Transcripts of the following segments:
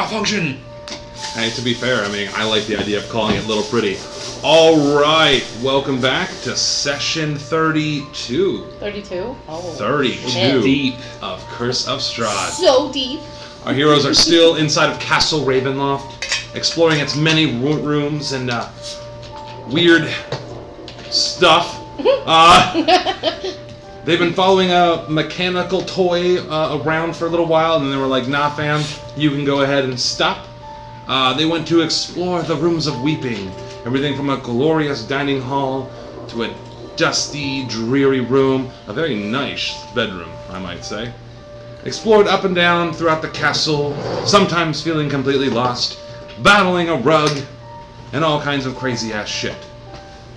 malfunction. Hey, to be fair, I mean, I like the idea of calling it Little Pretty. All right, welcome back to session 32. 32? Oh. 32 deep of Curse of Strahd. So deep. Our heroes are still inside of Castle Ravenloft, exploring its many rooms and weird stuff. They've been following a mechanical toy around for a little while, and then they were like, nah fam, you can go ahead and stop. They went to explore the rooms of weeping, everything from a glorious dining hall to a dusty, dreary room, a very nice bedroom, I might say. Explored up and down throughout the castle, sometimes feeling completely lost, battling a rug, and all kinds of crazy-ass shit.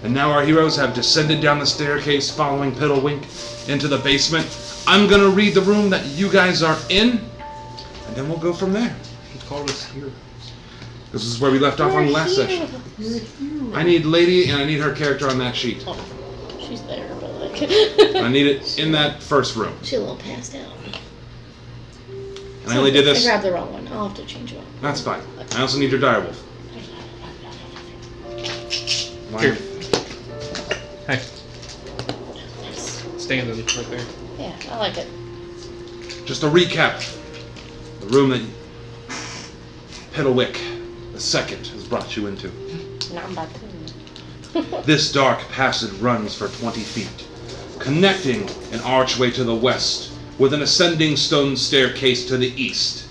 And now our heroes have descended down the staircase following Piddlewink into the basement. I'm gonna read the room that you guys are in, and then we'll go from there. He called us heroes. This is where we left off on the last session. I need Lady, and I need her character on that sheet. Oh, she's there, but like... I need it in that first room. She's a little passed out. And I only did this... I grabbed the wrong one. I'll have to change it up. That's fine. I also need your direwolf. Here. Hey. Nice. Standing right there. Yeah, I like it. Just a recap. The room that Piddlewick II has brought you into. Not about to. This dark passage runs for 20 feet, connecting an archway to the west with an ascending stone staircase to the east.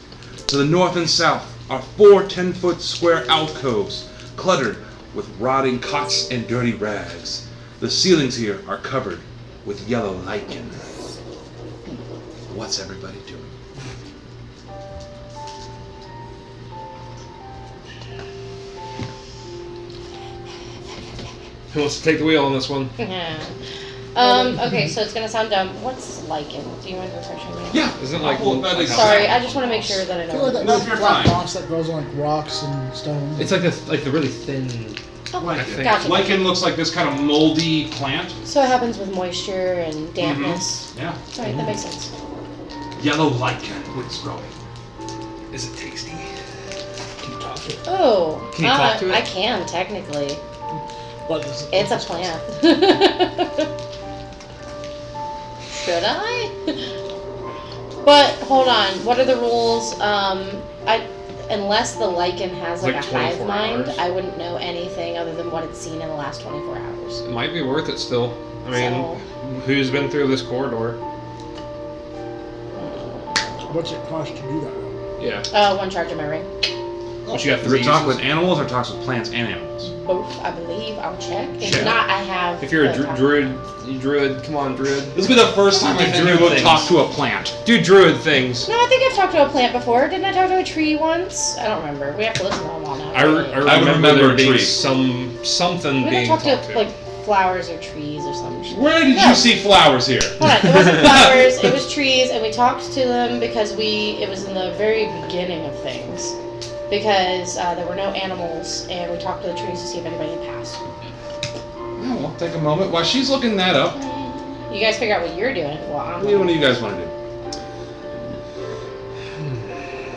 To the north and south are 4 10-foot square alcoves cluttered with rotting cots and dirty rags. The ceilings here are covered with yellow lichen. What's everybody doing? Who wants to take the wheel on this one? Okay, so it's gonna sound dumb. What's lichen? Do you mind refreshing me? Yeah, Isn't it like... Sorry, I just want to make sure that I I know. feel like No, that's you're black fine. moss that grows on like rocks and stones. It's like the really thin... Oh, I think. gotcha. Lichen looks like this kind of moldy plant. So it happens with moisture and dampness. Yeah. Alright, that makes sense. Yellow lichen is growing. Is it tasty? Can you talk to it? Oh, Can you talk to it? I can, technically. But this It's a plant. Should I? But, hold on. What are the rules? Unless the lichen has like a hive 24 mind, hours. I wouldn't know anything other than what it's seen in the last 24 hours. It might be worth it still. I mean, So- who's been through this corridor? What's it cost to do that? Yeah. 1 charge of my ring. But you got Does 3 it talk uses. with animals or talks with plants and animals? Both, I believe. I'll check. If Check. not, I have. If you're a the top- druid, come on, druid. This will be the first time I think Druid we will things. talk to a plant. Do druid things. No, I think I've talked to a plant before. Didn't I talk to a tree once? I don't remember. We have to listen to them all now. I remember remember there being trees. something We being talked talked to to. like flowers or trees or some shit. Where did No. you see flowers here? Hold on, it wasn't flowers, it was trees, and we talked to them because it was in the very beginning of things. Because there were no animals, and we talked to the trees to see if anybody had passed. Yeah, well, take a moment. While she's looking that up, You guys figure out what you're doing. Well, I'm what do you guys want to do?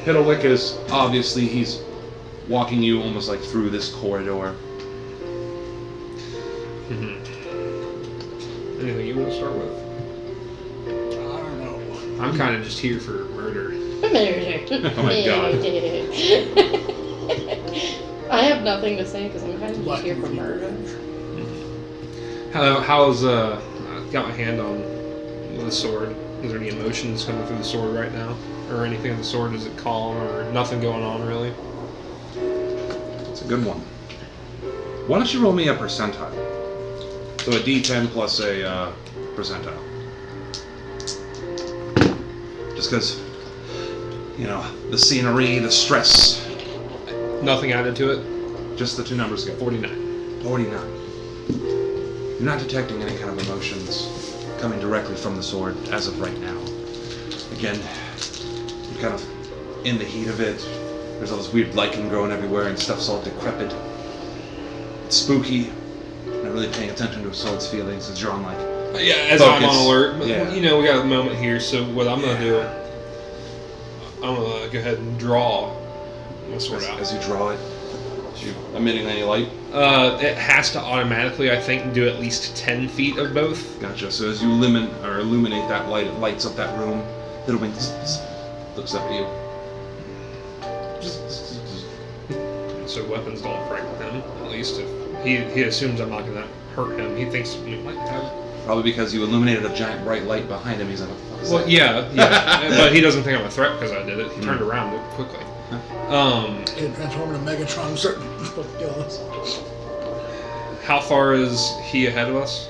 Piddlewick is, obviously, he's walking you almost like through this corridor. Anything you want to start with? I don't know. I'm kind of just here for murder. Oh my god. I have nothing to say because I'm kind of just here for murder. How's got my hand on the sword? Is there any emotions coming through the sword right now, or anything on the sword? Is it calm or nothing going on really? It's a good one. Why don't you roll me a percentile? So a D10 plus a percentile. Just because, you know, the scenery, the stress. Nothing added to it. Just the 2 numbers go. 49. 49. You're not detecting any kind of emotions coming directly from the sword as of right now. Again, you're kind of in the heat of it. There's all this weird lichen growing everywhere and stuff's all decrepit. It's spooky. Not really paying attention to a sword's feelings as you're on like Yeah, as I'm focus. on alert. But, Yeah. you know, we got a moment here, so what I'm gonna do, I'm gonna go ahead and draw my sword out. As you draw it, as you emitting any light. It has to automatically, I think, do at least 10 feet of both. Gotcha. So as you illuminate that light, it lights up that room. Little wing looks up at you. So weapons don't frighten him. At least if he assumes I'm not gonna hurt him. He thinks we might have. Probably because you illuminated a giant bright light behind him. He's like, what the fuck is Well, that? yeah, but he doesn't think I'm a threat because I did it. He turned around quickly. He transformed into Megatron and started killing us. How far is he ahead of us?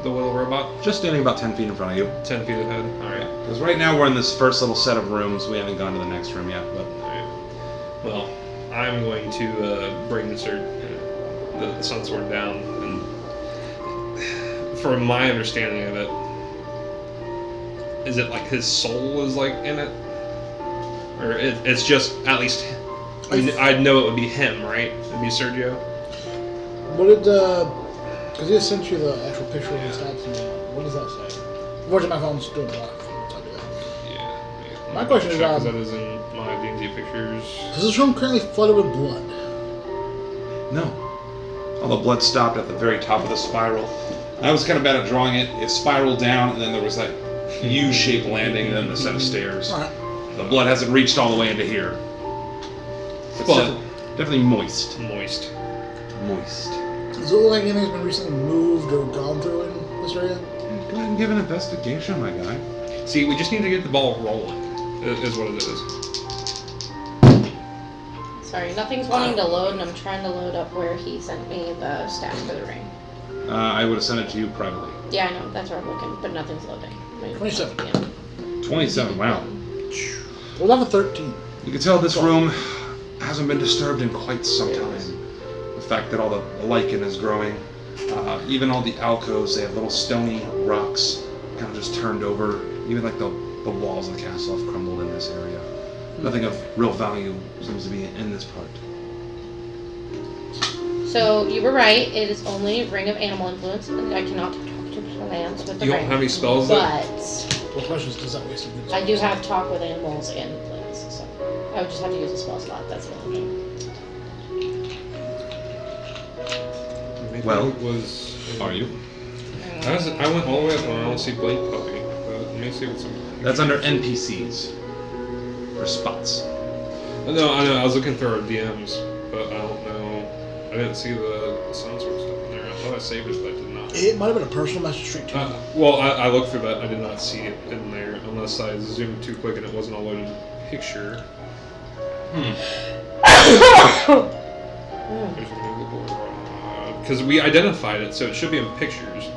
The little robot? Just standing about 10 feet in front of you. 10 feet ahead. Alright. Because right now we're in this first little set of rooms. We haven't gone to the next room yet, but Alright. Well, I'm going to bring the sun sword down, and from my understanding of it, is it like his soul is like in it? Or it's just, at least, I'd know it would be him, right? It'd be Sergio. What did because he sent you the actual picture of the stats and what does that say? Unfortunately, my phone's doing black. So I'll do that. Yeah. My question is, because that is in my D&D pictures. Is this room currently flooded with blood? no. All the blood stopped at the very top of the spiral. I was kind of bad at drawing it. It spiraled down, and then there was that U-shaped landing, and then the set of stairs. Alright. The blood hasn't reached all the way into here. It's But- definitely moist. Moist. Moist. Does it look like anything's been recently moved or gone through in this area? Go ahead and give an investigation, my guy. See, we just need to get the ball rolling, is what it is. Sorry, nothing's wanting to load, and I'm trying to load up where he sent me the stats for the ring. I would have sent it to you privately. Yeah, I know, that's where I'm looking, but nothing's loading. Wait, 27. Yeah. 27, wow. We'll have a 13. You can tell this room hasn't been disturbed in quite some time. The fact that all the lichen is growing, even all the alcoves, they have little stony rocks kind of just turned over. Even like the walls of the castle have crumbled in this area. Nothing of real value seems to be in this part. So, you were right, it is only Ring of Animal Influence, and I cannot talk to plants with the You don't ring. have any spells But The question is, does that waste a good I do have talk with animals and plants, so I would just have to use a spell slot, that's the only thing. Maybe Well, it was. Are you? I went all the way up and I don't see Blink Puppy. But let me see what's. That's under NPCs. Or spots. No, I know. I was looking through our DMs, but I don't know. I didn't see the sun sword stuff in there. I thought I saved it, but I did not. It might have been a personal message straight to you. Well, I looked through that. I did not see it in there unless I zoomed too quick and it wasn't a loaded picture. Because we identified it, so it should be in pictures.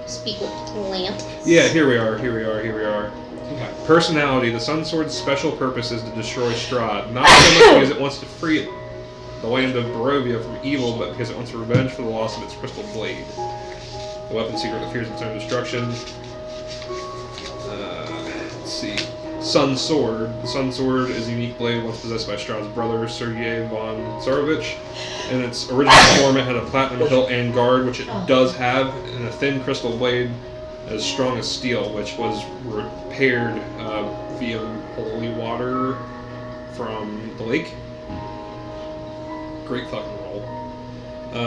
Speak with plants. Yeah, here we are. Okay. Personality: the Sun Sword's special purpose is to destroy Strahd, not so much because it wants to free it, the land of Barovia, from evil, but because it wants revenge for the loss of its crystal blade. The weapon secretly fears its own destruction. Let's see. Sun Sword. The Sun Sword is a unique blade once possessed by Strahd's brother, Sergei von Tsarevich. In its original form, it had a platinum hilt and guard, which it does have, and a thin crystal blade as strong as steel, which was repaired via holy water from the lake. Great fucking roll.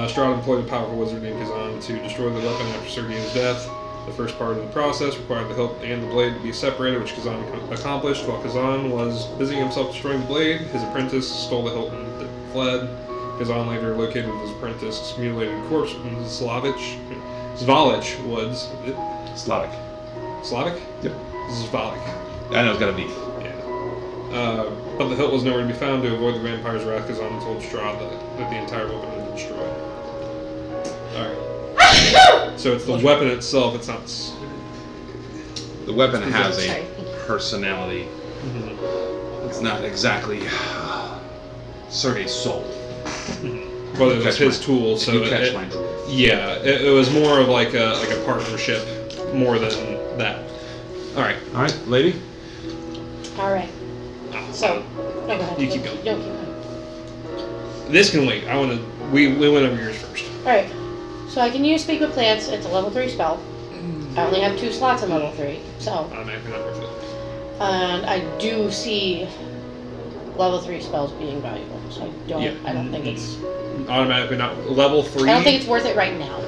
Strahd employed a powerful wizard named Kazan to destroy the weapon after Sergei's death. The first part of the process required the hilt and the blade to be separated, which Kazan accomplished. While Kazan was busying himself destroying the blade, his apprentice stole the hilt and fled. Kazan later located his apprentice's mutilated corpse in Svalich woods. Slavic. Slavic? Yep. Zvalik. I know it's gotta be. Yeah. But the hilt was nowhere to be found. To avoid the vampire's wrath, Kazan told Strahd that the entire weapon had been destroyed. Alright. So it's the weapon itself, it's not... The weapon has Sorry. a personality. It's not exactly Sergei's soul. But it was Catch his my- tool, if so you catch my drift. yeah, it was more of like a partnership, more than that. Alright. Alright, lady? Alright, so, no, go ahead. You keep going. No, keep going. This can wait. We went over yours first. Alright, so I can use Speak with Plants. It's a level 3 spell. I only have 2 slots in level 3, so. Automatically not worth it. And I do see level 3 spells being valuable. So I don't think it's automatically not level 3. I don't think it's worth it right now.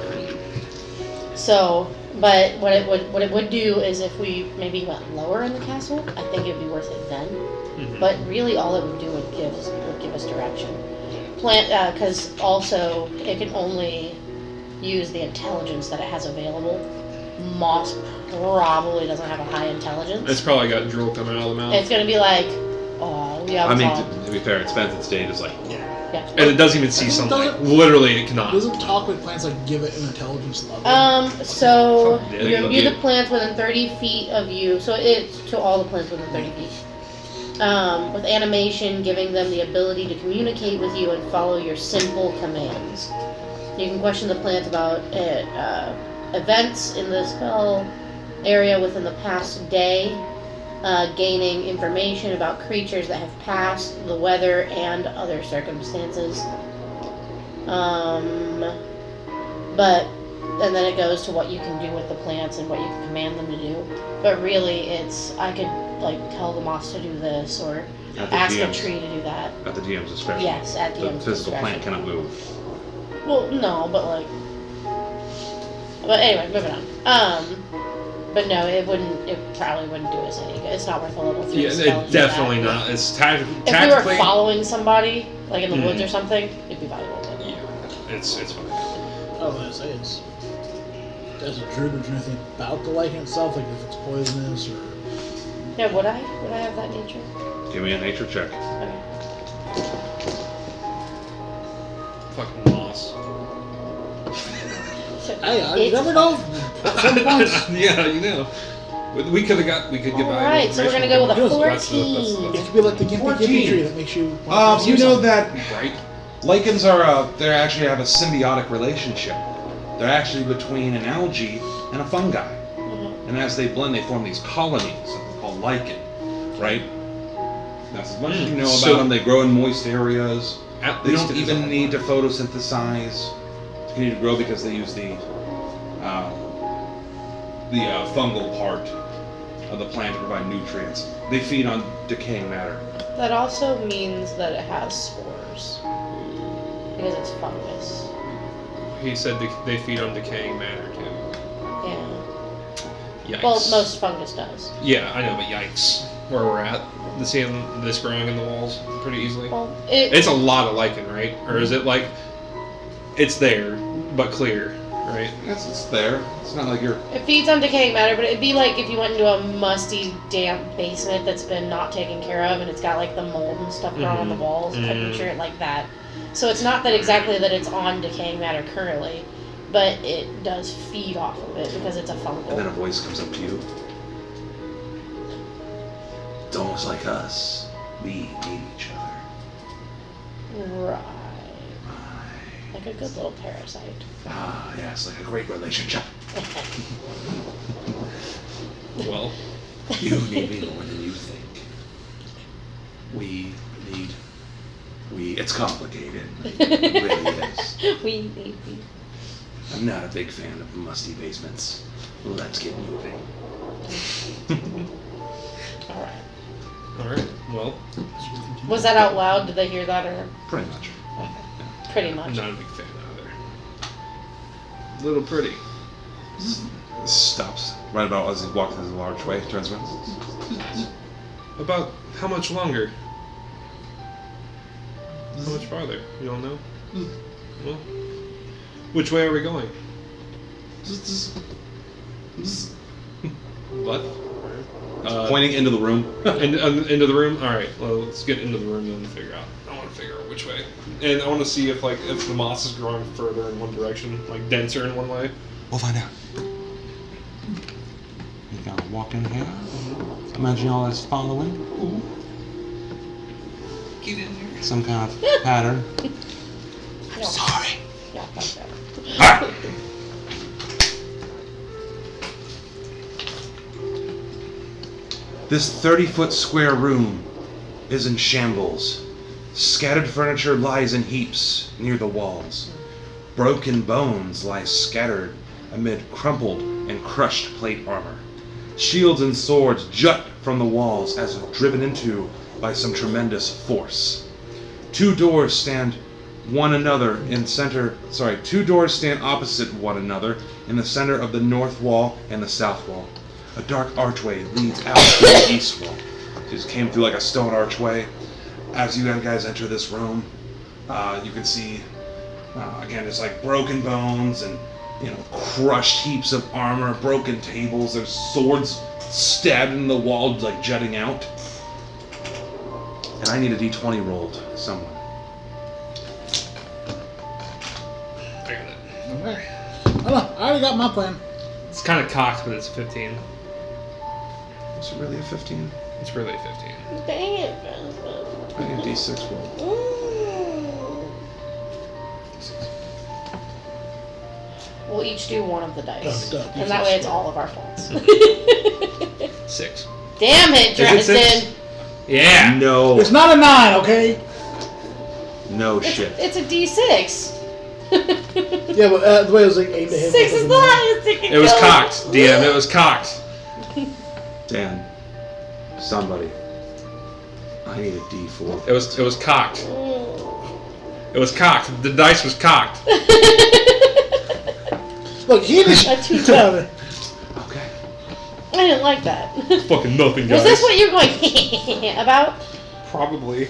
So, but what it would do is if we maybe went lower in the castle, I think it would be worth it then. Mm-hmm. But really, all it would do would give us direction. Because also it can only use the intelligence that it has available. Moss probably doesn't have a high intelligence. It's probably got drool coming out of the mouth. It's gonna be like, oh yeah. I mean, to be fair, it spends its day just like. Yeah. And it doesn't even see sunlight. Literally, it cannot. Doesn't talk with plants like give it an intelligence level? So Yeah, you imbue the plants within 30 feet of you. So it's to all the plants within 30 feet. With animation, giving them the ability to communicate with you and follow your simple commands. You can question the plant about events in the spell area within the past day, gaining information about creatures that have passed, the weather, and other circumstances. And then it goes to what you can do with the plants and what you can command them to do. But really, I could like tell the moss to do this or ask a tree to do that. At the DM's discretion. Yes, at DM's discretion. The physical plant cannot move. Well, no, but like. But anyway, moving on. But no, it probably wouldn't do us any good. It's not worth a level 3 spell. It's definitely not. It's tactically. If we were following somebody, like in the woods or something, it'd be valuable. Yeah, it's fine. I was gonna say does a druid know anything about the lichen itself, like if it's poisonous or? Yeah, would I have that nature? Give me a nature check. Okay. Fucking moss. So Hey, you never know. Some points. Yeah, you know. We could get by. Alright, so we're gonna go with a 14. It could be like the gimpy 14. tree that makes you. You know that Right? lichens are they actually have a symbiotic relationship. They're actually between an algae and a fungi. Mhm. And as they blend, they form these colonies that are called lichen, right? That's as much as you know about them. They grow in moist areas. They don't even need to photosynthesize to continue to grow because they use the fungal part of the plant to provide nutrients. They feed on decaying matter. That also means that it has spores. Because it's fungus. He said they feed on decaying matter too. Yeah. Yikes. Well, most fungus does. Yeah, I know, but yikes. Where we're at, seeing this growing in the walls pretty easily. Well, It's a lot of lichen, right? Or is it like it's there but clear, right? Yes, it's there. It's not like you're. it feeds on decaying matter, but it'd be like if you went into a musty, damp basement that's been not taken care of, and it's got like the mold and stuff growing on the walls. I picture it like that. So it's not that exactly that it's on decaying matter currently, but it does feed off of it because it's a fungal. And then a voice comes up to you. It's almost like us. We need each other. Right. Like a good little parasite. Ah, yes, like a great relationship. Well, You need me more than you think. It's complicated. It really is. We need you. I'm not a big fan of musty basements. Let's get moving. Alright. alright. Well, Was that out loud? Did they hear that or? Pretty much. Pretty I'm much. not a big fan either. Little pretty. Stops right about as he walks through the archway, turns around. About how much longer? How much farther? You don't know? Well, which way are we going? What? Pointing into the room. Into the room? Alright, well, let's get into the room then and figure out. I want to figure out which way. And I want to see if the moss is growing further in one direction, like denser in one way. We'll find out. You gotta walk in here. Imagine y'all is following. Get in here. Some kind of pattern. I'm Sorry. Yeah, fuck that. Alright. This 30-foot square room is in shambles. Scattered furniture lies in heaps near the walls. Broken bones lie scattered amid crumpled and crushed plate armor. Shields and swords jut from the walls as if driven into by some tremendous force. Two doors stand opposite one another in the center of the north wall and the south wall. A dark archway leads out to the east wall. So just came through like a stone archway. As you guys enter this room, you can see again just like broken bones and crushed heaps of armor, broken tables. There's swords stabbed in the wall, like jutting out. And I need a d20 rolled. Someone. I got it. Okay. Oh, no, I already got my plan. It's kind of cocked, but it's a 15. Is it really a 15? It's really a 15. Dang it. I need a d6 roll. We'll each do one of the dice. Duh, and that way it's all of our faults. 6. Damn it, Is it 6? Dresden! Yeah! No. It's not a 9, okay? No shit. It's a D6. Yeah, but the way it was like 8 to hit. 6 is the highest it can It was go. cocked, DM. It was cocked. Dan. Somebody. I need a d4. It was cocked. It was cocked. The dice was cocked. Look, he just That's too tell me. Okay. I didn't like that. Fucking nothing, guys. Was this what you're going about? Probably.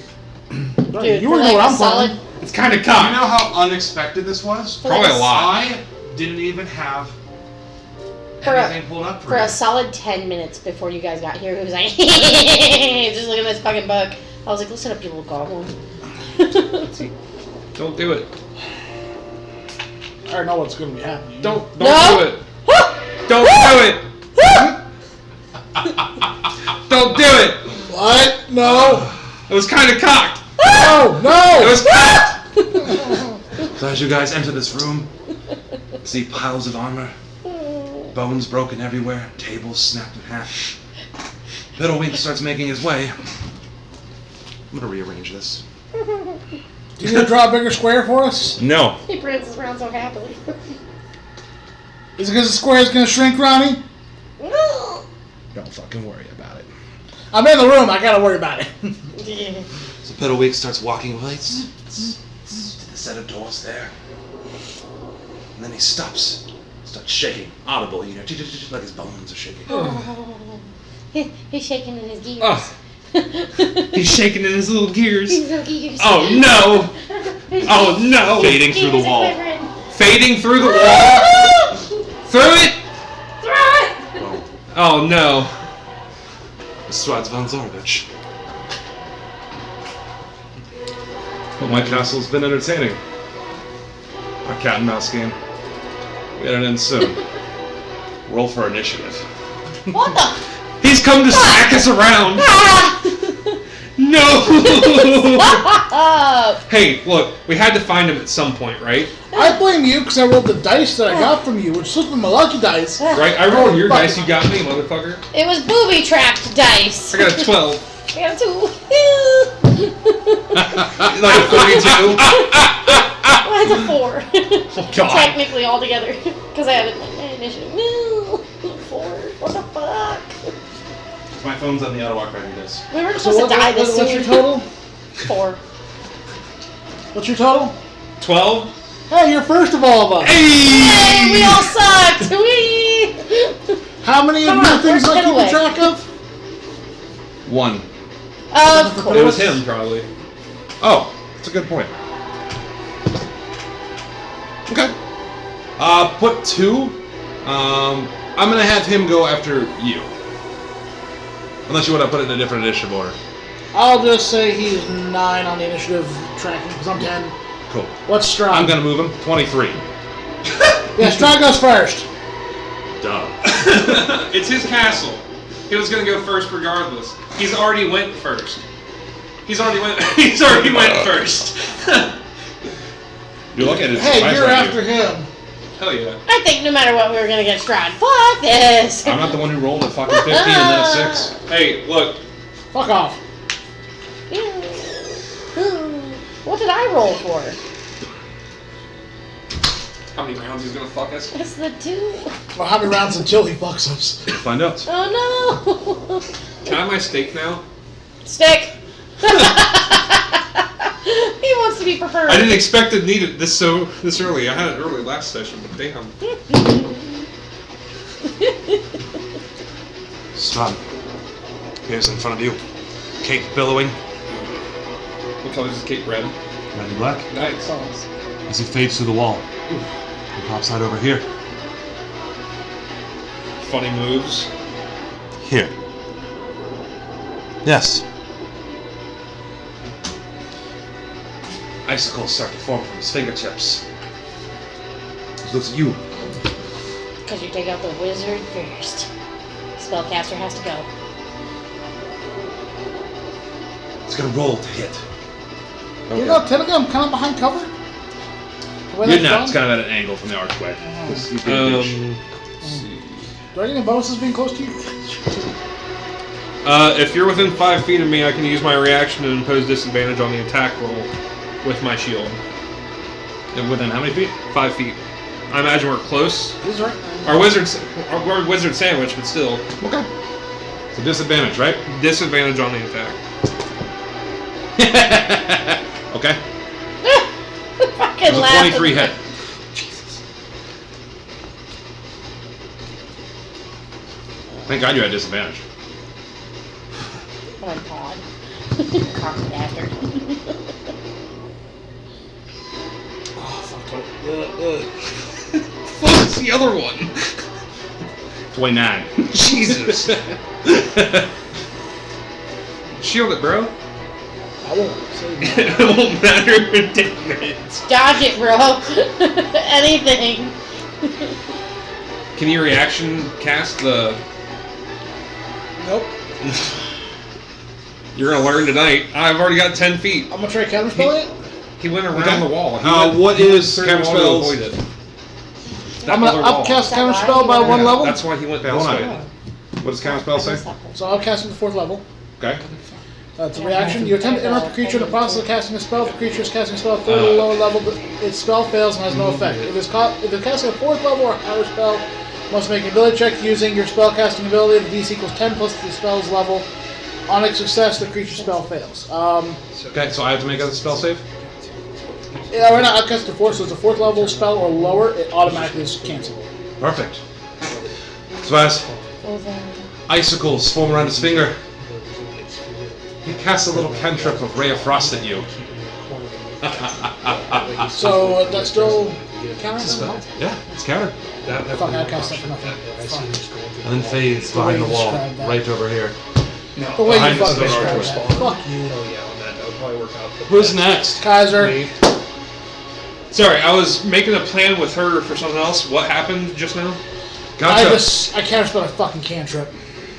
Dude, You for already know like what a I'm solid. playing. It's kind of You cocked. know how unexpected this was? Probably a lot. I didn't even have For a- anything pulled up For you. a solid 10 minutes before you guys got here, he was like, just look at this fucking book. I was like, listen up, you little goblin. Don't do it. I already know what's going to be happening. Don't No. do it. Don't do it. Don't do it. What? No. It was kind of cocked. No. It No. was cocked. So as you guys enter this room, see piles of armor, bones broken everywhere, tables snapped in half. Piddlewink starts making his way. I'm gonna rearrange this. Do you need to draw a bigger square for us? No. He prances around so happily. Is it because the square is going to shrink, Ronnie? No. Don't fucking worry about it. I'm in the room. I got to worry about it. Yeah. So Piddlewink starts walking away to the set of doors there. And then he stops, starts shaking, audible, like his bones are shaking. Oh. He's shaking in his gears. Oh. He's shaking in his little gears. His little gears. Oh no! Oh no! Fading through the Gears are wall. quivering. Fading through the wall. Through it. Throw it! Well, Oh no! Swads von Zarvich. Well, my castle's been entertaining. Our cat and mouse game. We gotta end soon. Roll for initiative. What the? He's come to smack us around. No! Stop! Hey, look, we had to find him at some point, right? I blame you because I rolled the dice that I got from you, which slipped with my lucky dice. Right? I rolled your dice, you got me, motherfucker. It was booby trapped dice. I got a 12. I got a 2. Like a 42. Well, it's a 4. God. Technically, altogether. Because I haven't like my initiative. No! 4. What the fuck? My phone's on the auto walk ready this. We were So supposed to die this what's soon. your total? 4. What's your total? 12. Hey, you're first of all of us. Hey, we all sucked! Whee! How many of Come you on, things where's like keeping Piddlewink? track of? 1. Of course. It was him, probably. Oh, that's a good point. Okay. Put 2. I'm gonna have him go after you. Unless you want to put it in a different initiative order. I'll just say he's 9 on the initiative tracking because I'm 10. Cool. What's strong? I'm gonna move him. 23. Yeah, strong goes first. Duh. It's his castle. He was gonna go first regardless. He's already went first. He's already went first. You're looking at his Hey, eyes you're right after him. Hell yeah. I think no matter what, we were gonna get Strahd. Fuck this! I'm not the one who rolled a fucking 15 and then a 6. Hey, look. Fuck off. What did I roll for? How many rounds he's gonna fuck us? It's the 2. Well, how many rounds until he fucks us? We'll find out. Oh no! Can I have my steak now? Stick! He wants to be preferred. I didn't expect to need it this early. I had it early last session, but damn. Strahd, here's in front of you. Cape billowing, What color is the cape? Red. red and black. Nice. As he fades through the wall, he pops out over here. Funny moves. Here. Yes. Icicles start to form from his fingertips. He looks at you. Because you take out the wizard first. Spellcaster has to go. It's gonna roll to hit. You know, technically I'm kind of behind cover. You're not. It's kind of at an angle from the archway. Let's see. Do I get any bonuses being close to you? If you're within 5 feet of me, I can use my reaction and impose disadvantage on the attack roll with my shield. And within how many feet? 5 feet. I imagine we're close. This is right. Our wizard sandwich, but still. Okay. So disadvantage, right? Disadvantage on the attack. Okay. Fucking It's a laugh. 23 hit. Jesus. Thank God you had disadvantage. What a god. Cock bastard. Oh, fuck. What's the other one? 29. Jesus. Shield it, bro. I won't say It won't matter. Damn it. Dodge it, bro. Anything. Can you reaction cast the... Nope. You're gonna learn tonight. I've already got 10 feet. I'm gonna try counterspell it. He went around Okay. the wall. What is through the wall to counterspells? avoid it. That I'm gonna other wall. upcast Is that counterspell why? by one Yeah, level. That's why he went Okay, this hold way. on. What does counterspell say? So I'll cast it at the 4th level. Okay. It's a reaction. You attempt to interrupt a creature in the process of casting a spell. If the creature is casting a spell at 3rd or lower level, its spell fails and has no effect. If it's casting a 4th level or higher spell, you must make an ability check using your spellcasting ability. The DC equals 10 plus the spell's level. On a success, the creature spell fails. Okay, so I have to make a spell save? Yeah, right now I've cast to 4, so it's a 4th level spell or lower, it automatically is canceled. Perfect. So as icicles form around his finger, he casts a little cantrip of Ray of Frost at you. So that's still counter? Yeah, it's countered. Fuck, I cast that for nothing. Fuck. And then fades behind the wall, right over here. The way Behind you the fucking stone described archway. that. Fuck you. Oh yeah, on that would probably work out. Who's next? Kaiser. Me. Sorry, I was making a plan with her for something else. What happened just now? Gotcha. I counterspelled a fucking cantrip.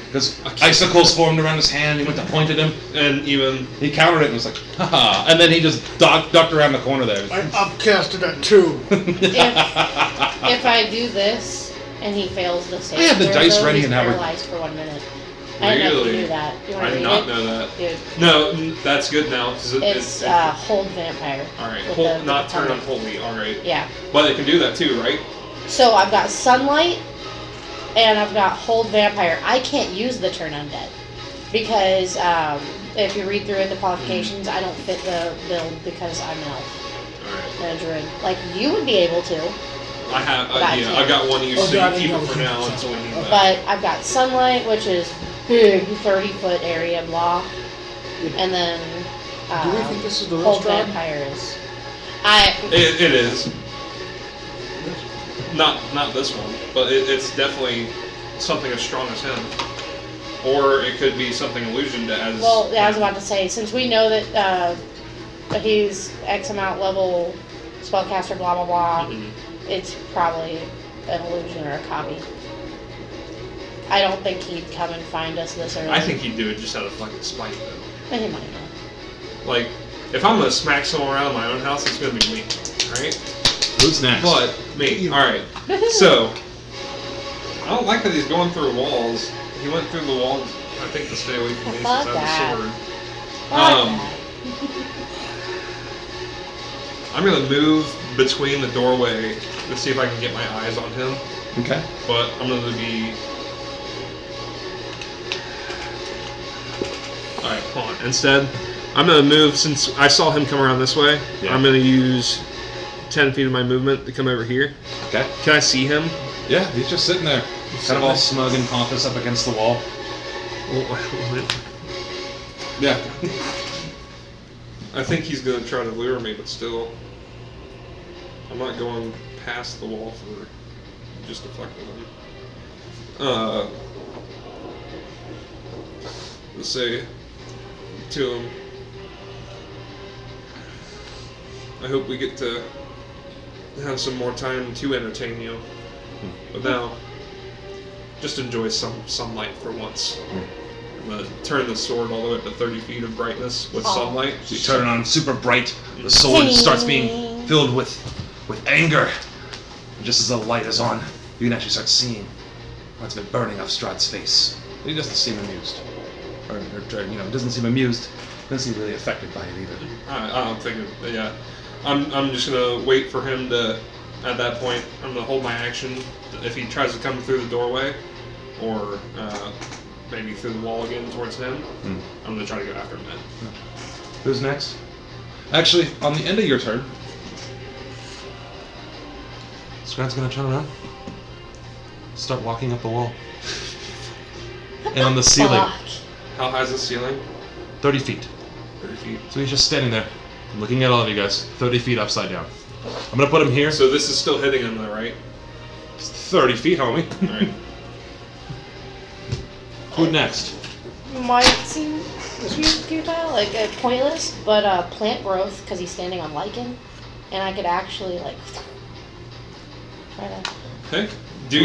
Because icicles formed around his hand, he went to point at him, And even... he countered it and was like, haha. And then he just ducked around the corner there. I upcasted that too. If I do this and he fails the save, I have the throw, dice though, ready he's and have her- paralyzed for 1 minute. I didn't know if you Really? knew that. You want I to did read not it? know that. Dude, No, that's good now. Cause it's hold vampire. Alright, with hold, the not turn tongue. unholy. Alright. Yeah. But it can do that too, right? So I've got sunlight and I've got hold vampire. I can't use the turn undead because if you read through it, the qualifications, I don't fit the build because I'm an elf Alright. and a druid. Like you would be able to, I have, But I yeah, can't. I got one used Oh, to God, keep you it know for what now you- until we need that. but I've got sunlight, which is big, 30-foot area block, and then Do we think this is the real hold Strahd? vampire is. It is. Not this one, but it's definitely something as strong as him. Or it could be something illusioned as... Well, yeah, I was about to say, since we know that he's X amount level spellcaster, blah blah blah, Mhm. it's probably an illusion or a copy. I don't think he'd come and find us this early. I think he'd do it just out of fucking spite, though. But he might not. Like, if I'm gonna smack someone around in my own house, it's gonna be me, alright? Who's next? But, me, alright. So, I don't like that he's going through walls. He went through the wall, I think, to stay away from me since I Fuck have a sword. Fuck I'm gonna move between the doorway to see if I can get my eyes on him, Okay. but I'm gonna be... Alright, hold on. Instead, I'm gonna move since I saw him come around this way. Yeah. I'm gonna use 10 feet of my movement to come over here. Okay. Can I see him? Yeah, he's just sitting there, kind of all smug and pompous up against the wall. Yeah. I think he's gonna try to lure me, but still, I'm not going past the wall for just deflecting him. Let's say to him, I hope we get to have some more time to entertain you. But now, just enjoy some sunlight for once. I'm gonna turn the sword all the way up to 30 feet of brightness with sunlight. So you turn it on super bright. The sword starts being filled with anger. And just as the light is on, you can actually start seeing what's been burning off Strahd's face. He doesn't seem amused, or doesn't seem amused. Doesn't seem really affected by it either. I don't think. Yeah, I'm just gonna wait for him to. At that point, I'm gonna hold my action. If he tries to come through the doorway, or maybe through the wall again towards him, I'm gonna try to go after him then. Who's next? Actually, on the end of your turn, Strahd's gonna turn around, start walking up the wall, and on the ceiling, How high is the ceiling? 30 feet. 30 feet. So he's just standing there, looking at all of you guys, 30 feet upside down. I'm gonna put him here. So this is still hitting him though, right? It's 30 feet, homie. Alright. Who next? Might seem futile, like pointless, but plant growth because he's standing on lichen, and I could actually like try to. Okay. Do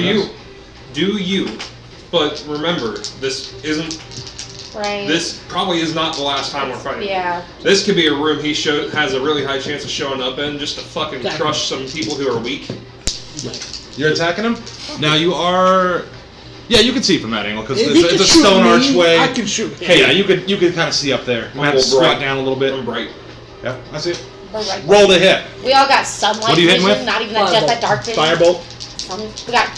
you? But remember, this isn't. Right. This probably is not the last time we're fighting. Yeah. This could be a room he has a really high chance of showing up in, just to fucking crush some people who are weak. You're attacking him? Now you are. Yeah, you can see from that angle because If he it's can a shoot stone me, archway. I can shoot him. Hey, yeah, you could kind of see up there. You might have to squat down a little bit. I'm bright. Yeah, I see it. Right. Roll the hit. We all got sunlight What are you hitting vision, with? not even just that dark vision. Firebolt. We got.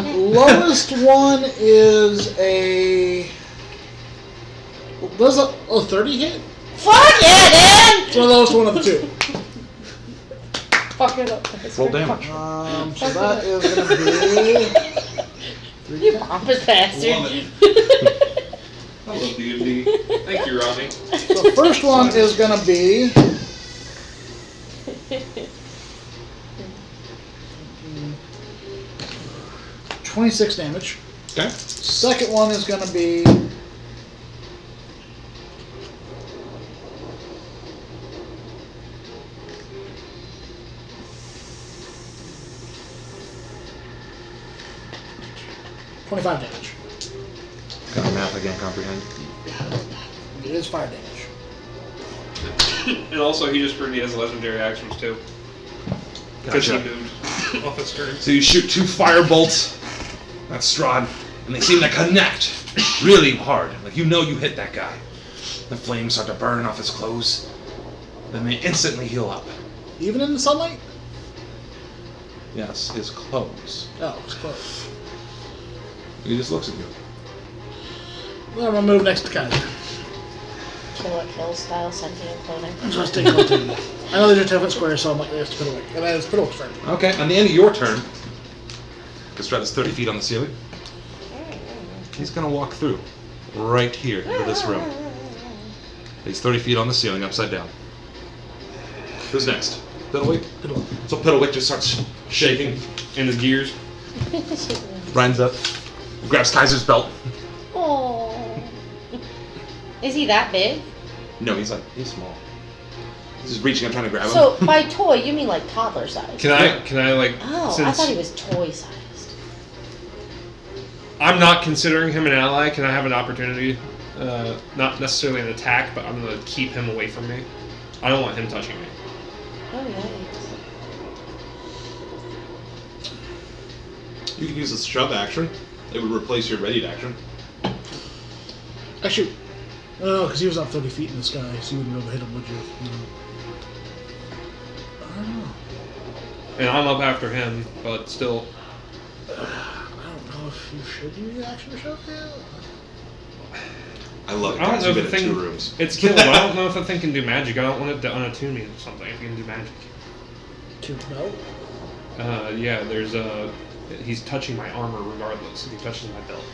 Lowest one is a. Does a 30 hit? Fuck yeah, Dan! It's the lowest one of the two. Fuck it up. Roll damage. So that is gonna be. You pompous bastard. Love it. I love D&D. Thank you, Rodney. The first one is gonna be. 26 damage. Okay. Second one is gonna be. $25 damage. Kind of math I can't comprehend. It is fire damage. And also, he just proved he has legendary actions too. Because he Gotcha. moved off his turn. So you shoot 2 fire bolts at Strahd, and they seem to connect really hard. Like you know you hit that guy. The flames start to burn off his clothes. Then they instantly heal up. Even in the sunlight? Yes, his clothes. Oh, it's close. He just looks at you. Well, I'm gonna move next to Kaiser. Kill style sentient clothing. I'm just taking one too. I know there's a 10-foot square, so I'm like, let's put away. And let's put away first. Okay, on the end of your turn, because Strahd is 30 feet on the ceiling, he's going to walk through right here into this room. He's 30 feet on the ceiling, upside down. Who's next? Piddlewick? So Piddlewick just starts shaking in his gears, runs up, grabs Kaiser's belt. Oh. Is he that big? No, he's small. He's just reaching up trying to grab him. So by toy, you mean like toddler size? Can I like? Oh, I since thought he was toy sized. I'm not considering him an ally, can I have an opportunity? Not necessarily an attack, but I'm gonna keep him away from me. I don't want him touching me. Oh, yikes. You can use a shove action. It would replace your readied action. Actually, no, because he was up 30 feet in the sky, so you wouldn't be able to hit him, would you? No. I don't know. And I'm up after him, but still. I don't know if you should use action to shove him. I love it, I don't guys. know You've if the been in thing. 2 rooms. It's killed. I don't know if the thing can do magic. I don't want it to unattune me to something. If it can do magic. No. Yeah. There's a. He's touching my armor regardless if he touches my belt.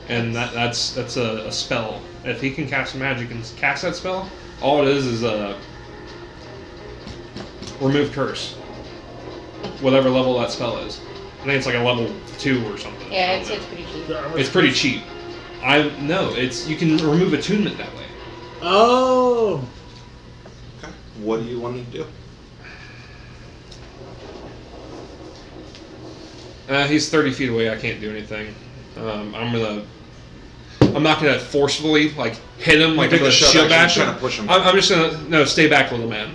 And that's a spell. If he can cast magic and cast that spell, all it is a remove curse. Whatever level that spell is. I think it's like a level 2 or something. Yeah, it's pretty cheap. It's pretty cheap. You can remove attunement that way. Oh. Okay. What do you want me to do? He's 30 feet away. I can't do anything. I'm not gonna forcefully like hit him like take a the shove shield action, bash. trying to push him. I'm just gonna stay back, little man.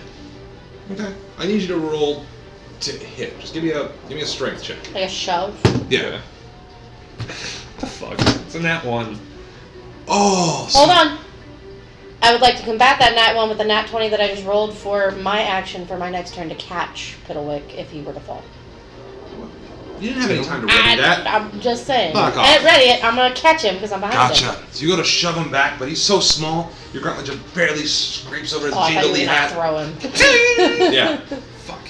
Okay. I need you to roll to hit. Just give me a strength check. Like a shove. Yeah. What the fuck? It's a nat 1. Oh. Hold on. I would like to combat that nat 1 with the nat 20 that I just rolled for my action for my next turn to catch Piddlewick if he were to fall. You didn't have any time to ready that. I'm just saying. Fuck off. I didn't ready it. I'm gonna catch him because I'm behind him. Gotcha. So you go to shove him back, but he's so small, your gauntlet just barely scrapes over his Oh, I thought you were jingly gonna hat. throw him. Yeah. Fuck.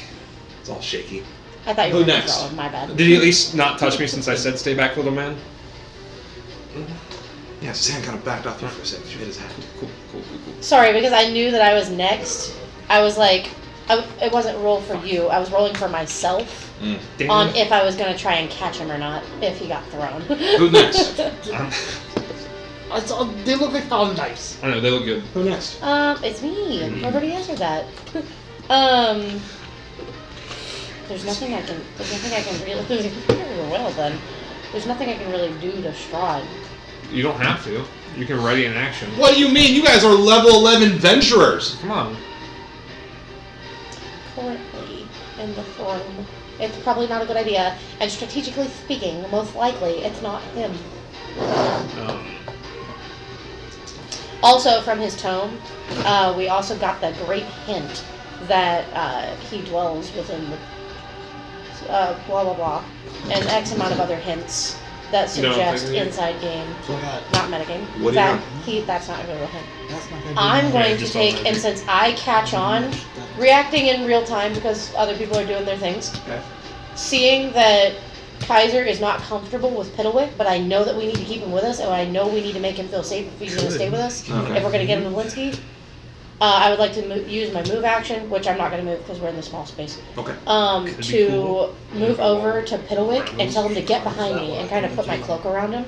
It's all shaky. I thought you Who were gonna next? throw him. My bad. Did he at least not touch me since I said stay back, little man? Yeah, his hand kind of backed off you for a second. You hit his hat. Cool. Sorry, because I knew that I was next. I was like, it wasn't roll for you. I was rolling for myself Damn on it. if I was gonna try and catch him or not if he got thrown. Who next? They look like pound dice. I know they look good. Who next? It's me. I've already answered that. There's nothing I can really. Well then, there's nothing I can really do to Strahd. You don't have to. You can ready an action. What do you mean? You guys are level 11 venturers. Come on. Currently in the throne, it's probably not a good idea. And strategically speaking, most likely it's not him. Also, from his tome, we also got the great hint that he dwells within the blah blah blah, and X amount of other hints that You don't suggest think- inside game, So that. not metagame. What do you That's not a real hint. That's not gonna I'm Yeah, going to just take, don't and since I catch on, reacting in real time because other people are doing their things, Okay. seeing that Kaiser is not comfortable with Piddlewick, but I know that we need to keep him with us, and I know we need to make him feel safe if he's going to stay with us, Okay. if we're going to get him to Linsky. I would like to use my move action, which I'm not going to move because we're in the small space, Okay. Could be to cool. move over to Piddlewick and tell him to get behind me and kind of put my cloak around him.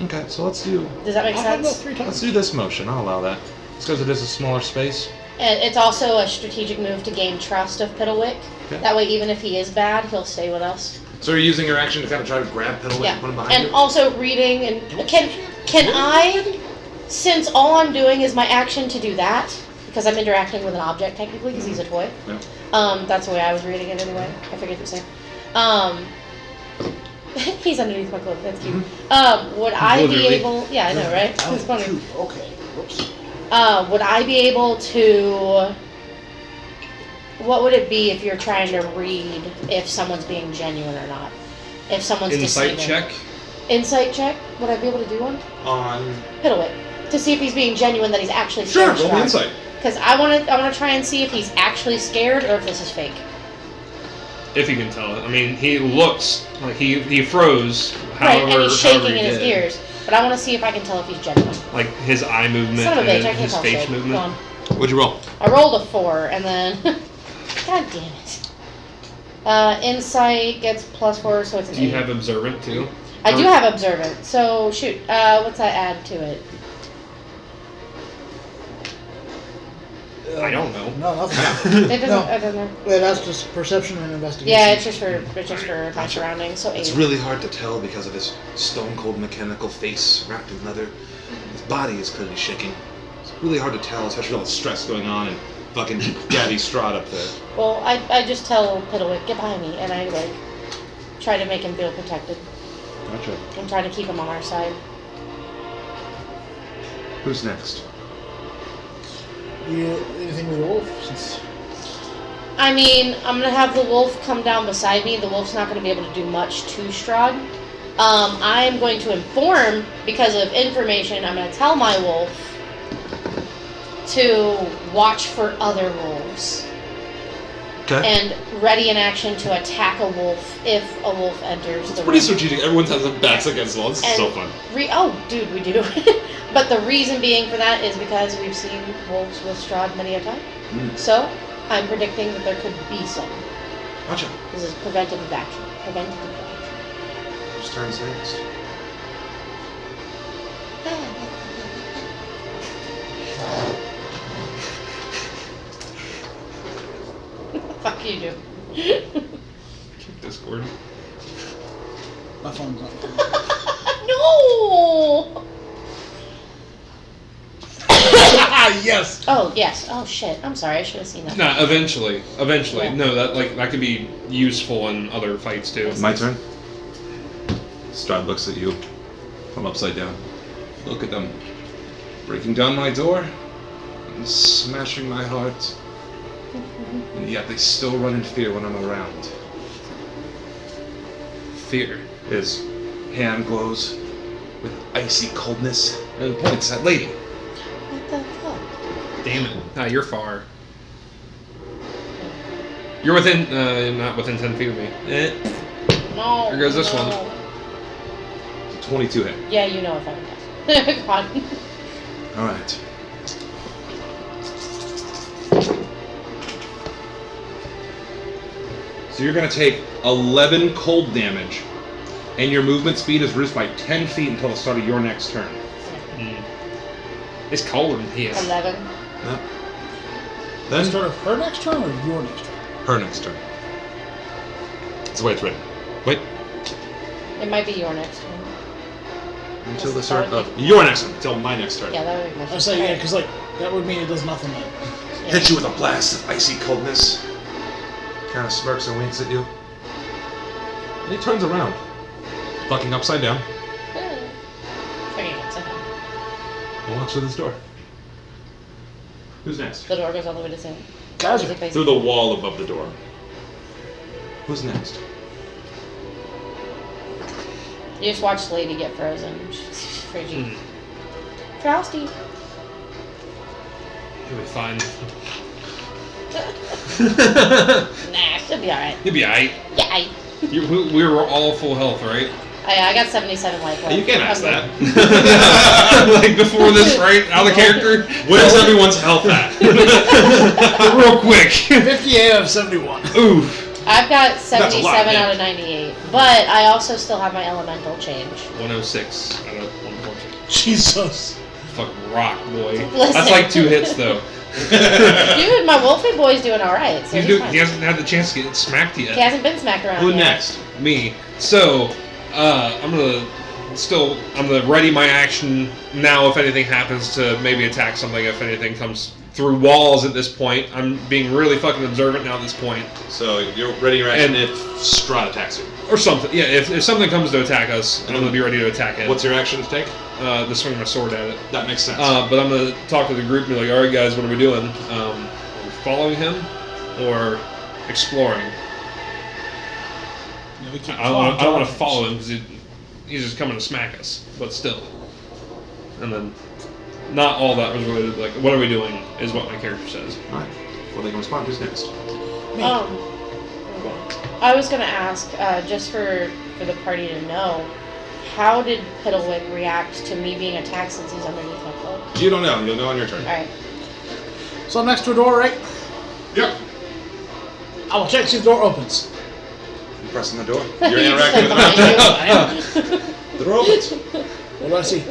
Okay, so let's do Does that make I've done that sense? 3 let's times. do this motion. I'll allow that. It's because it is a smaller space. And it's also a strategic move to gain trust of Piddlewick. Okay. That way, even if he is bad, he'll stay with us. So you're using your action to kind of try to grab Piddlewick Yeah, and put him behind and you? also reading and can I, since all I'm doing is my action to do that, because I'm interacting with an object technically because he's a toy. Yeah. That's the way I was reading it anyway. I figured the same. He's underneath my cloak. That's cute. Would I be Literally. able? Yeah, I know, right? It's funny. Okay. Whoops. Would I be able to? What would it be if you're trying to read if someone's being genuine or not? If someone's Insight deceiving. check. Insight check. Would I be able to do one? On... Piddlewick. To see if he's being genuine, that he's actually Sure, scared. roll me insight. Because I want to try and see if he's actually scared or if this is fake. If you can tell it. I mean, he looks like he froze. Right, However, and he's shaking however he in his did. ears. But I want to see if I can tell if he's genuine. Like his eye movement Son of a bitch, I and can't his tell face shit. movement. Go on. What'd you roll? I rolled a 4, and then... God damn it. Insight gets +4, so it's an Do you 8. have observant too? I do have observant, so shoot. What's that add to it? I don't know. No, nothing. It doesn't. No. I don't know. Wait, that's just perception and investigation. Yeah, it's just for my surroundings. So 8. It's really hard to tell because of his stone-cold mechanical face wrapped in leather. His body is clearly shaking. It's really hard to tell, especially with all the stress going on and fucking Gabby Strahd up there. Well, I just tell Piddlewick, get behind me, and I like try to make him feel protected Gotcha. and try to keep him on our side. Who's next? Anything with the wolf? Since I mean, I'm gonna have the wolf come down beside me. The wolf's not gonna be able to do much to Strahd. I'm going to inform, because of information, I'm going to tell my wolf to watch for other wolves. Okay. And ready in action to attack a wolf if a wolf enters the Pretty room. strategic. Everyone has their backs against the wall. This is so fun. Oh, dude, we do. But the reason being for that is because we've seen wolves with Strahd many a time. So, I'm predicting that there could be some. Gotcha. This is preventative action. Preventative action. Whose turn's next? Fuck you, do. Kick Discord. My phone's not. No! Yes. Oh, yes. Oh, shit. I'm sorry. I should have seen that. Nah, eventually. Yeah. No, that could be useful in other fights too. My turn. Strahd looks at you from upside down. Look at them. Breaking down my door and smashing my heart. And yet they still run in fear when I'm around. Fear. His hand glows with icy coldness and points at Lady. What the fuck? Damn it. Ah, you're far. You're within, not within 10 feet of me. No. There goes this one. 22 hit. Yeah, you know if I'm guessing. Come on. Alright. So you're going to take 11 cold damage, and your movement speed is reduced by 10 feet until the start of your next turn. It's colder than he is. 11. Yep. The Then start of her next turn or your next turn? her next turn. That's the way it's written. Wait. It might be your next turn. Until the start of your next turn. Until my next turn. Yeah, that would make more I sense. say yeah, because like that would mean it does nothing then. Yeah. Hits you with a blast of icy coldness. Kind of smirks and winks at you. And he turns around. Fucking upside down. Fucking upside down. And walks to this door. Who's next? The door goes all the way to Sam. Guys, Is it facing- Through the wall above the door. Who's next? You just watched Lady get frozen. She's frigid. Frosty. You'll be fine. Nah, she'll be alright. You'll be alright. Yeah, We were all full health, right? I got 77 life left. You can't ask I'm that. good. Like before this, right? Out of character? Where's everyone's health at? Real quick. 58 out of 71. Oof. I've got That's a lot, 77 man. out of 98. But I also still have my elemental change. 106 out of 114. Jesus. Fucking rock, boy. Listen. That's like 2 hits, though. Dude, my Wolfie boy's doing alright. So he's fine. He hasn't had the chance to get smacked He yet. hasn't been smacked around Who yet. next? Me. So, I'm gonna ready my action now if anything happens to maybe attack something, if anything comes through walls at this point. I'm being really fucking observant now at this point. So you're ready your action And- if Strahd attacks you. Or something. Yeah, if something comes to attack us, I'm gonna be ready to attack it. What's your action to take? To swing my sword at it. That makes sense. But I'm gonna talk to the group and be like, alright guys, what are we doing? Are we following him or exploring? Yeah, we keep I don't want to following follow him because he's just coming to smack us, but still. And then, not all that was related. Like, what are we doing? Is what my character says. Alright. Well, they can respond. Who's next? I was gonna ask, just for the party to know, how did Piddlewick react to me being attacked since he's underneath my cloak? You don't know. You'll know on your turn. Alright. So I'm next to a door, right? Yep. I will check see if the door opens. You're pressing the door. You You're just interacting with said the The door opens. What do I see?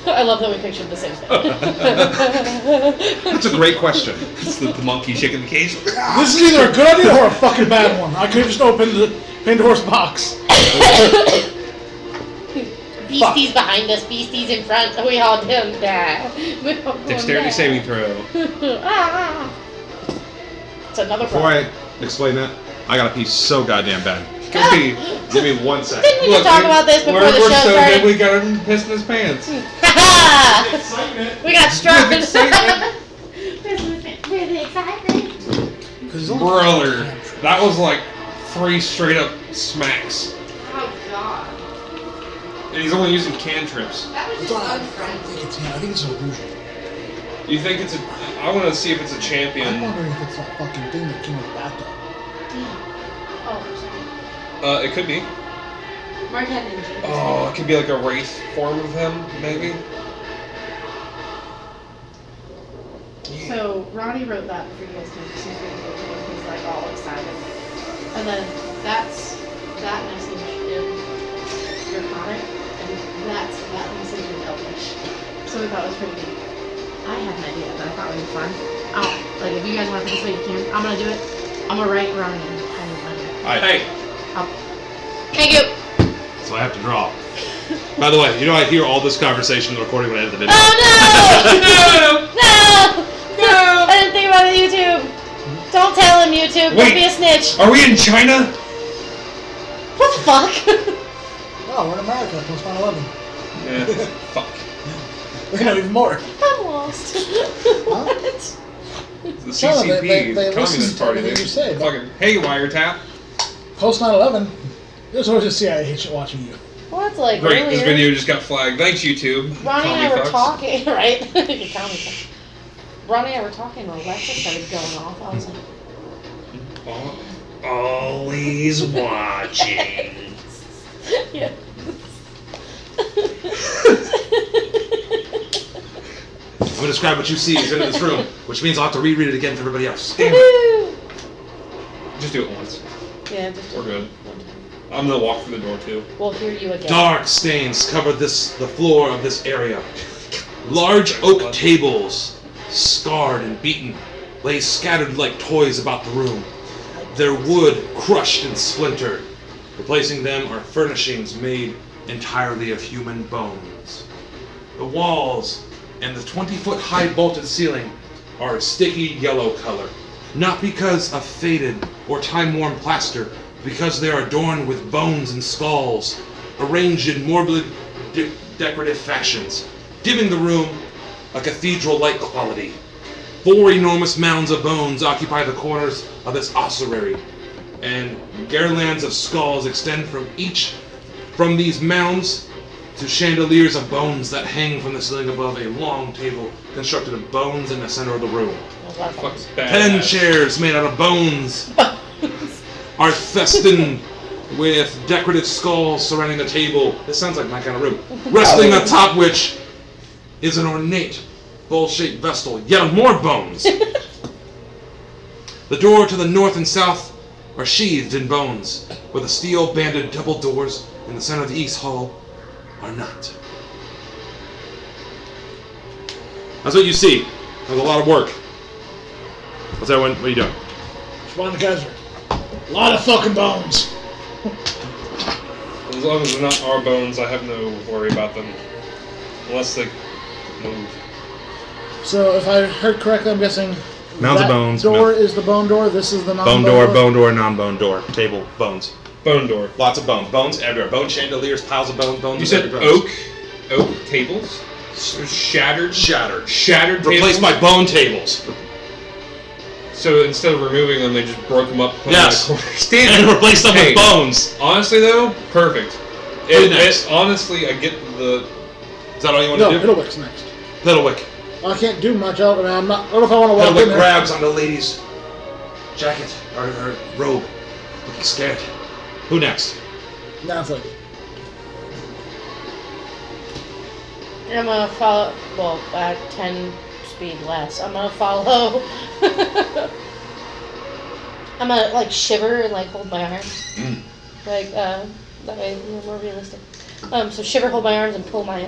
I love that we pictured the same thing. That's a great question. It's the monkey shaking the cage. This is either a good idea or a fucking bad one. I could have just opened the Pandora's box. Beasties behind us, beasties in front. We all don't die. We all don't Dexterity die. saving throw. Ah. It's another Before problem. I explain that, I gotta pee so goddamn bad. Come be. Give me 1 second. Didn't we just talk about this before the show so started? good we got him pissing his pants. We got struck. With excitement. With excitement. Brother, that was like 3 straight up smacks. Oh god. And he's only using cantrips. That was It's just not, I unfriendly. think it's him. I think it's an illusion. You think it's a... I want to see if it's a I'm champion. wondering if it's that fucking thing that came with the bathtub. Oh, sorry. It could be. Mark had an injury. Oh, it could be like a wraith form of him, maybe. So Ronnie wrote that for you guys to he's reading it to him. He's like all excited. And then that's that message in Draconic, and that's that message in Elvish. So we thought it was pretty neat. I had an idea that I thought would be fun. Like if you guys want to participate, you can. I'm gonna do it. I'm gonna write Ronnie in. Hey! Thank you. So I have to draw. By the way, you know I hear all this conversation in the recording when I edit the video. Oh no! No! I didn't think about it, YouTube. Don't tell him, YouTube. Don't Wait. be a snitch. Are we in China? What the fuck? Oh, we're in America, post 9/11. Yeah. Fuck. We know even more. I'm lost. What? The No, CCP, they the listen Communist to Party. everything They you say, but- fucking, hey, wiretap. Post 9/11, there's always a CIA agent watching you. Well, that's like Great, earlier. this video just got flagged. Thanks, YouTube. Ronnie and I Tommy were fucks. talking, right? You tell me something. Ronnie and I were talking, and Alexa started going off. I was like, Always watching. yeah. I'm gonna describe what you see is in this room, which means I'll have to reread it again for everybody else. Woohoo! Just do it once. Yeah, just We're good. I'm gonna walk through the door too. we'll hear you again. Dark stains cover the floor of this area. Large oak tables, scarred and beaten, lay scattered like toys about the room. Their wood crushed and splintered. Replacing them are furnishings made entirely of human bones. The walls and the 20-foot high vaulted ceiling are a sticky yellow color. Not because of faded or time-worn plaster, because they are adorned with bones and skulls, arranged in morbid decorative fashions, giving the room a cathedral-like quality. 4 enormous mounds of bones occupy the corners of this ossuary, and garlands of skulls extend from these mounds to chandeliers of bones that hang from the ceiling above a long table constructed of bones in the center of the room. Fuck's 10 badass. chairs made out of bones are festooned with decorative skulls surrounding the table. This sounds like my kind of room. Resting atop which is an ornate, bowl-shaped vessel, yet more bones. The door to the north and south are sheathed in bones, where the steel-banded double doors in the center of the east hall are not. That's what you see. There's a lot of work. What's everyone? What are you doing? Spawn Kaiser. A lot of fucking bones. As long as they're not our bones, I have no worry about them. Unless they move. So, if I heard correctly, I'm guessing Mounds of that bones, door is the bone door. This is the non-bone bone door, non-bone door. Table, bones. Bone door. Lots of bones. Bones everywhere. Bone chandeliers, piles of bones, bones. You said every bones. oak tables? Shattered? Shattered. Shattered tables? Replaced by bone tables. So instead of removing them, they just broke them up. Put Yes. them in the corner. Stand And replaced them with bones. Honestly, though, perfect. next? Honestly, I get the... Is that all you want No, to do? Piddlewick's next. Piddlewick. I can't do much. I don't know if I want to walk in Piddlewick there. grabs on the lady's jacket or her robe, looking scared. Who next? Now it's like, And I'm gonna follow. Well, at 10 speed less. I'm gonna follow. I'm gonna like shiver and like hold my arms. Like that way you're more realistic. So shiver, hold my arms, and pull my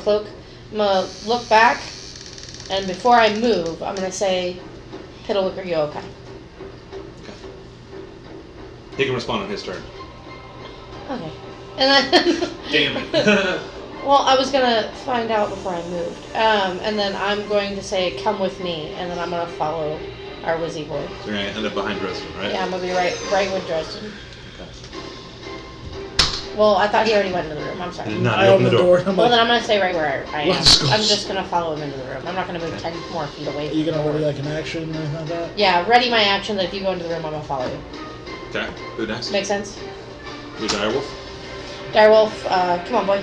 cloak. I'm gonna look back, and before I move, I'm gonna say, "Piddlewick, are you okay?" He can respond on his turn. Okay. And then. Damn it. Well, I was gonna find out before I moved, and then I'm going to say, "Come with me," and then I'm gonna follow our Wizzy boy. So you're gonna end up behind Dresden, right? Yeah, I'm gonna be right with Dresden. Well, I thought he already went into the room. I'm sorry. No, I you open the door. I'm Well, like, then I'm gonna stay right where I am. Let's go. I'm just gonna follow him into the room. I'm not gonna move 10 more feet away. are you gonna ready like an action or anything like that? Yeah, ready my action. That if you go into the room, I'm gonna follow you. Okay. Who next? Make sense? You direwolf? Direwolf, come on, boy.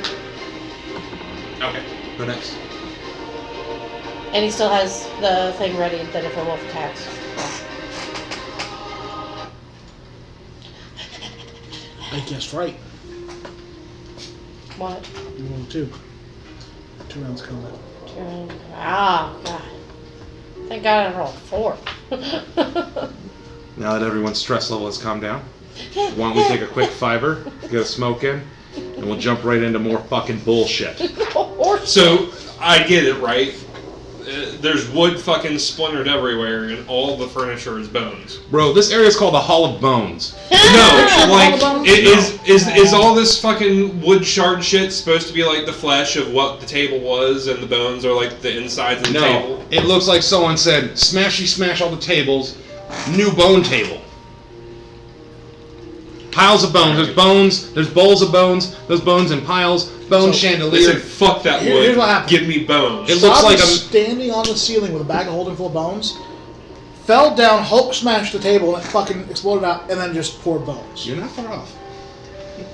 Okay. Go next. And he still has the thing ready that if a wolf attacks. I guessed right. What? You rolled 2. 2 rounds combat. Ah, God. Thank God I rolled 4. Now that everyone's stress level has calmed down, why don't we take a quick fiber, get a smoke in, and we'll jump right into more fucking bullshit. So, I get it, right? There's wood fucking splintered everywhere, and all the furniture is bones. Bro, this area is called the Hall of Bones. No, like, is all this fucking wood shard shit supposed to be like the flesh of what the table was, and the bones are like the insides of the table? No, it looks like someone said, smashy smash all the tables, new bone table. Piles of bones, there's bowls of bones, those bones in piles, bone They chandelier. said, fuck that wood, Here's what happened. give me bones. It looks like was standing on the ceiling with a bag of holding full of bones, fell down, Hulk smashed the table, and it fucking exploded out, and then just poured bones. You're not far off.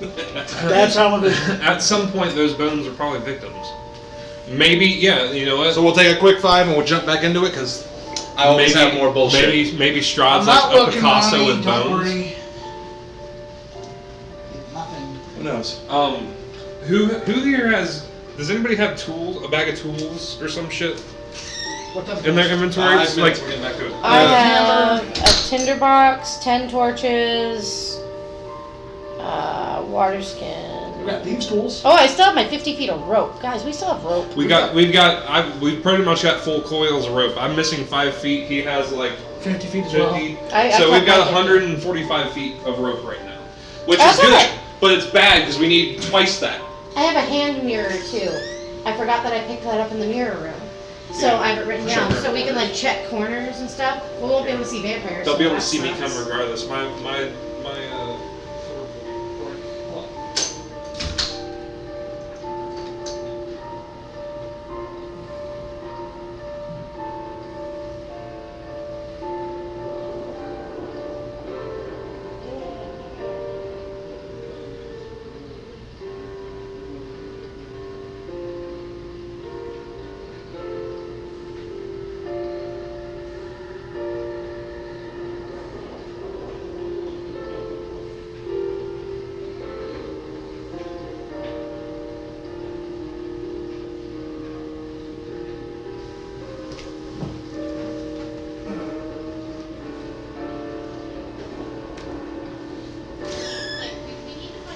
That's how it is. At some point, those bones are probably victims. Maybe, yeah, you know what? So we'll take a quick 5 and we'll jump back into it, because I always have more bullshit. Maybe Strahd's I'm like not a looking, Picasso Ronnie, with don't bones. worry. Nothing. Who knows? Who here has? Does anybody have tools? A bag of tools or some shit What the in their inventories? 5 Like, minutes, we're getting back to it. I have a tinderbox, 10 torches, water skin. We got thieves' tools. Oh, I still have my 50 feet of rope. Guys, we still have rope. we've pretty much got full coils of rope. I'm missing 5 feet. He has like 50 feet as well. 50. I So we've got kept my 145 feet of rope right now, which That's is good. okay. But it's bad because we need twice that. I have a hand mirror too. I forgot that I picked that up in the mirror room. So Yeah. I have it written down so we can like check corners and stuff. We won't be able to see vampires. They'll so be able to that see me sucks. come regardless. My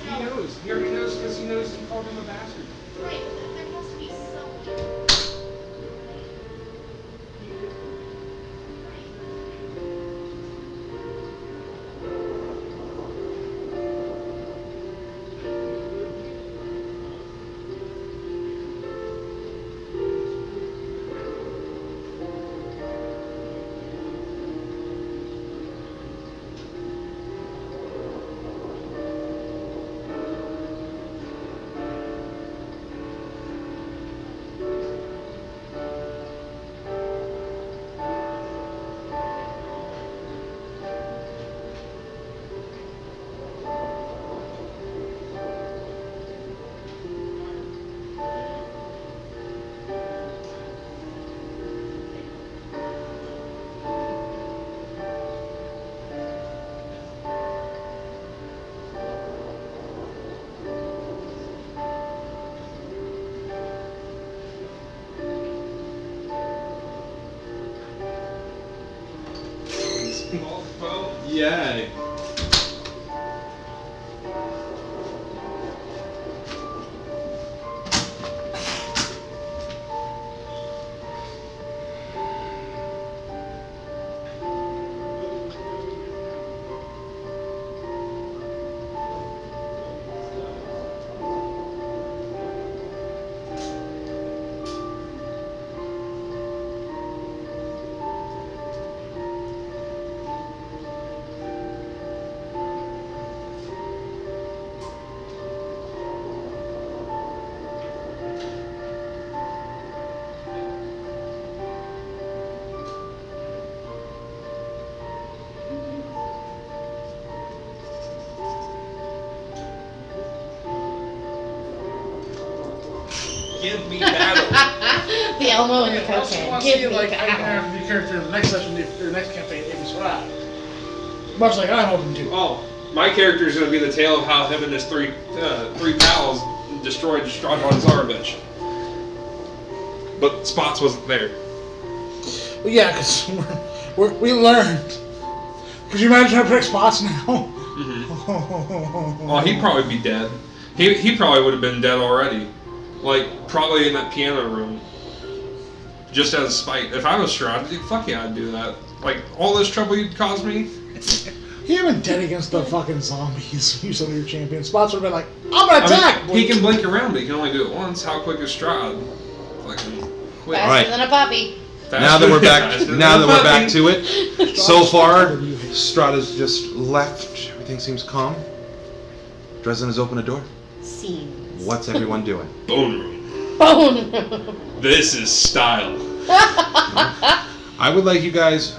He knows. He already knows because he knows you called him a bastard. Right, but there has to be some. Yay. Give me battle. The Elmo and the I also cocaine. want to see Give me like how you battle. interact with your character in the next session, the next campaign, if it's right. Much like I'm hoping to. Oh, my character is going to be the tale of how him and his three pals destroyed Strahd Zarovich. But Spots wasn't there. Well, yeah, because we learned. Could you imagine how to predict Spots now? Mm-hmm. Well, he'd probably be dead. He probably would have been dead already. Like, probably in that piano room. Just out of spite. If I was Strahd, fuck yeah, I'd do that. Like, all this trouble you'd cause me? He had been dead against the fucking zombies. You some of your champions. Spots would have been like, I'm gonna attack! He can blink around, but he can only do it once. How quick is Strahd? Fucking quick. Faster Alright. than a puppy. Now that we're back, Faster now than that a we're back puppy. to it, so far, Strahda's just left. Everything seems calm. Dresden has opened a door. Scenes. What's everyone doing? Bone room. Bone. This is style. I would like you guys.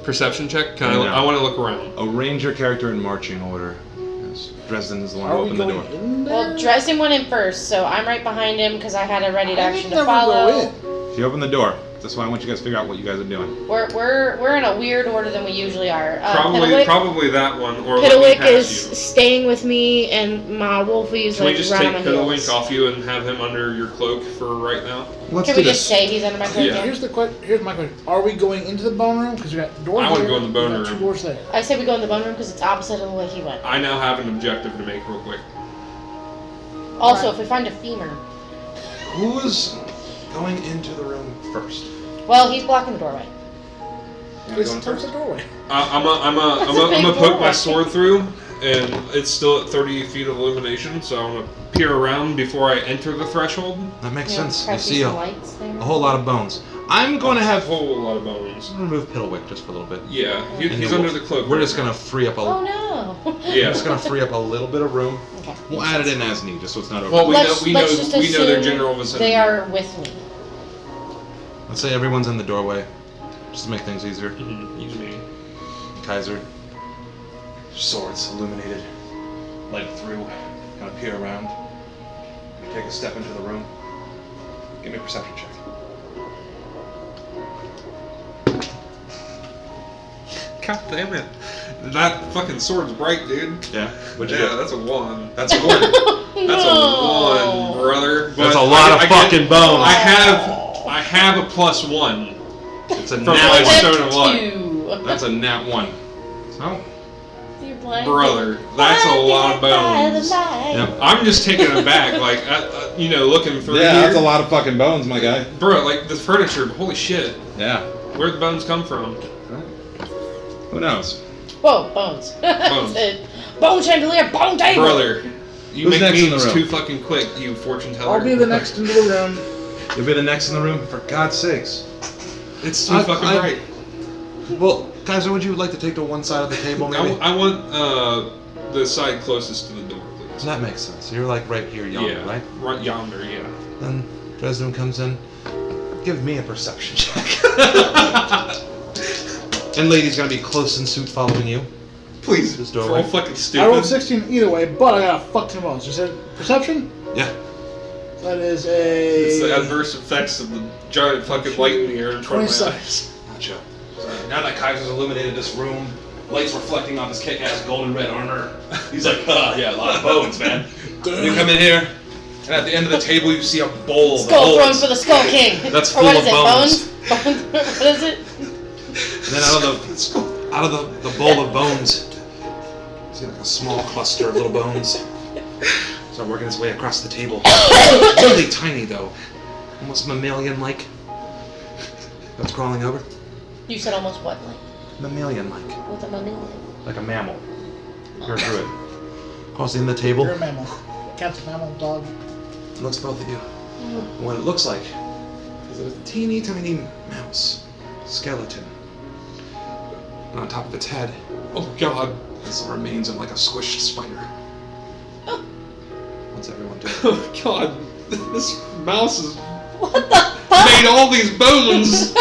Perception check? No. I want to look around. Arrange your character in marching order. Yes, Dresden is the one who Are we opened the going door. in there? Well, Dresden went in first, so I'm right behind him because I had a ready to I action think to that we'll follow. go in. She opened the door. That's why I want you guys to figure out what you guys are doing. We're in a weird order than we usually are. Probably that one, or let me Piddlewick pass is you. staying with me, and my Wolfie's Can we like just right take on my Piddlewink heels. off you and have him under your cloak for right now? Let's Can do we just this. say he's under my cloak? Yeah. Here's my question. Are we going into the bone room? Because we got doors I wanna here, go in the bone we got room. 2 doors there. I say we go in the bone room because it's opposite of the way he went. I now have an objective to make real quick. Also, Right. if we find a femur, Who's going into the room first? well, he's blocking the doorway. You It's going towards first? the doorway. I'm That's a big gonna poke my doorway. sword through, and it's still at 30 feet of illumination, so I'm gonna peer around before I enter the threshold. That makes You know, sense. I perhaps see use a some lights there. whole lot of bones. I'm going to A have. whole lot of bones. Remove Piddlewick just for a little bit. Yeah, And he's then under the cloak. We're right just now. gonna free up a. Oh no. We're Yeah. just gonna free up a little bit of room. Okay. We'll add it in as needed, just so it's not over. Well, we Let's know just their assume general vicinity. They are with me. Let's say everyone's in the doorway, just to make things easier. Use me. Kaiser, swords illuminated, light through, kind of peer around. You take a step into the room. Give me a perception check. God damn it! That fucking sword's bright, dude. Yeah. What'd you Yeah, get? that's a 1. That's a one. That's a 1, brother. That's But a lot of I fucking bones. I have a +1. It's a From nat my one. stone of light. 2. That's a nat one. So, You're blind. Brother, that's a lot of bones. yep. I'm just taken aback, like, looking through Yeah, here. that's a lot of fucking bones, my guy. Bro, like, the furniture, holy shit. Yeah. Where'd the bones come from? Who knows? Whoa, bones. Bones. Bone chandelier, bone table. Brother, you Who's make next in the memes room? too fucking quick, you fortune teller. I'll be the next into the room. You'll be the next in the room, for God's sakes. It's too fucking bright. Well, Kaiser, would you like to take to one side of the table, maybe? I want the side closest to the door, please. That makes sense. You're like right here, yonder, Yeah, right? right yonder, yeah. Then Dresden comes in. Give me a perception check. And lady's gonna be close in suit following you. Please, This we're doorway. all fucking I rolled stupid. 16 either way, but I got a fuck ton of bones. You said perception? Yeah. That is It's the a adverse effects of the giant fucking light in the air in front of my 27. eyes. Gotcha. So now that Kaiser's illuminated this room, lights reflecting off his kick-ass golden red armor, he's like, yeah, a lot of bones, man. You come in here, and at the end of the table you see a bowl of Skull throne bones. for the Skull King. That's Or full what of is it? bones. Bones? What is it? And then out of the bowl of bones, you see like a small cluster of little bones. Start working its way across the table. Really tiny though, almost mammalian-like. That's crawling over. You said almost what? Like, Mammalian-like, what's a mammalian? like a mammal. You're through it. Crossing the table. You're a mammal. Cat's a mammal, dog. Looks both of you. And what it looks like is a teeny tiny mouse skeleton. And on top of its head, Oh god. is the remains of like a squished spider. What's everyone doing? Oh god. This mouse has What the fuck? made all these bones.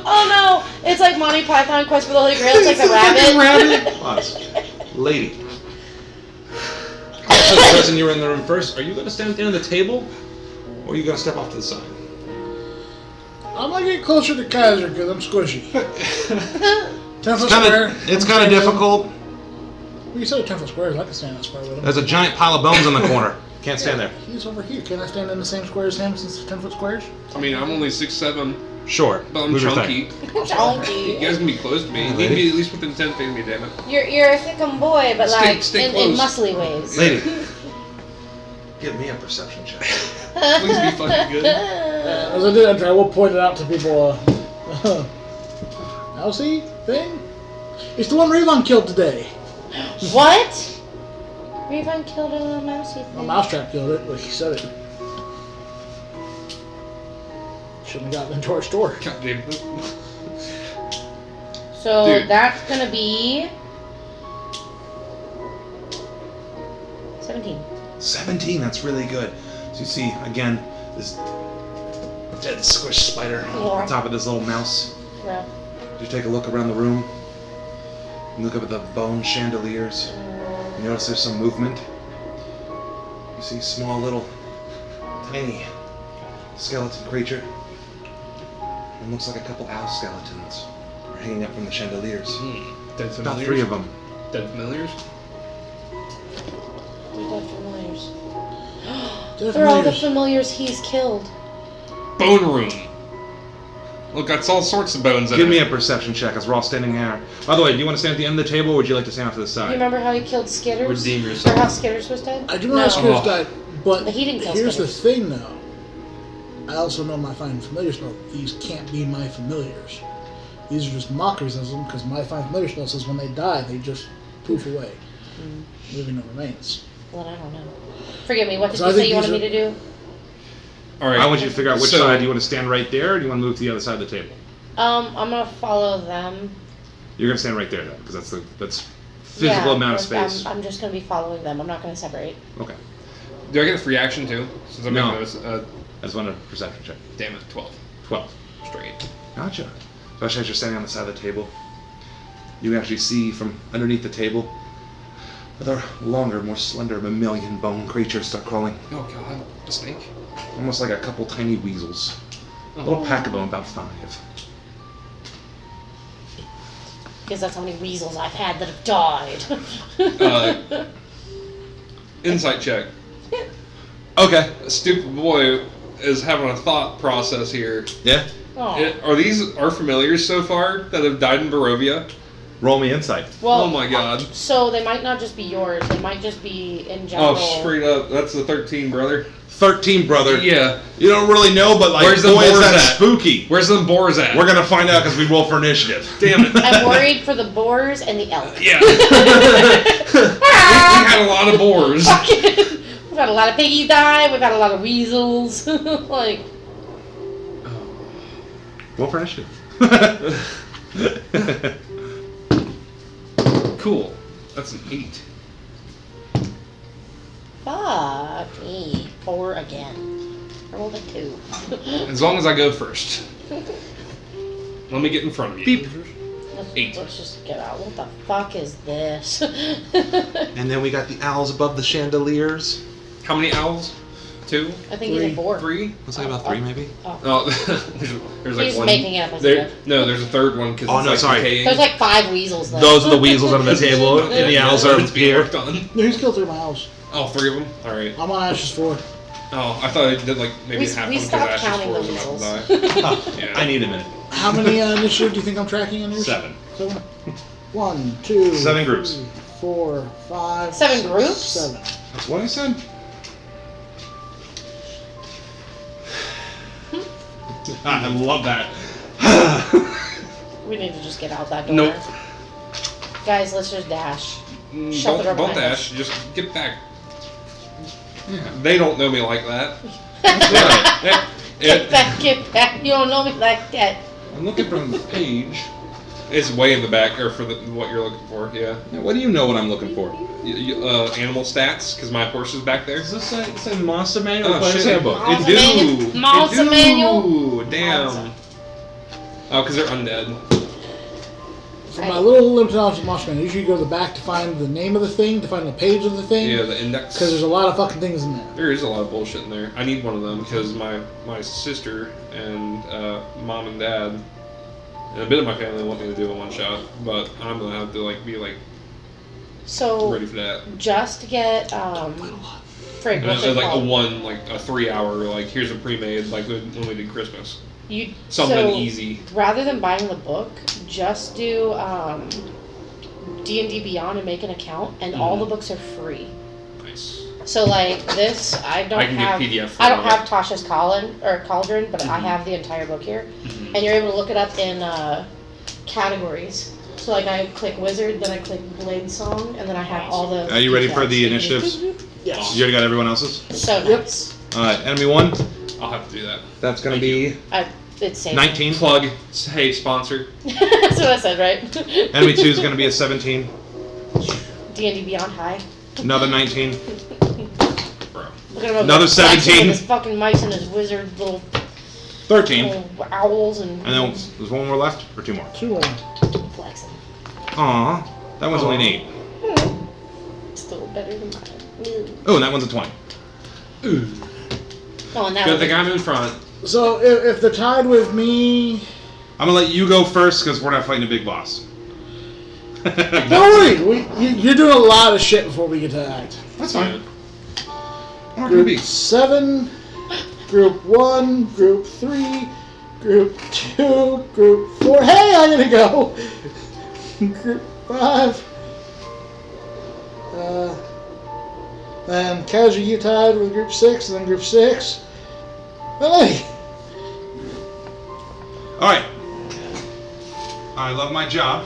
Oh no! It's like Monty Python Quest for the Holy Grail. It's like the It's a fucking rabbit. Pause. Lady, person you were in the room first. Are you going to stand at the end of the table, or are you going to step off to the side? I'm gonna get closer to Kaiser because I'm squishy. 10 foot square. It's kind of difficult. Well, you said 10 foot squares. I can stand in that square with him. There's a giant pile of bones in the corner. Can't stand there. He's over here. Can I stand in the same square as him since it's 10 foot squares? I mean, I'm only 6'7", Sure. but I'm Move your chunky. thing. Chunky. You guys can be close to me. You need to be at least within 10 feet of me, damn it. You're a thickum boy, but like Stay in close. muscly ways. Lady, give me a perception check. Please be fucking good. As I did enter, I will point it out to people. Mousy thing? It's the one Rayvon killed today. What? Rayvon killed a mousy A thing. mousetrap killed it, but he said it. Shouldn't have gotten into our store. God damn it. So Dude. that's gonna be 17. 17, that's really good. So you see, again, this dead squished spider on top of this little mouse. Yeah. You take a look around the room. You look up at the bone chandeliers. You notice there's some movement. You see small little, tiny skeleton creature. It looks like a couple owl skeletons are hanging up from the chandeliers. Dead About familiars? 3 of them. Dead familiars? We're dead familiars. Dead They're all the familiars. familiars he's killed. Bone room. Look, that's all sorts of bones in Give me it. a perception check as we're all standing there. By the way, do you want to stand at the end of the table or would you like to stand off to the You side? remember how he killed Skitters? Redeem Or yourself. how Skitters was dead? I do know how Skitters died, but He didn't kill here's Skitters. the thing, though. I also know my Find Familiar spell. These can't be my familiars. These are just mockeries of them, because my Find Familiar spell says when they die, they just poof away, leaving no remains. Well, I don't know. Forgive me, what did So I you say think you wanted me these to do? Alright. I want you to figure out which So- side. Do you want to stand right there or do you want to move to the other side of the table? I'm gonna follow them. You're going to stand right there then, because that's physical amount of but space. I'm just gonna be following them. I'm not gonna separate. Okay. Do I get a free action too? Since I'm No. making this, I just want a perception check. damn it, 12. 12. Straight. Gotcha. Especially as you're standing on the side of the table, you can actually see from underneath the table other longer, more slender mammalian bone creatures start crawling. Oh god, a snake? Almost like a couple tiny weasels. A little pack of them, about 5. Because that's how many weasels I've had that have died. Insight check. Okay. A stupid boy is having a thought process here. Yeah? Oh. Are these our familiars so far that have died in Barovia? Roll me insight. Well, Oh my god. So they might not just be yours. They might just be in general. Oh, straight up. That's the 13, brother. 13, brother. Yeah. You don't really know, but like, Where's the boy, is boars that at? spooky. Where's them boars at? We're gonna find out because we roll for initiative. Damn it. I'm worried for the boars and the elk. Yeah. we had a lot of boars. We've had a lot of piggies die. We've had a lot of weasels. Like, Roll for initiative. Cool. That's an 8. fuck me. 4 again. I rolled a 2. As long as I go first. Let me get in front of you. Beep. 8. Let's just get out. What the fuck is this? And then we got the owls above the chandeliers. How many owls? 2? I think he's a 4. 3? Let's say about 3 maybe. Oh, there's like He's one. making it up as he There, goes. no, there's a third one because Oh, it's no, like sorry. decaying. There's like 5 weasels though. Those are the weasels under the table, and the owls are It's being here. worked on. No, he's killed 3 of my owls. Oh, 3 of them? Alright. I'm on Ashes 4. Oh, I thought I did like maybe We half we of them stopped because counting the Ashes 4 was about weasels. to die. Yeah. I need a minute. How many initiative do you think I'm tracking on yours? 7. 7. 1, 2, 7 groups. 3, 4, 5. 7 6, groups? 7. That's what I said. I love that. We need to just get out that door. Nope. Guys, let's just dash. Shut the door Don't behind dash. us. Just get back. Yeah. They don't know me like that. Get back, get back. You don't know me like that. I'm looking from the page. It's way in the back, or for what you're looking for. Yeah. Yeah, what do you know what I'm looking for? Animal stats, because my horse is back there. Does this say Moss Manual Oh Player's shit! Handbook? Moss It do. Manual. Moss It do. Manual. Damn. Moss. Oh, because they're undead. For my little limited knowledge of Moshman, I usually go to the back to find the name of the thing, to find the page of the thing. Yeah, the index. Because there's a lot of fucking things in there. There is a lot of bullshit in there. I need one of them because my sister and mom and dad and a bit of my family want me to do a one shot, but I'm gonna have to like be like ready for that. Just get Frig, And what's it's it like called? a 3 hour like here's a pre-made like when we did Christmas. So, easy. Rather than buying the book, just do D&D Beyond and make an account, and all the books are free. Nice. So like this, I don't can have. get PDF. I don't have Tasha's Cauldron, but I have the entire book here, and you're able to look it up in categories. So like I click Wizard, then I click Blade Song, and then I have all the. Are you ready for details. the initiatives? Yes. You already got everyone else's? So nice. Alright, enemy 1. I'll have to do that. That's gonna be It's safe. 19. Plug. Hey, sponsor. That's what I said, right? Enemy 2 is gonna be a 17. D&D Beyond High. Another 19. Bro. Look at him over Another there flexing 17. with his fucking mice and his wizard little 13. owls and. And then there's one more left, or 2 more? 2 more. Flexing. Aww, that one's only an 8. Still better than mine. Oh, and that one's a 20. Ooh. Oh, and that Good was thing I'm in front. So if they're tied with me, I'm gonna let you go first because we're not fighting a big boss. don't worry. You're doing a lot of shit before we get to act. That's fine. Or it could Group be. 7, Group 1, Group 3, Group 2, Group 4. Hey, I'm gonna go. Group 5. Then casual you tied with Group 6, and then Group 6. Hey. Alright. I love my job.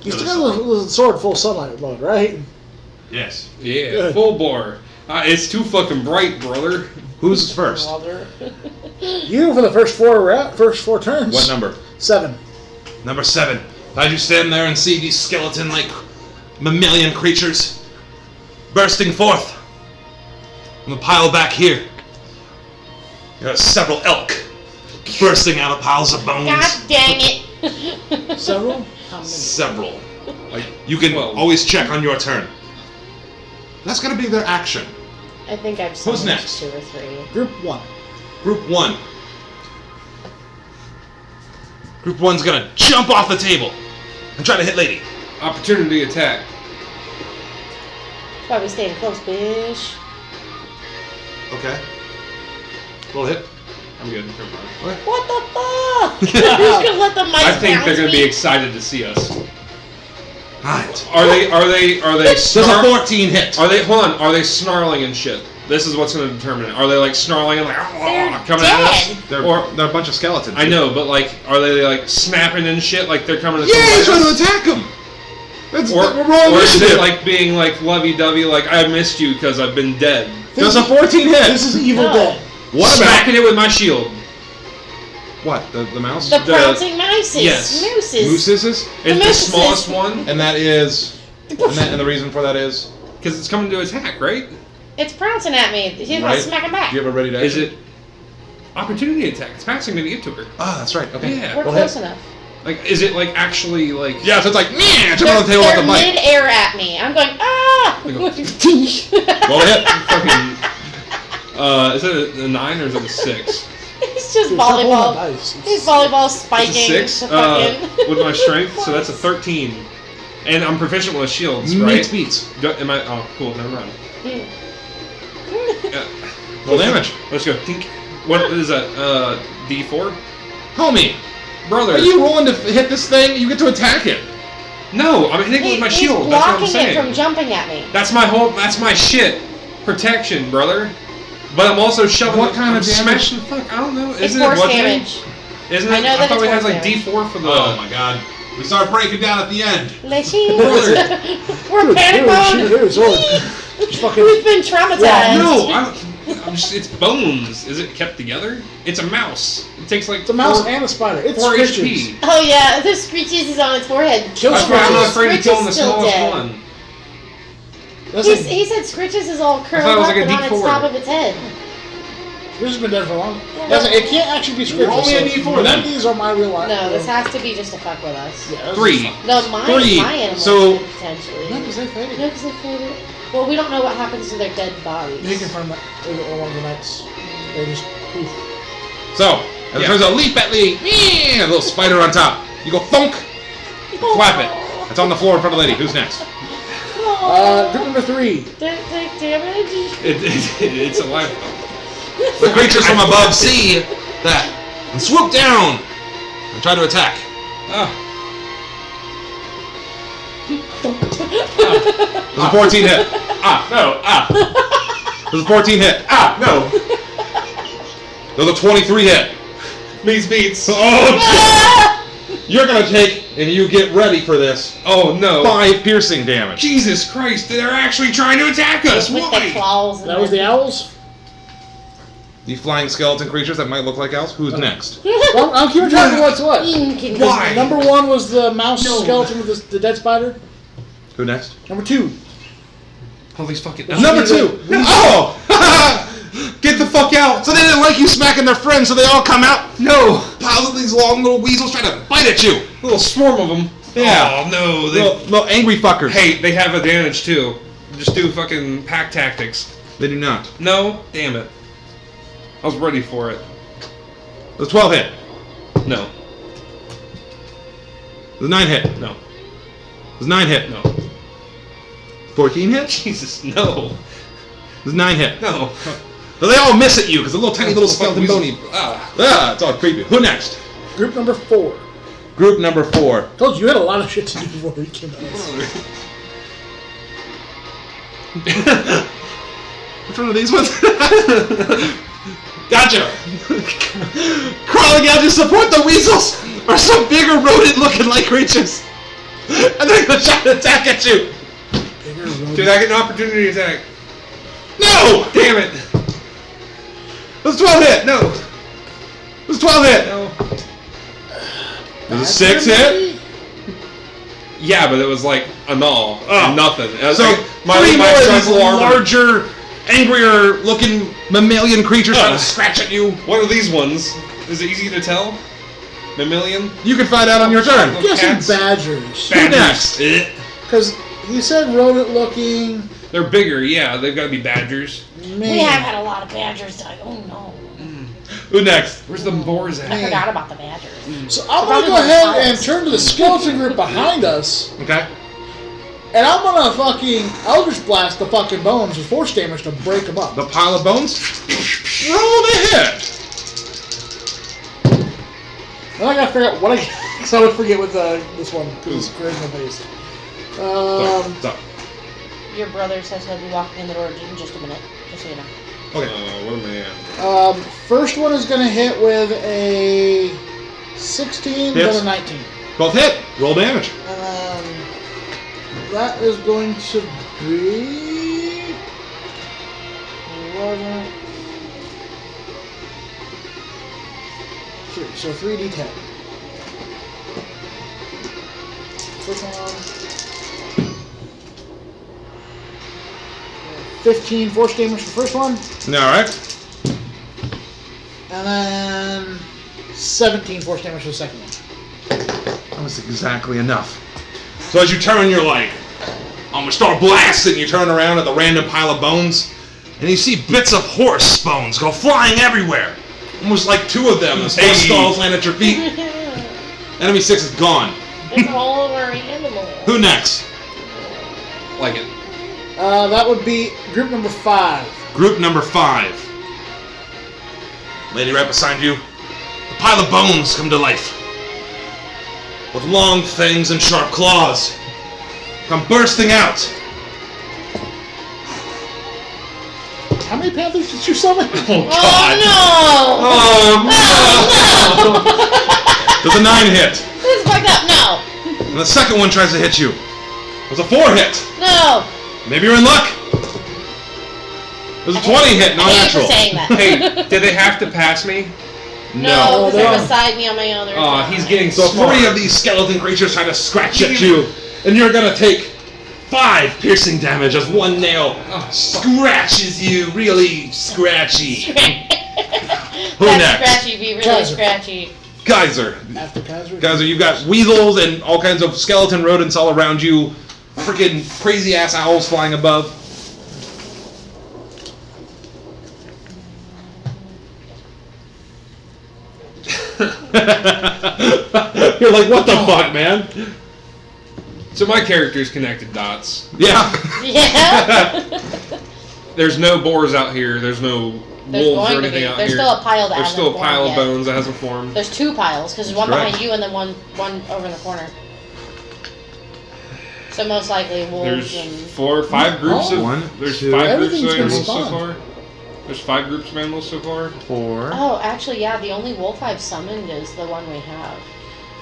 You still got the sword full sunlight mode, right? Yes. Yeah, Good. full bore. It's too fucking bright, brother. Who's first? Brother. You for the first four turns. What number? 7. Number 7. As you stand there and see these skeleton-like mammalian creatures bursting forth from the pile back here. There are several elk bursting out of piles of bones. God dang it! Several? How many? Several. Like you can Well- always check on your turn. That's gonna be their action. I think I've Who's summoned next? 2 or 3. Group 1. Group 1. Group 1's gonna jump off the table and try to hit Lady. Opportunity attack. That's why we staying close, bitch. Okay. Little hit. I'm good. Never mind. What the fuck? You're just gonna let the mice I think they're bounce gonna be me? excited to see us. Alright. Are they Does a 14 hit? Are they hold on? Are they snarling and shit? This is what's going to determine it. Are they like snarling and like They're coming dead. at us? They're Or a bunch of skeletons. I know, but like, are they like snapping and shit like they're coming to Yeah, he's trying somebody to else? attack him. That's Or roll is it initiative. like being like lovey-dovey, like I missed you because I've been dead? Does a 14 hit? This is Evil No. Dead. What Smacking it with my shield? What? The mouse? The pouncing mices. yes. Mooses. Mooses? It's the mouse smallest says- one And that is... And the reason for that is... because it's coming to attack, right? It's pouncing at me. He's gonna Right. smack him back. Do you have a ready to Is action? it opportunity attack? It's passing me to get to her. Ah, that's right. Okay. Yeah. We're Go close ahead. enough. Like, is it like actually like? Yeah, so it's like, meh, jump on the They're, table like they're a bite. mid-air at me. I'm going, ah! They go, Roll hit. Fucking. Is it a 9 or is it a 6? He's just Dude, stop rolling volleyball. dice. He's volleyball It's spiking. a 6 the fucking... with my strength, so that's a 13. And I'm proficient with shields, right? Meets beats. Am I? Oh, cool. Never mind. Roll damage. Let's go. Tink. What is that? D4? Homie, Brother. are you rolling to hit this thing? You get to attack it. No, I'm hitting it with my He's shield. That's what I'm blocking it from saying. jumping at me. That's my whole. That's my shit. Protection, brother. But I'm also shoving. What kind I'm of damage? Smashing the fuck. I don't know. It's Isn't it force what damage. Isn't it? I know that thought it's we had force like damage. D4 for the. Oh my god. We start breaking down at the end. Lacey. Brother. We're panic mode. Dude, sword. Just fucking. We've been traumatized. Yeah, No, I'm just. It's bones. Is it kept together? It's a mouse. It takes like. It's a mouse 4 and a spider. It's 4 Scritches. HP. Oh yeah, the screeches is on its forehead. Kill That's why I'm not Scritches. afraid of killing the Scritch is still smallest dead. one. That's He said Scritches is all curled thought it was up like a and on its D4. top of its head. This has been dead for a long time. It can't actually be scripted. Roll me a D4 none then. of these are my real life. No, this has to be just to fuck with us. Yeah, 3. No, my Three. animals So- potentially. No, because they faded. No, because they faded. Well, we don't know what happens to their dead bodies. You can find that one of the nights. They just poof. So, as it turns out, leap at Lee. Yeah, a little spider on top. You go thunk. Clap it. It's on the floor in front of the lady. Who's next? Group number 3. Damage. It's alive. The creatures from above see that and swoop down and try to attack. Ah, There's a 14 hit. no, There's a 14 hit. no. There's a 23 hit. Beats. Oh, you're gonna take, and you get ready for this, Oh no. 5 piercing damage. Jesus Christ, they're actually trying to attack us. With the Why? claws. And That was the owls? The flying skeleton creatures that might look like owls. Who's next? Well, I'm keeping track of what's what. Why? Number 1 was the mouse skeleton with the dead spider. Who next? Number 2. All these fucking. Number 2. Oh! Get the fuck out! So they didn't like you smacking their friends, so they all come out. No. Piles of these long little weasels trying to bite at you. Little swarm of them. Yeah. Oh no. They, Little angry fuckers. hey, they have advantage too. Just do fucking pack tactics. They do not. No. Damn it. I was ready for it. There's 12 hit. No. There's 9 hit. No. There's 9 hit. No. 14 hit. Jesus. No. There's 9 hit. No. But they all miss at you because the little tiny little skeleton Weasel. bony. Ah. Ah, it's all creepy. Who next? Group number 4. Group number 4. Told you had a lot of shit to do before we came out. Which one of these ones? Gotcha! Crawling out to support the weasels are some bigger rodent-looking like creatures. And they're gonna try to attack at you. Dude, I get an opportunity attack. No! Damn it. There's 12 hit! No. There's 12 hit! No. There's a 6 hit? Yeah, but it was like a null. Oh. Nothing. So, my 3 more of these tribal armor. larger, angrier-looking mammalian creatures trying to scratch at you. What are these ones? Is it easy to tell? Mammalian? You can find out on your turn. I'm guessing Cats. badgers. Who next? Because you said rodent looking. They're bigger, yeah. They've got to be badgers. Man. We have had a lot of badgers die. Oh no. Who next? Where's the boars I at? forgot about the badgers. So I'm going to Probably go ahead the and owls. turn to the skeleton group behind us, Okay. and I'm going to fucking Eldritch Blast the fucking bones with force damage to break them up. The pile of bones? Roll the hit! Then I gotta figure out what I because I would forget with this one because it's charisma based. Stop. Your brother says he'll be walking in the door in just a minute, just so you know. Okay. What am I at? First one is gonna hit with a 16, Hits. then a 19. Both hit. Roll damage. That is going to be 11. 3, so 3d10. First one. 15 force damage for the first one, Alright. and then 17 force damage for the second one. That was exactly enough. So as you turn, you're like, I'm gonna start blasting. You turn around at the random pile of bones, and you see bits of horse bones go flying everywhere. Almost like 2 of them. The Hey. skulls land at your feet. Enemy 6 is gone. It's all of our animals. Who next? Like it. That would be group number 5. Group number 5. Lady right beside you. The pile of bones come to life. With long fangs and sharp claws. Come bursting out. How many panthers did you summon? Oh no! Does a 9 hit. This is fucked up. No! And the second one tries to hit you. Does a 4 hit. No! Maybe you're in luck. There's a 20 hit, not I hate for natural. saying that. Hey, did they have to pass me? No, because they're they're on. beside me on my other Aw, side. he's getting So smart. 3 of these skeleton creatures try to scratch at you, and you're gonna take 5 piercing damage as one nail scratches you really scratchy. Who next? Scratchy, be really Kaiser. scratchy. Geyser. After Kaiser. Geyser, you've got weasels and all kinds of skeleton rodents all around you. Freaking crazy ass owls flying above. You're like, what the fuck, man? So my character's connected dots. Yeah. Yeah. There's no boars out here. There's no There's wolves or going to anything be. out There's here. still a pile that There's hasn't still a pile formed of yet. bones that hasn't formed. There's 2 piles because there's one Correct. behind you and then one over in the corner. So most likely wolves There's and 4 or 5 groups of. One, There's two. 5 groups of Everything's been animals so spawned. far. There's 5 groups of animals so far. 4. oh, actually, yeah. The only wolf I've summoned is the one we have.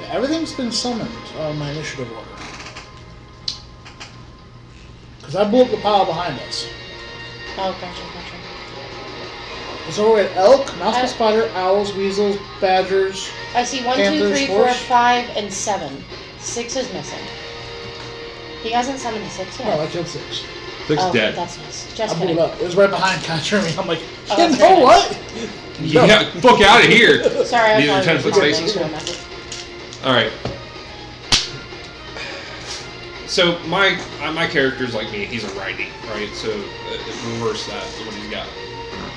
Yeah, everything's been summoned on my initiative order. Because I blew up the pile behind us. Oh, gotcha. So we're at elk, mouse spider, owls, weasels, badgers. I see 1, 2, Panthers, 3, 4, horse. 5, and 7. 6 is missing. He hasn't summoned a 6 yet. No, I killed 6. 6 oh, dead. That's nice. I Just blew kidding. it up. It was right behind Contra me. I'm like, Oh, you that's know very what? Yeah, fuck out of here. Sorry, I These are was 10-foot spaces? All right. So my character's like me. He's a righty, right? So reverse that to what he's got.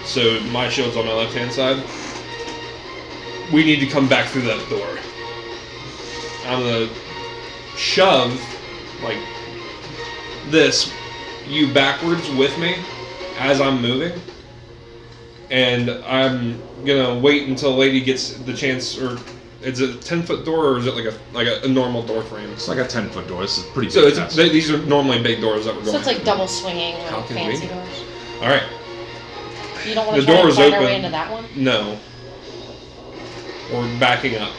So my shield's on my left hand side. We need to come back through that door. I'm gonna shove like this you backwards with me as I'm moving, and I'm gonna wait until Lady gets the chance. Or is it a 10-foot door, or is it like a normal door frame? It's like a 10-foot door. This is pretty So big. it's, these are normally big doors that we're going. So it's like double swinging, How like convenient. fancy doors. All right. You don't want The to try door and is find our open. way into that one? No. We're backing up.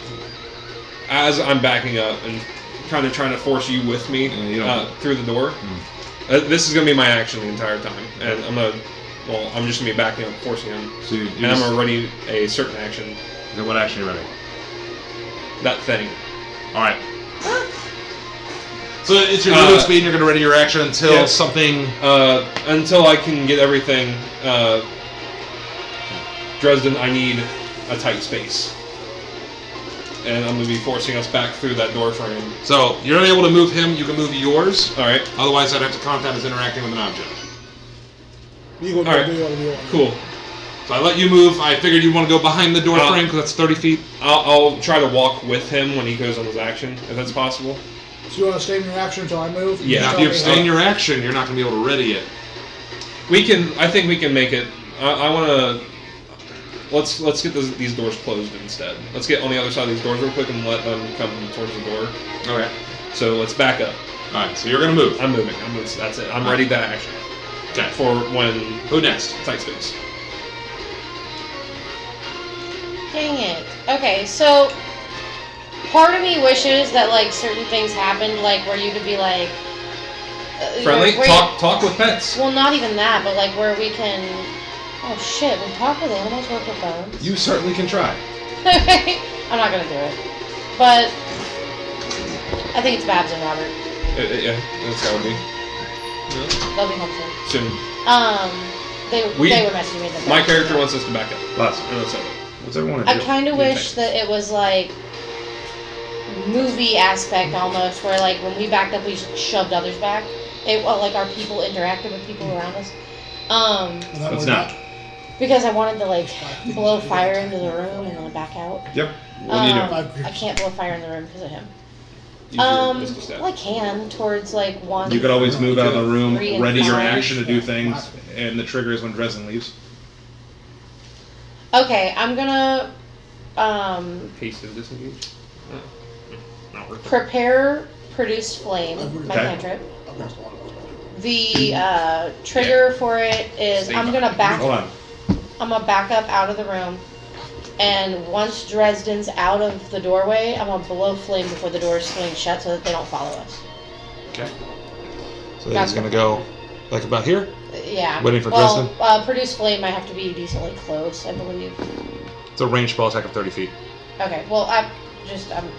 As I'm backing up and kind of trying to force you with me you don't- through the door, this is going to be my action the entire time. And I'm just going to be backing up, forcing him. So you And I'm going to ready a certain action. What action are you ready? That thing. All right. So it's your movement speed, and you're going to ready your action until yes. something. Until I can get everything. Dresden, I need a tight space. And I'm going to be forcing us back through that door frame. So you're not able to move him. You can move yours. All right. Otherwise, I'd have to count that as interacting with an object. You go do All right. what you want to do. Cool. So I let you move. I figured you want to go behind the door Uh, frame because that's 30 feet. I'll try to walk with him when he goes on his action, if that's possible. So you want to stay in your action until I move? Yeah. Now, if you abstain your action, you're not going to be able to ready it. I think we can make it. I want to. Let's get these doors closed instead. Let's get on the other side of these doors real quick and let them come towards the door. Okay. So let's back up. All right. So you're going to move. I'm moving. That's it. I'm ready to action. Okay. For when Who next? tight space. Dang it. Okay, so part of me wishes that like certain things happened, like where you could be like Friendly. where Talk with pets. well, not even that, but like where we can. Oh shit! We talk with animals, work with bones. You certainly can try. I'm not gonna do it, but I think it's Babs and Robert. Yeah, that's how it be. They'll be home soon. Soon. They were messaging me. My character wants us to back up. Lots. And that's it. What's everyone I kind of wish that it was like movie aspect almost, where like when we backed up, we shoved others back. Like our people interacted with people around us. It's not. Because I wanted to like blow fire into the room and then back out. Yep. What are you doing? I can't blow fire in the room because of him. Use your pistol stab. Well, I can towards like one. You could always move out of the room, 3 and ready your 5. action to do things, and the trigger is when Dresden leaves. Okay, I'm gonna Haste and disengage. Not worth it. prepare produce flame, my Okay. cantrip. I've lost a lot of those. The trigger for it is Stay I'm gonna back. Hold on. I'm gonna back up out of the room, and once Dresden's out of the doorway, I'm gonna blow flame before the doors swing shut so that they don't follow us. Okay. So That's he's gonna go like about here. Yeah. Waiting for well, Dresden? Produce flame might have to be decently close, I believe. It's a ranged spell attack of 30 feet. Okay. Well, I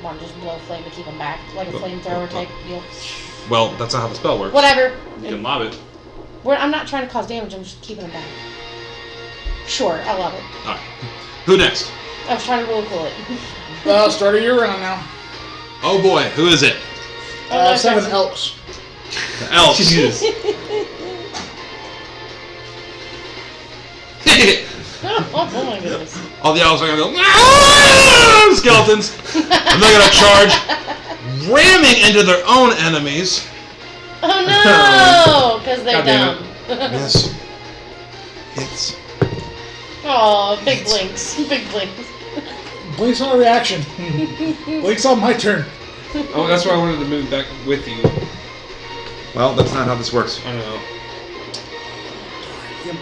want to just blow flame to keep them back, like a flamethrower type deal. Well, that's not how the spell works. Whatever. You can lob it. I'm not trying to cause damage. I'm just keeping them back. Sure, I love it. Alright. Who next? I was trying to roll cool it. Start of your round now. Oh boy, who is it? 7 elks. The elves. Jesus. Oh my goodness. All the elves are gonna go, "Ah!" Skeletons. And they're gonna charge, ramming into their own enemies. Oh no! Because they're God damn dumb. Yes. Hits. Oh, big blinks. Big blinks. Blink's not a reaction. Blink's on my turn. Oh, that's why I wanted to move back with you. Well, that's not how this works. I know.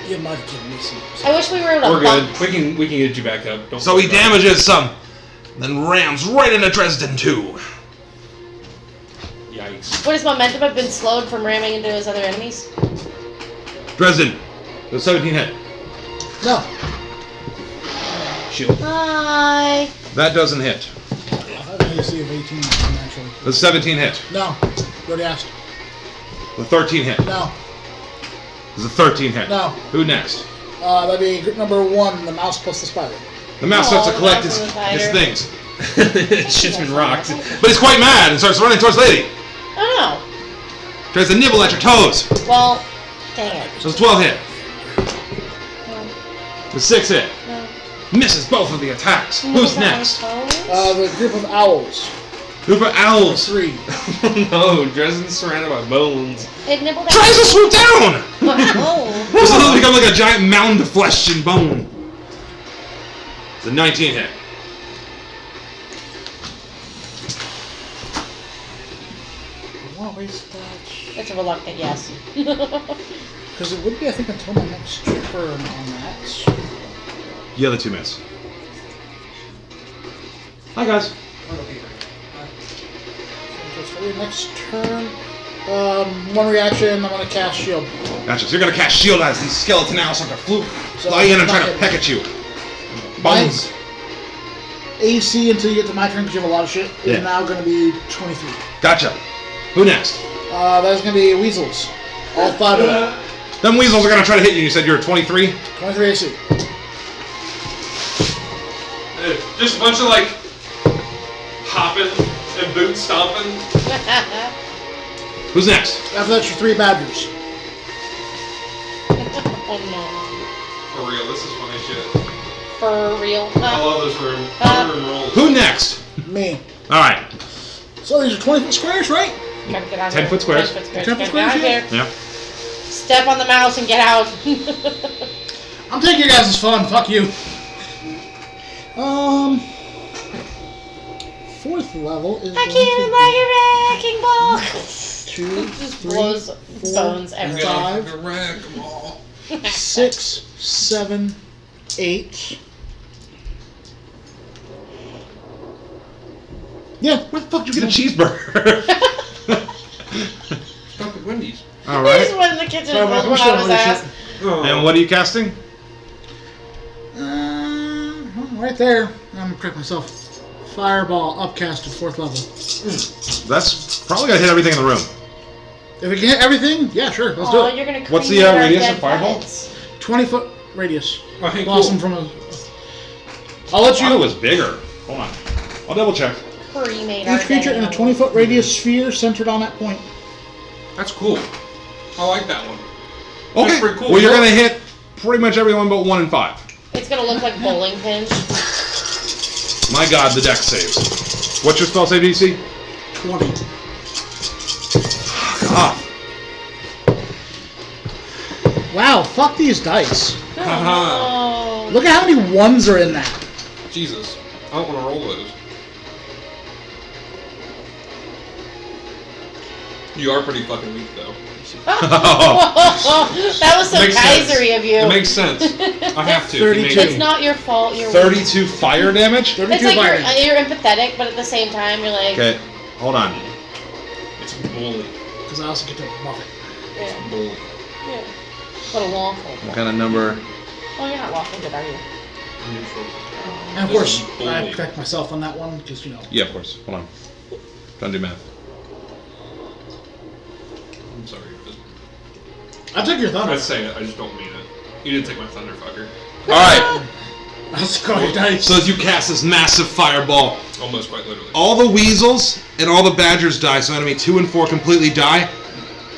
You might have given me some. I wish we were able to We're bump. good. We can get you back up. Don't So worry he about it. damages some, then rams right into Dresden too. Yikes. Would his momentum have been slowed from ramming into his other enemies? Dresden, the 17 hit. No. Shield. Hi. That doesn't hit. I have an AC of 18 naturally. The 17 hit. No. You already asked. The 13 hit. No. There's a 13 hit. No. Who next? That'd be group number 1, the mouse plus the spider. The mouse starts to Oh, collect that's his the fighter. things. Shit's been rocked. But he's quite mad and starts running towards Lady. Oh Tries to nibble at your toes. no. Well, dang it. So it's 12 hit. No. The 6 hit. No. Misses both of the attacks. Who's next? The group of owls. Group of owls. 3. No, Dresden's surrounded by bones. It nibbled out. Tries to swoop down. Wow. This will become like a giant mound of flesh and bone. It's a 19 hit. I want to waste that. It's a reluctant yes. Because it would be, I think, until my next turn on that. The other 2 miss. Hi guys. Just for the next turn. 1 reaction, I'm going to cast shield. Gotcha. So you're gonna cast shield as these skeleton owls start to So fly in and try not to hit. peck at you. Mine's Bones. AC until you get to my turn because you have a lot of shit. Yeah. Is now going to be 23. Gotcha. Who next? That's going to be weasels. All 5 of them. Them weasels are gonna try to hit you. You said you're a 23. 23 AC. Just a bunch of like hopping and boot stomping. Who's next? After that, your 3 badgers. Oh For real, this is funny shit. no. For real? I love this room. Room rolls. Who next? Me. All right. So these are 20-foot squares, right? Gotta get out 10 here. foot squares. 10 foot squares. 10 foot Get out squares, here. Yeah. Step on the mouse and get out. I'm taking your guys' fun. Fuck you. 4th level is I can't even buy your wrecking ball. 2, Just 3, blows 4, bones everywhere. 5, 6, 7, 8. Yeah. Where the fuck did you get a cheeseburger? Stop at Wendy's. All He just right. went in the kitchen Sorry, and Mike, pulled I'm one out of still his on ass. this Oh. And what are you casting? Right there. I'm gonna correct myself. Fireball upcast at 4th level. That's probably gonna hit everything in the room. If we can hit everything, yeah, sure, let's do Oh, it. you're gonna What's the, cremate our radius dead of fireball? friends. 20-foot radius. Okay, Blossom cool. from a. I'll let I thought it you. was bigger. Hold on. I'll double check. Cremate our Each creature dead in a 20-foot radius sphere centered on that point. That's cool. I like that one. Okay. That's pretty cool. Well, you're gonna hit pretty much everyone but 1 and 5. It's gonna look like bowling pins. My God, the deck saves. What's your spell save DC? 20. Ah, Wow, fuck these dice. Oh. Look at how many ones are in that. Jesus. I don't want to roll those. You are pretty fucking weak, though. That was so Makes sense. kaisery of you. It makes sense. I have to. 32. You make It's me- not your fault. You're 32 fire damage? 32 It's like fire. you're empathetic, but at the same time you're like, Okay, hold on. It's bully. Because I also get to buff it. yeah, Bully. yeah. What a waffle. What kind of number? Oh, you're not waffling good, are you? Neutral. And of This course, is bully. I protect myself on that one because, you know. Yeah, of course. Hold on. Trying to do math. I'm sorry. I took your thunder. I'd say it. I just don't mean it. You didn't take my thunder, fucker. Alright. I'll scroll your dice. So as you cast this massive fireball, Almost quite literally. all the weasels and all the badgers die, so enemy 2 and 4 completely die.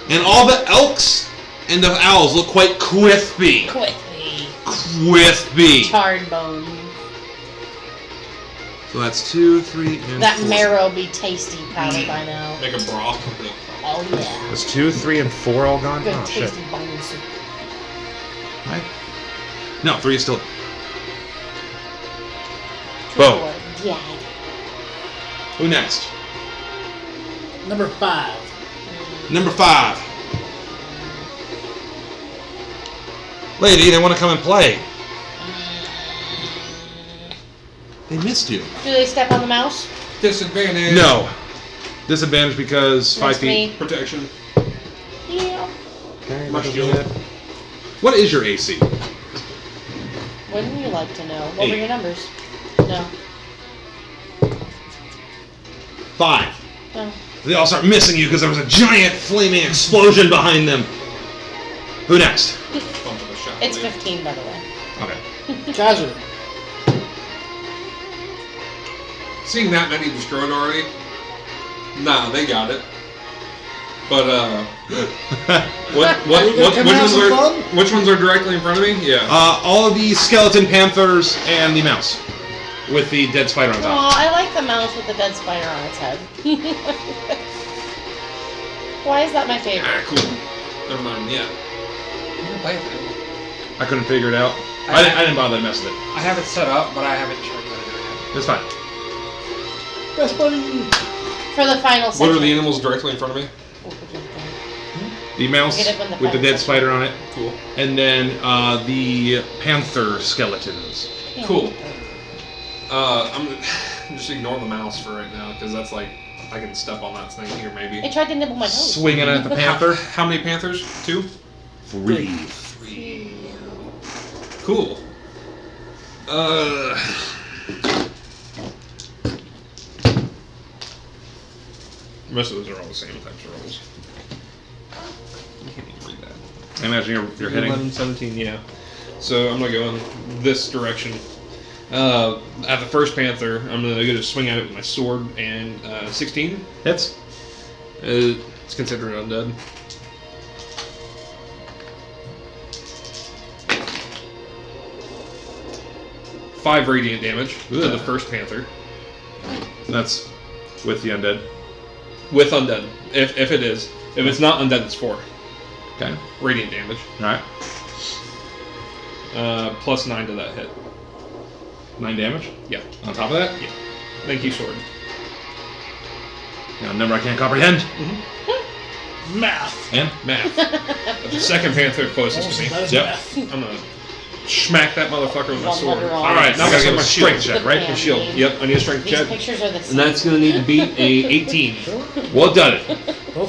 And all the elks and the owls look quite quiffy. Quickly. Quiffy. Charred bones. So that's 2, 3, and That 4. marrow be tasty powder by now. Make a broth. Oh yeah. Was 2, 3, and 4 all gone? Good Oh, shit. tasty bone soup. Right? No, 3 is still... Two Bo. more. Yeah. Who next? Number 5. Number 5. Lady, they want to come and play. They missed you. Do they step on the mouse? Disadvantage. No. Disadvantage because 5 Missed feet. me. Protection. Yeah. Okay, My that shield. doesn't hit. What is your AC? Wouldn't you like to know? What were 8. your numbers? No. 5. No. They all start missing you because there was a giant flaming explosion behind them. Who next? Bump of a shot. It's 15, by the way. Okay. Kazir. Seeing that many destroyed already? Nah, they got it. But which ones are directly in front of me? Yeah. All of the skeleton panthers and the mouse with the dead spider on top. Aw, I like the mouse with the dead spider on its head. Why is that my favorite? Ah, cool. Never mind. Yeah. I couldn't figure it out. I didn't bother to mess with it. I have it set up, but I haven't tried it. It's fine. Best buddy. For the final What section. are the animals directly in front of me? The mouse Get it when the with the pet dead section. spider on it, Cool. and then the panther skeletons. Yeah. Cool. I'm just ignore the mouse for right now because that's like I can step on that thing here maybe. It tried to nibble my nose. Swinging at the panther. How many panthers? 2? 3. Cool. Most of those are all the same types of rolls. I can't even read that. I imagine you're hitting. 11, 17, yeah. So I'm gonna go in this direction. At the first panther, I'm gonna go to swing at it with my sword, and 16. Hits. It's considered undead. Five radiant damage to the first panther That's with the undead. with undead. If it is, if it's not undead, it's 4 Okay. radiant damage. Alright. Plus 9 to that hit. 9 damage. Yeah. On top of that? Yeah. Thank you, sword. Now, a number I can't comprehend. Math. And? Math. That's the second panther closest to me. That is Yep. math. I'm gonna smack that motherfucker with my One sword. letter on. Alright, now I gotta With get my my shield. strength check, right? My shield. Yep, I need a strength These check. pictures are the And same. that's gonna need to beat a 18. Well done it.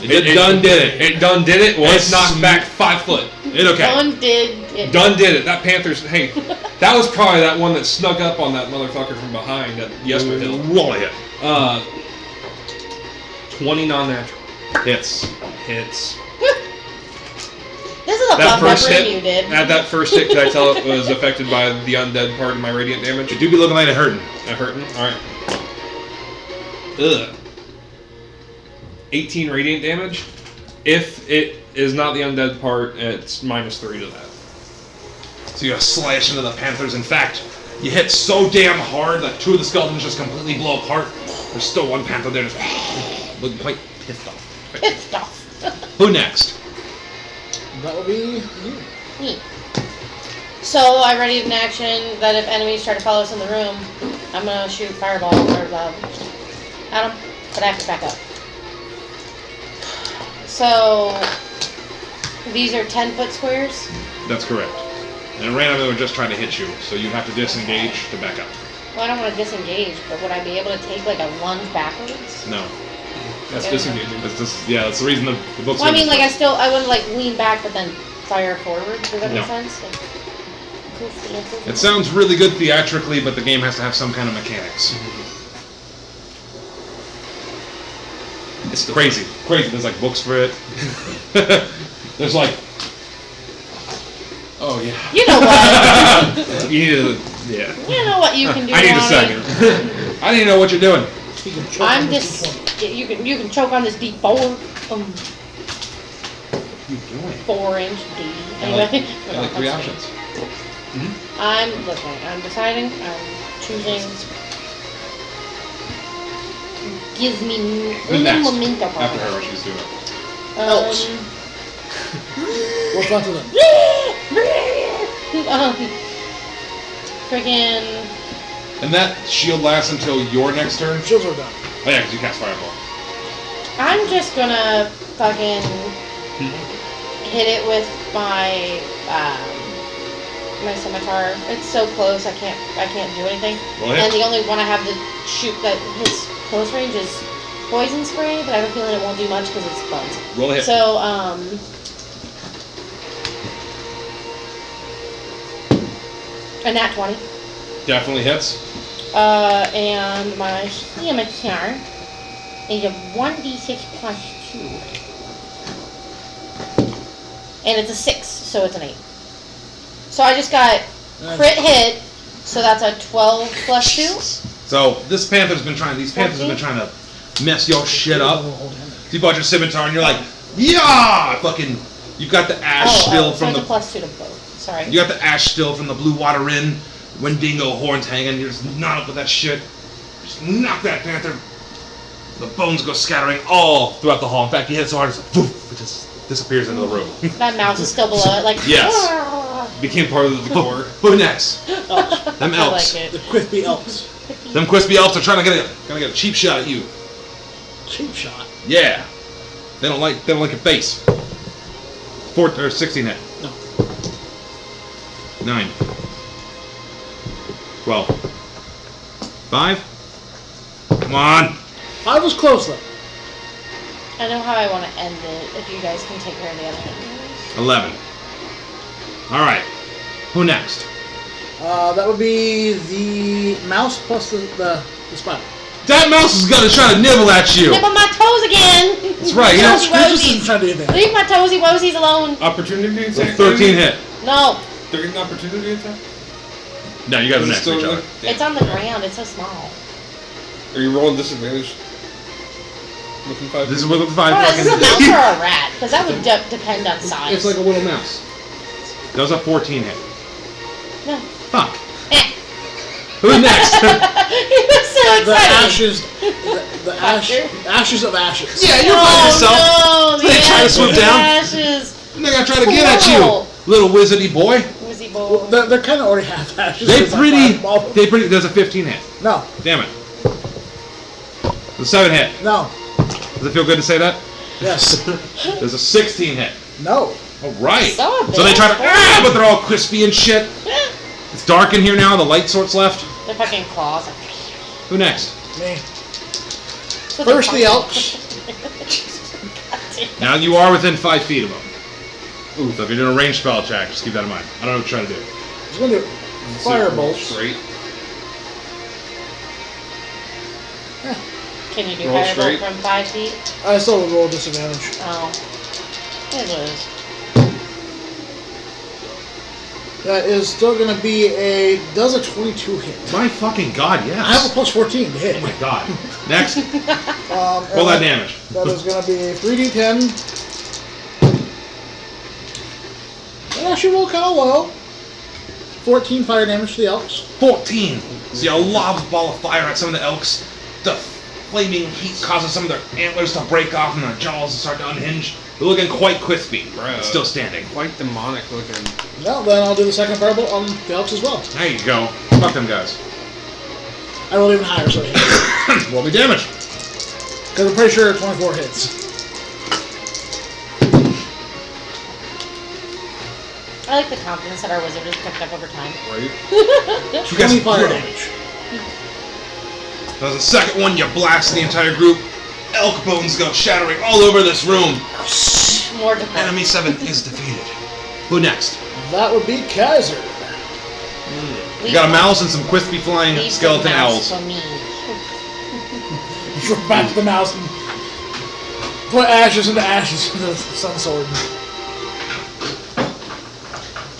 It done did it. It done did it. Well, it's It's- knocked back 5 foot. It okay. Done did it. Done did it. That panther's. Hey, that was probably that one that snuck up on that motherfucker from behind at Yester Hill. Roll a hit. 20 non-natural Hits. hits. This is a That buff first upper hit. you did. At that first hit, could I tell it was affected by the undead part of my radiant damage? You do be looking like it hurting. That hurting. All right. Ugh. 18 radiant damage. If it is not the undead part, it's -3 to that. So you gotta slash into the panthers. In fact, you hit so damn hard that 2 of the skeletons just completely blow apart. There's still one panther there just looking quite pissed off. Pissed off. Who next? That will be you. Me. So I readied an action that if enemies try to follow us in the room, I'm gonna shoot fireball or at them, but I have to back up. So these are 10-foot squares. That's correct. And randomly we're just trying to hit you, so you have to disengage to back up. Well, I don't want to disengage, but would I be able to take like a lunge backwards? No. That's Yeah. disengaging. That's just, yeah, that's the reason the book's Well, I mean, written like this way. I wouldn't like lean back, but then fire forward. Does that make No. sense? Like, cool stances. It sounds really good theatrically, but the game has to have some kind of mechanics. It's still Crazy. Crazy. There's like books for it. There's like... Oh, yeah. You know what? You need to Yeah. You know what you can do, I need a Ronnie. second. I didn't know what you're doing. He can choke I'm on this just. D20. You can choke on this D4. What are you doing? 4-inch D. I like Anyway. 3 options. I'm looking. I'm deciding. I'm choosing. Gives me Who's un next? momento. After her, what she's doing. Elks. What's left of them? Freaking. And that shield lasts until your next turn? Shields are done. Oh yeah, because you cast Fireball. I'm just gonna fucking hit it with my my scimitar. It's so close, I can't do anything. Roll a And hit. the only one I have to shoot that hits close range is poison spray, but I have a feeling it won't do much because it's bugs. Roll a hit. So a nat 20. Definitely hits. And my scimitar is a 1d6 plus 2. And it's a 6, so it's an 8. So I just got crit hit, so that's a 12 plus 2. So these panthers have been trying to mess your shit up. You bought your scimitar and you're like, yeah! Fucking, you got the ash still so from it's the. a plus 2 to both. Sorry. You got the ash still from the blue water inn. When dingo horns hanging, you're just not up with that shit. Just knock that panther. The bones go scattering all throughout the hall. In fact, you hit it so hard, it's like, poof, it just disappears into the room. That mouse is still below it, like. Yes. Became part of the decor. Who next? Them I elves. like The it. Quiffy Elks. Them crispy elves are trying to get a cheap shot at you. Cheap shot. Yeah. They don't like your face. 16 hit. No. 9. 12. 5. Come on. 5 was close though. I know how I want to end it, if you guys can take care of the other one. 11. Alright. Who next? That would be the mouse plus the spider. That mouse is gonna try to nibble at you. Nibble my toes again! That's right, you Yeah, know, Scrooge isn't Rosies. trying to do anything. Leave my toesy wosies alone! Opportunity attack? 13 hit. No, They're getting opportunity attack? No, you guys are Is it next to still each other. there? it's on the ground, it's so small. Are you rolling disadvantage? Looking 5. This is with the 5 Oh, is this a mouse fucking. or a rat? Because that would depend on size. It's like a little mouse. That was a 14 hit. No. Fuck. Eh. Who's next? He was so The excited! ashes, the ashes of ashes. Yeah, you're by yourself. Oh, no! They try to swoop down. Ashes! They're gonna try to get at you, little wizardy boy. Wizzy Well, boy. they're kind of already half ashes. They It's like pretty. fireball. There's a 15 hit. No, Damn it. There's a 7 hit. no, Does it feel good to say that? yes, There's a 16 hit. no. All right. So they try to, big. but they're all crispy and shit. It's dark in here now. The light sort's left. Their fucking claws. Who next? Me. So First the they're elks. Now you are within 5 feet of them. Ooh, so if you're doing a ranged spell check, just keep that in mind. I don't know what you're trying to do. I was going to do firebolts. Straight. Can you do Roll firebolt straight. from 5 feet? I still would roll disadvantage. Oh. It is what it is. That is still going to be does a 22 hit. My fucking god, yes. I have a plus 14 to hit. Oh my god. Next. And Roll that damage. That is going to be a 3d10. And actually roll kind of low. 14 fire damage to the elks. 14. See a lava ball of fire at some of the elks. The flaming heat causes some of their antlers to break off and their jaws to start to unhinge. They're looking quite crispy. Bruh. Still standing. Quite demonic looking. Well, then I'll do the second firebolt on the elks as well. There you go. Fuck them guys. I roll even higher, so because Roll me damage. I'm pretty sure 24 hits. I like the confidence that our wizard has picked up over time. Right? You guys 20 fire grow. damage. There's a second one, you blast the entire group. Elk bones go shattering all over this room. More difficult. Enemy 7 is defeated. Who next? That would be Kaiser. You got a mouse and some crispy flying Leave the skeleton mouse owls. for me. Drop back to the mouse and put ashes into ashes for the sun sword.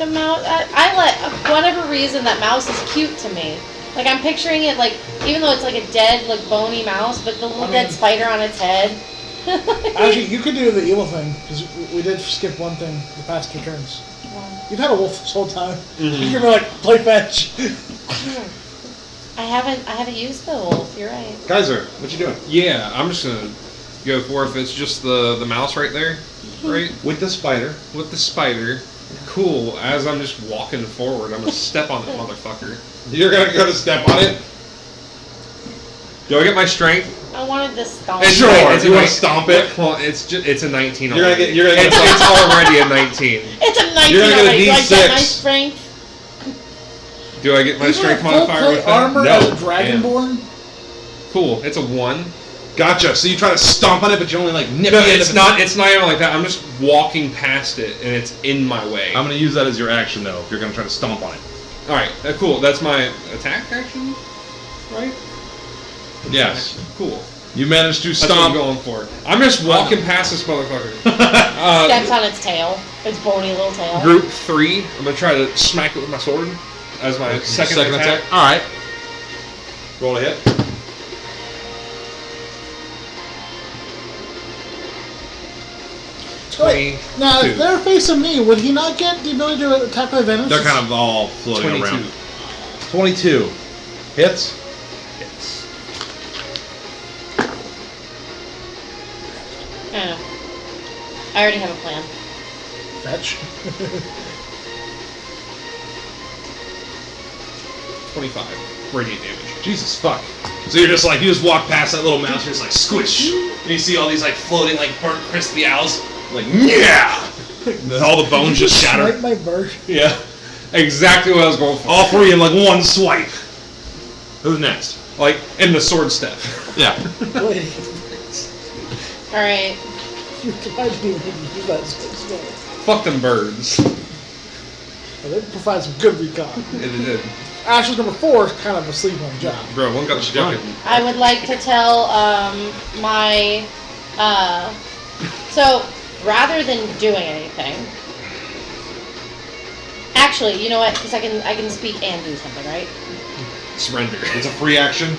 The mouse. I let whatever reason that mouse is cute to me. Like I'm picturing it like even though it's like a dead like bony mouse, but the little dead spider on its head. Actually, you could do the evil thing because we did skip one thing the past 2 turns. You've had a wolf this whole time. Mm-hmm. You can be like play fetch. I haven't used the wolf. You're right. Kaiser, what you doing? Yeah, I'm just gonna go for if it's just the mouse right there, right? With the spider. With the spider. Cool. As I'm just walking forward, I'm gonna step on that motherfucker. You're gonna go to step on it? Do I get my strength? I wanted this stomp. Sure. It's You a want to stomp it? Well, it's a 19. You're gonna already. get. It's already a 19. It's a 19 You're gonna get a already. Do I get my D6. strength? Do I get my strength full modifier plate with that? armor No. as a dragonborn. Cool. It's a 1. Gotcha. So you try to stomp on it, but you only like nip No, the end it's of not. It's not even like that. I'm just walking past it, and it's in my way. I'm gonna use that as your action though. If you're gonna try to stomp on it. All right. Cool. That's my attack action, right? Yes. Cool. You managed to That's what I'm stomp. going for. I'm just walking past this motherfucker. Steps on its tail. Its bony little tail. Group 3. I'm gonna try to smack it with my sword as my second attack. All right. Roll a hit. Wait, now if they're facing me, would he not get the ability to attack with advantage? They're kind of all floating 22. around. 22. Hits. Yes. I already have a plan. Fetch. 25 radiant damage. Jesus fuck. So you're just like, you just walk past that little mouse, you're just like, squish. And you see all these like floating, like burnt crispy owls. Like, yeah! And then all the bones just shatter. Swipe my bird. Yeah. Exactly what I was going for. All 3 in like one swipe. Who's next? Like in the sword step. Yeah. Wait, Alright. you tried to use that spell. Fuck them birds. Well, they provide some good recon. It did. Ashes number 4 is kind of asleep on the job. Bro, one got the fucking. I would like to tell my so rather than doing anything, actually, you know what? Because I can speak and do something, right? Surrender. It's a free action.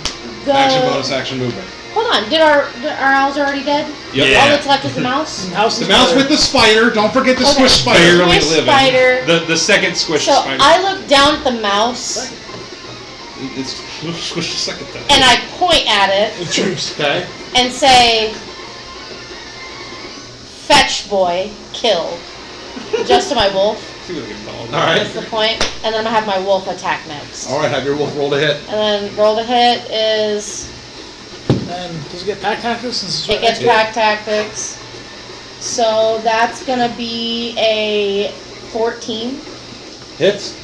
Go. Action, bonus, action, movement. Hold on. Did our owls already dead? Yep. Yeah. All that's left is the mouse. The mouse with the spider. Don't forget the Okay. squish spider. Barely Squish living. spider. The second squish So spider. I look down at the mouse It's squish the second time. and I point at it Cheers. Okay. and say, "Fetch, boy, kill." Just to my wolf. See what I can call. All right. That's the point. And then I'm gonna have my wolf attack next. All right. Have your wolf roll to hit. And then roll to hit is And does it get pack tactics? Since it gets pack tactics. So that's gonna be a 14. Hits.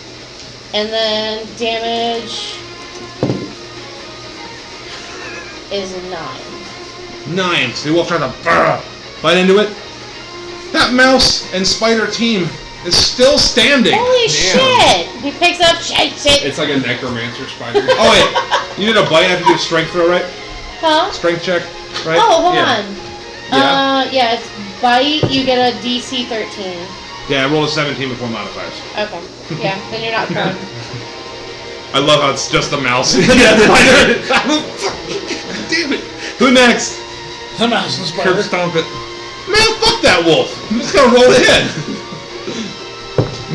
And then damage is 9. 9. So the wolf tries to bite into it. That mouse and spider team is still standing. Holy Damn. shit! He picks up shit. It's like a necromancer spider. Oh wait, you did a bite. I have to do a strength throw, right? Huh? Strength check, right? Oh, hold yeah. on. Yeah. Yeah, it's bite. You get a DC 13. Yeah, I rolled a 17 before modifiers. Okay. Yeah, then you're not prone. I love how it's just the mouse. Yeah, spider. Damn it. Who next? The mouse and spider. Curb stomp it. Man, fuck that wolf. I'm just gonna roll the hit.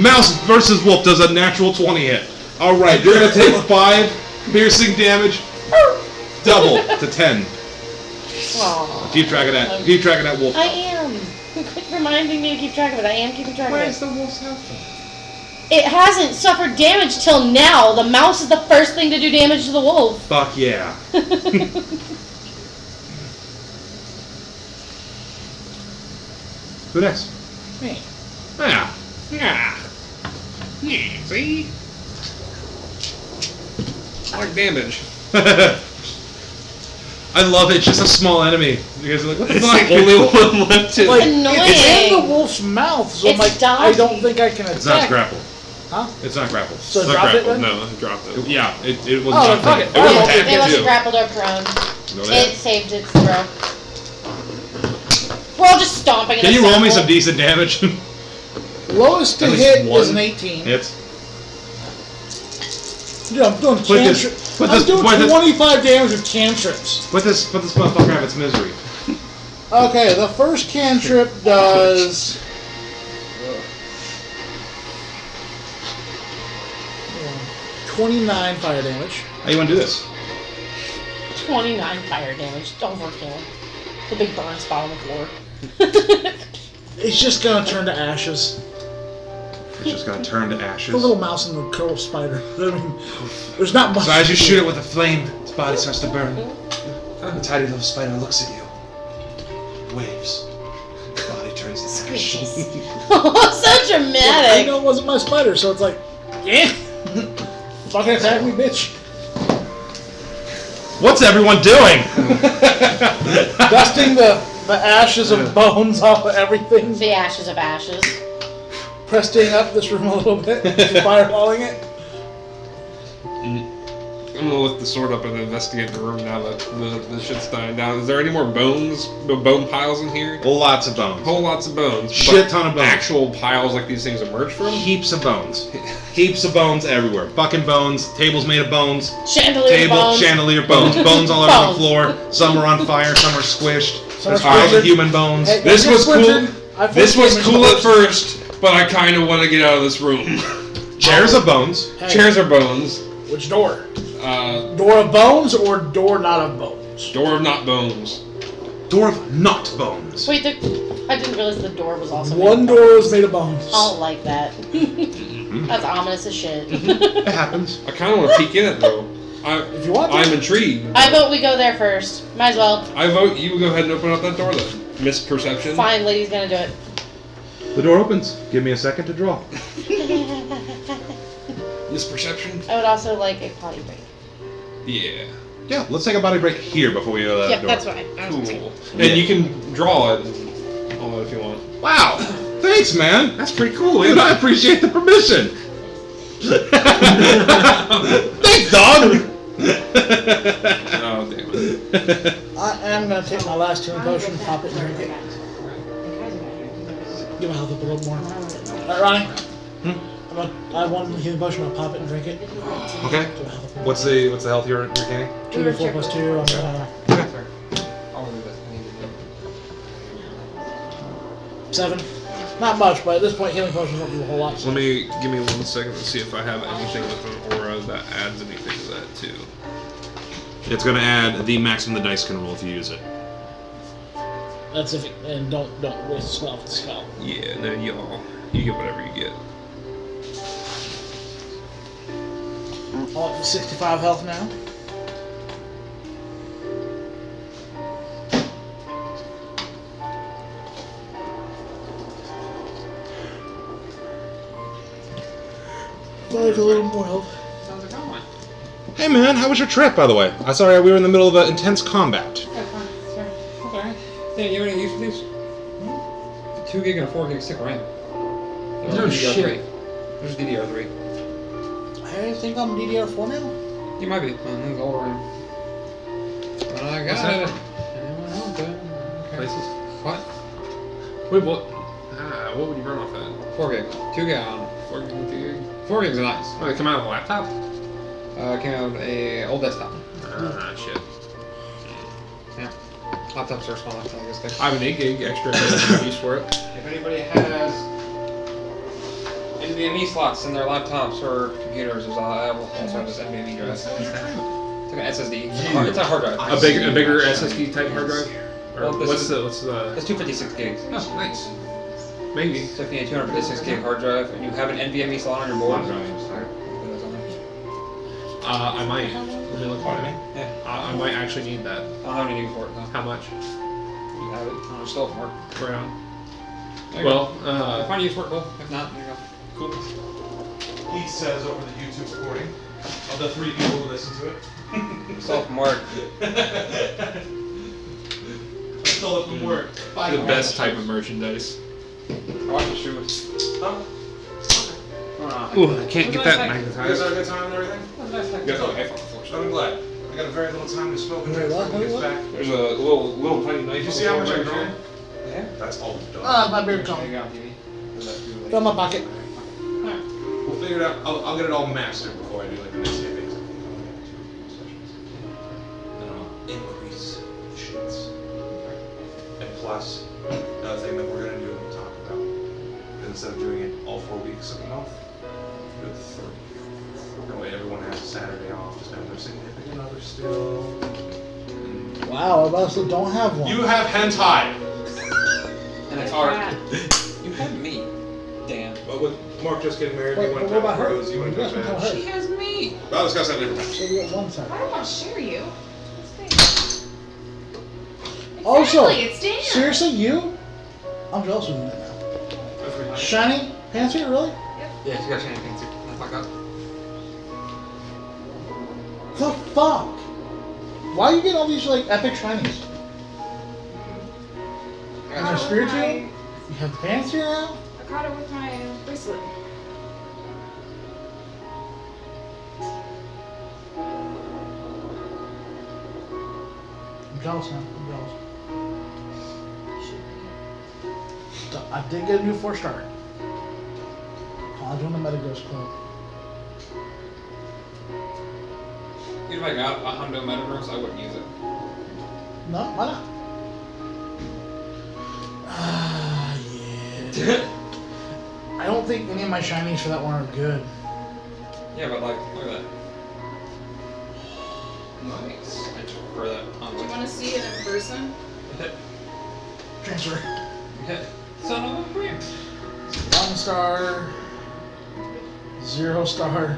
Mouse versus wolf does a natural 20 hit. All right, you're gonna take 5 piercing damage, double to 10. Aw. Keep track of that. Keep track of that wolf. I am. Quit reminding me to keep track of it. I am keeping track of it. the wolf's health? It hasn't suffered damage till now. The mouse is the first thing to do damage to the wolf. Fuck yeah. Who next? Me. Yeah. Yeah. Yeah, see? I like damage. I love it. It's just a small enemy. You guys are like, what the It's fuck? the only one left to. Like, annoying. it's in the wolf's mouth, so I'm It's like, I don't dodgy. think I can attack. It's not grappled. Huh? It's not grappled. So It's not drop it grappled. then? No, I dropped it. Yeah, it was Oh, not fuck it. It wasn't Oh, tapped It wasn't too. grappled or prone. No, It saved its throw. We're all just stomping in Can a you roll me some circle. decent damage? Lowest to At least hit one. is an 18. Hits. Dude, I'm doing cantrips. I'm doing 25 damage with cantrips. Put this motherfucker out of its misery. Okay, the first cantrip does... 29 fire damage. How you want to do this? 29 fire damage. Overkill. The big burn spot on the floor. It's just gonna turn to ashes. It's just gonna turn to ashes. The little mouse and the curl spider. I mean, there's not much. So as you shoot it with a flame, its body starts to burn. The tiny little spider looks at you. Waves. The body turns to ash. Oh, so I dramatic. know it wasn't my spider, so it's like, yeah. Fucking attack me, bitch. What's everyone doing? Dusting the ashes of bones off of everything. The ashes of ashes. Pressing up this room a little bit. Fireballing it. I'm gonna lift the sword up and investigate the room now that the shit's dying down. Is there any more bones, bone piles in here? Lots of bones. Whole lots of bones. Shit ton of bones. Actual piles like these things emerge from? Heaps of bones. Heaps of bones everywhere. Fucking bones. Tables made of bones. Chandelier bones. Chandelier bones. Bones all over the floor. Some are on fire. Some are squished. There's piles of human bones. Hey, This was cool. This was cool at first. first, but I kind of want to get out of this room. Chairs of bones. Hey, Chairs are bones. Which door? Door Door of bones or door not of bones? of not bones. Door of not bones. Wait, I didn't realize the door was also One made of door bones. is made of bones. I don't like that. That's ominous as shit. It happens. I kind of want to peek in it though. If you want to. I'm intrigued. I vote we go there first. Might as well. I vote you go ahead and open up that door then. Misperception. Fine, lady's gonna do it. The door opens. Give me a second to draw. Misperception? I would also like a potty break. Yeah. Yeah, let's take a body break here before we go to that Yep, door. that's fine. I was Cool. saying. And you can draw it and all that if you want. Wow. Thanks, man. That's pretty cool, Dude, I appreciate the permission. Thanks, dog. Oh, damn it. I am going to take my last healing potion, pop it, and drink it. Give my health up a little more. Alright, Ronnie? I have one healing potion, I'll pop it and drink it. Okay. Give my health up. What's the health you're gaining? 2d4 plus 2, I'm gonna... I'll do this. 7. Not much, but at this point, healing potions won't do a whole lot. Give me 1 second to see if I have anything with an aura that adds anything to that too. It's going to add the maximum the dice can roll if you use it. That's if it, and don't waste a spell for the spell. Yeah, no, you get whatever you get. I'm up to 65 health now. There's a little more health. Sounds like I want. Hey, man, how was your trip, by the way? I saw we were in the middle of an intense combat. Okay. Yeah, you have any use for these? 2 gig and a 4 gig stick around. There's No DDR3. shit. There's DDR3. I think I'm DDR4 now. You might be. There's older RAM. I got that? it. Anyone else? Okay. Places? What? Wait, what? What would you run off at? 4 gig. 2 gig. 4 gig, 2 gig? 4 gigs are nice. Oh, they come out of a laptop? Came out of a old desktop. Shit. Yeah. Laptops are small enough, I guess. I have an 8 gig extra use for it. If anybody has NVMe slots in their laptops or computers, there's also this NVMe drive. It's like an SSD. It's a hard drive. A bigger SSD type hard drive? Or Well, this what's is- the? It's 256 gigs. Oh, nice. Maybe. So if you need a 256 gig hard drive and you have an NVMe slot on your board, Hard drive. I might. Let me look at it. Yeah. I might actually need that. I don't have any need for it though. How much? You have it. It's still from work. Right on. There you Well, go. If I use work, cool. If not, there you go. cool. He says over the YouTube recording of the 3 people who listen to it. Still from work. I stole it from work. The best type of merchandise. I watch the shoes. Ooh, I can't get that You guys magnetized. had a good time and everything? Got the knife on the floor. I'm glad. I got a very little time to smoke and Wait, drink what? before he gets What? back. There's a little tiny knife. Did you on see the how floor much I right grown? there. Yeah. That's all we've done. My beard There coming. you go on TV. Or is that too late? Fill my pocket. We'll figure it out. I'll get it all mastered before I do like the next campaign. Then I'll increase sheets. And plus, another thing that we're gonna do and we'll talk about is instead of doing it all 4 weeks of the month, do it 3. That way everyone has a Saturday off to spend with their significant other still. Wow, I also don't have one. You have hentai! And it's hard. You have me. Damn. But with Mark just getting married, Wait, you want but to what about her? Rose, you want to You guys can tell match. her. She has me. I'll discuss that later. So we got one side. I don't want to share you. Also, Exactly, it's Dan. seriously, you? I'm jealous of you now. Shiny pantsuit, really? Yeah, she got shiny pants. Oh my god. The fuck? Why are you getting all these like epic shinies? I And got your you. spirit too? You have the pantsuit now? I caught it with my bracelet. I'm jealous now. I'm jealous. I did get a new 4-star. I'll join the Metagross Club. Even if I got a Hundo Metaverse, I wouldn't use it. No, why not? Ah, yeah. I don't think any of my shinies for that one are good. Yeah, but like, look at that. Nice. I just prefer that Do you Hundo. want to see it in person? Transfer. Son of a bitch. 1-star. 0-star.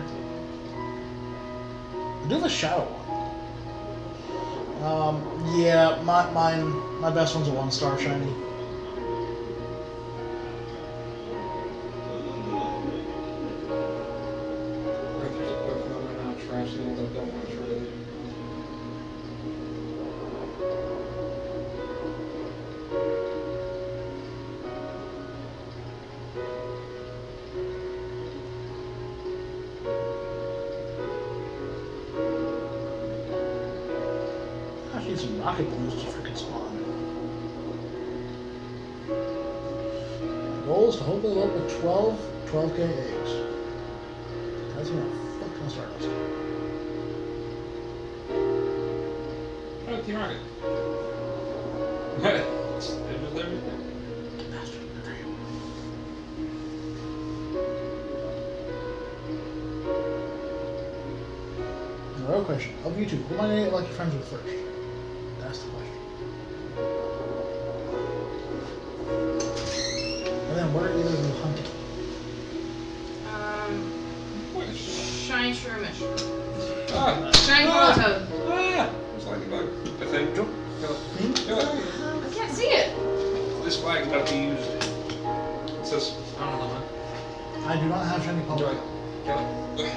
I do have a shadow one. Yeah, my best one's a 1-star shiny. There's a quick moment now, trash things I don't want to trade. I need some rocket balloons to freaking spawn. My goal is to hopefully level 12k eggs. That's gonna fuck my Stardust. Oh, Team Rocket. It's just everything. Bastard, there you go. The real question, of you two, who am I gonna get lucky friends with first? That's the question. And then what are either of you hunting? Shiny Shroomish. Ah! Shiny Politoed. Ah! It's like a bug. I think. Kill Me? it. Kill it. I can't see it. This flag cannot be used. It says, I don't know, man. I do not have shiny Enjoy it. Politoed. Kill it.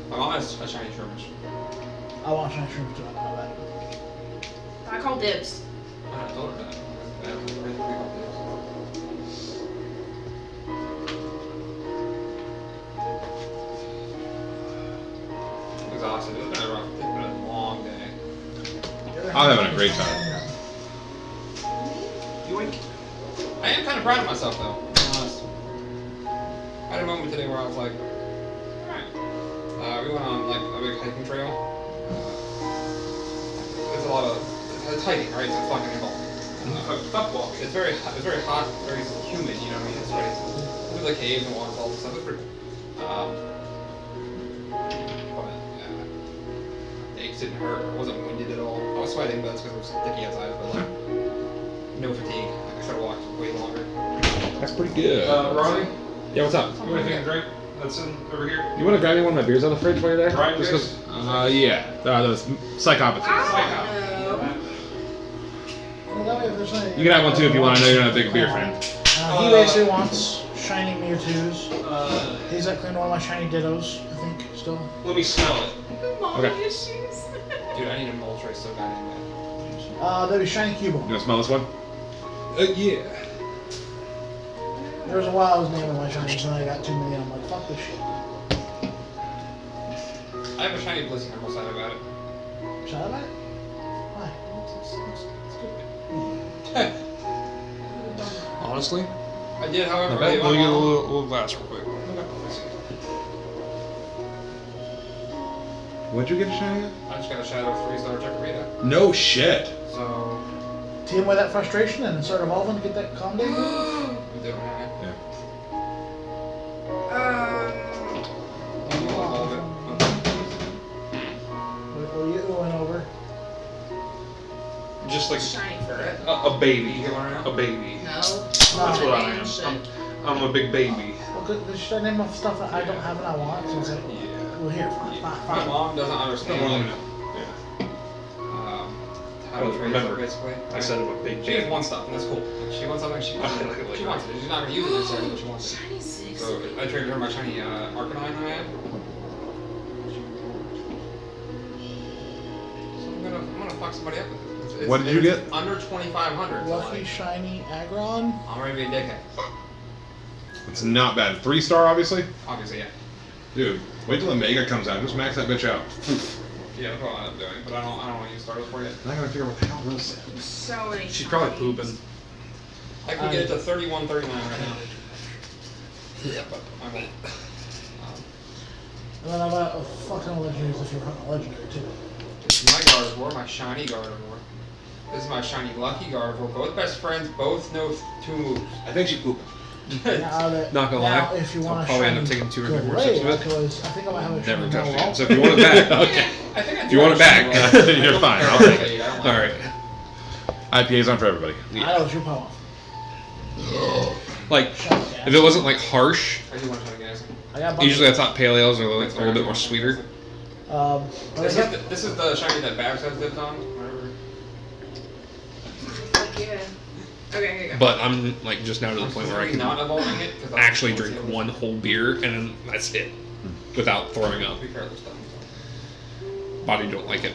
My mom has a shiny Shroomish. I want shiny shrooms too, I know that. I call dibs. I told her that. I don't know where they got this. Exhausted. It's been a rough, it's been a long day. I'm having a great time. Yoink. I am kind of proud of myself, though. To be honest. I had a moment today where I was like, alright. We went on like a big hiking trail. There's a lot of it's hiking, right? So it's fucking involved. It's very hot, very humid. You know what I mean? It's very there's like caves and waterfalls and stuff. It's pretty cool. But the aches didn't hurt. I wasn't winded at all. I was sweating, but that's because it was sticky outside. But like, no fatigue. I could have walked way longer. That's pretty good. Ronnie, Yeah, what's up? you want anything to drink that's in over here? You want to grab me one of my beers out of the fridge while you're there? Right, Just yes. 'cause- yeah. Those psychopathy. Well, that way if there's any- You can have one too if you want. I know you're not a big beer fan. He basically wants shiny Mewtwo's. He's like cleaning all my shiny Dittos, I think, still. Let me smell it. Mommy Okay. issues. Dude, I need a Moltres so goddamn bad. That'd be shiny Cubone. You want to smell this one? Yeah. There was a while I was naming my shinies and I got too many and I'm like, fuck this shit. I have a shiny Blissey. I'm excited about it. Shout out about it? Why? It's good. Honestly, I did, however. Not bad. Let me get a little glass real quick. What'd you get a shiny at? I just got a Shadow 3-star Jacarita. No shit. So. Team with that frustration and start evolving to get that calm down. I'm doing it. Yeah. All of it. What are you going over? Just like Shiny for it. a baby. You learn it? A baby. No. That's what I am. I'm a big baby. Well, should I name off stuff that I don't have and I want? So it's like, well, here, fine. My mom doesn't understand how to trade remember, stuff, basically. I said I'm a big She baby. just wants stuff, and that's cool. She wants something, she wants it. She wants it. She's not going to use it necessarily, but she wants it. Shiny 6. So I traded her my shiny Arcanine I had. So I'm gonna fuck somebody up with it. What did you get? Under 2,500. So Lucky like, shiny Aggron. I'm ready to be a dickhead. It's not bad. 3-star, obviously. Obviously, yeah. Dude, wait till the Mega comes out. Just max that bitch out. Yeah, that's what I'll end up doing. But I don't want to use Stardust for yet. I'm not gonna figure out what the hell Rose said. So many. She's probably shinies. pooping. I can get it to 31, 39 right now. Yeah, but I won't. And then I'm a fucking legendaries if you're hunting legendary too. This is my Gardevoir, my shiny Gardevoir. This is my shiny Lucky Gardevoir. Both best friends, both know 2 moves. I think she pooped. Now that, Not gonna now lie, if you I'll want a probably end shiny up taking 2 or 3 good more raid, sips of it. because I think I might have a Never shiny touched it. Malwall. So if you want it back, Okay. I think I If you want it back, you're fine. I'll take it. all right. IPA's on for everybody. I know it's your power. Like, if it wasn't like harsh, I do want to try to get it. I got usually I thought pale ales are like a little bit more sweeter. but This is the shiny that Babs has dipped on. Whatever. Yeah. Okay, here you go. But I'm like just now to the I'm point where I can not evolving it because actually drink one whole beer and then that's it, without throwing up. Be fair, there's stuff. Body don't like it.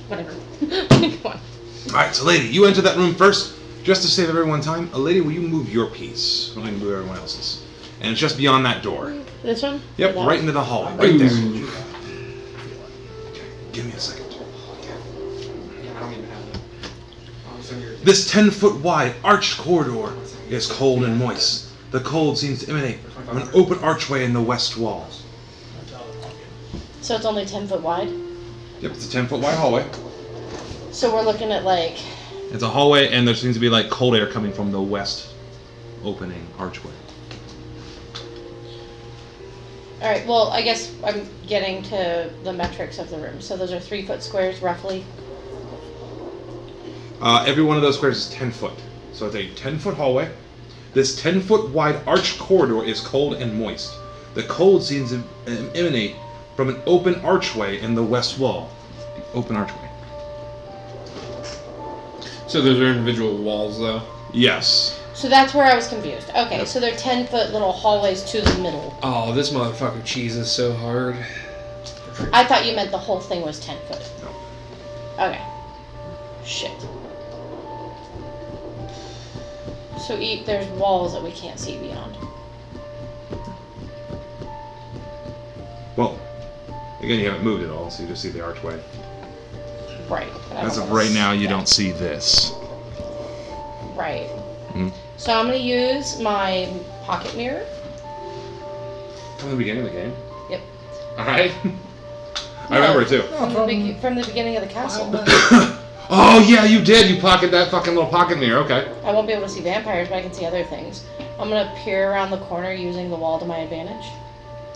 Whatever. Come on. Alright, so lady, you enter that room first. Just to save everyone time, a lady, will you move your piece? I'm going to move everyone else's. And it's just beyond that door. This one? Yep, Or that? right into the hallway. Right there. Ooh. Give me a second. Yeah, I don't even have that. Oh, so you're This 10-foot wide arched corridor is cold and moist. The cold seems to emanate from an open archway in the west wall. So it's only 10 foot wide? Yep, it's a 10-foot wide hallway. So we're looking at like, It's a hallway, and there seems to be like cold air coming from the west opening archway. alright, well, I guess I'm getting to the metrics of the room. So those are 3 foot squares roughly. Every one of those squares is 10 foot. So it's a 10-foot hallway. This 10-foot wide arched corridor is cold and moist. The cold seems to emanate from an open archway in the west wall. The open archway. So those are individual walls though. Yes. So that's where I was confused. Okay, Yep. so they're 10 foot little hallways to the middle. Oh, this motherfucker cheese is so hard. I thought you meant the whole thing was 10 foot. No. Okay. Shit. So there's walls that we can't see beyond. Well, again, you haven't moved at all, so you just see the archway. Right. but I As don't of wanna right now, you that. don't see this. Right. Mhm. So I'm gonna use my pocket mirror. From the beginning of the game? Yep. Alright. I remember it too. From the beginning of the castle. Oh yeah, you did. You pocketed that fucking little pocket mirror. Okay. I won't be able to see vampires, but I can see other things. I'm gonna peer around the corner using the wall to my advantage.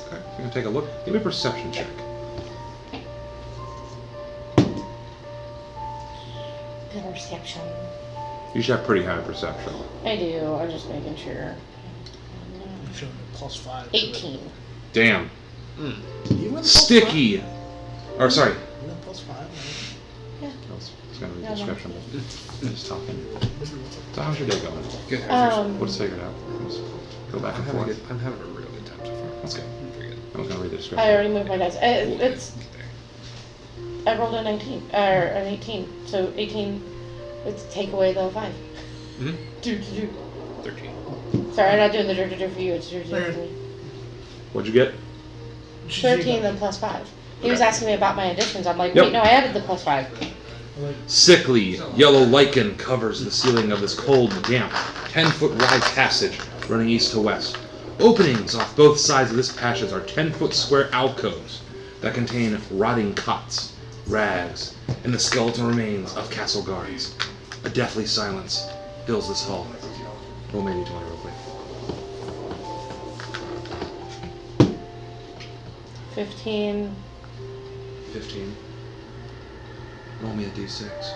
Okay. You can take a look. Give me a perception check. Perception. You should have pretty high perception. I do. I'm just making sure. +5. 18. Damn. You went Sticky. Or sorry. You went +5. Right? It's gonna be Yeah, no. description. I'm just talking. So how's your day going? Good. What's figured out? Let's go back I'm and having, forth. I'm having a really good time so far. That's good. Pretty good. I was gonna read the I description. already moved my dice. I rolled a 19, or an 18. So 18, let's take away the 5. Mhm. Do. 13. Sorry, I'm not doing the do for you. It's do for me. What'd you get? 13 then +5. He was asking me about my additions. I'm like, Yep. wait, no, I added the +5. Sickly yellow lichen covers the ceiling of this cold, damp 10-foot wide passage running east to west. Openings off both sides of this passage are 10-foot square alcoves that contain rotting cots, rags, and the skeletal remains of castle guards. A deathly silence fills this hall. Roll me a d20 real quick. 15. 15. Roll me a d6.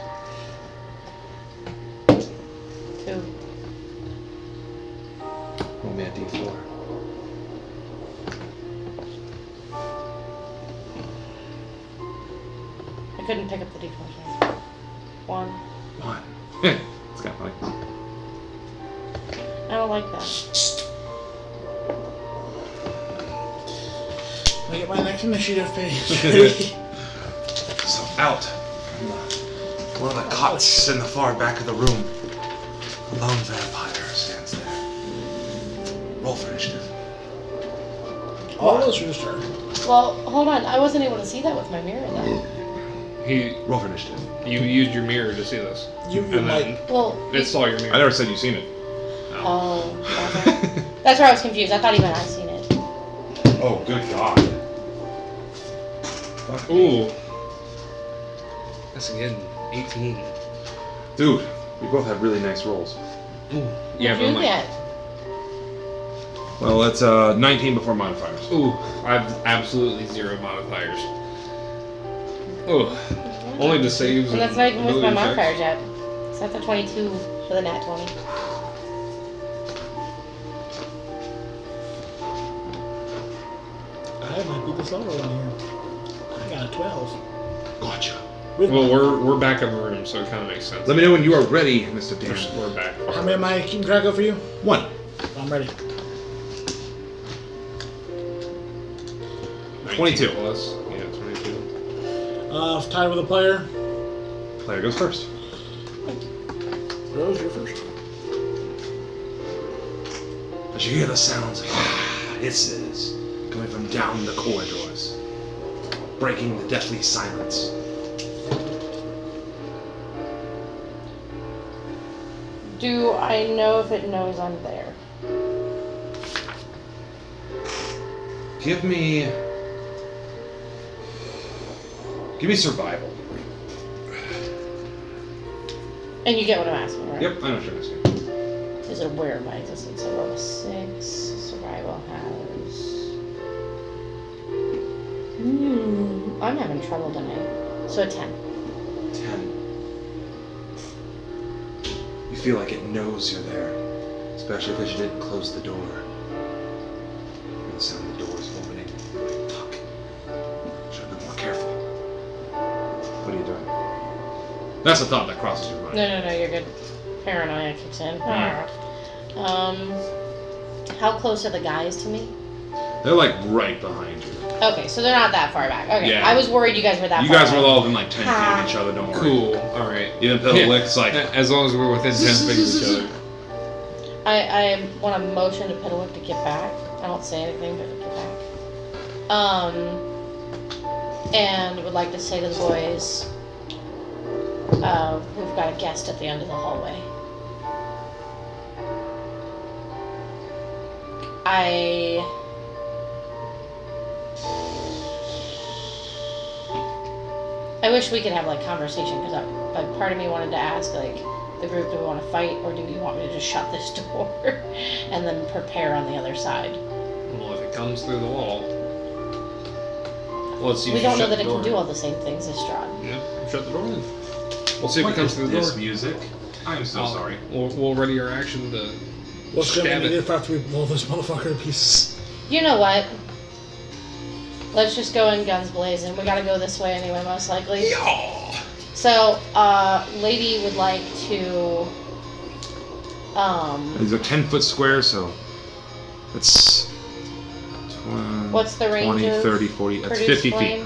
2. Roll me a d4. I couldn't pick up the D4. 1. 1. It's kind of funny. I don't like that. I get my next initiative page. So out from one of the cots in the far back of the room, a lone vampire stands there. Roll for initiative. All those are just turn. Well, hold on. I wasn't able to see that with my mirror, though. Roll for initiative. You used your mirror to see this. You And might. then Well, it saw your mirror. I never said you've seen it. oh, okay. That's where I was confused. I thought he meant I seen it. Oh, good God. Fuck. Ooh. That's again 18. Dude, we both have really nice rolls. Ooh. Yeah, Yeah, but I'm like, get? Well, that's 19 before modifiers. ooh, I have absolutely 0 modifiers. Ooh. Only the saves. And that's not even with my ability modifiers checks. yet. So that's a 22 for the nat 20. I might be this lower one here. I got a 12. Gotcha. Well, we're back in the room, so it kind of makes sense. Let me know when you are ready, Mr. Dan. We're back. How many am I keeping track of for you? 1. I'm ready. 22. Plus. Yeah, 22. Tied with a player. Player goes first. Rose, you're first. As you hear the sounds of hisses coming from down the corridors, breaking the deathly silence. Do I know if it knows I'm there? Give me survival. And you get what I'm asking, right? Yep, I know what you're asking. Is it aware of my existence? I roll a 6. Survival has. I'm having trouble tonight. So a 10. 10. You feel like it knows you're there, especially because you didn't close the door. You hear the sound of the doors opening. You're like, fuck. Should have been more careful. What are you doing? That's a thought that crosses your mind. No, you're good. Paranoia kicks in. How close are the guys to me? They're like right behind you. Okay, so they're not that far back. Okay, Yeah. I was worried you guys were that You far guys were back. all within like 10 feet of each other, don't worry. Cool. All right. Even Piddlewick's like, As long as we're within 10 feet of each other. I want to motion to Piddlewick to get back. I don't say anything, but to get back. And would like to say to the boys, we've got a guest at the end of the hallway. I wish we could have like conversation because part of me wanted to ask like the group, do we want to fight or do you want me to just shut this door and then prepare on the other side? Well, if it comes through the wall, let's see. We don't know that it can do all the same things as Strahd. Yeah, shut the door then. We'll see if what it comes is through the this door. music? I'm so sorry. We'll ready our action to What's going stab to be it. if after we blow this motherfucker to pieces? You know what? Let's just go in guns blazing. We gotta go this way anyway, most likely. Yeah. So, lady would like to, These are 10-foot squares, so that's 20, what's the range 20, of 30, 40, that's produce 50 flame?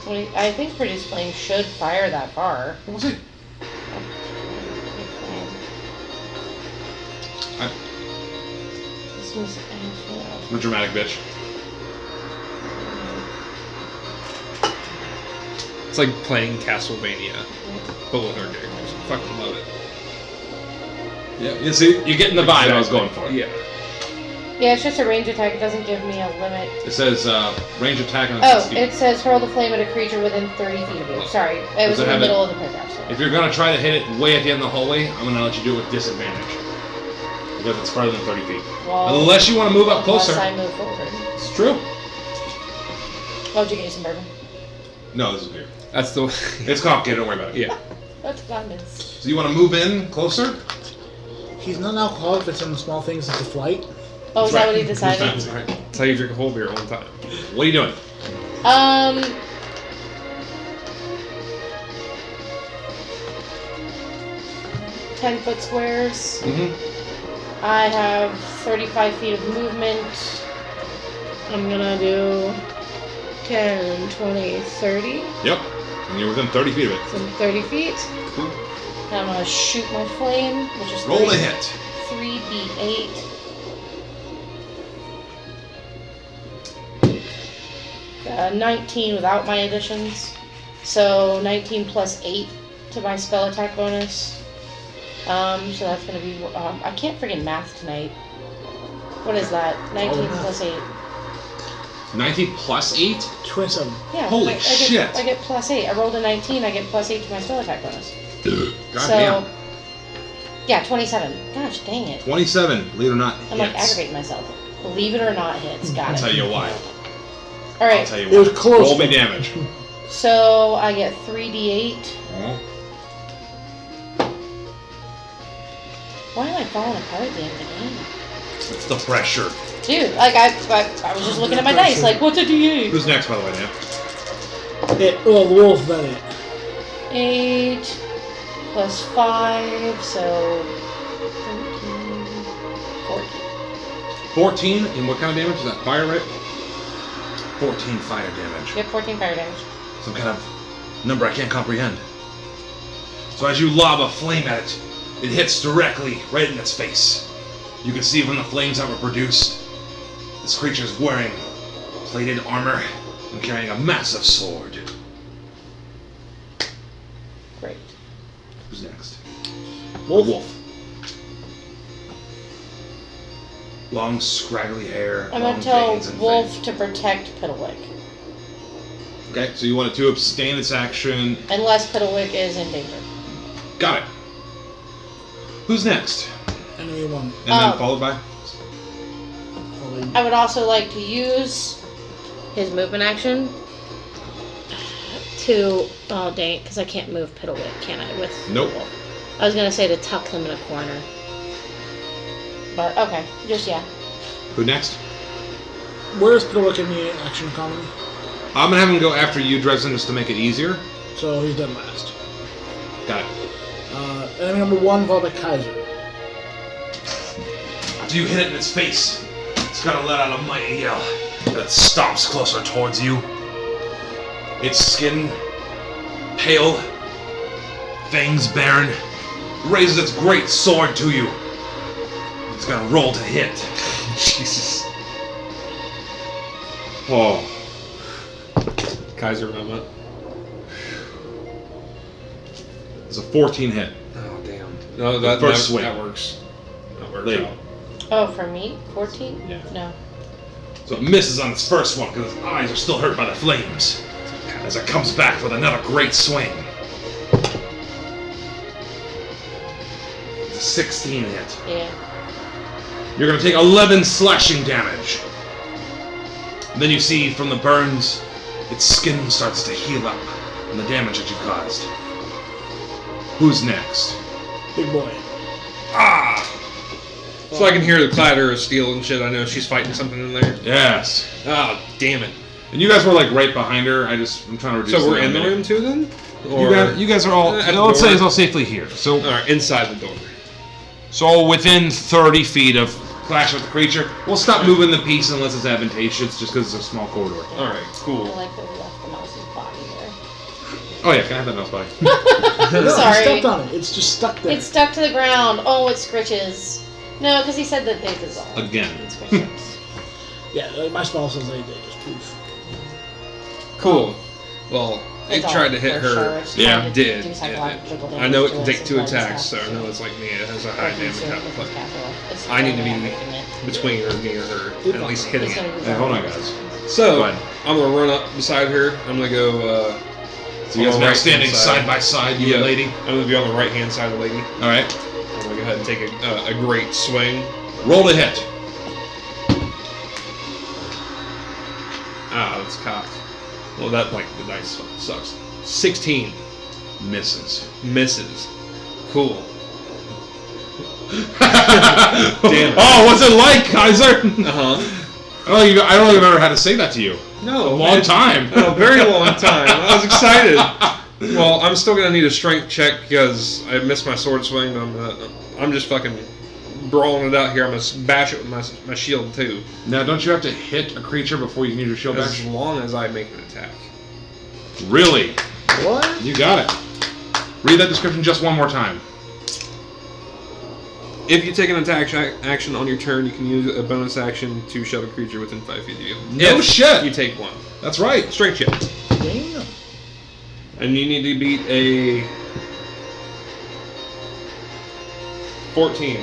feet. I think produce flame should fire that far. We'll see. This was I'm a dramatic bitch. It's like playing Castlevania, but with our characters. Fucking love it. Yeah, you see, you're getting the vibe I was going for. Yeah. Yeah, it's just a range attack. It doesn't give me a limit. It says range attack on Oh, 60. it says hurl the flame at a creature within 30 feet of you. Sorry, it was in the middle of the paragraph. So. If you're going to try to hit it way at the end of the hallway, I'm going to let you do it with disadvantage. Because it's farther than 30 feet. Well, unless you want to move up closer. Unless I move forward. It's true. Oh, did you get you some bourbon? No, this is beer. That's the. It's complicated, don't worry about it. Yeah. That's what I missed. So you want to move in closer? He's not an alcoholic if it's in the small things like the flight. Oh, is that what he decided? That's right. That's how you drink a whole beer at one time. What are you doing? 10-foot squares. Mm-hmm. I have 35 feet of movement. I'm gonna do 10, 20, 30. Yep. And you're within 30 feet of it. So 30 feet. Cool. And I'm gonna shoot my flame, which is Roll the hit. 3d8. 19 without my additions. So 19 plus 8 to my spell attack bonus. So that's gonna be. I can't friggin' math tonight. What is that? 19 plus 8. 19 plus 8? 27. Yeah. Holy shit. I get plus 8. I rolled a 19. I get plus 8 to my spell attack bonus. God So, damn. yeah, 27. Gosh dang it. 27, believe it or not, I'm hits. like aggravating myself. Believe it or not, hits. Got I'll it. tell you why. All I'll right. tell you It was why. close. Roll me damage. So I get 3d8. Oh. Why am I falling apart at the end of the game? It's the pressure. Dude, like I was just looking at my dice, like what's a d8? Who's next, by the way, Dan? The wolf, that it. 8 plus 5, so 13, 14. 14, and what kind of damage? Is that fire, right? 14 fire damage. Yep, 14 fire damage. Some kind of number I can't comprehend. So as you lob a flame at it, it hits directly right in its face. You can see from the flames that were produced, this creature is wearing plated armor and carrying a massive sword. Great. Who's next? Wolf. Long, scraggly hair. I'm long gonna tell veins and Wolf fangs. to protect Piddlewick. Okay, so you wanted to abstain its action. Unless Piddlewick is in danger. Got it. Who's next? Enemy one. And then followed by? I would also like to use his movement action to... Oh, dang it, because I can't move Piddlewick, can I? With Nope. I was gonna say to tuck them in a corner. But, okay. Just, yeah. Who next? Where's Piddlewick in the action economy? I'm gonna have him go after you, Dresden, just to make it easier. So he's done last. Got it. Enemy number 1, followed by Kaiser. After you hit it in its face, it's gonna let out a mighty yell that it stomps closer towards you. Its skin, pale, fangs barren, raises its great sword to you. It's gonna roll to hit. Jesus. Oh. Kaiser moment. It's a 14 hit. Oh damn. No, that first swing. That works. That works Later. out. Oh, for me? 14? Yeah. No. So it misses on its first one because its eyes are still hurt by the flames. As it comes back with another great swing. It's a 16 hit. Yeah. You're going to take 11 slashing damage. And then you see from the burns, its skin starts to heal up from the damage that you caused. Who's next? Big boy. Ah! So I can hear the clatter of steel and shit. I know she's fighting something in there. Yes. Oh, damn it. And you guys were like right behind her. I'm trying to reduce. So we're the in the number. room too then? You guys are all. At the Let's say door? it's all safely here. So Alright, inside the door. So within 30 feet of clash with the creature, we'll stop moving the piece unless it's advantageous, just because it's a small corridor. Alright, I cool. like that we left the mouse's body there. Oh yeah, can I have that mouse body? No, Sorry. he stepped on it. It's just stuck there. It's stuck to the ground. Oh, it scritches. No, because he said that they dissolve. Again. It scritches. Yeah, like my spell says they just poof. Cool. Well, It tried to hit her. Yeah, It did. I know it can take 2 attacks, so I know it's like me. It has a high damage output. I need to be between or near her, at least hitting it. Hey, hold on, guys. So, Go ahead. I'm going to run up beside her. I'm going to go... So you guys are now standing side by side, you and lady? I'm going to be on the right-hand side of the lady. Alright. I'm going to go ahead and take a great swing. Roll to hit. Ah, that's cocked. Well, that, like, the dice sucks. 16. Misses. Misses. Cool. Damn it. Oh, what's it like, Kaiser? Uh-huh. I don't think I've ever had to say that to you. No. A long time. A very long time. I was excited. Well, I'm still going to need a strength check because I missed my sword swing. I'm just fucking brawling it out here. I'm going to bash it with my shield, too. Now, don't you have to hit a creature before you can use your shield As bash? long as I make an attack. Really? What? You got it. Read that description just one more time. If you take an attack action on your turn, you can use a bonus action to shove a creature within 5 feet of you. No If shit. You take 1. That's right. Strength check. Damn. And you need to beat a 14.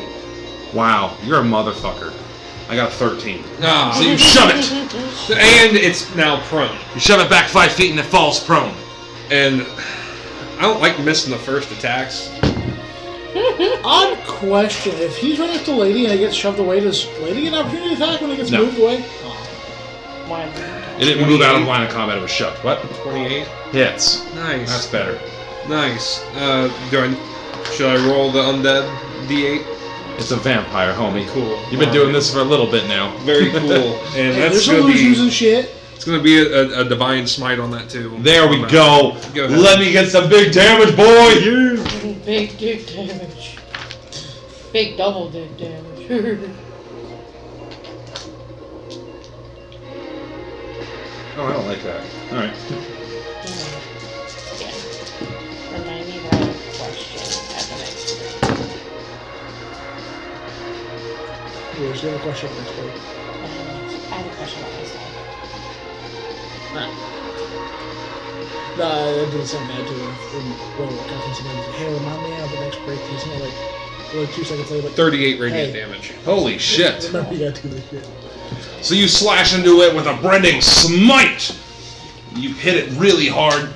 Wow, you're a motherfucker. I got a 13. Ah. So you shove it. And it's now prone. You shove it back 5 feet and it falls prone. And I don't like missing the first attacks. Odd question. If he's running up to Lady and it gets shoved away, does Lady get an opportunity to attack when it gets No. moved away? It didn't move out of line of combat, it was shoved. What? 28. Hits. Nice. That's better. Nice. Should I roll the undead D8? It's a vampire, homie. Cool. You've been doing this for a little bit now. Very cool. And Hey, that's there's going to illusions be... and shit. It's going to be a divine smite on that, too. There we go. Go ahead. Let me get some big damage, boy. Big dick damage. Big double dick damage. Oh, I don't like that. Alright. Yeah. Remind me about a question at the next turn. Here's the other question next week. I have a question about myself. No, I did something bad to her. Hey, remind me of the next break. He's like 2 seconds later. Like, 38 radiant Hey. damage. Holy shit. remember you gotta do this shit. So you slash into it with a branding smite. You hit it really hard.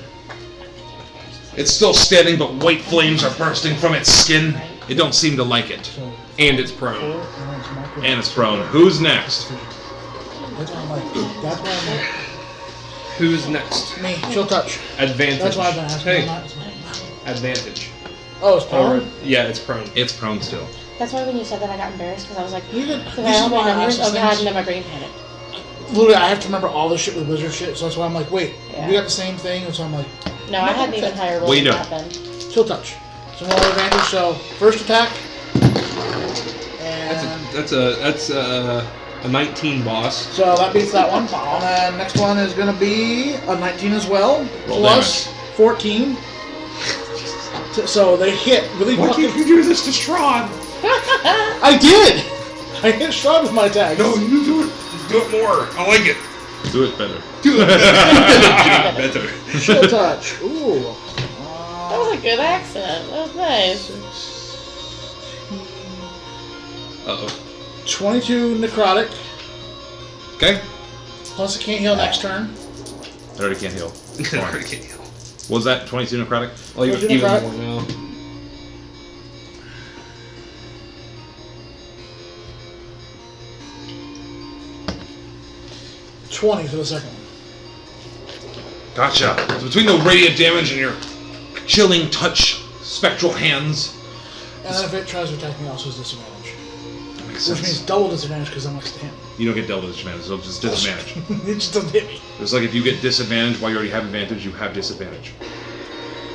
It's still standing, but white flames are bursting from its skin. It don't seem to like it. So, And it's prone. And it's prone. Who's next? That's why I'm like, that's why I'm like, Who's next? me, she'll touch. Advantage. That's why I've been asking. Hey, I'm not- advantage. Oh, it's power? Yeah, it's prone. It's prone still. That's why when you said that I got embarrassed because I was like, You can, because this I is don't why I remember. ask these Oh god, things. no, my brain panicked. Literally, I have to remember all this shit with wizard shit, so that's why I'm like, wait, Yeah. you got the same thing, and so I'm like, No, I had even higher rolls What you than doing? that then. she'll touch. So no advantage, so first attack. And That's a 19 boss. so that beats that one. And then next one is gonna be a 19 as well. Roll Plus 14. So they hit really fucking... you do this to Strahd? I did! I hit Strahd with my attack. No, you do it. Do it more. I like it. Do it better. Do it better. She'll touch. Ooh. That was a good accent. That was nice. Uh-oh. 22 necrotic. Okay. Plus it can't heal next turn. I already can't heal. I already can't heal. Was that 22 necrotic? Well, What's your even necrotic? more now. $20 for the second one. Gotcha. So between the radiant damage and your chilling touch, spectral hands. And then if it tries to attack me, also has disadvantage. That makes Which sense. means double disadvantage because I'm next to him. You don't get double disadvantage, so just disadvantage. It just doesn't hit me. It's like if you get disadvantage while you already have advantage, you have disadvantage.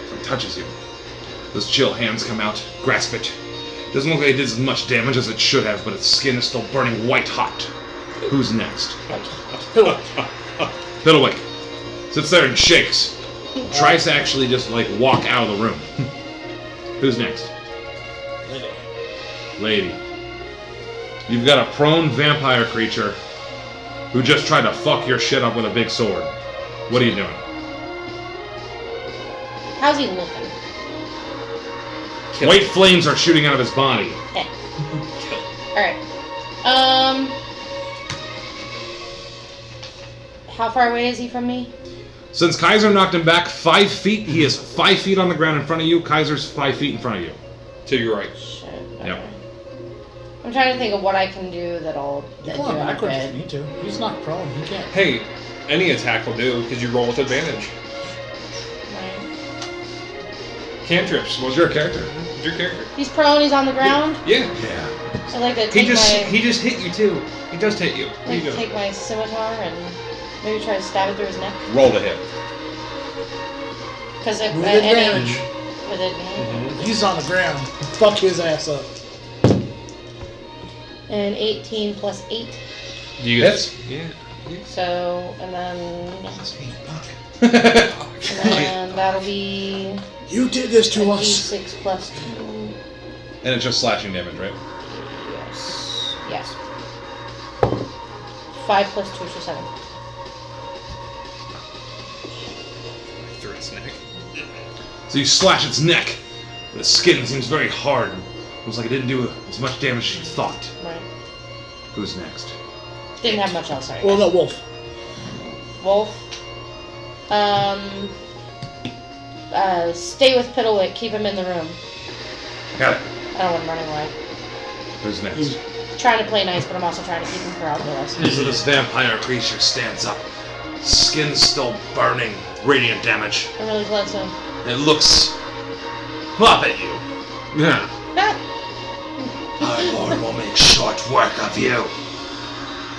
So it touches you. Those chill hands come out, grasp it. Doesn't look like it did as much damage as it should have, but its skin is still burning white hot. Who's next? Fiddlewick. Sits there and shakes. Tries to actually just like walk out of the room. Who's next? Lady. You've got a prone vampire creature who just tried to fuck your shit up with a big sword. What are you doing? How's he looking? Kill. White flames are shooting out of his body. Okay. Kill. Alright. How far away is he from me? Since Kaiser knocked him back 5 feet, he is 5 feet on the ground in front of you. Kaiser's 5 feet in front of you. To your right. Shit. Okay. Yep. I'm trying to think of what I can do that'll You do go on in a backwards if bit. you need to. He's not prone. He can't. Hey, any attack will do because you roll with advantage. Right. Cantrips. What's your character? What's your character? He's prone, he's on the ground. Yeah. Yeah. I like to He take just hit you too. He does hit you. What are you doing? take my scimitar and maybe try to stab it through his neck. Roll to hit. Because With advantage. With advantage. He's on the ground. Fuck his ass up. And 18 plus 8. Do you Hits? Yeah. So, and then And that'll be You did this to us. D6 plus 2. it's just slashing damage, right? Yes. 5 plus 2, so 7. Through its neck. So you slash its neck. The skin seems very hard. Looks like it didn't do as much damage as you thought. Right. Who's next? Didn't have much else, sorry. Well, no, Wolf. Wolf. Stay with Piddlewick. Keep him in the room. Got it. I don't want him running away. Who's next? Trying to play nice, but I'm also trying to keep him for outdoors. So this vampire creature stands up. Skin's still burning. Radiant damage. I'm really close to him. It looks up at you. Yeah. My lord will make short work of you.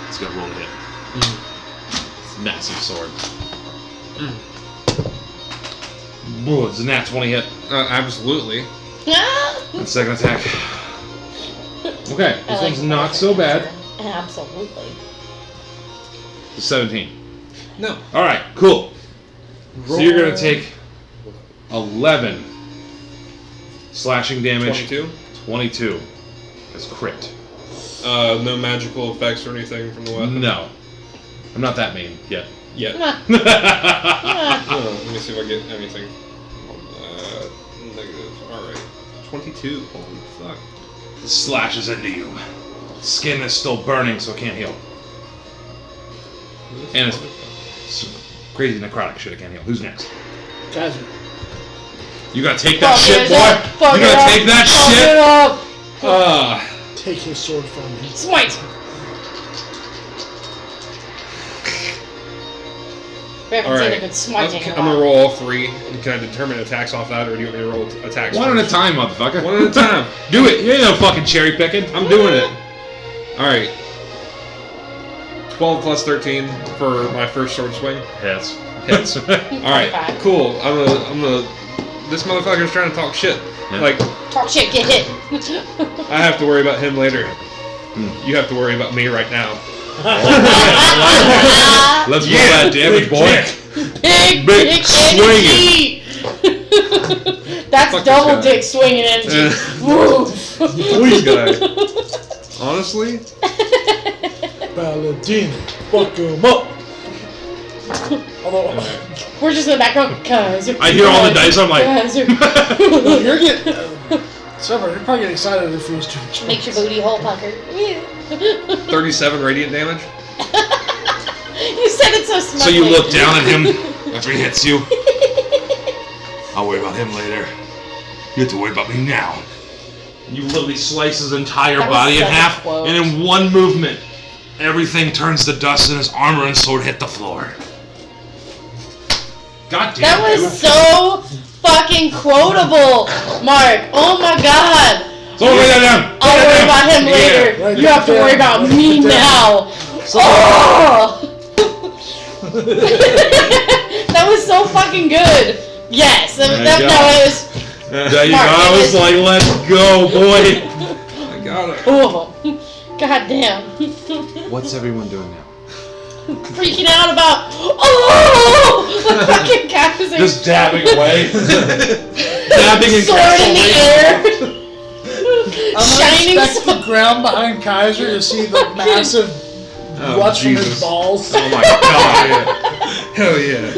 Let's go roll a hit. Massive sword. Ooh, it's a nat 20 hit. Absolutely. And second attack. Okay, I this like one's not so bad. Absolutely. 17. No. Alright, cool. So you're gonna take 11 slashing damage. 22. 22. That's crit. No magical effects or anything from the weapon. No. I'm not that mean yet. Yet. Ah. Let me see if I get anything. Negative. Alright. 22. Holy fuck. Slashes into you. Skin is still burning, so it can't heal. And it's crazy necrotic shit, it can't heal. Who's next? Kaiser. You gotta take that Fuck shit, it boy! up. Fuck You it gotta up. take that Fuck shit! it up. Take his sword from me. Smite! We haven't seen a Alright. good smiting in a I'm gonna while. roll all 3. Can I determine attacks off that, or do you want me to roll attacks One at a first? time, motherfucker. One at a time. Do it! You ain't no fucking cherry picking. I'm doing it. Alright. 12 plus 13 for my first sword swing. Hits. Hits. Alright, cool. I'm gonna. This motherfucker's trying to talk shit. Yeah. Like, Talk shit, get hit. I have to worry about him later. You have to worry about me right now. Let's roll that damage, boy. Big Big swinging. That's Fuck this double guy. dick swinging energy. Woof. This guy. Honestly? Paladin. Fuck him up. Although, We're just in the background. Kaiser. I hear all the dice, I'm like... Kaiser. look, you're getting. Trevor, you're probably getting excited if he was too much. Makes your booty hole pucker. 37 radiant damage? You said it so smart. So you look down at him after he hits you. I'll worry about him later. You have to worry about me now. You literally slice his entire That was body in such a half, quote. and in one movement, everything turns to dust and his armor and sword hit the floor. God damn That it. was so fucking quotable, Mark. Oh my god. So write that down. I'll worry about him later. Write You that have to worry down. about Write me that down. now. Oh! That was so fucking good. Yes. That There you no, go. it was. There you go. Mark, I it was was- like, let's go, boy. I got it. Oh. God damn. What's everyone doing now? Freaking out about. Oh! The fucking Kaiser. Just dabbing away. Dabbing and sword in the air. I'm Shining gonna expect sword. the ground behind Kaiser to see the massive guts from his Jesus. balls. Oh my god. Hell yeah.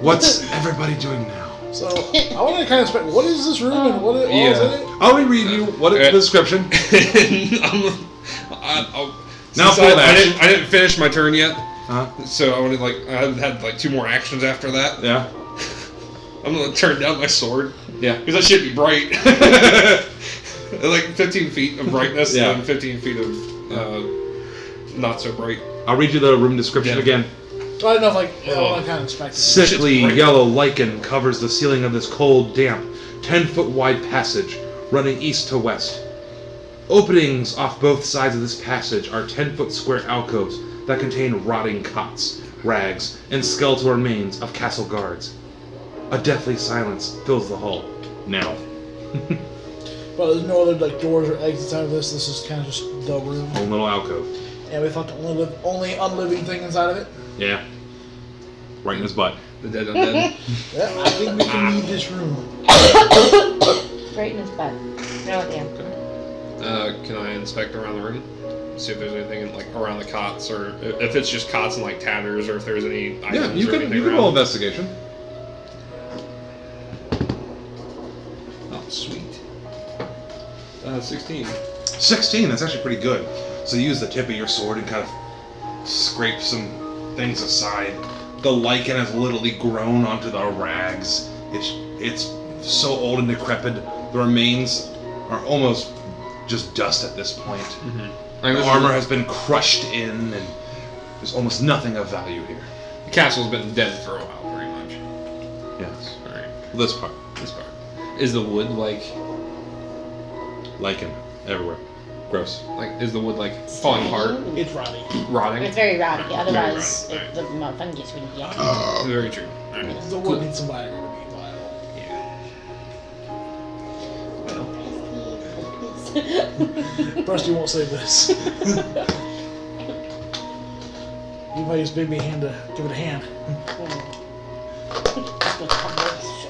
What's everybody doing now? So I want to kind of expect what is this room and what is all is in it? I'll reread you what is the description. Now full action. I didn't finish my turn yet, So I wanted I had like 2 more actions after that. yeah. I'm gonna turn down my sword. Yeah. Because that should be bright. Like 15 feet of brightness Yeah. and 15 feet of not so bright. I'll read you the room description again. I don't know if I want to kind of expect it. Sickly yellow lichen covers the ceiling of this cold, damp, 10-foot wide passage running east to west. Openings off both sides of this passage are 10-foot square alcoves that contain rotting cots, rags, and skeletal remains of castle guards. A deathly silence fills the hall. Now. But there's no other doors or exits out of this. This is kind of just the room. One little alcove. And we thought the only unliving thing inside of it. Yeah. Right in his butt. The dead undead. Yeah, I think we can leave this room. Right in his butt. No, damn. Can I inspect around the room? See if there's anything around the cots, or if it's just cots and tatters, or if there's any items. Yeah, you or can anything roll around. investigation. Oh, sweet. 16. 16, that's actually pretty good. So you use the tip of your sword and kind of scrape some things aside. The lichen has literally grown onto the rags. It's so old and decrepit. The remains are almost just dust at this point. Mm-hmm. The armor has been crushed in, and there's almost nothing of value here. The castle's been dead for a while, pretty much. Yes. All right. This part. Is the wood Lichen everywhere. Gross. is the wood falling apart, It's rotting. rotting? It's very rowdy. Otherwise, Very rowdy, the fungus would be Very true. All right. The wood needs some Viagra to be viable. Yeah. Rusty won't say this. You might just big me a hand to give it a hand.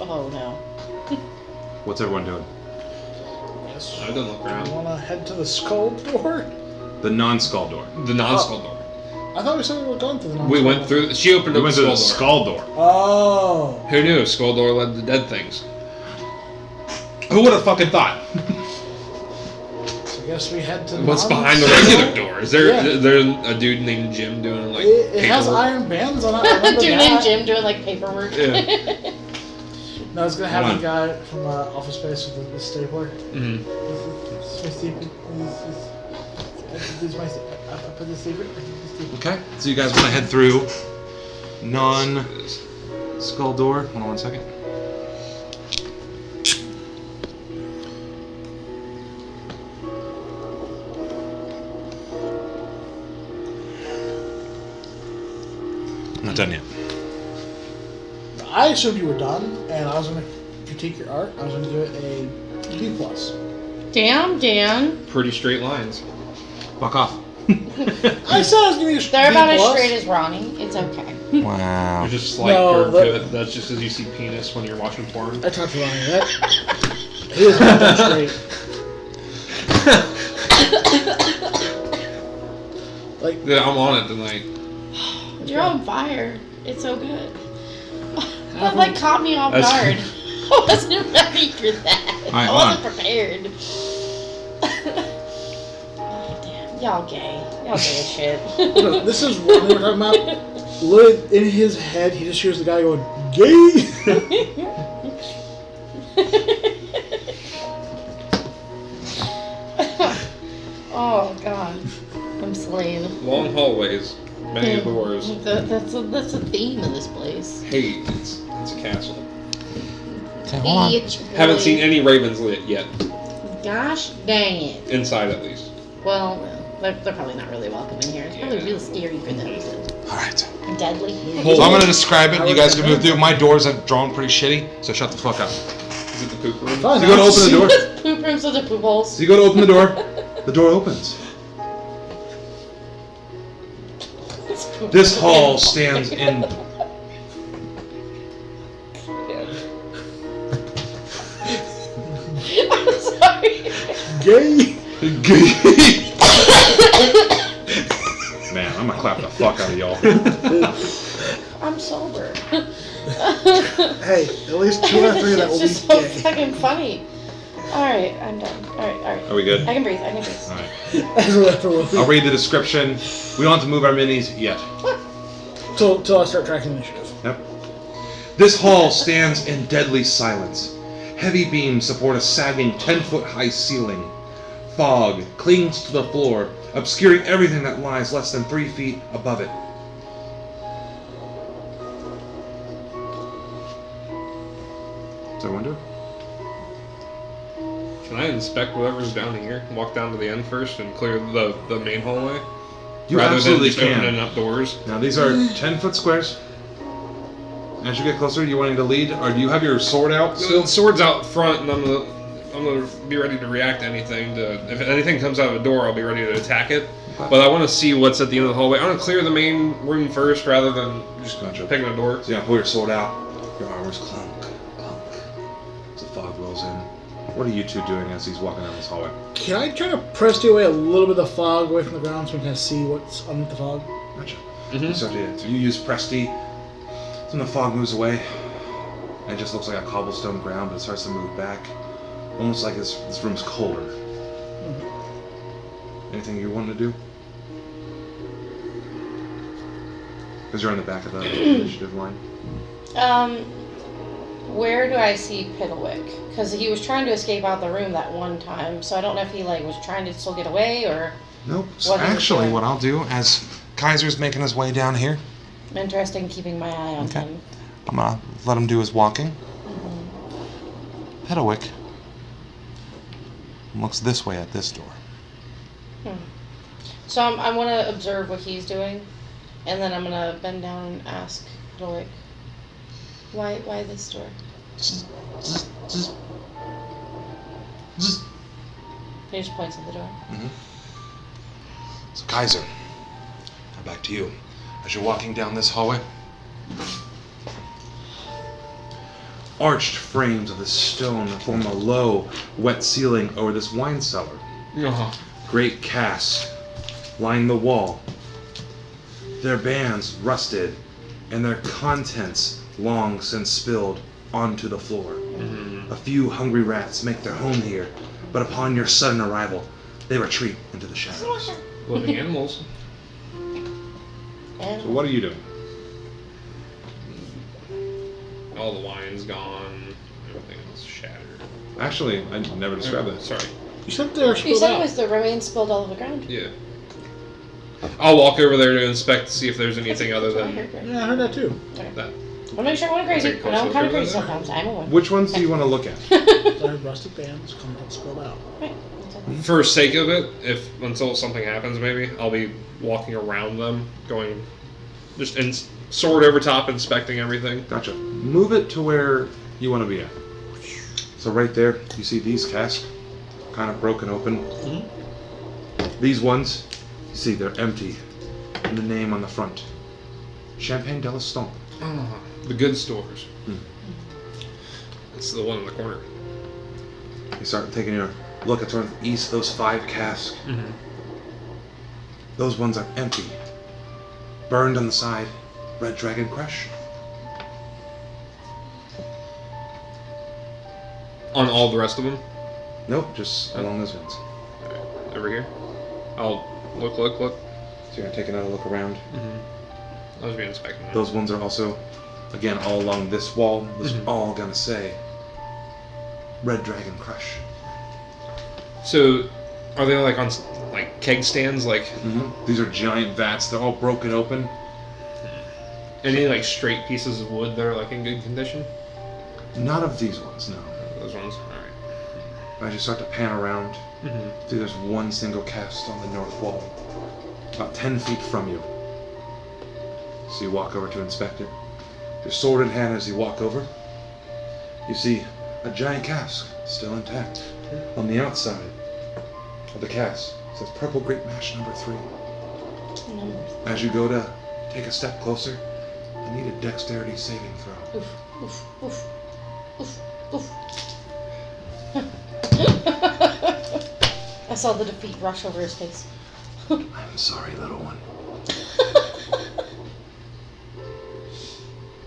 Oh no. What's everyone doing? Yes. I don't look around. You want to head to the skull door? The non-skull door. The non-skull door. I thought we said we were going to the non-skull We went door. through. She opened We up went the to skull the door. skull door. Oh. Who knew? Skull door led to dead things. Who would have fucking thought? So I guess we head to What's behind the non-skull? regular door? Is there a dude named Jim doing It has paperwork? iron bands on it. I remember Dude that. named Jim doing paperwork. Yeah. No, it's gonna have Hold the guy from Office Space with the stapler. Mm-hmm. This is my stapler. This is my. I put the stapler. Okay, so you guys want to head through non-skull door. Hold on 1 second. I'm not done yet. I assumed you were done, and I was gonna critique your art. I was gonna give it a B+. Damn, Dan. Pretty straight lines. Fuck off. I said I was giving you a They're B+. about as straight as Ronnie. It's okay. Wow. There's just a slight No, curve to it. That's just as you see penis when you're watching porn. I talked to Ronnie. That it is not that straight. Yeah, I'm on it tonight. You're on fire. It's so good. That caught me off guard. I wasn't ready for that. Alright, I wasn't prepared. Oh, damn. Y'all gay. Y'all gay as shit. No, this is what we were talking about. Literally, in his head, he just hears the guy going, gay! Oh, God. I'm slain. Long hallways, many doors. That's a theme of this place. Hey, it's a castle. Okay, hold on. Haven't seen any ravens lit yet. Gosh dang it. Inside, at least. Well, they're probably not really welcome in here. It's probably real scary for them. Alright. Deadly. So I'm going to describe it. You guys can move through. My doors have drawn pretty shitty, so shut the fuck up. Is it the poop room? Fine, So you go to open the door. Poop rooms are the poop holes. So you go to open the door. The door opens. This hall stands in. I'm sorry. Gay! Man, I'm a clap the fuck out of y'all. I'm sober. Hey, at least 2 or 3 that will It's be just so gay. fucking funny. Alright, I'm done. Alright. Are we good? I can breathe. Alright. As well for will I'll read the description. We don't have to move our minis yet. till I start tracking initiative. Yep. This hall stands in deadly silence. Heavy beams support a sagging 10-foot high ceiling. Fog clings to the floor, obscuring everything that lies less than 3 feet above it. Is there a window? Can I inspect whatever's down here? Walk down to the end first and clear the main hallway? You rather absolutely than just opening can. up doors? Now these are 10-foot squares. As you get closer, you wanting to lead, or do you have your sword out still? The sword's out front, and I'm gonna be ready to react to anything. If anything comes out of a door, I'll be ready to attack it. Okay. But I want to see what's at the end of the hallway. I want to clear the main room first, rather than just Gotcha. picking a door. So you pull your sword out. Your armor's clunk, clunk. As the fog rolls in. What are you two doing as he's walking down this hallway? Can I try to press away a little bit of the fog away from the ground so we can see what's underneath the fog? Gotcha. Mm-hmm. So you use Presty. So when the fog moves away, and it just looks like a cobblestone ground, but it starts to move back. Almost like this room's colder. Mm-hmm. Anything you want to do? Because you're on the back of the initiative line. Where do I see Piddlewick? Because he was trying to escape out the room that one time, so I don't know if he was trying to still get away or. Nope. So What he was actually, doing. what I'll do, as Kaiser's making his way down here, I'm interested in keeping my eye on Okay. him. I'm gonna let him do his walking. Mm-hmm. Piddlewick looks this way at this door. So I want to observe what he's doing, and then I'm gonna bend down and ask Piddlewick, why this door? He just points at the door. So Kaiser, now back to you. As you're walking down this hallway, arched frames of the stone form a low, wet ceiling over this wine cellar. Uh-huh. Great casks line the wall. Their bands rusted, and their contents long since spilled onto the floor. A few hungry rats make their home here, but upon your sudden arrival, they retreat into the shadows. Living animals. And So what are you doing? All the wine's gone. Everything else shattered. Actually, I never described that. Sorry. You said they were you spilled said it out. was the remains spilled all over the ground. Yeah. I'll walk over there to inspect to see if there's anything other I than heard right. Yeah, I heard that too. that. I'll make sure I'm going crazy. Take a I know I'm closer kind of look crazy over there. sometimes. I'm a one. Which ones do you want to look at? So I heard rusted bands come out spilled out. Right. For sake of it, until something happens, maybe I'll be walking around them, going just sword over top, inspecting everything. Gotcha. Move it to where you want to be at. So right there, you see these casks, kind of broken open. These ones, you see they're empty, and the name on the front, Champagne de l'Estompe. The good stores. It's the one in the corner. You start taking your look at toward the east. Those 5 casks, those ones are empty. Burned on the side, Red Dragon Crush. On all the rest of them, Nope, just along those ones. over here. I'll look. So you're taking a look around. I'll just be inspecting them. Those ones are also, again, all along this wall. Those are all gonna say Red Dragon Crush. So, are they on keg stands? These are giant vats. They're all broken open. Any straight pieces of wood that are in good condition? Not of these ones, no. Those ones. All right. As you start to pan around, see there's one single cast on the north wall, about 10 feet from you. So you walk over to inspect it. Your sword in hand as you walk over, you see a giant cask still intact. On the outside of the cask says Purple Grape Mash number 3. As you go to take a step closer, you need a dexterity saving throw. Oof, oof, oof, oof, oof. I saw the defeat rush over his face. I'm sorry, little one.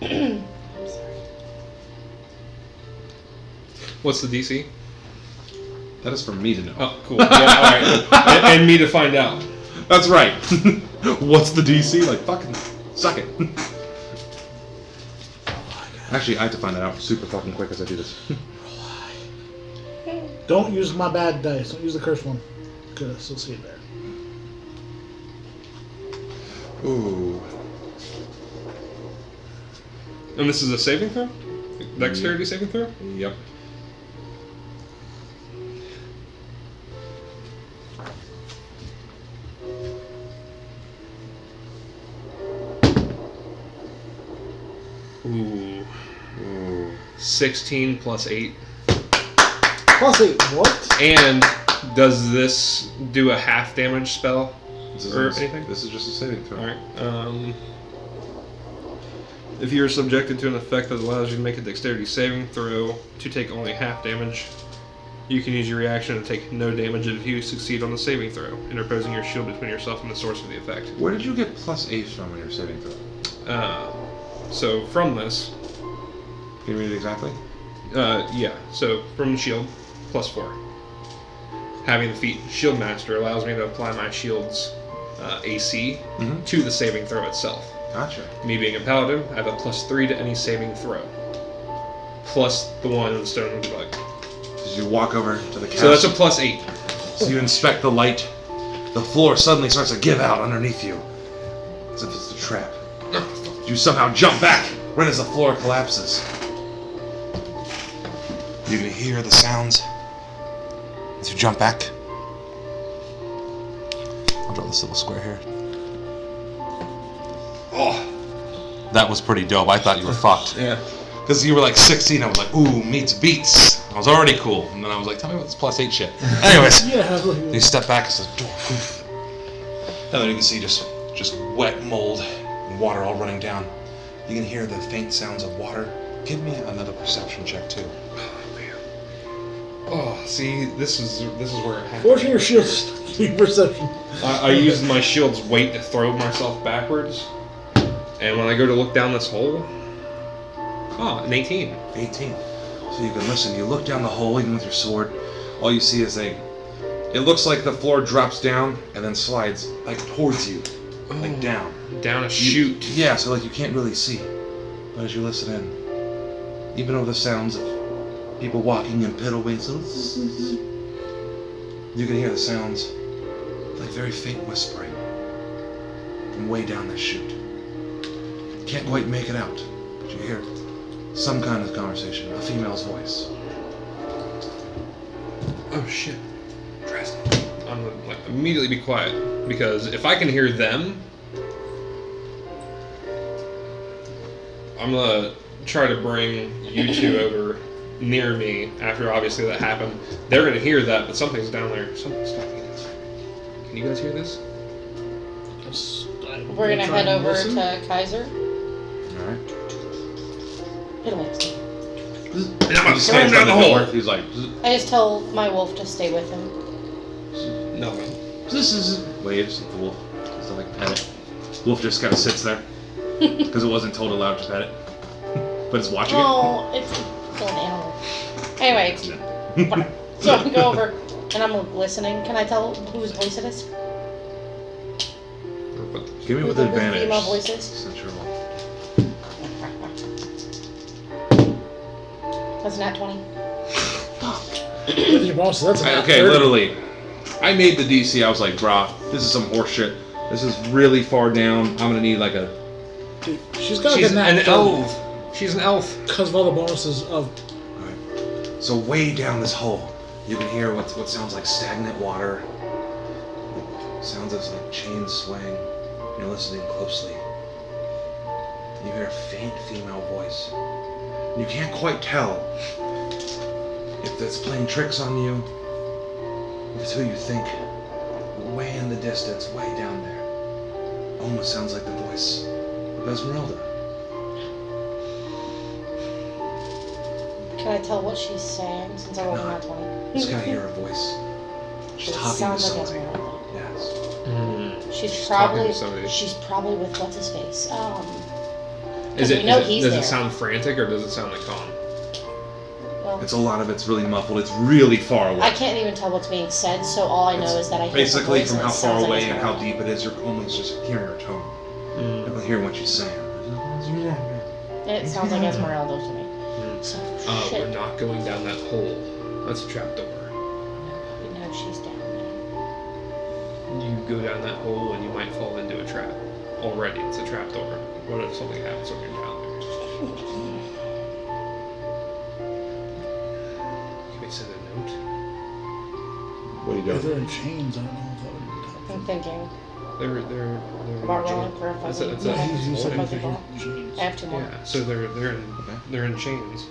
I'm sorry. What's the DC? That is for me to know. Oh, cool. Yeah, alright. And me to find out. That's right. What's the DC? Like, fucking suck it. Actually, I have to find that out super fucking quick as I do this. Don't use my bad dice. Don't use the cursed one. Because I still see it there. Ooh. And this is a saving throw? Dexterity saving throw? Yep. Ooh. 16 plus 8. Plus 8, what? And does this do a half damage spell? Or anything? This is just a saving throw. Alright. If you're subjected to an effect that allows you to make a dexterity saving throw to take only half damage, you can use your reaction to take no damage if you succeed on the saving throw, interposing your shield between yourself and the source of the effect. Where did you get plus 8 from in your saving throw? So from this, Can you read it exactly? yeah. So from the shield, plus 4. Having the feat Shield Master allows me to apply my shield's AC to the saving throw itself. Gotcha. Me being a paladin, I have a plus 3 to any saving throw, plus the 1 in the stone bug. As you walk over to the castle, So that's a plus 8. so you inspect the light. The floor suddenly starts to give out underneath you, as if it's a trap. You somehow jump back right as the floor collapses. You can hear the sounds as you jump back. I'll draw this little square here. Oh, that was pretty dope. I thought you were fucked. Yeah. Because you were like 16, I was like, ooh, meets beats. I was already cool. And then I was like, tell me about this plus 8 shit. Anyways, you step back as the door, poof. And then you can see just wet mold and water all running down. You can hear the faint sounds of water. Give me another perception check, too. Oh, see, this is where it happens. Fortunately, your shield's perception. I used my shield's weight to throw myself backwards, and when I go to look down this hole, an 18. 18. So you can listen. You look down the hole, even with your sword. All you see is it looks like the floor drops down and then slides, like, towards you. Like, down. Down a chute. Yeah, so, like, you can't really see. But as you listen in, even over the sounds of people walking in piddleways, you can hear the sounds, like very faint whispering, from way down this chute. You can't quite make it out, but you hear some kind of conversation, a female's voice. Oh shit. I'm gonna like immediately be quiet, because if I can hear them, I'm gonna try to bring you two over near me after obviously that happened. They're gonna hear that, but something's down there. Something's talking inside. Can you guys hear this? We're gonna head over to Kaiser. Alright. Get away. And I'm gonna throw him down the hole. He's like, I just tell my wolf to stay with him. No. this is waves at the wolf. Just to, like, pet it. Wolf just kind of sits there because it wasn't told allowed to pet it, but it's watching Oh, it's still an animal. Anyway, so I go over and I'm listening. Can I tell whose voice it is? it. Give me with Who the advantage. female voice is? Since you're That's not 20. That's okay, literally. I made the DC. I was like, brah, this is some horse shit. This is really far down. I'm gonna need like a. Dude, she's got She's an an elf. She's an elf. Because of all the bonuses of. Alright. So way down this hole, you can hear what sounds like stagnant water. Sounds of like chains swaying. You're listening closely. You hear a faint female voice. You can't quite tell if it's playing tricks on you, if it's who you think. Way in the distance, way down there. Almost sounds like the voice of Esmeralda. Can I tell what she's saying since I wasn't at 20? Just gotta hear her voice. She's It talking to sounds like somebody. Esmeralda. Yes. She's talking probably to somebody. with what's his face. Is it? we know Is it he's does there. it sound frantic or does it sound like calm? Well, It's a lot of it's really muffled. It's really far away. I can't even tell what's being said, so all I know is that I hear the Basically, voice from and how it far sounds like away it's and how growling. deep it is, you're almost just hearing her tone. Mm. You're not hearing what she's saying. It sounds like Esmeralda to me. So We're shit. not going down that hole. That's a trap door. No, she's down there. You go down that hole and you might fall into a trap. Already, it's a trap door. What if something happens when you're down there? Can we send a note? What are you If doing? they're in chains, I don't know if that would be helpful. I'm thinking They're about rolling for a fuzzy. That's a- Yeah, He's a like fuzzy ball. chains. I have two more. Yeah, so they're in chains.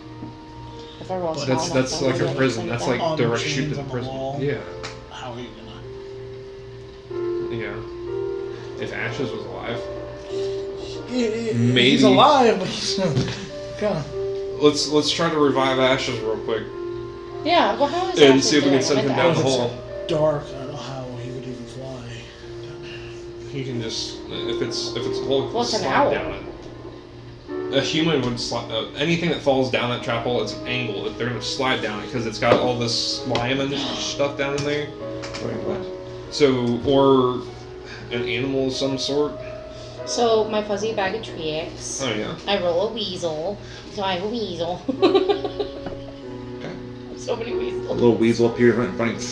If I roll small That's enough, like I'll a be able to prison. send That's it like down. On direct chains shoot to the on the prison. wall. Yeah, How are you yeah. If Ashes was alive, gonna? Maybe. He's alive, but he's kind of. let's try to revive Ashes real quick Yeah, well, how is and Ashes see if we can doing? send I him meant down to the ask. hole. Dark. I don't know how he would even fly down there. He can just if it's a hole, Well, it's an slide owl. down it. A human would slide. Anything that falls down that trap hole, it's an angle. They're gonna slide down it because it's got all this slime and stuff down in there. So, or an animal of some sort. So my fuzzy bag of tricks. Oh yeah. I roll a weasel, so I have a weasel. So many A weasels. little weasel appears right in front of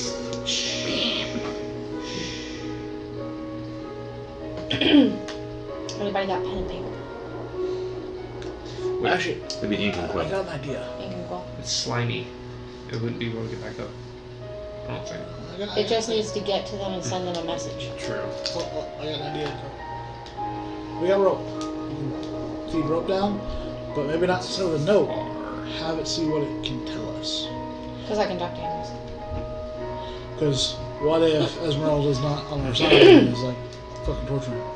Anybody got pen and paper? Actually, you. Maybe ink and I quill. got an idea. Ink and quill. It's slimy. It wouldn't be able to get back up. I don't think. It just needs to get to them and send them a message. True. I got an idea. We got rope. We can feed rope down, but maybe not send a note. Have it see what it can tell us. Because I can talk to animals. Because what if Esmeralda's not on our side and is like fucking torturing her?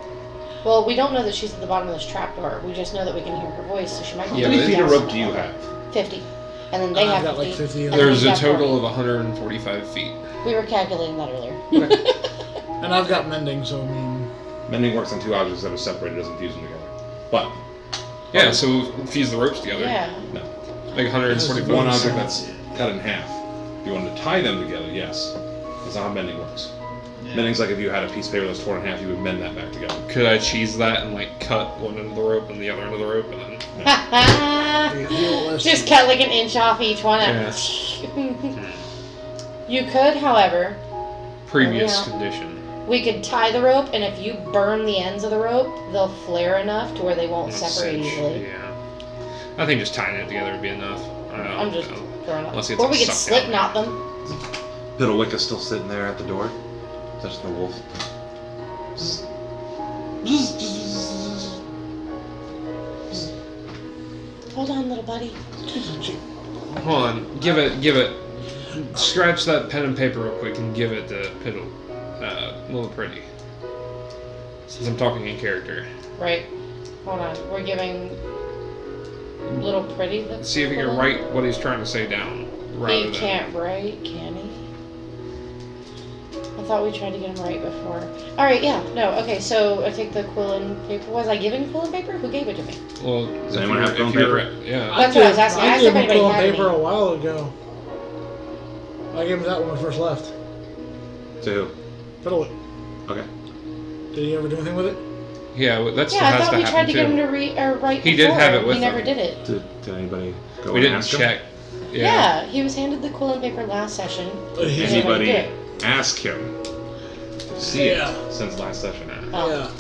Well, we don't know that she's at the bottom of this trapdoor. We just know that we can hear her voice, so she might be Yeah, How many but feet of yes. rope do you have? 50. And then they I've have got 50. like 50 and and then There's we a got total 40. of 145 feet. We were calculating that earlier. And I've got mending, so I mean, Mending works on two objects that are separated, doesn't fuse them together. But Yeah, so fuse the ropes together. Yeah. no, Like 145. one object that's cut in half. If you wanted to tie them together, yes. That's not how mending works. Mending's like if you had a piece of paper that's torn in half, you would mend that back together. Could I cheese that and like cut one end of the rope and the other end of the rope and then? Just cut like an inch off each one. Yeah. You could, however, Previous Yeah. condition. we could tie the rope, and if you burn the ends of the rope, they'll flare enough to where they won't separate Cinch, easily. Yeah. I think just tying it together would be enough. I don't I'm just know. throwing Unless it. it's Or we like could sucked slip down knot there. them. Piddlewick is still sitting there at the door. That's the wolf. Hold on, little buddy. Hold on. Give it. Scratch that pen and paper real quick and give it to Piddle. Little Pretty. Since I'm talking in character. Right. Hold on. We're giving little pretty the. See if he can write what he's trying to say down. Rather He than. can't write, can he? I thought we tried to get him right before. Alright, yeah, no, okay, so I take the quill and paper. Was I given quill and paper? Who gave it to me? Well, Does anyone have quill and Yeah. That's what I was asking. I asked gave if him anybody quill and had paper any. a while ago. I gave him that when we first left. To who? Fiddle. Okay. Did he ever do anything with it? Yeah, well, that's Yeah, what I has thought to we happen tried to too. get him to read or write He did before, have it and with he never him. did it. Did anybody go We and didn't ask him? check. Yeah, he was handed the quill and paper last session. Did He anybody did. ask him to see Yeah. it since last session? Oh. Yeah.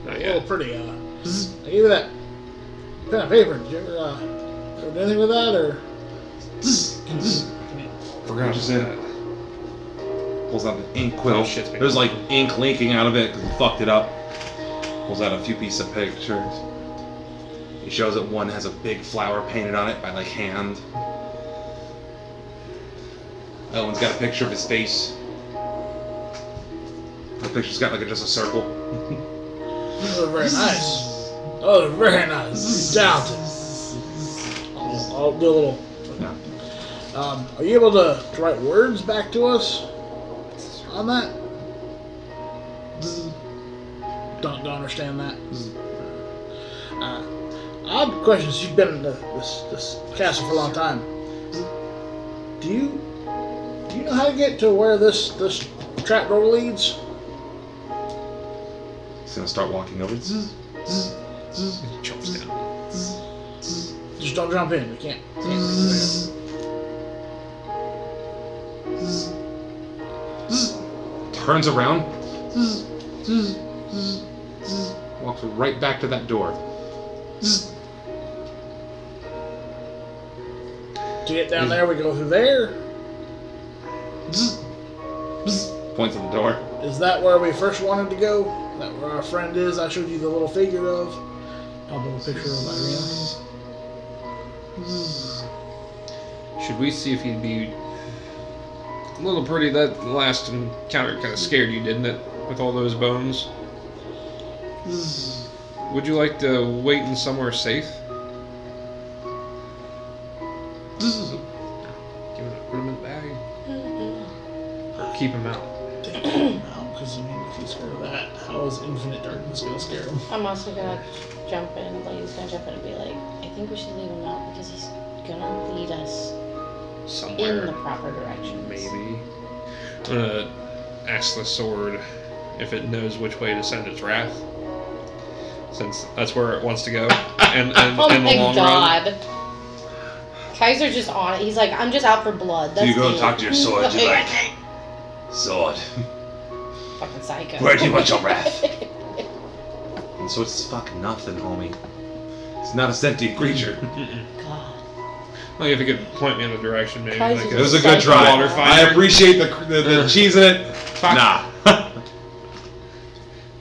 Not A yet. little pretty. I gave you that pen and paper. Did you ever do anything with that, or? Forgot Just about in. that. Pulls out the ink quill. Oh, shit's been There's going like ink leaking out of it because he fucked it up. Pulls out a few pieces of pictures. He shows that one has a big flower painted on it by like hand. That one's got a picture of his face. The picture's got like just a circle. Those are very nice. Oh, they're very nice. Talented. I'll do a little. Yeah. Are you able to write words back to us on that? Don't understand that. Odd questions. You've been in this castle for a long time. Do you know how to get to where this trapdoor leads? He's gonna start walking over. Zzz, zzz, zzz. Jumps down. Just don't jump in. You can't. Zzz, zzz, zzz. Turns around. Zzz, zzz, zzz, zzz. Walks right back to that door. Zzz. To get down there, we go through there. Zzz, zzz. Points at the door. Is that where we first wanted to go? Is that where our friend is? I showed you the little figure of. I'll put a picture of Irina. Should we see if he'd be a little pretty? That last encounter kind of scared you, didn't it? With all those bones. Would you like to wait in somewhere safe? Give it, put him in the bag. Or keep him out. Take him out, because I mean, if he's scared of that, how is infinite darkness gonna scare him? I'm also gonna jump in. Lady's gonna jump in and be like, I think we should leave him out because he's gonna lead us Somewhere. in the proper direction. Maybe. I'm gonna ask the sword if it knows which way to send its wrath. Since that's where it wants to go. And Oh in the my long run. god. Kaiser's just on it. He's like, I'm just out for blood. That's So you go and me. talk to your sword. You're like, sword, Fucking psycho. where do you want your wrath? And so it's fucking nothing, homie. It's not a sentient creature. God. Well, if you could point me in the direction, maybe. Kaiser's Like It was a good try. water I fighter. appreciate the cheese in it. Nah.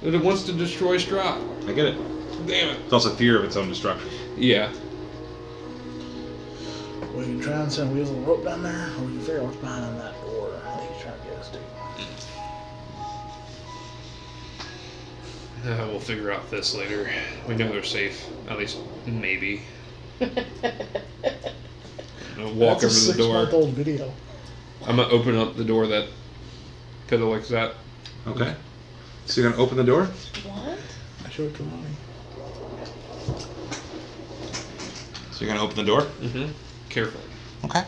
It wants to destroy Strahd. I get it. Damn it. It's also fear of its own destruction. Yeah. We can try and send wheels of rope down there, or we can figure out what's behind that door. I think he's trying to get us to. We'll figure out this later. We know they're safe. At least, maybe. I'll walk That's over a to the door. 6-month-old video. I'm gonna open up the door that could have like that. Okay. So you're gonna open the door? What? I showed it to mommy. So you're gonna open the door? Mm-hmm. Carefully. Okay.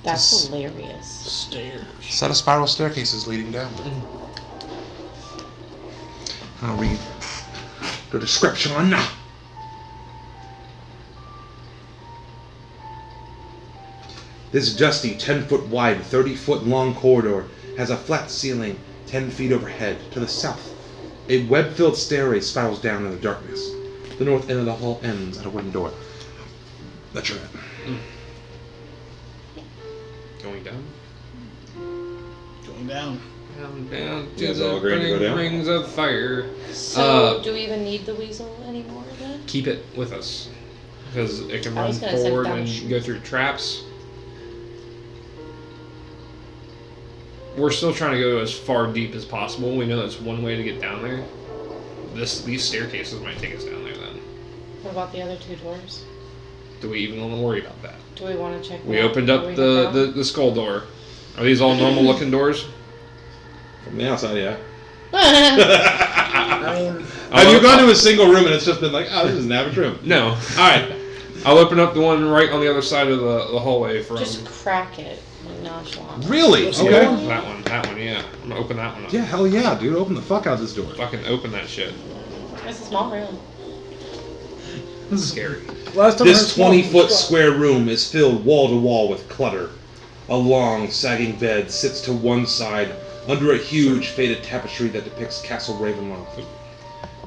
That's hilarious. Stairs. Set of spiral staircases leading down. I'll read the description. This dusty, 10-foot wide, 30-foot long corridor has a flat ceiling 10 feet overhead. To the south, a web-filled stairway spirals down in the darkness. The north end of the hall ends at a wooden door. That's your end. Going down. Going down. Down You to guys all the agreed to go down? rings of fire. So, do we even need the weasel anymore then? Keep it with us. Because it can I run was gonna say forward down and shoot. go through traps. We're still trying to go as far deep as possible. We know that's one way to get down there. These staircases might take us down there then. What about the other two doors? Do we even want to worry about that? Do we want to check We them out opened up before we head down? the skull door. Are these all normal looking doors? From the outside, yeah. I mean, Have you gone to a single room and it's just been like, oh, this is an average room? No. Alright. I'll open up the one right on the other side of the hallway from... Just crack it, like nonchalant. Really? Let's Okay. go. That one, yeah. I'm gonna open that one up. Yeah, hell yeah, dude. Open the fuck out of this door. Fucking open that shit. It's a small room. This is scary. last time I This heard 20-foot small- square room is filled wall to wall with clutter. A long, sagging bed sits to one side under a huge faded tapestry that depicts Castle Ravenloft.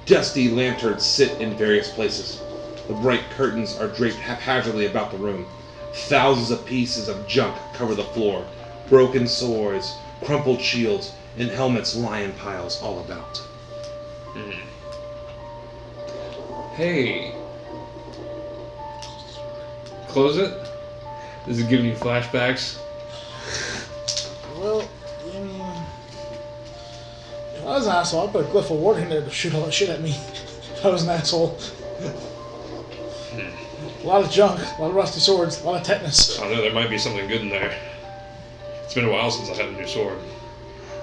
Dusty lanterns sit in various places. The bright curtains are draped haphazardly about the room. Thousands of pieces of junk cover the floor. Broken swords, crumpled shields, and helmets lie in piles all about. Hey. Close it? Is it giving you flashbacks? Well, I mean, if I was an asshole, I'd put a glyph of ward in there to shoot all that shit at me. If I was an asshole. A lot of junk, a lot of rusty swords, a lot of tetanus. I know there might be something good in there. It's been a while since I had a new sword.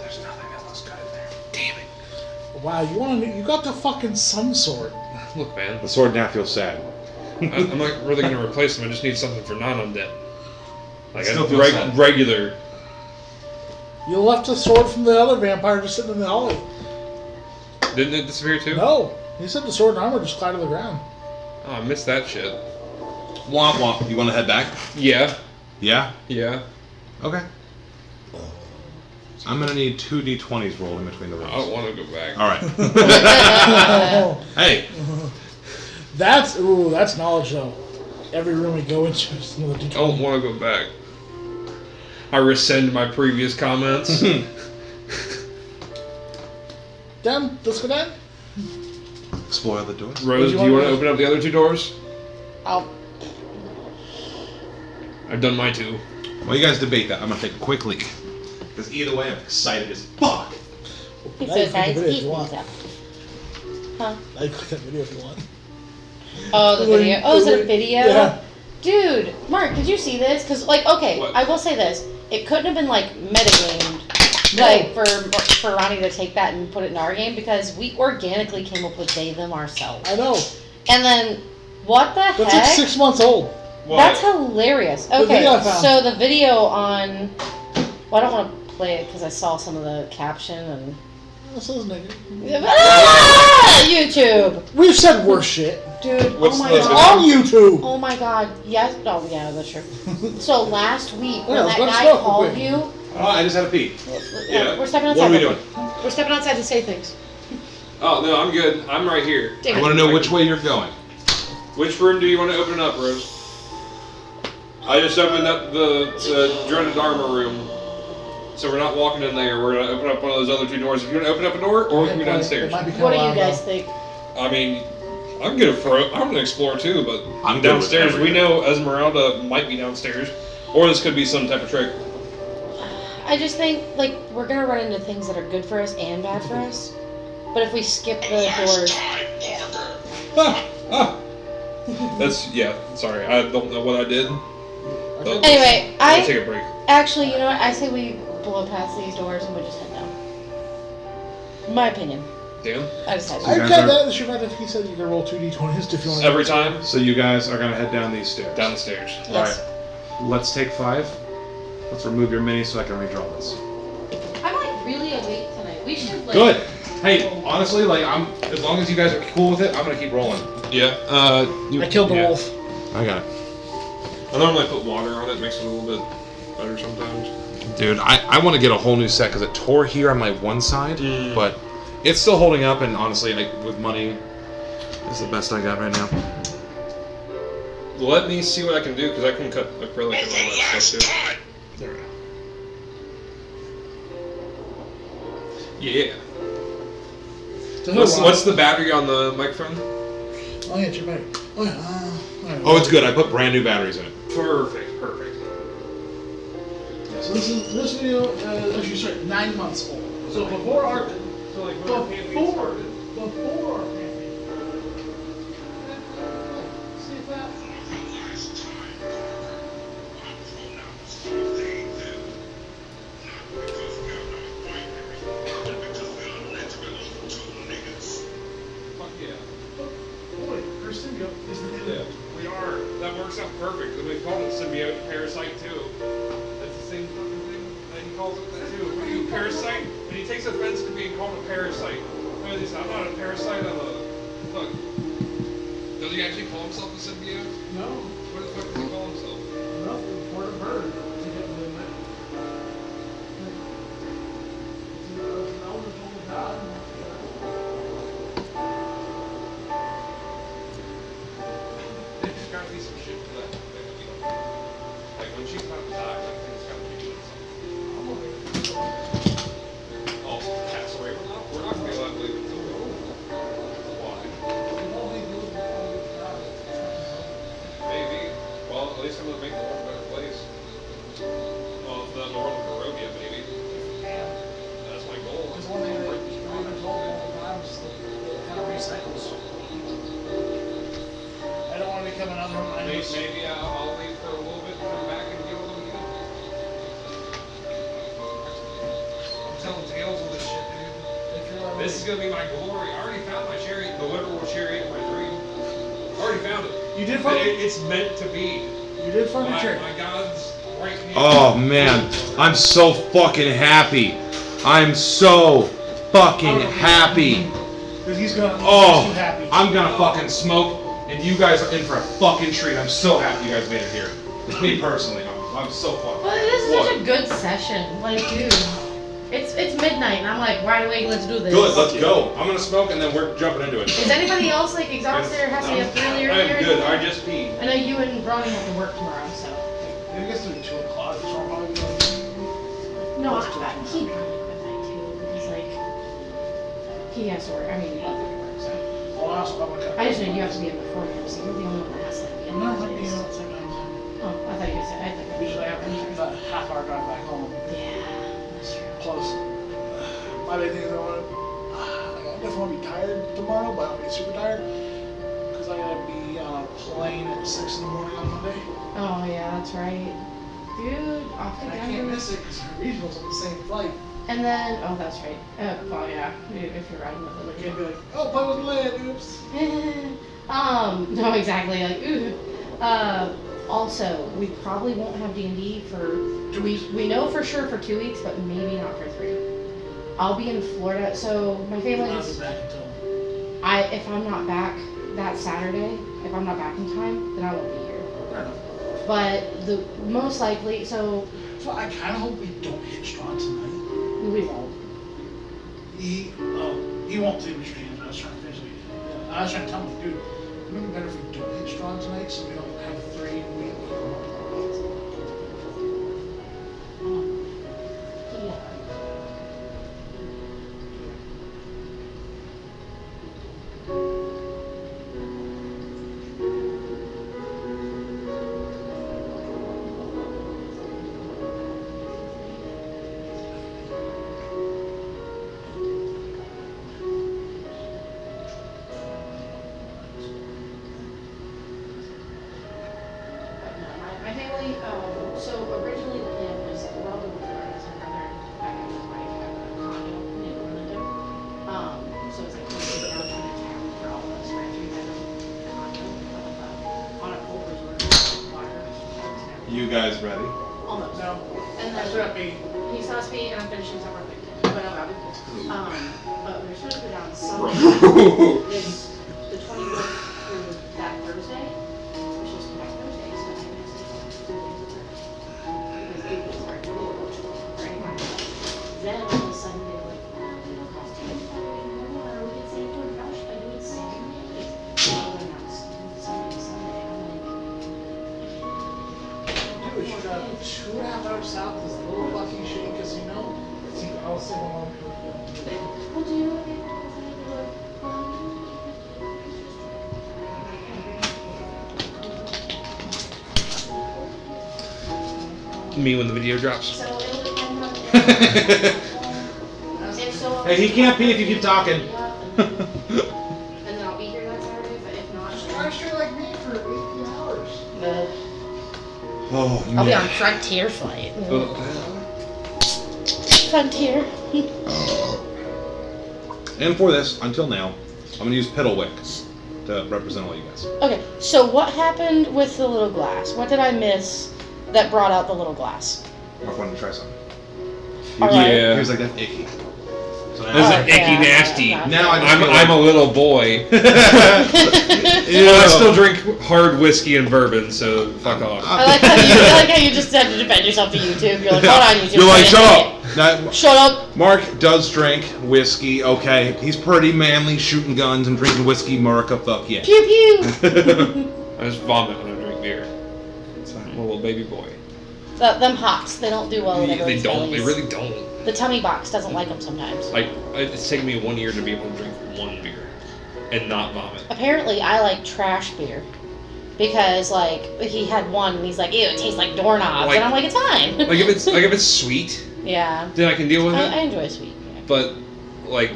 There's nothing that looks good in there. Damn it. Wow, you got the fucking sun sword. Look, man, The sword now feels sad. I'm not really gonna replace them. I just need something for non-undead. Like Still a feels sad. regular. You left the sword from the other vampire just sitting in the alley. Didn't it disappear too? No, he said the sword and armor just flat to the ground. Oh, I missed that shit. Womp womp. You want to head back? Yeah. Yeah? Yeah. Okay. I'm gonna need 2 d20s rolled in between the rooms. I don't want to go back. Alright. Hey! That's knowledge though. Every room we go into is another I D20. don't want to go back. I rescind my previous comments. Down, let's go down. Explore the door. Rose, do you want to open up the other 2 doors? I'll. I've done my 2. While you guys debate that, I'm gonna take a quick leak. Because either way, I'm excited as fuck. He Now you says can I do it if eat you want. pizza. Huh? Now you click that video if you want. Oh, the video. Oh, is it a video? Yeah. Dude, Mark, did you see this? Because, like, okay, What? I will say this. It couldn't have been, like, metagamed, like, for Ronnie to take that and put it in our game, because we organically came up with they, them, ourselves. I know. And then, what the That's heck? like 6 months old. That's hilarious. The Okay, video I found. so the video on... Well, I don't want to play it because I saw some of the caption and... This is nigga. Ah! YouTube! We've said worse shit. Dude, What's oh my the- god. On YouTube. Oh my god, yes, oh yeah, that's true. So last week, when Yeah, that let's guy go, called quick. you, Oh, I just had a pee. we're stepping outside. What are we doing? We're stepping outside to say things. Oh, no, I'm good. I'm right here. Damn I it. want to know which way you're going. Which room do you want to open up, Rose? I just opened up the dreaded armor room. So we're not walking in there. We're going to open up one of those other 2 doors. If you want to open up a door, or we can go It downstairs. might be kinda What do you loud, guys though. think? I mean, I'm good for it. I'm going to explore too, but I'm good with downstairs. We everything. know Esmeralda might be downstairs. Or this could be some type of trick. I just think, like, we're gonna run into things that are good for us and bad for us. But if we skip the doors... That's, yeah, sorry. I don't know what I did. But Anyway, I'll take a break. Actually, you know what? I say we blow past these doors and we just head down. My opinion. Dan? I decided. I You guys bet are- that should right if he said you can roll 2 d20s if you want. Every time? So you guys are gonna head down these stairs. Down the stairs. Yes. Let's take 5. Let's remove your mini so I can redraw this. I'm like really awake tonight. We should like. Good. Hey, honestly, like as long as you guys are cool with it, I'm gonna keep rolling. Yeah. I killed the wolf. I got it. I normally put water on it. Makes it a little bit better sometimes. Dude, I want to get a whole new set because it tore here on my one side, but it's still holding up. And honestly, like with money, it's the best I got right now. Let me see what I can do, because I can cut acrylic and all that stuff too. There we go. Yeah. What's What's the battery on the microphone? Oh yeah, check back. Oh yeah. Alright. Oh, it's good. I put brand new batteries in it. Perfect, perfect. Yeah, so this video actually sorry 9 months old. So before our So like before our campaign. See if that. Fuck yeah. Boy, her symbiote is the Yeah, we are. That works out perfect. And we called it symbiote parasite too. That's the same fucking thing that he calls it that too. What are you, parasite? And he takes offense to being called a parasite. No, he says, I'm not a parasite, I'm a... Fuck. Does he actually call himself a symbiote? No, What the fuck does he call himself? nothing for a bird to get the night. It's an eligible god. There's gotta be some shit for that. Like when she's about to die, that thing's gotta be doing something. Also, cats away from that. We're not gonna be allowed to leave until we Why? Maybe. Well, at least I'm gonna make the world a better place. This is gonna be my glory. I already found my chariot, the literal chariot of my dream. I already found it. You did find it? It's meant to be. You did find your chariot. My God's right hand. Oh man, I'm so fucking happy. I'm so fucking happy. Because he's gonna be Oh, too happy. I'm gonna fucking smoke, and you guys are in for a fucking treat. I'm so happy you guys made it here. Me personally, I'm so fucking. Well, this is such a good session. Like, dude, it's midnight, and I'm like, wide awake. Let's do this. Good, let's go. I'm gonna smoke, and then we're jumping into it. Is anybody else like exhausted or has to be up earlier? I'm good. I just peed. I know you and Ronnie have to work tomorrow, so. Maybe it gets to be 2 o'clock, so I'm probably going No, he probably quit night too. He's like, he has to work. I mean, he doesn't work, so. Well, I also probably I just know you have to be in before him, so you're the only one that has to be in. I'm not being outside. Oh, I thought you said. I thought you Usually I have a half-hour drive back home. Yeah, that's true. Close. My big thing is I definitely want to be tired tomorrow, but I don't be super tired. Because I gotta be on a plane at 6 in the morning on Monday. Oh yeah, that's right. Dude, off And to I can't Denver. miss it because our regional's on the same flight. And then, oh, that's right. Well, yeah, if you're riding with I it. can't be like, oh, plane was delayed, oops. No, exactly. Like, ooh. Also, we probably won't have D&D for 2 weeks. We know for sure for 2 weeks, but maybe not for 3. I'll be in Florida, so my family I'll be is. back until... If I'm not back that Saturday, if I'm not back in time, then I won't be here. Fair enough. But the most likely, so So I kind of hope we don't hit Strawn tonight. we won't. He won't leave me streams, but I was trying to finish it. I was trying to tell him, dude, it would be better if we don't hit Strawn tonight so we don't have 3 weeks. My family, so originally the plan was Robert was born as her brother back in his wife had a condo in Orlando. So it's like we came down to the town for all of us, right? We had a condo on a pool resort, water, and everything. You guys ready? Almost. No, And that's then what I mean. he saw speed and I'm finishing somewhere quick. But no, that'd be cool. But we're supposed to go down Sunday. Is the 24th through that Thursday, which is next Thursday, so I guess because it was our right? Then all of a sudden they were like, we don't have to more. We can save $200 by doing Saturday. Well, then that's Sunday. I'm like, Dude, you got 2.5 hours south of this little fucking shitty casino. See, I was sitting along here. well, do you know what they Me when the video drops. So it'll depend on if so, Hey, he can't pee if you keep talking. and then I'll be here that Saturday, but if not, Try straight like me for 18 hours. Oh I'll be on man. Frontier flight. Frontier. And for this, until now, I'm gonna use Piddlewick to represent all you guys. Okay, so what happened with the little glass? What did I miss that brought out the little glass? I wanted to try something. All right. Yeah. He was like, that's icky. So now, That's Oh, an icky yeah, nasty. yeah. now I just feel I'm a like- little boy. I still drink hard whiskey and bourbon, so fuck off. I like how you just had to defend yourself to YouTube. You're like, hold on, YouTube. You're like, wait a shut minute. up. Now, Shut up. Mark does drink whiskey, okay. He's pretty manly, shooting guns and drinking whiskey, America, fuck yeah. Pew pew. I just vomit when I drink beer. I'm a little baby boy. Them hops, they don't do well with They everyone's don't. They bellies. really don't. The tummy box doesn't like them sometimes. Like, it's taken me 1 year to be able to drink one beer and not vomit. Apparently, I like trash beer. Because, like, he had one and he's like, ew, it tastes like doorknobs. Like- and I'm like, it's fine. Like if it's sweet, Yeah. then I can deal with I it. enjoy sweet. Yeah. But like,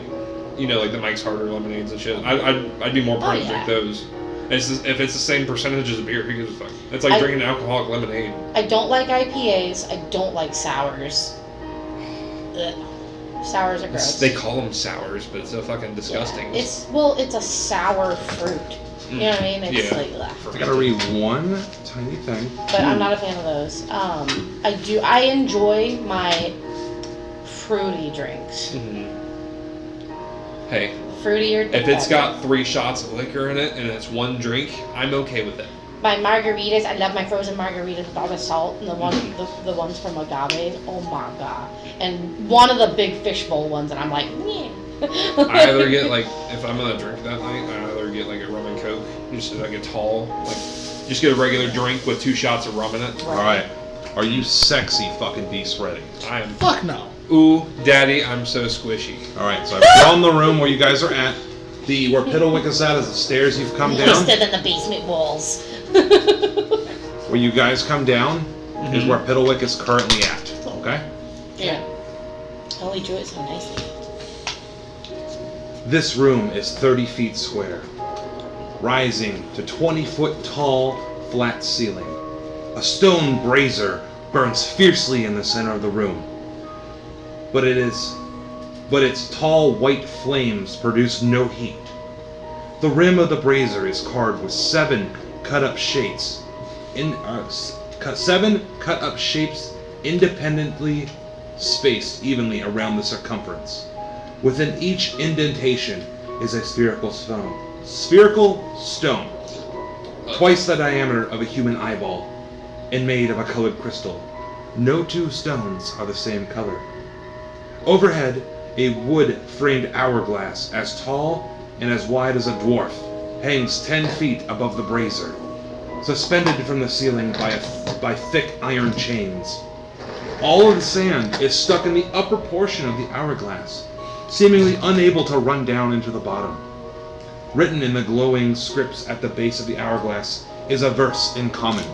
you know, like the Mike's Harder lemonades and shit, I'd be more prone to drink yeah. those. If it's the same percentage as a beer, who gives a fuck? It's like drinking an alcoholic lemonade. I don't like IPAs. I don't like sours. Ugh. Sours are gross. They call them sours, but it's so fucking disgusting. It's a sour fruit. You know what I mean? It's like ugh. I gotta read one tiny thing. But I'm not a fan of those. I enjoy my fruity drinks. Mm-hmm. Hey, Fruitier. if it's got 3 shots of liquor in it and it's one drink, I'm okay with it. My margaritas, I love my frozen margaritas with all the salt and the ones from agave. Oh my god! And one of the big fishbowl ones, and I'm like, yeah. I either get like, if I'm gonna drink that night, I either get like a rum and coke, just like a tall, like, just get a regular drink with 2 shots of rum in it. Alright. Are you sexy fucking beasts ready? I am. Fuck no. Ooh, daddy, I'm so squishy. Alright, so I've drawn the room where you guys are at. Where Piddlewick is at is the stairs you've come down. Twisted in the basement walls. Where you guys come down is where Piddlewick is currently at. Okay? Yeah. Oh, he drew it so nicely. This room is 30 feet square, rising to 20-foot tall, flat ceiling. A stone brazier burns fiercely in the center of the room, but its tall white flames produce no heat. The rim of the brazier is carved with 7 cut-up shapes, 7 cut-up shapes independently spaced evenly around the circumference. Within each indentation is a spherical stone. Twice the diameter of a human eyeball, and made of a colored crystal. No 2 stones are the same color. Overhead, a wood-framed hourglass as tall and as wide as a dwarf hangs 10 feet above the brazier, suspended from the ceiling by thick iron chains. All of the sand is stuck in the upper portion of the hourglass, seemingly unable to run down into the bottom. Written in the glowing scripts at the base of the hourglass is a verse in common.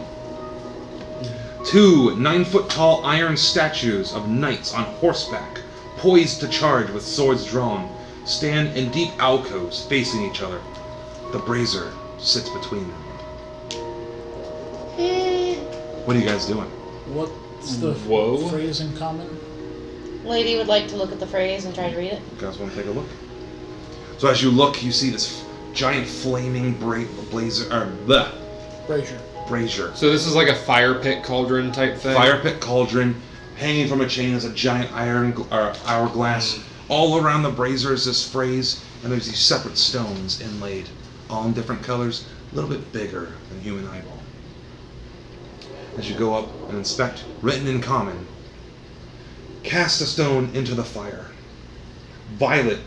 2 9-foot-tall iron statues of knights on horseback, poised to charge with swords drawn, stand in deep alcoves facing each other. The brazier sits between them. What are you guys doing? What's the Whoa. phrase in common? Lady would like to look at the phrase and try to read it. You guys want to take a look? So as you look, you see this giant flaming brazier. So this is like a fire pit cauldron type thing? Fire pit cauldron. Hanging from a chain is a giant hourglass. All around the brazier is this phrase, and there's these separate stones inlaid, all in different colors, a little bit bigger than a human eyeball. As you go up and inspect, written in common, cast a stone into the fire. Violet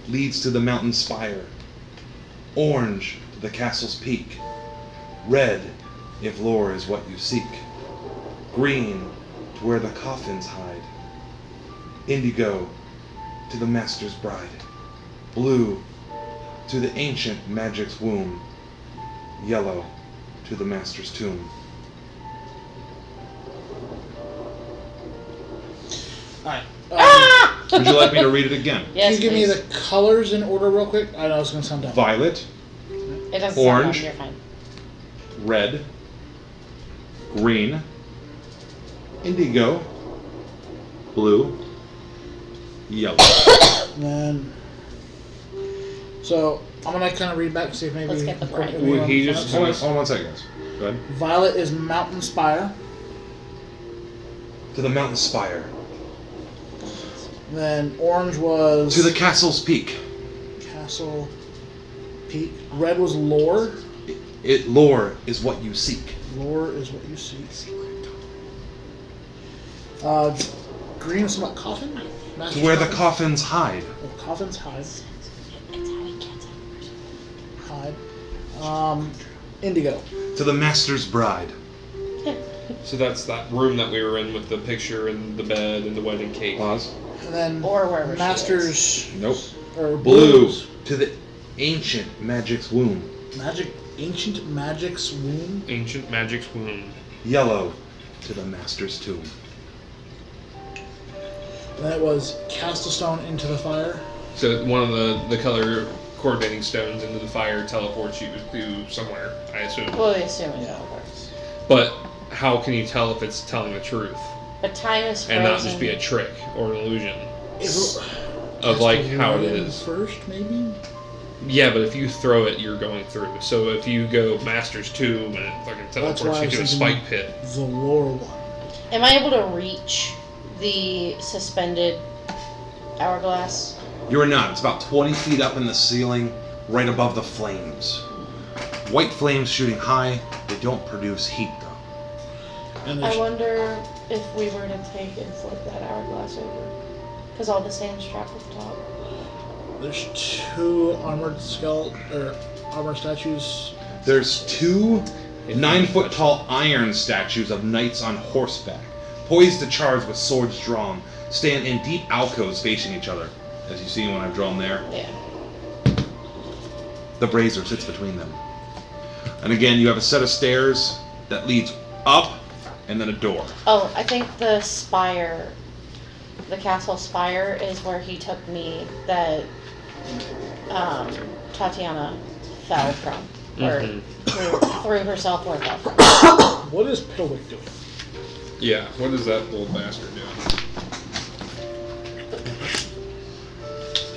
leads to the mountain spire. Orange to the castle's peak. Red, if lore is what you seek. Green to where the coffins hide. Indigo to the master's bride. Blue to the ancient magic's womb. Yellow to the master's tomb. Alright. Would you like me to read it again? Yes, Can you give me please. the colors in order real quick? I know it's going to sound dumb. Violet, It doesn't orange. sound dumb, you're fine. red, green, indigo, blue, yellow. And then, so I'm going to kind of read back and see if maybe... Let's get the bright. Well, he just- Hold on 1 second, guys. Go ahead. Violet is mountain spire. To the mountain spire. Then orange was... To the castle's peak. Castle peak. Red was lore. Lore is what you seek. Lore is what you seek. Green is somewhat coffin. To where the coffins hide. Oh, coffins hide. Indigo. To the master's bride. So that's that room that we were in with the picture and the bed and the wedding cake. Pause. And then Or wherever she masters. Nope. Or Blue. blues. To the ancient magic's womb. Ancient magic's womb. Ancient magic's womb. Yellow. To the master's tomb. Then it was cast a stone into the fire. So one of the color coordinating stones into the fire teleports you to somewhere, I assume. Well, we assume it works. But how can you tell if it's telling the truth But time is frozen. and not just be a trick or an illusion? of like how it is. First, maybe. Yeah, but if you throw it, you're going through. So if you go Master's Tomb and it fucking That's why teleports I you was to a thinking spike pit. the lore one. Am I able to reach the suspended hourglass? You are not. It's about 20 feet up in the ceiling, right above the flames. White flames shooting high. They don't produce heat, though. And I there's, wonder if we were to take and flip that hourglass over. Because all the sand's trapped at the top. there's 2 armored armored statues. There's 2 9-foot-tall iron statues of knights on horseback, poised to charge with swords drawn, stand in deep alcoves facing each other, as you see when I've drawn there. Yeah. The brazier sits between them. And again, you have a set of stairs that leads up, and then a door. Oh, I think the spire, the castle spire, is where he took me that Tatiana fell from. Or threw herself or fell from. What is Pilwick doing? Yeah, what is that little bastard doing?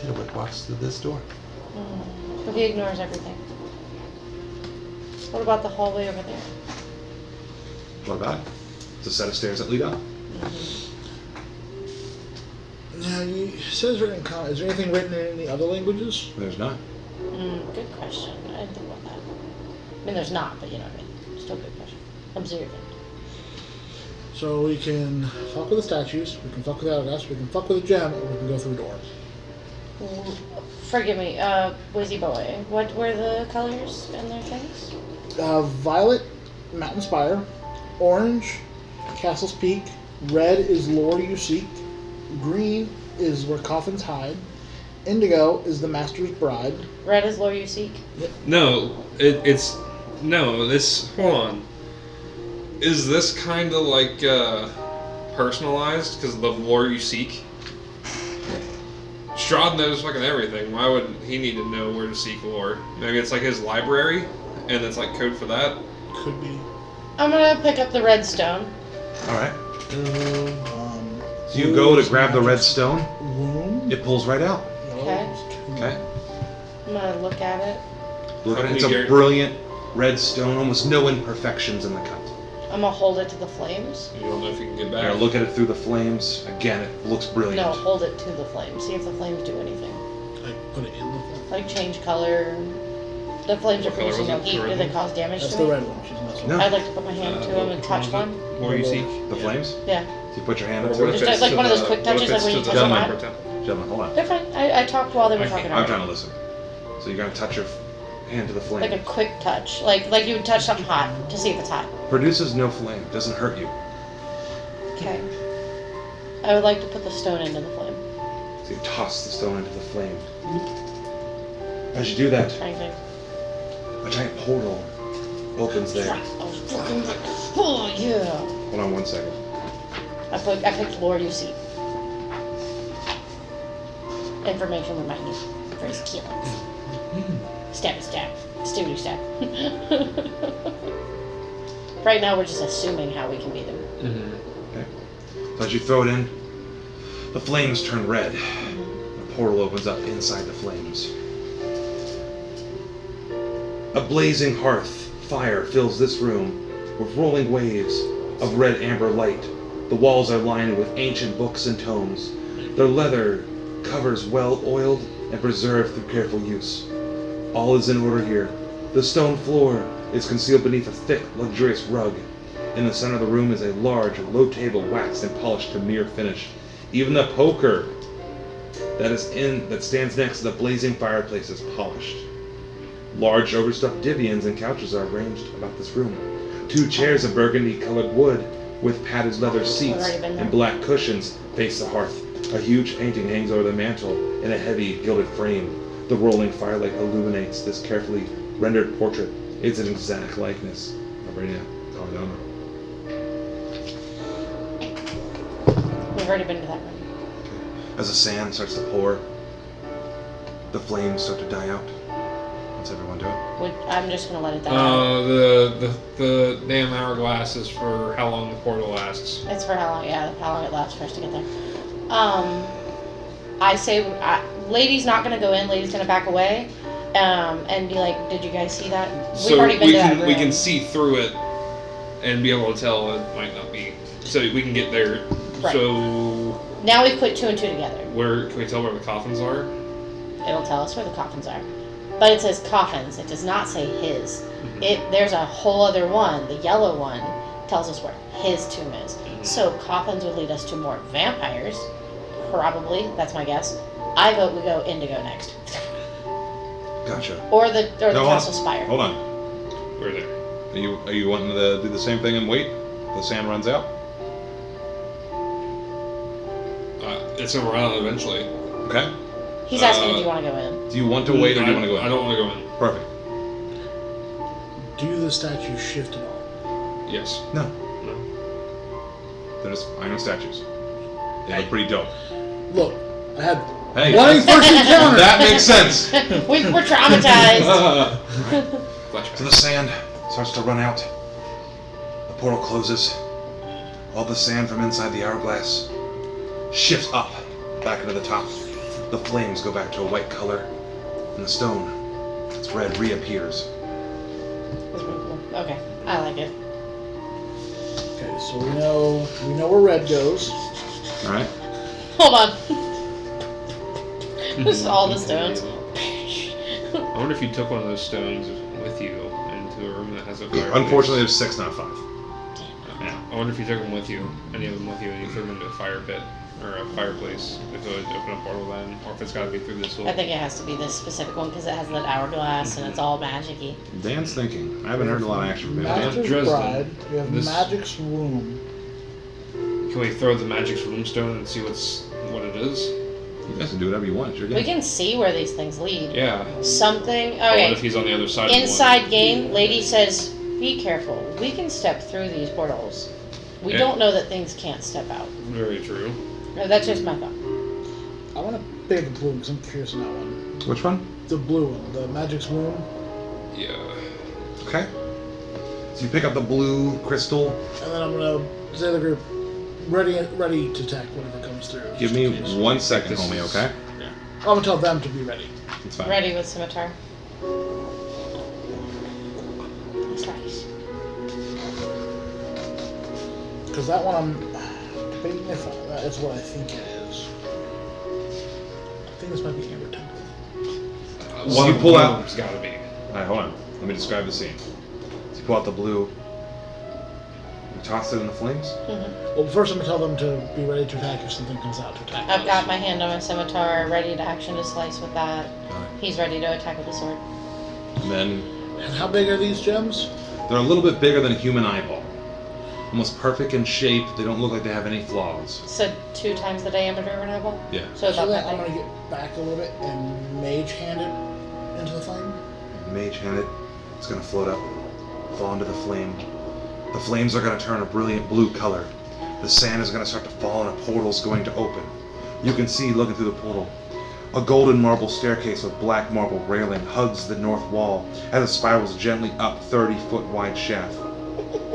Peterwick walks through this door. But he ignores everything. What about the hallway over there? What about it? It's a set of stairs that lead up. Now, you says written is there anything written in any other languages? There's not. Good question. I didn't think about that. I mean, there's not, but you know what I mean. Still a good question. Observant. So we can fuck with the statues, we can fuck with the hourglass, we can fuck with the gem, and we can go through doors. Forgive me, Wizzy Boy. What were the colors in their things? Violet, Mountain Spire. Orange, Castle's Peak. Red is Lore You Seek. Green is Where Coffins Hide. Indigo is The Master's Bride. Red is Lore You Seek. No, it's no. This hold on. Is this kind of like personalized because of the lore you seek? Strahd knows fucking everything. Why would he need to know where to seek lore? Maybe it's like his library, and it's like code for that. Could be. I'm gonna pick up the red stone. Alright. So you go to grab the red stone, Room. it pulls right out. Okay. Okay? I'm gonna look at it. Look, How did it's you a get- brilliant red stone, almost no imperfections in the cut. I'm gonna hold it to the flames. You don't know if you can get Here, back. look at it through the flames. Again, it looks brilliant. No, hold it to the flames. See if the flames do anything. Like, put it in the phone. Like change color. The flames are What color producing was no it? heat. The Do red they one? cause damage That's to the me? red one. She's messing No. with. I'd like to put my hand to them and touch one. Lore you seek. The flames? Yeah. So you put your hand What into if it. Just it's like to one of those the- quick what if touches, it's like when to you the touch a gun? map. Gentlemen, hold on. They're fine. I talked while they were talking. I'm trying to listen. So you're gonna touch your hand to the flame. Like a quick touch, like you would touch something hot to see if it's hot. Produces no flame. Doesn't hurt you. Okay. I would like to put the stone into the flame. So you toss the stone into the flame. As you do that, Trying to. a giant portal opens there. Oh yeah. Hold on one second. I picked Lore You Seek. Information we might need for his killings. Stabby stab. Stabby stab. Right now we're just assuming how we can beat him. Okay. So as you throw it in, the flames turn red. The portal opens up inside the flames. A blazing hearth fire fills this room with rolling waves of red amber light. The walls are lined with ancient books and tomes. Their leather covers well oiled and preserved through careful use. All is in order here. The stone floor is concealed beneath a thick, luxurious rug. In the center of the room is a large, low table waxed and polished to near finish. Even the poker that stands next to the blazing fireplace is polished. Large, overstuffed divans and couches are arranged about this room. 2 chairs of burgundy-colored wood with padded leather seats already been there. and black cushions face the hearth. A huge painting hangs over the mantel in a heavy, gilded frame. The rolling firelight illuminates this carefully rendered portrait. It's an exact likeness of Reina Taladana. We've already been to that room. As the sand starts to pour, the flames start to die out. What's everyone doing? I'm just gonna let it die. out. The damn hourglass is for how long the portal lasts. It's for how long? Yeah, how long it lasts for us to get there. I say, lady's not gonna go in. Lady's gonna back away, and be like, "Did you guys see that? We've already been to that room." We can see through it and be able to tell it might not be. So we can get there. Right. So Now we've put 2 and 2 together. where can we tell where the coffins are? It'll tell us where the coffins are, but it says coffins. It does not say his. There's a whole other one. The yellow one tells us where his tomb is. So coffins would lead us to more vampires, probably. That's my guess. I vote we go Indigo next, Gotcha. or the No, Castle Spire. Hold on. We're there. Are you wanting to do the same thing and wait? The sand runs out. It's gonna run out eventually. Okay. He's asking, do you want to go in? Do you want to wait or do you want to go in? I don't want to go in. Perfect. Do the statues shift at all? Yes. No. No. They're just iron statues. They look pretty dope. Look, I had Hey, one first encounter. that makes sense. We're traumatized. So the sand starts to run out. The portal closes. All the sand from inside the hourglass shifts up, back into the top. The flames go back to a white color, and the stone, it's red, reappears. That's really cool. Okay, I like it. Okay, so we know where red goes. All right. Hold on. Just all the stones. I wonder if you took one of those stones with you into a room that has a fireplace. Unfortunately, there's 6, not 5. Yeah. I wonder if you took them with you, any of them with you, and you threw them into a fire pit or a fireplace. If it would open a portal then, or if it's got to be through this little. I think it has to be this specific one because it has that hourglass and it's all magic-y. Dan's thinking. I haven't heard a lot of action from him. Dan? Master's Dresden. Bride. We have This- Magic's Womb. Can we throw the magic's room stone and see what it is? You guys can do whatever you want. It's your We game. can see where these things lead. Yeah. Something. Or what if Okay. he's on the other side? Inside of the game, lady says, "Be careful. We can step through these portals. We Yeah. don't know that things can't step out." one? Very true. No, that's just my thought. I want to pick the blue because I'm curious on that one. Which one? The blue one, the Magic's Womb. Yeah. Okay. So you pick up the blue crystal. And then I'm gonna say to the group, ready to attack whatever comes through. Give just me in case. 1 second, This homie, is- okay? I'm gonna tell them to be ready. It's fine. Ready with scimitar. Nice. Because that one I'm debating if that is what I think it is. I think this might be Amber Temple. So you pull out. It's got to be. Alright, hold on. Let me describe the scene. So you pull out the blue. You toss it in the flames. Well, first I'm gonna tell them to be ready to attack if something comes out to attack. I've us. got my hand on my scimitar, ready to action to slice with that. Alright. He's ready to attack with the sword. And then And how big are these gems? they're a little bit bigger than a human eyeball. Almost perfect in shape. They don't look like they have any flaws. So 2 times the diameter of an eyeball? Yeah. So So about then that I'm big. gonna get back a little bit and mage hand it into the flame. Mage hand it. It's gonna float up, fall into the flame. The flames are gonna turn a brilliant blue color. The sand is gonna start to fall and a portal's going to open. You can see, looking through the portal, a golden marble staircase with black marble railing hugs the north wall as it spirals gently up 30-foot wide shaft.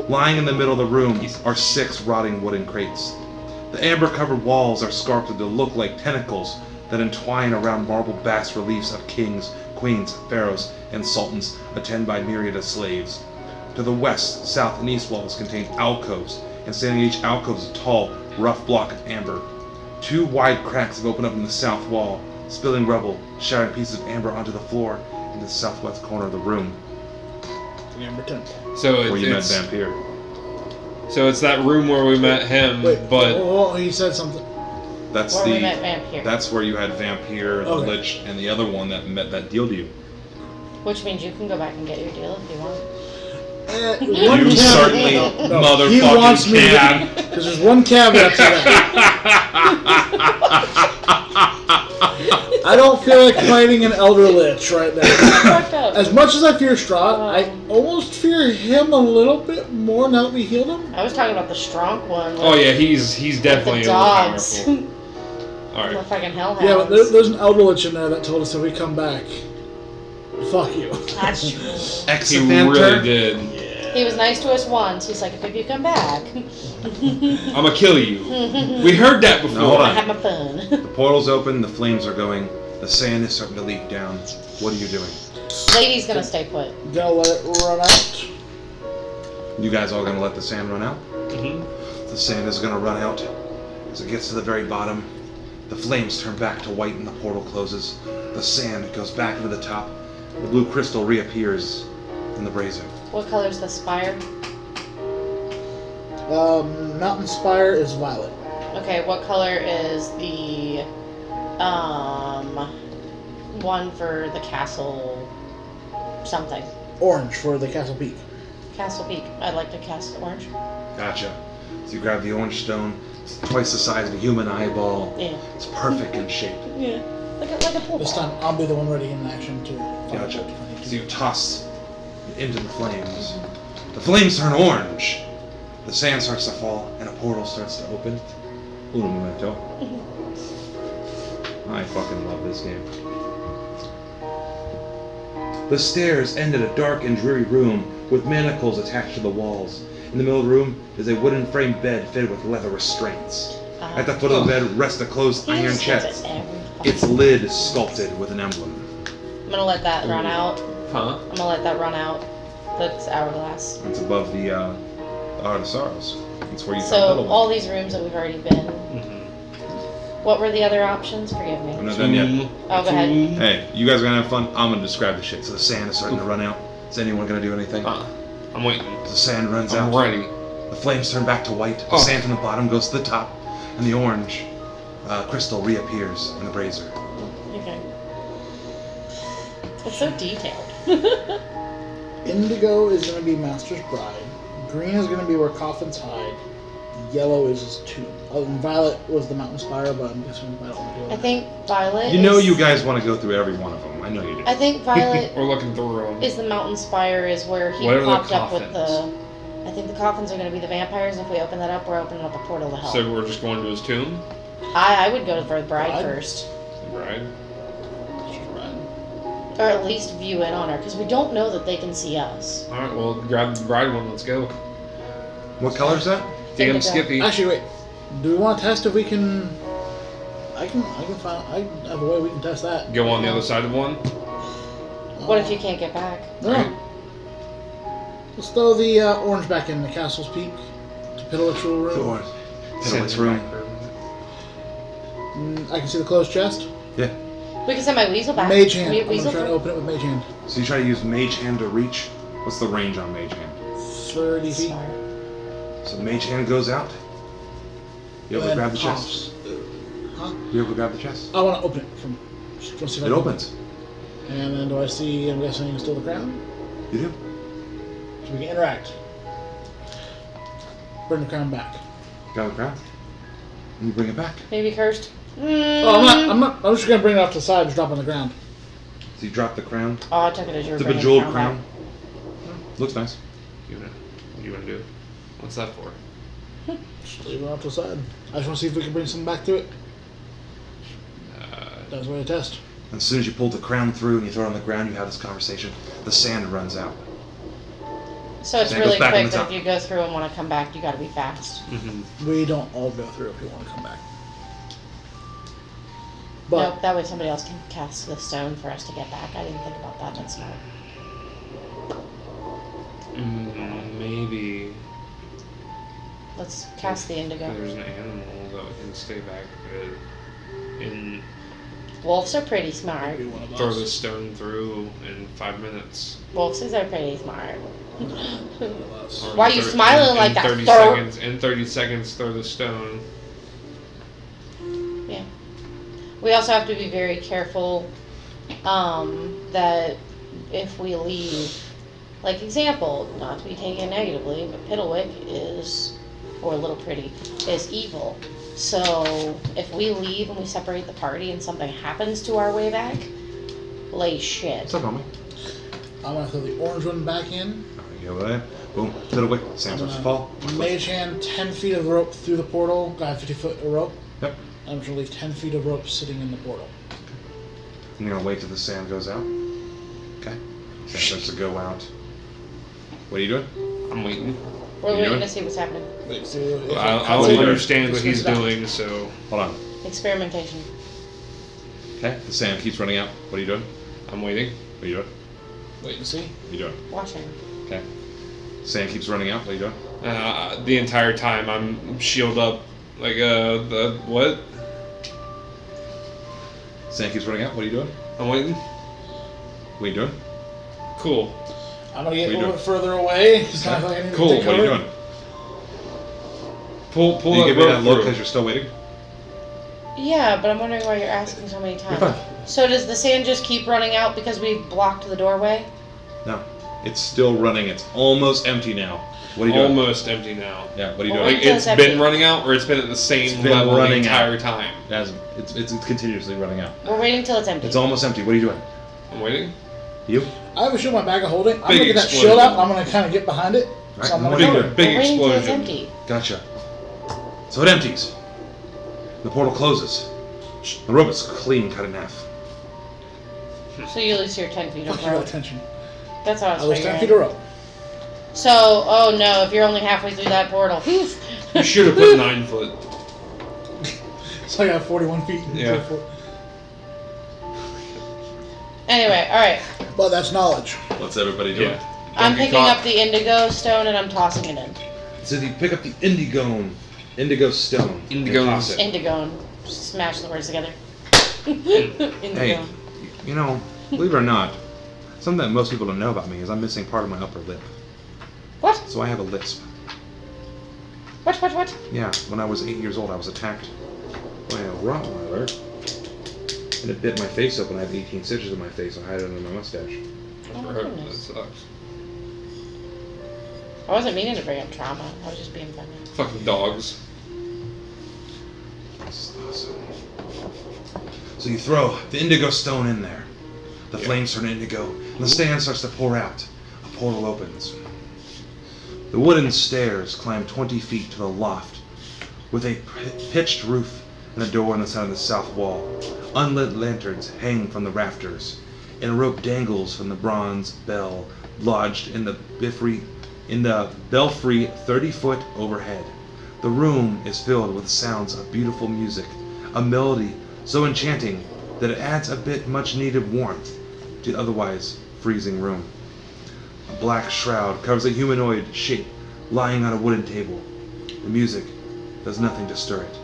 Lying in the middle of the room are 6 rotting wooden crates. The amber-covered walls are sculpted to look like tentacles that entwine around marble bas-reliefs of kings, queens, pharaohs, and sultans attended by myriad of slaves. To the west, south, and east walls contain alcoves, and standing in each alcove is a tall, rough block of amber. 2 wide cracks have opened up in the south wall, spilling rubble, shattering pieces of amber onto the floor into the southwest corner of the room, The Amber Temple. So where you met it's Vampire. so it's that room where we met him, Wait, but oh, he said something. That's Where we met Vampire. That's where you had Vampire, the Okay. Lich, and the other one that dealed you. Which means you can go back and get your deal if you want. One You caveat- certainly he motherfucking wants me can. Because there's one caveat to that. I don't feel like fighting an Elder Lich right now. Fucked up. As much as I fear Strahd, I almost fear him a little bit more now that we healed him. I was talking about the strong one. oh yeah, he's with definitely the dogs. overpowerful. All The right. fucking hellhounds. Yeah, but there's an Elder Lich in there that told us if we come back, fuck you. That's true. He Exithanter. really did. Yeah. He was nice to us once. He's like, if you come back, I'm gonna kill you. We heard that before. No, hold I on. have my fun. The portal's open, the flames are going, the sand is starting to leak down. What are you doing? Lady's gonna stay put. Gonna let it run out. You guys all gonna let the sand run out? Mm-hmm. The sand is gonna run out. As it gets to the very bottom, the flames turn back to white and the portal closes. The sand goes back into the top. The blue crystal reappears in the brazier. What color's the spire? Mountain Spire is violet. Okay, what color is the one for the castle something? Orange for the Castle Peak. Castle Peak. I'd like to cast orange. Gotcha. So you grab the orange stone. It's twice the size of a human eyeball. Yeah. It's perfect in shape. Yeah. Like a pool This ball. time I'll be the one ready in action to. Gotcha. So you toss it into the flames. The flames turn orange. The sand starts to fall, and a portal starts to open. Uno momento. I fucking love this game. The stairs end in a dark and dreary room with manacles attached to the walls. In the middle of the room is a wooden framed bed fitted with leather restraints. At the foot of the bed rests a closed He iron just does chest. it every fucking Its lid is sculpted with an emblem. I'm gonna let that run out. Huh? I'm gonna let that run out. That's hourglass. It's above the Heart of Sorrows. It's where you So found all these rooms that we've already been. Mm-hmm. What were the other options? Forgive me. I'm not done yet. Oh, go ahead. Hey, you guys are gonna have fun. I'm gonna describe the shit. So the sand is starting to run out. Is anyone gonna do anything? I'm waiting. The sand runs I'm out. ready. The flames turn back to white. The Oh. sand from the bottom goes to the top, and the orange crystal reappears in the brazier. Okay. It's so detailed. Indigo is going to be Master's Bride. Green is going to be where coffins hide. Yellow is his tomb. And violet was the Mountain Spire, but I'm guessing I don't want to do I that. think Violet. You know is, you guys want to go through every one of them. I know you do. I think Violet We're looking through them. is the Mountain Spire, is where he What are the popped up with the. coffins? I think the coffins are going to be the vampires. If we open that up, we're opening up a portal to hell. So we're just going to his tomb? I would go for the bride Bride? first, Right. Master's Bride. or at least view in on her, because we don't know that they can see us. Alright, well, grab the bride one. Let's go. What color is that? Damn Indigo. Skippy. Actually, wait. Do we want to test if we can? I have a way we can test that. Go on the other side of one. What if you can't get back? No. Let's throw the orange back in the Castle's Peak. To Piddlewick's room. Piddlewick's room. I can see the closed chest. Yeah. We can send my weasel back. Mage hand. I'm going Weasel to try to open it with Mage hand. So you try to use Mage Hand to reach. What's the range on Mage Hand? 30 feet. Smart. So Mage Hand goes out. You able to And grab the pops. chest? Huh? You able to grab the chest? I want to open it from. Let's see if I It can- opens. And then do I see? I'm guessing still the crown. You do. So we can interact. Bring the crown back. Grab the crown. And you bring it back. Maybe cursed. Oh, I'm not. I'm just gonna bring it off to the side, just drop it on the ground. So you drop the crown. Oh, I took it as you were It's a bringing the bejeweled crown crown. Looks nice. What do you want to do? What's that for? Just leave it off to the side. I just want to see if we can bring something back to it. That's way to test. And as soon as you pull the crown through and you throw it on the ground, you have this conversation. The sand runs out. back. So it's Then it really goes back in quick, the but top. if you go through and want to come back, you got to be fast. Mm-hmm. We don't all go through if we want to come back. But Nope, that way somebody else can cast the stone for us to get back. I didn't think about that. That's smart. Maybe Let's cast the indigo. there's an animal that can stay back and Wolves are pretty smart. maybe one of throw us. the stone through in 5 minutes. Wolves are pretty smart. One of us. Or Why in you thir- smiling in like that, 30 sir? seconds. In 30 seconds, throw the stone. Yeah. We also have to be very careful that if we leave, like example, not to be taken negatively, but Piddlewick is, or Little Pretty, is evil. So if we leave and we separate the party and something happens to our way back, lay shit. What's up, homie? I'm gonna throw the orange one back in. There you go, there. Boom. Little wick. Sand starts to fall. Mage hand 10 feet of rope through the portal. Got 50 foot of rope. Yep. I'm just gonna leave 10 feet of rope sitting in the portal. And you're gonna wait till the sand goes out. Okay. Sand starts to go out. What are you doing? I'm waiting. We're You waiting doing? to see what's happening. Wait, see if it I comes don't in. understand what Just he's switch it up. doing, so Hold on. Experimentation. Okay. The sand keeps running out. What are you doing? I'm waiting. What are you doing? Wait and see. What are you doing? Watching. Okay. Sand keeps running out. What are you doing? The entire time I'm shield up. Like, the what? Sand keeps running out. What are you doing? I'm waiting. What are you doing? Cool. I'm gonna get What a are you little bit further away. It's not like I need to Cool, take What are you cover. doing? Pull Can you that give me rope that look through. because you're still waiting? Yeah, but I'm wondering why you're asking so many times. You're fine. So does the sand just keep running out because we've blocked the doorway? No. It's still running. It's almost empty now. What are you doing? Almost empty now. Yeah. What are you Well, doing? Like, Until it's it's been empty. running out, or it's been at the same It's been level the running entire out. time. It's continuously running out. We're waiting till it's empty. It's almost empty. What are you doing? I'm waiting. You? I have a shield in my bag of holding. I'm Big gonna get that explosion. shield out. I'm gonna kind of get behind it. Right, So I'm what gonna are you cover doing? it. Big We're waiting till it's explosion. empty. Gotcha. So it empties. The portal closes. The rope is clean, cut in half. So you lose your 10 feet of Fuck your rope. attention. That's how I I was was 10 feet figuring. of rope. So, oh no, if you're only halfway through that portal. You should have put 9 foot. So I got 41 feet. Yeah. Anyway, alright. But that's knowledge. What's everybody doing? Yeah. I'm Don't get picking caught. up the indigo stone and I'm tossing it in. So you pick up the indigo stone. Indigo. and toss it. Indigo and smash the words together. Indigo. Hey, you know, believe it or not, something that most people don't know about me is I'm missing part of my upper lip. What? So I have a lisp. What? Yeah, when I was 8 years old, I was attacked by a Rottweiler. And it bit my face open. I have 18 stitches in my face. I had it under my mustache. Oh my That goodness. sucks. I wasn't meaning to bring up trauma. I was just being funny. Fucking dogs. That's awesome. So you throw the indigo stone in there. The flames turn indigo, and the sand starts to pour out. A portal opens. The wooden stairs climb 20 feet to the loft, with a pitched roof and a door on the side of the south wall. Unlit lanterns hang from the rafters, and a rope dangles from the bronze bell lodged in the belfry 30 foot overhead. The room is filled with sounds of beautiful music, a melody so enchanting that it adds a bit much needed warmth to the otherwise freezing room. A black shroud covers a humanoid shape lying on a wooden table. The music does nothing to stir it.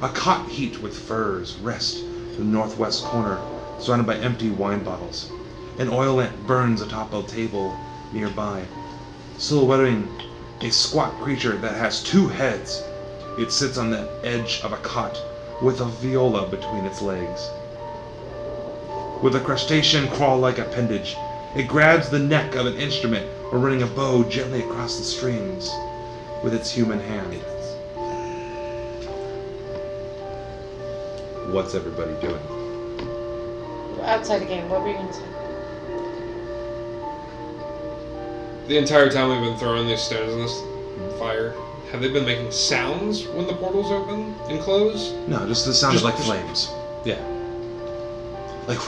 A cot heaped with furs rests in the northwest corner, surrounded by empty wine bottles. An oil lamp burns atop a table nearby, silhouetting a squat creature that has 2 heads. It sits on the edge of a cot with a viola between its legs. With a crustacean claw-like appendage, it grabs the neck of an instrument or running a bow gently across the strings with its human hand. What's everybody doing? Outside the game, what were you going to say? The entire time we've been throwing these stones in this fire, have they been making sounds when the portals open and close? No, just the sound Just- of like just- flames. Yeah. Like,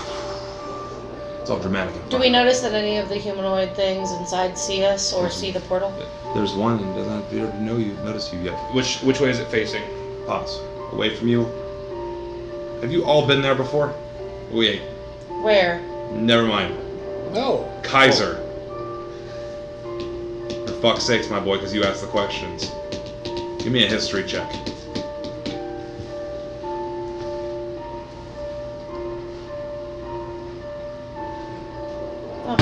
it's all dramatic and Do fun. we notice that any of the humanoid things inside see us or see the portal? There's one and doesn't appear to notice you yet. Which way is it facing? Pause. Away from you. Have you all been there before? Wait, Where? never mind. No. Kaiser. For fuck's sakes, my boy, because you asked the questions. Give me a history check. Oh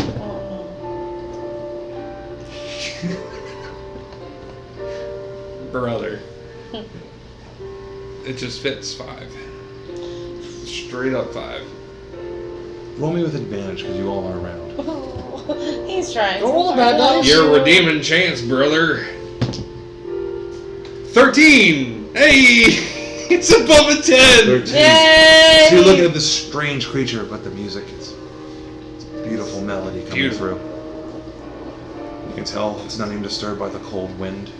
Brother. It just fits 5. Straight up 5. Roll me with advantage because you all are around. no. He's trying. Don't roll so the bad hard. dice. Your redeeming chance, brother. 13! Hey! It's above a 10! 13. Yay! So you're looking at this strange creature, but the music is it's a beautiful melody coming Beautiful. through. You can tell it's not even disturbed by the cold wind.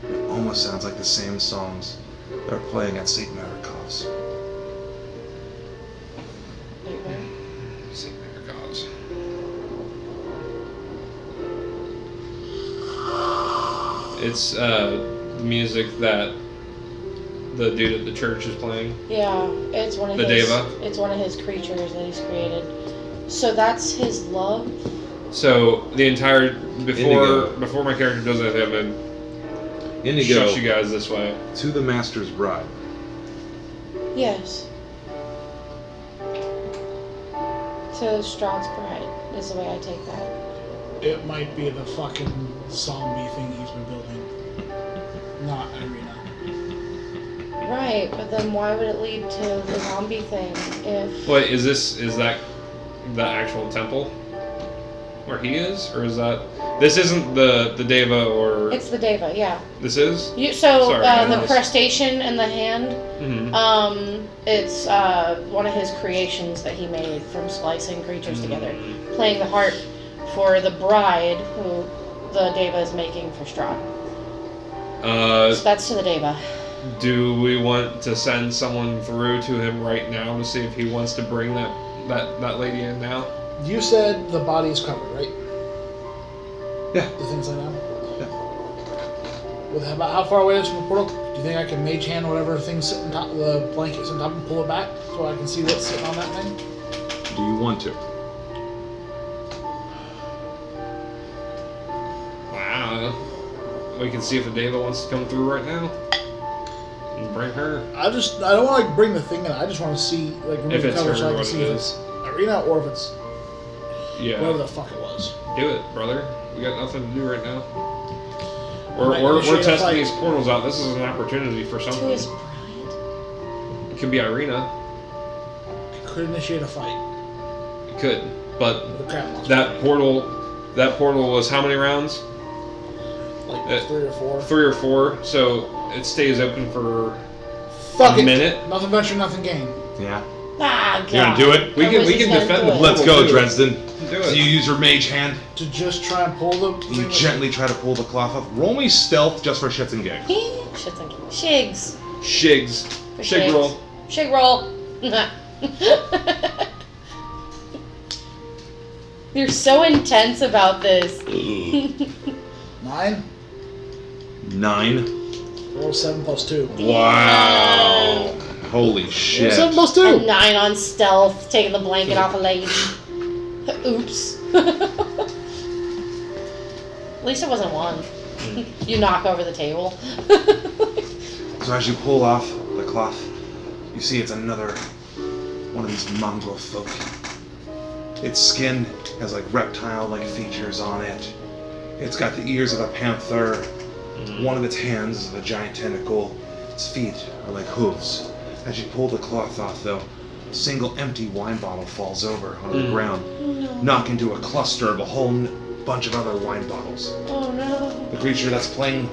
It almost sounds like the same songs that are playing at St. Marikov's. St. Marikov's. It's music that the dude at the church is playing. Yeah, it's one of The his. Deva? It's one of his creatures that he's created. So that's his love. So the entire Indigo. before my character does anything, I'm gonna Indigo, shut you guys this way. to the Master's bride. Yes. So Strahd's bride is the way I take that. It might be the fucking zombie thing he's been building. Not Irina. Right, but then why would it lead to the zombie thing if... Wait, is that the actual temple where he is, or is that this isn't the Deva or It's the Deva, yeah. this is? Sorry, the guys. crustacean in the hand, Mm-hmm. it's one of his creations that he made from splicing creatures together, playing the harp for the bride who the Deva is making for Strahd. So that's to the Deva. Do we want to send someone through to him right now to see if he wants to bring that lady in now? You said the body is covered, right? Yeah. The things like that? Yeah. With about how far away is from the portal? Do you think I can mage hand whatever thing's sitting on top of the blankets on top and pull it back so I can see what's sitting on that thing? Do you want to? Wow. We can see if the Deva wants to come through right now and bring her. I don't want to bring the thing in. I just want to see, like, remove If the it's cover her, so I can what see it if is. it's Irina or if it's Yeah. whatever the fuck it was. Do it, brother. We got nothing to do right now. Might We're initiate a testing fight. these portals out. This is an opportunity for To something. his bride. It could be Irina. Could initiate a fight It could, but with a crab monster. that portal was how many rounds? Like 3 or 4. 3 or 4. So it stays open for Fuck a it. minute. Nothing venture, nothing gain. Yeah. Ah, God. You gonna do it? We I can wish he's defend gonna the do it. Let's go, do it. Dresden. Do So it. you use your mage hand. To just try and pull the You thing gently try to pull the cloth off. Roll me stealth just for shits and gigs. Shit's and Shigs. Shigs. For Shig shigs. roll. Shig roll. You're so intense about this. 9? 9. Roll 7 plus 2. Wow. Holy Roll shit. 7 plus A 2. 9 on stealth, taking the blanket off a lady. Oops. At least it wasn't 1. You knock over the table. So as you pull off the cloth, you see it's another one of these mongrel folk. Its skin has like reptile-like features on it. It's got the ears of a panther. One of its hands is a giant tentacle. Its feet are like hooves. As you pull the cloth off, though, a single empty wine bottle falls over onto the ground, knock into a cluster of a whole bunch of other wine bottles. Oh no. The creature that's playing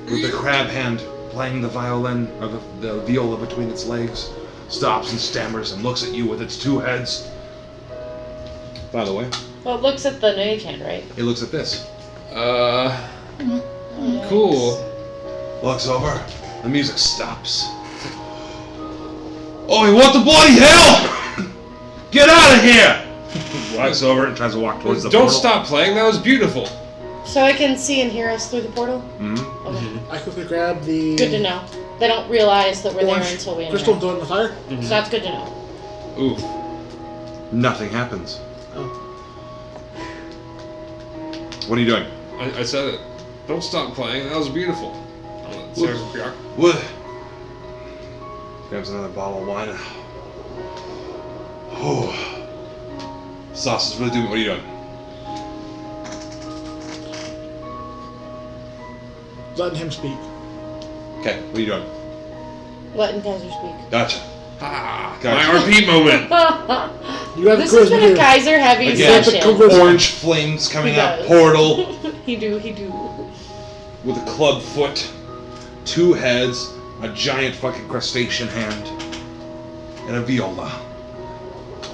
with the crab hand, playing the violin or the viola between its legs, stops and stammers and looks at you with its 2 heads. By the way, Well, it looks at the mage hand, right? it looks at this. Cool. Looks over, the music stops. Oh, what the bloody hell! Get out of here! Walks over and tries to walk towards the Don't portal. stop playing. That was beautiful. So it can see and hear us through the portal? Mm-hmm. Okay. I quickly grab the Good to know. They don't realize that we're there orange until we crystal and interact. throw it in the fire. So that's good to know. Ooh. Nothing happens. Oh. What are you doing? I said it. Don't stop playing. That was beautiful. What? Grabs another bottle of wine. Oh. Sauce is really doing. What are you doing? Letting him speak. Okay, what are you doing? Letting Kaiser speak. Gotcha. Ah, Gotcha. my RP moment. You have This the has charisma been a here. Kaiser heavy Again, session. Orange flames coming He out, does. portal He do. with a club foot, 2 heads, a giant fucking crustacean hand, and a viola.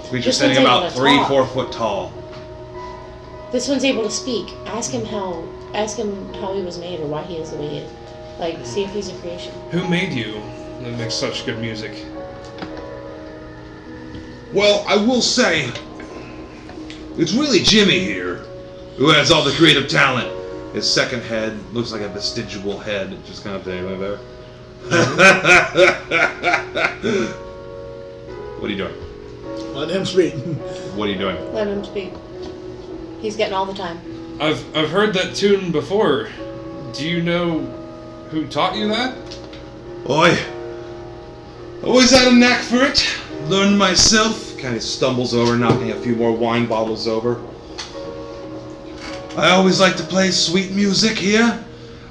Creature This standing one's about able to 3-4 talk. foot tall. This one's able to speak. Ask him how he was made or why he is the way he is. Like, see if he's a creation. Who made you that makes such good music? Well, I will say, it's really Jimmy here who has all the creative talent. His second head looks like a vestigial head, just kind of dangling there. What are you doing? Let him speak. What are you doing? Let him speak. He's getting all the time. I've heard that tune before. Do you know who taught you that? Oi! Always had a knack for it. Learned myself. Kind of stumbles over, knocking a few more wine bottles over. I always like to play sweet music here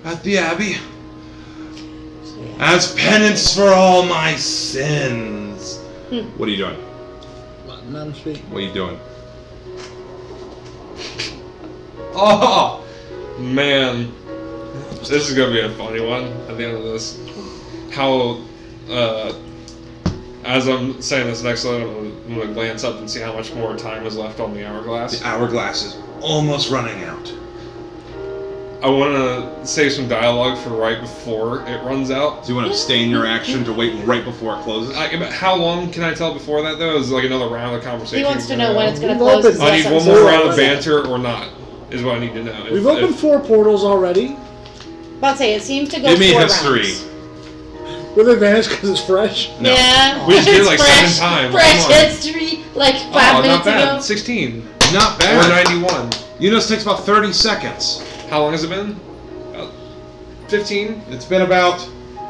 at the Abbey. As penance for all my sins. What are you doing? Let him speak. What are you doing? Oh, man. This is going to be a funny one at the end of this. How, as I'm saying this next line, I'm going to glance up and see how much more time is left on the hourglass. The hourglass is almost running out. I want to say some dialogue for right before it runs out. Do you want to stay in your action to wait right before it closes? But how long can I tell before that, though? Is it like another round of conversation? He wants to know when it's going to We've close. opened- I need one more round of banter or not, is what I need to know. We've opened 4 portals already. About to say, it seems to go Give me 4 history. rounds. With advantage because it's fresh. No. Yeah. We just did it It's like fresh, 7 times. Fresh Come on. history, like 5 Oh, not minutes bad. ago. 16. Not Or bad. 91. You know, this takes about 30 seconds. How long has it been? About 15? It's been about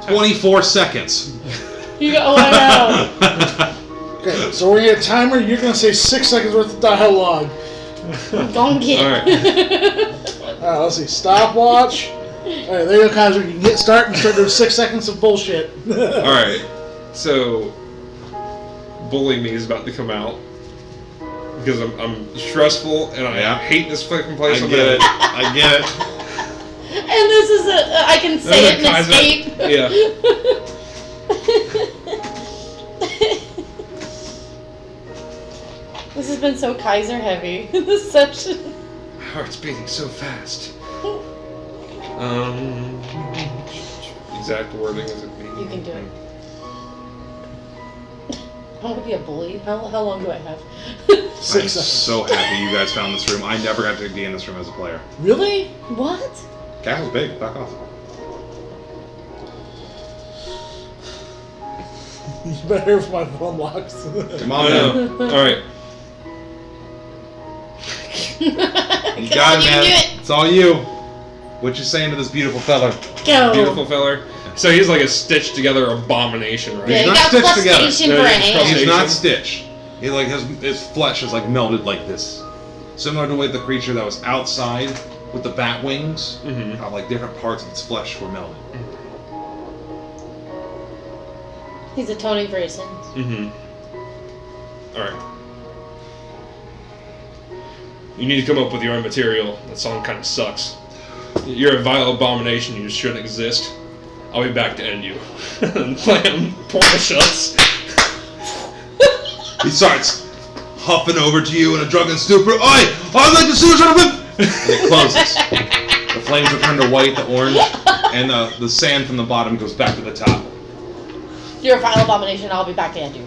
24 seconds. You go, oh, I Okay, so we're gonna get a timer. You're gonna say 6 seconds worth of dialogue. know. Don't get. Alright. Alright, let's see. Stopwatch. Alright, there you go, Kaiser. You can get start and start doing 6 seconds of bullshit. Alright. So, Bully Me is about to come out. Because I'm stressful and I Yeah. hate this fucking place. I get it. I get it. And this is I can say it and Kaiser. escape. Yeah. This has been so Kaiser heavy, this session. My heart's beating so fast. Exact wording is it being? You can do it. I want to be a bully. How long do I have? 6 I'm seconds. so happy you guys found this room. I never got to be in this room as a player. Really? What? Castle's big. Back off. You better hear from my phone locks. Come on, man. Alright. You Come got on, it, you man. can do it. It's all you. What you saying to this beautiful fella? Go. Beautiful feller. So he's like a stitched together abomination, right? Yeah, you not got stitched together. crustacean No, brain. he's He's crustacean. not Stitch. He like his flesh is like melted like this, similar to the creature that was outside with the bat wings. Mhm. How like different parts of its flesh were melted. He's atoning for his sins. Mm-hmm. Alright. You need to come up with your own material. That song kind of sucks. You're a vile abomination. You shouldn't exist. I'll be back to end you. And blam, portal shuts. He starts huffing over to you in a drunken stupor. Oi! I'd like to see you trying to whip! And it closes. The flames return to white, the orange, and the sand from the bottom goes back to the top. You're a vile abomination. I'll be back to end you.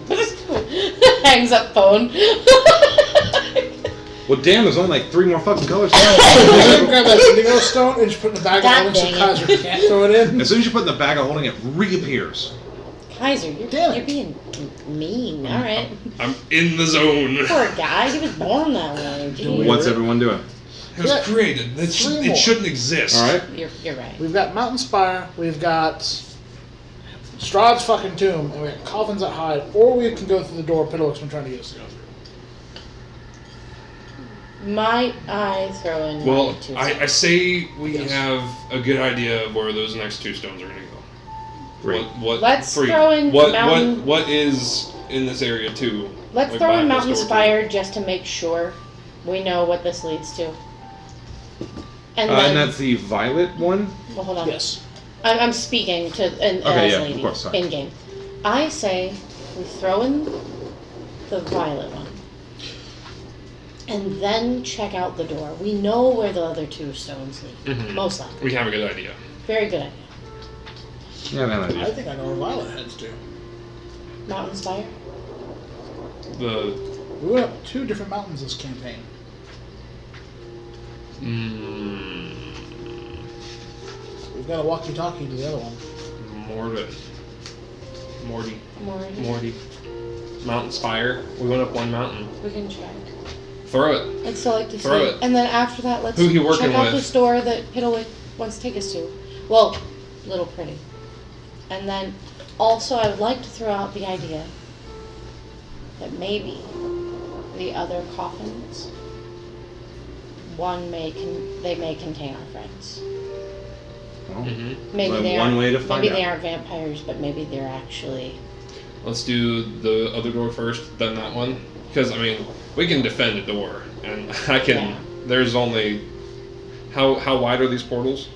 Hangs up phone. Well, damn, there's only like 3 more fucking colors. Grab that indigo stone and just put it in the bag God of holding so dang it. Kaiser can't throw it in. As soon as you put it in the bag of holding, it reappears. Kaiser, you're Damn it. you're being mean. All right. I'm in the zone. Poor guy. He was born that way. Jeez. What's everyone doing? It was Yeah. created. It 3 more. shouldn't exist. All right. You're right. We've got Mountain Spire, we've got Strahd's fucking tomb, and we got coffins that hide, or we can go through the door Piddlewick's been trying to get us to go through. Might I throw in Well, my 2 I say we Yes. have a good idea of where those next 2 stones are going to go. Great. What? Let's free. throw in Mountain- What is in this area too? Let's Like throw in behind Mountain this door, Spire just to make sure we know what this leads to. And then, And that's the violet one? well, hold on. Yes. I'm speaking to an Okay, as yeah, a of lady course, sorry. in game. I say we throw in the violet one, and then check out the door. We know where the other 2 stones lead. Mhm. Most likely. We have a good idea. Very good idea. Yeah, man, I idea. think I know where Violet heads to. Mountain Spire. The We went up 2 different mountains this campaign. gotta walkie-talkie to the other one. Morty. Mountain Spire. We went up one mountain. We can try. Throw it. I'd still like to Throw see. it. And then after that, let's Who he working check out with? the store that Piddlewick wants to take us to. Well, Little Pretty. And then also, I would like to throw out the idea that maybe the other coffins, they may contain our friends. Well, Maybe like they one aren't. way to find maybe out. they aren't vampires, but maybe they're actually. Let's do the other door first, then that one. Because, I mean, we can defend a door. And I can... Yeah. There's only... How wide are these portals?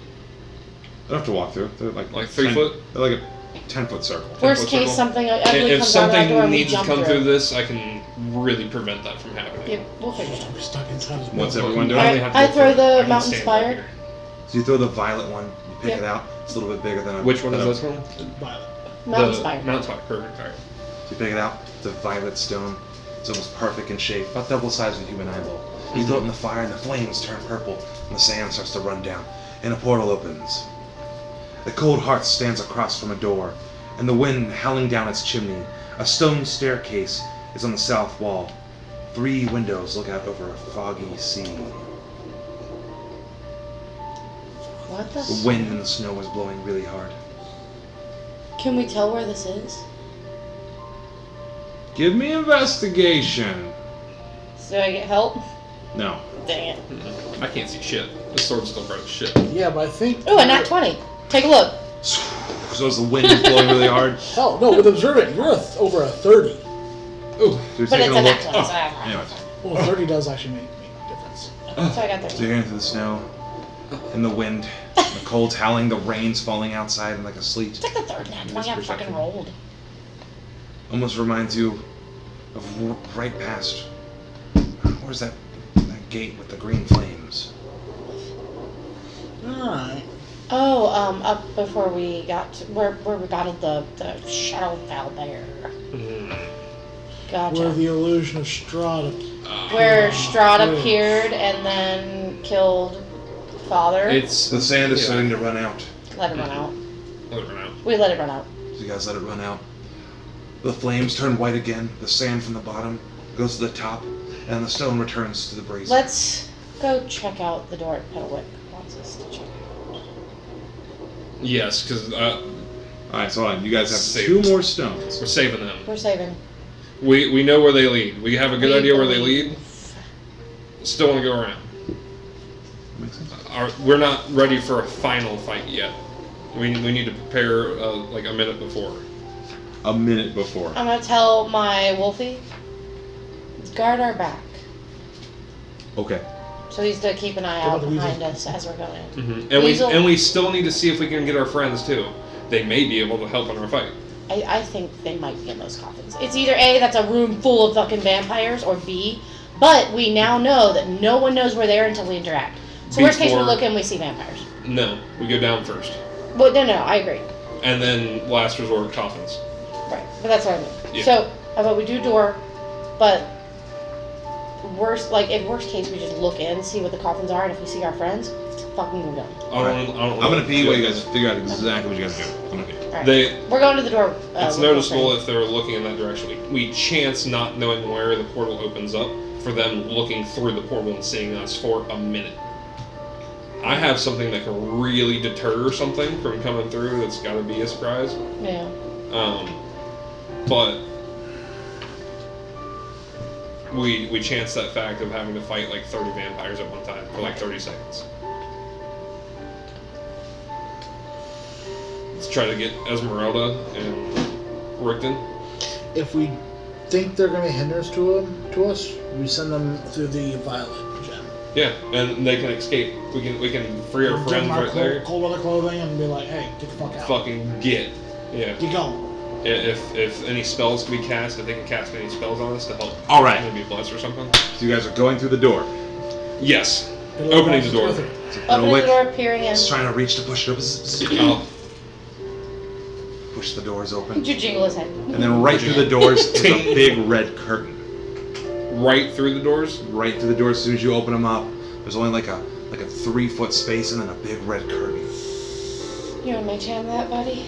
I don't have to walk through. They're like 3 foot? They're like a 10-foot circle. Worst 10-foot case, circle? something ugly If comes out of that door something and we needs to jump come through. through this, I can really prevent that from happening. Yep, we'll figure it out. We're stuck inside his What's building. everyone doing? I only have to I go throw through it. I the can Mountain stand right Spire. here. So you throw the violet one, you pick Yep. it out. It's a little bit bigger than a... Which one than is a- this one? Violet. Mountain The Spire. Mountain Spire. Perfect. Alright. So you pick it out. It's a violet stone. It's almost perfect in shape, about double the size of a human eyeball. You throw it in the fire and the flames turn purple and the sand starts to run down and a portal opens. A cold heart stands across from a door and the wind howling down its chimney. A stone staircase is on the south wall. 3 windows look out over a foggy sea. What the? The wind and the snow is blowing really hard. Can we tell where this is? Give me investigation. So I get help? No. Dang it. I can't see shit. This sword's still bright as shit. Yeah, but I think... Ooh, a nat 20. Take a look. So as the wind is blowing really hard. Hell, no, with observant, you're over a 30. Ooh, so you're But it's taking a a nat look. 20, so Anyways. Well, 30 does actually make a difference. So I got So 30. you're hearing through the snow, and the wind, the cold's howling, the rain's falling outside and like a sleet. It's like the third nat 20 I've fucking rolled. Almost reminds you of right past. Where's that gate with the green flames? Alright. Oh, up before we got to where we battled the Shadowfell Bear. Gotcha. Where the illusion of Strahd. Where Strahd Yeah. appeared and then killed Father. It's The sand is yeah. starting to run out. Let it run out. Let it run out. We let it run out. So you guys let it run out. The flames turn white again. The sand from the bottom goes to the top, and the stone returns to the brazier. Let's go check out the door at Piddlewick. Wants us to check out. Yes, because Alright, so on. You guys have Saved. 2 more stones. we're saving them. We're saving. We know where they lead. We have a good We idea where they believe. lead. Still want to go around. Makes sense. We're not ready for a final fight yet. We need to prepare like a minute before. A minute before. I'm gonna tell my Wolfie, guard our back. Okay. So he's to keep an eye What out about the behind us as we're going in. And Weasel- we still need to see if we can get our friends too. They may be able to help in our fight. I think they might be in those coffins. It's either A, that's a room full of fucking vampires, or B, but we now know that no one knows we're there until we interact. So worst case, we Before- look and we see vampires. No, we go down first, Well, no, I agree. and then last resort coffins. Right, but that's what I mean. Yeah. So, how about we do door, but if worst case, we just look in, see what the coffins are, and if we see our friends, fucking move on. I don't I'm gonna pee while you guys figure out exactly what you guys do. I'm gonna pee. Alright. They. We're going to the door. It's with noticeable Wolfie. if they're looking in that direction. We chance not knowing where the portal opens up for them looking through the portal and seeing us for a minute. I have something that can really deter something from coming through. That's got to be a surprise. Yeah. But we chance that fact of having to fight like 30 vampires at one time for like 30 seconds. Let's try to get Esmeralda and Rickton. If we think they're going to be hindrance to us, we send them through the violet gem. Yeah, and they can escape. We can free our Give friends them our right there. cold weather clothing and be like, hey, get the fuck out. Fucking get. Yeah. Get going. If any spells can be cast, if they can cast any spells on us to help. All right. Maybe bless or something. So you guys are going through the door. Yes. Good Opening the luck. door. So Opening the Piddlewick door, peering in. is trying to reach to push it open. I'll Push the doors open. You jingle his head. And then right through the doors is a big red curtain. right through the doors. Right through the doors, as soon as you open them up, there's only like a 3-foot space and then a big red curtain. You want mage hand that, buddy?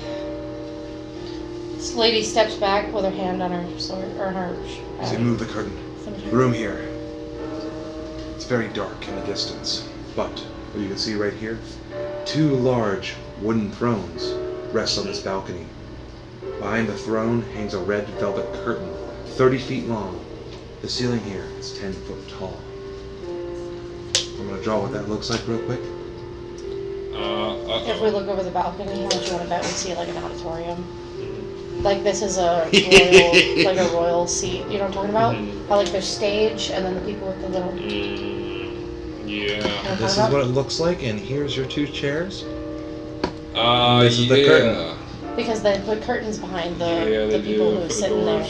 This lady steps back with her hand on her sword, or her... As you move the curtain, the room here, it's very dark in the distance, but what you can see right here, 2 large wooden thrones rest on this balcony. Behind the throne hangs a red velvet curtain, 30 feet long. The ceiling here is 10 foot tall. I'm going to draw what that looks like real quick. If we look over the balcony, how much you want to bet we see like an auditorium? Like this is a royal, like a royal seat. You know what I'm talking about? How like there's stage and then the people with the little. Yeah. This is what it looks like, and here's your 2 chairs. This is the curtain. Because they put curtains behind the people who are sitting there.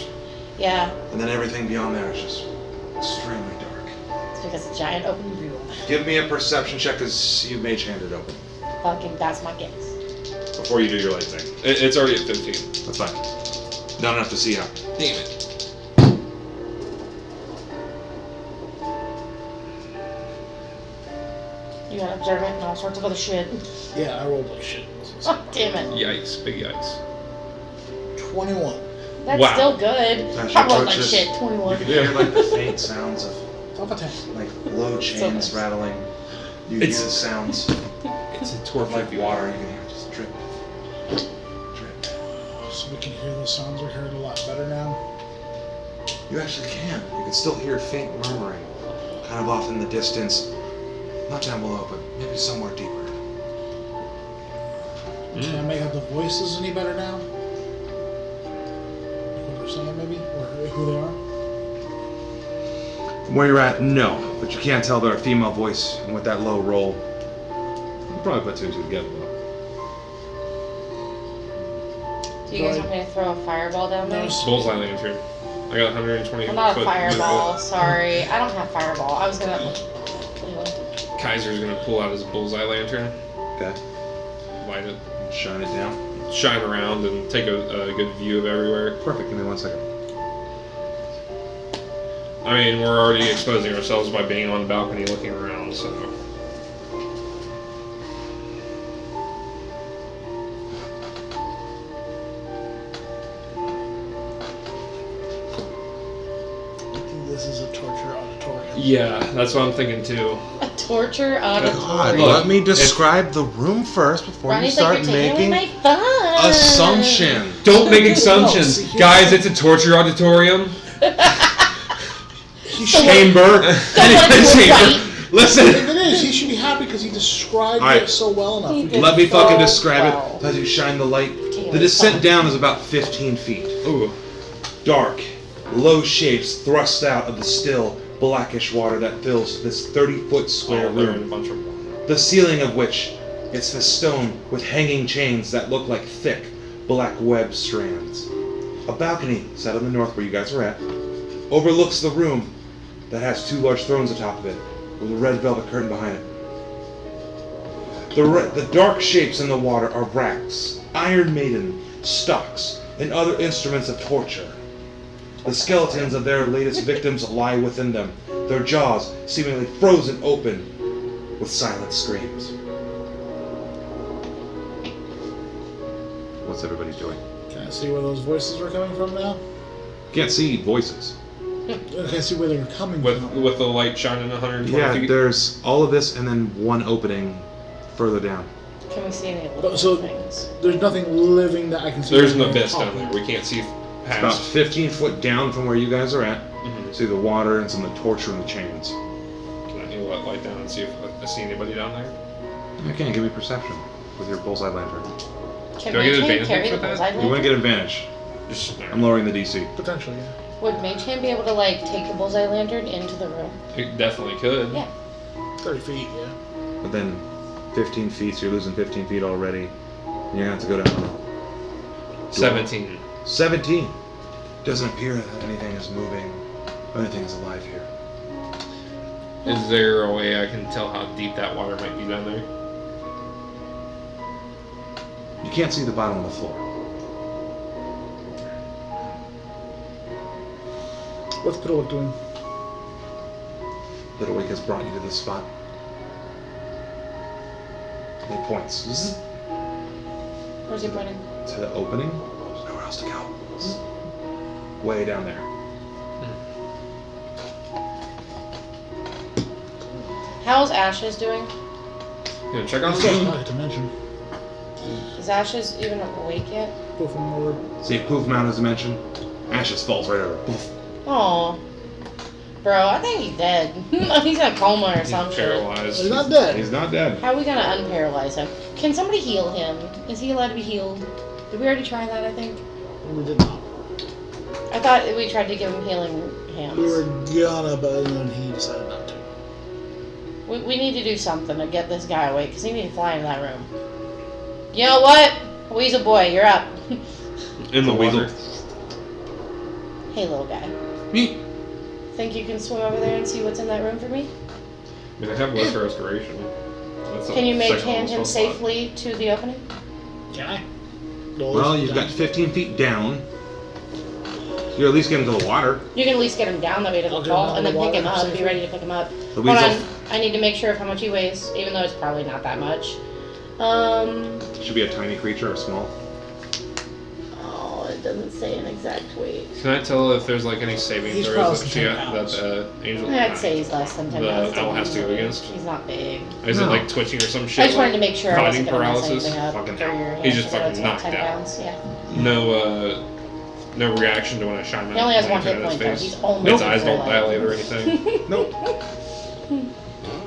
Yeah. And then everything beyond there is just extremely dark. It's because it's a giant open room. Give me a perception check because you mage handed open. Fucking, that's my guess. Before you do your light thing. It's already at 15. That's fine. Not enough to see out. Damn it. You got observant and all sorts of other shit. Yeah, I rolled like shit. Oh, damn it. Yikes. Big yikes. 21. That's Wow. still good. As I you rolled approach like this, shit, You 21. can hear like the faint sounds of Top of 10. like low chains nice. rattling. You It's- hear the sounds It's a of torture. like water. You can hear just drip, drip. So we can hear the sounds are heard a lot better now. You actually can. You can still hear faint murmuring, kind of off in the distance. Not down below, but maybe somewhere deeper. Can I make out the voices any better now? What they're saying maybe? Or who they are? From where you're at, no. But you can't tell they're a female voice, and with that low roll, you probably put 2 and 2 together though. Do you guys want me to throw a fireball down there? Bullseye lantern. I got 120 I'm not a foot fireball, movement. sorry. I don't have fireball. I was gonna... Anyway. Kaiser's gonna pull out his bullseye lantern, Okay. light it, Shine it down. shine around, and take a good view of everywhere. Perfect. Give me 1 second. I mean, we're already exposing ourselves by being on the balcony looking around, so... I think this is a torture auditorium. Yeah, that's what I'm thinking too. A torture God, auditorium. Look, let me describe the room first before you Ronnie's start like, you're taking away making my fun. assumptions. Don't make assumptions! see, here's Guys, the- it's a torture auditorium. He should, Chamber. Right. Listen. if it is, he should be happy because he described All right. it so well enough. He We did. can- Let me fucking So describe well. it as you shine the light. Taylor, The descent fine. down is about 15 feet. Ooh. Dark, low shapes thrust out of the still, blackish water that fills this 30-foot square They're in a room. bunch of water. The ceiling of which is the stone with hanging chains that look like thick, black web strands. A balcony set on the north where you guys are at overlooks the room that has 2 large thrones atop of it with a red velvet curtain behind it. The dark shapes in the water are racks, Iron Maiden, stocks, and other instruments of torture. The skeletons of their latest victims lie within them, their jaws seemingly frozen open with silent screams. What's everybody doing? Can I see where those voices are coming from now? Can't see voices. Can I see where they're coming With from? the light shining 120 Yeah, feet. there's all of this and then one opening further down. Can we see any But little so- things? There's nothing living that I can see. There's an from abyss top. down there. We can't see It's about past. 15 foot down from where you guys are at. Mhm. See the water and some of the torture and the chains. Can I light down and see if I see anybody down there? Okay, give me perception with your bullseye lantern. Can Do I get Mage Hand advantage carry the with that? bullseye You want to lantern? get advantage. Just I'm lowering the DC. Potentially, yeah. Would Mage Hand be able to like take the bullseye lantern into the room? it definitely could. Yeah. 30 feet, yeah. But then 15 feet, so you're losing 15 feet already. And you're going to have to go down. 17. 17. Doesn't appear that anything is moving or anything is alive here. Is there a way I can tell how deep that water might be down there? You can't see the bottom of the floor. What's Piddlewick doing? Little Wake has brought you to this spot. He points. Where's he pointing? To the opening. There's nowhere else to go. Way down there. How's Ashes doing? Yeah, check on Still him. not a dimension. Is Ashes even awake yet? Go from more. See, poof, mount as dimension. Ashes falls right over. Poof. Aw. Bro, I think he's dead. He's in a coma or some shit. Paralyzed. He's not dead. He's not dead. How are we gonna unparalyze him? Can somebody heal him? Is he allowed to be healed? Did we already try that, I think? We did not. I thought we tried to give him healing hands. We were gonna, but then he decided not to. We need to do something to get this guy awake, because he needs to fly into that room. You know what? Weasel boy, you're up. In the water. Hey, little guy. Me. Think you can swim over there and see what's in that room for me? I mean, I have lesser restoration. That's Can you make second hand him level spell slot. safely to the opening? Can I? Well, you've got 15 feet down. You're at least getting to the water. You can at least get him down that way to the I'll get fall, him and out then of the pick him water up. Be safely. ready to pick him up. The Hold weasel on. I need to make sure of how much he weighs, even though it's probably not that much. should be a tiny creature or small. Oh, it doesn't say an exact weight. Can I tell if there's like any saving He's throws probably that she 10 that pounds. angel? I'd say he's less than 10 The pounds. owl has to go against? He's not big. Is No. it like twitching or some shit? I just wanted like to make sure I fighting wasn't going to mess paralysis? anything up. Fucking for your hell. hand, He's just so fucking it's about knocked 10 out. pounds, yeah. No reaction to when I shine my He only has one lantern hit at his point, though. face. He's only Its eyes full don't life. dilate or anything. Nope.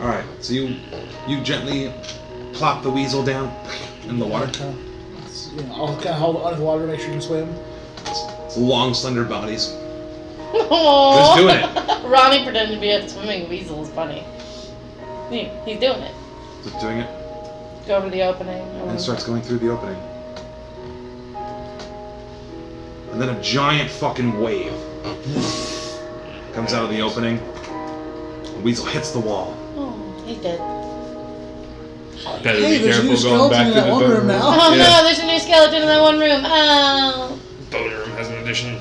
All right. So you gently plop the weasel down in the water. I'll kind of hold it under the water to make sure you can swim. It's long, slender bodies. Aww. Just doing it. Ronnie pretending to be a swimming weasel is funny. He's doing it. Just doing it, Go over to the opening. and starts going through the opening. And then a giant fucking wave comes out of the opening. The weasel hits the wall. Oh, he's dead. Better Hey, be there's a new careful going skeleton back in to that the one boat room now. Oh Yeah. no, there's a new skeleton in that one room. Oh. Boat room has an addition.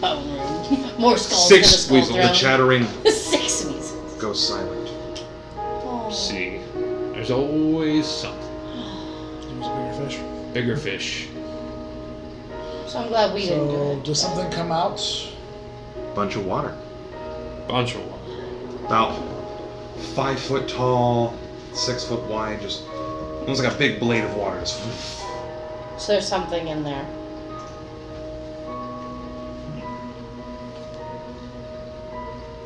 Bone room. More skulls Six for the skull weasels. The throne. chattering 6 weasels. goes silent. Oh. See, there's always something. There's a bigger fish. Bigger fish. So I'm glad we didn't do So, it. does something come out? Bunch of water. Bunch of water. About 5 foot tall, 6 foot wide, just almost like a big blade of water. Just So there's something in there.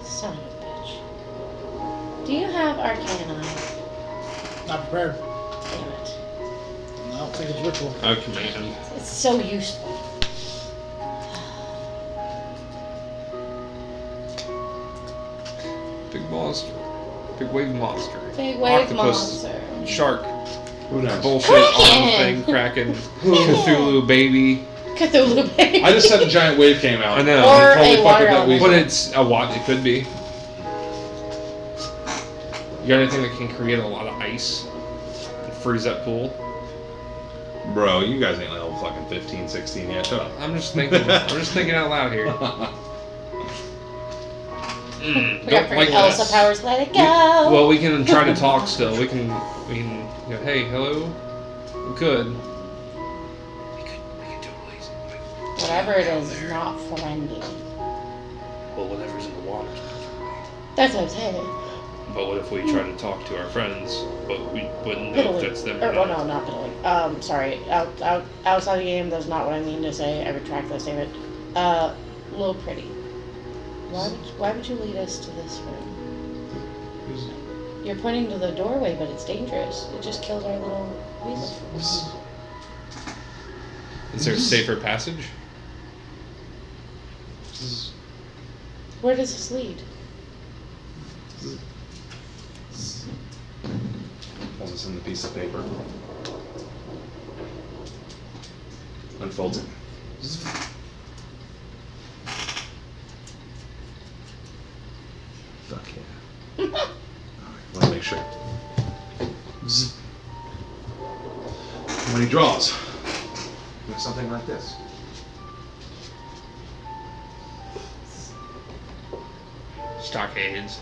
Son of a bitch. Do you have Arcana? Not prepared. Damn it. I don't think it's ritual. A command. It's so useful. Big monster. Big wave monster. Big wave Octopus. monster. Shark. who knows? Bullshit arm Kraken. thing. Kraken. Cthulhu baby. Cthulhu baby. I just said a giant wave came out. I know. Or Totally a fucked water with that element. weasel. But it's a what? It could be. You got anything that can create a lot of ice and freeze that pool? Bro, you guys ain't level fucking 15, 16 yet. Shut up. I'm just thinking. I'm just thinking out loud here. We got Don't free like Elsa that. powers. Let it go. Well, we can try to talk still. We can you know, hey, hello. We could. We could totally. Whatever it is not friendly. Well, whatever's in the water is not friendly. That's what I'm saying. But what if we try to talk to our friends, but we wouldn't know if Piddly. that's them Or, or well, not? no, not piddly. Sorry. Outside the game, that's not what I mean to say. I retract that statement. Little pretty. Why would you lead us to this room? You're pointing to the doorway, but it's dangerous. It just killed our little weasel. Is there a safer passage? Where does this lead? Pulls this in the piece of paper. Unfolds it. Fuck yeah. Alright, want to make sure. Zzz. When he draws, there's something like this. Stockades.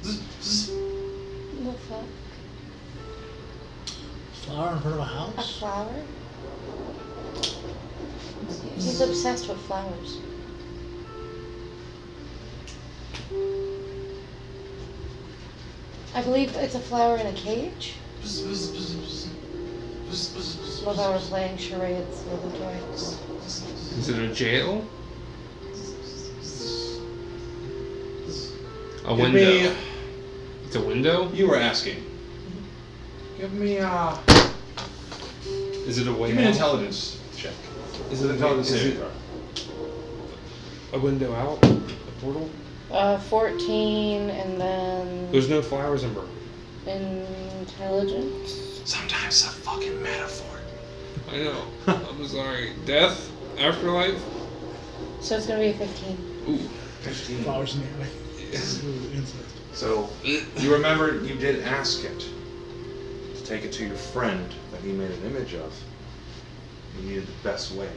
The fuck? Flower in front of a A house? flower? He's obsessed with flowers. I believe it's a flower in a cage. While I was playing charades with a toy. Is it a jail? A Give window. me- It's a window? You were asking. Give me Is it a way give me an out? intelligence check. Is it Intelligence is saving it throw. a window out? A portal? 14 and then There's no flowers in Burma. intelligence. Sometimes a fucking metaphor. I know. I'm sorry. Death? Afterlife? So it's gonna be a 15. Ooh. 15. Flowers in the alley. Yeah. So you remember you did ask it to take it to your friend that he made an image of. You needed the best way.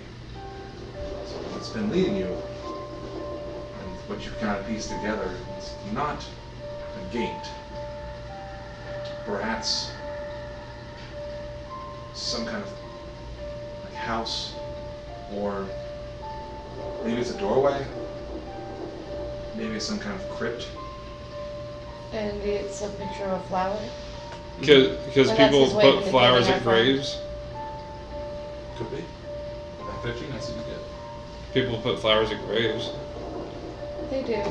So what's been leading you, and what you've kind of pieced together, is not a gate. Perhaps some kind of like house, or maybe it's a doorway. Maybe it's some kind of crypt. And it's a picture of a flower. Because And that's people his way of put flowers indicating at our friend. graves. Could be. With that 15, that's what you get. People put flowers at graves. They do.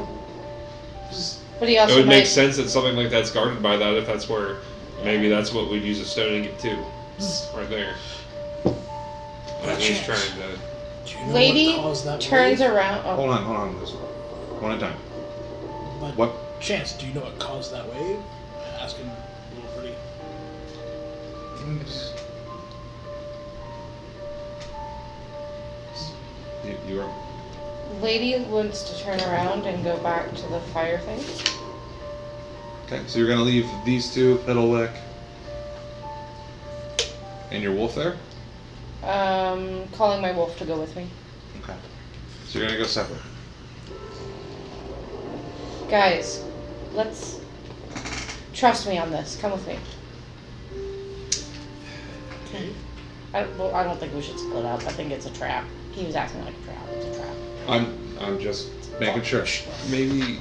But he also It would might, make sense that something like that's guarded by that if that's where maybe that's what we'd use a stone to get to. Right there. That's just trying to. Do you know Lady what caused that turns wave? around. Oh, Hold on. This one at a time. But What? Chance, do you know what caused that wave? Asking little pretty. You are. Lady wants to turn around and go back to the fire thing. Okay, so you're gonna leave these two, Fiddlewick, and your wolf there? Calling my wolf to go with me. Okay. So you're gonna go separate. Guys, let's trust me on this. Come with me. Okay. I don't think we should split up. I think it's a trap. He was acting like a trap. It's a trap. I'm just making sure. Maybe.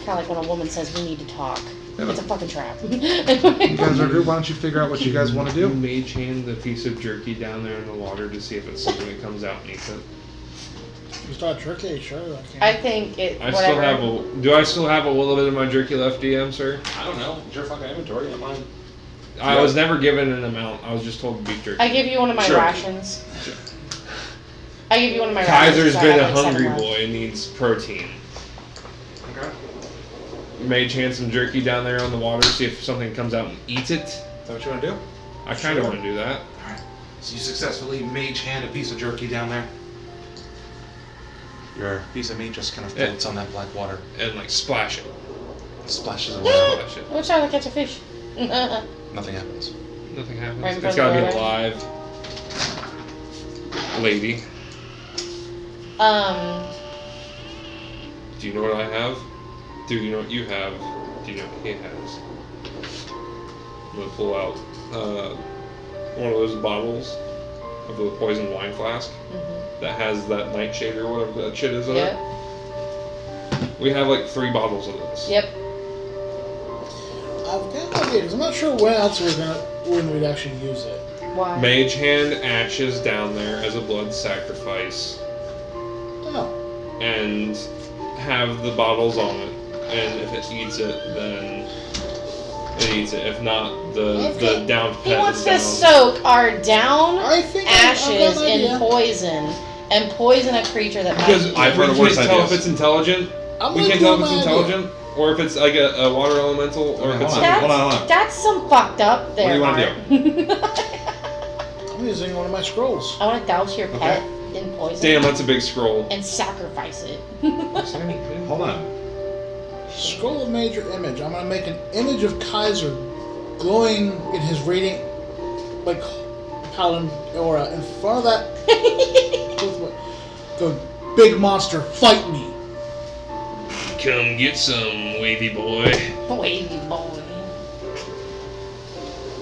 Kind of like when a woman says we need to talk. Yeah. It's a fucking trap. You guys are good. Why don't you figure out what you guys want to You do? mage hand the piece of jerky down there in the water to see if it's something that comes out and eats it. You start jerky, sure. I think it. I Whatever. still have do I still have a little bit of my jerky left, DM, sir? I don't know. It's your fucking inventory, not mine. I was never given an amount. I was just told to beef jerky. I give you one of my Sure. rations. I give you one of my Kaiser's rations. been I a have, like, hungry 7 left. boy and needs protein. Okay. Mage hand some jerky down there on the water, see if something comes out and eats it. Is that what you want to do? I kind of Sure. want to do that. Alright. So you successfully mage hand a piece of jerky down there. Your piece of meat just kind of floats on that black water. And like splash it. Splashes away. Splash it. We're trying to catch a fish. Nothing happens. Nothing happens. Right in It's front of gotta be the alive. Lady, do you know what I have? Do you know what you have? Do you know what he has? I'm gonna pull out one of those bottles of the poison wine flask that has that nightshade or whatever that shit is in Yep. it. We have like 3 bottles of this. Yep. I've got an idea, because I'm not sure when else when we'd actually use it. Why? Mage hand ashes down there as a blood sacrifice, Oh. and have the bottles on it. And if it eats it, then it eats it. If not, the Okay. downed He pet wants is to down. soak our down I think I've got ashes an in idea. poison and poison a creature that Because might. I've we heard of can't worse tell if ideas. it's intelligent. I'm We gonna can't do tell if my it's idea. intelligent, or if it's like a water elemental, or if Okay, it's hold on. something. That's some fucked up there. What do you wanna Mark. I'm using one of my scrolls. I want to douse your pet Okay. in poison. Damn, that's a big scroll. And sacrifice it. Hold on. Scroll of major image. I'm gonna make an image of Kaiser glowing in his radiant, like, paladin aura in front of that. Go, big monster, fight me. Come get some, wavy boy. Wavy boy.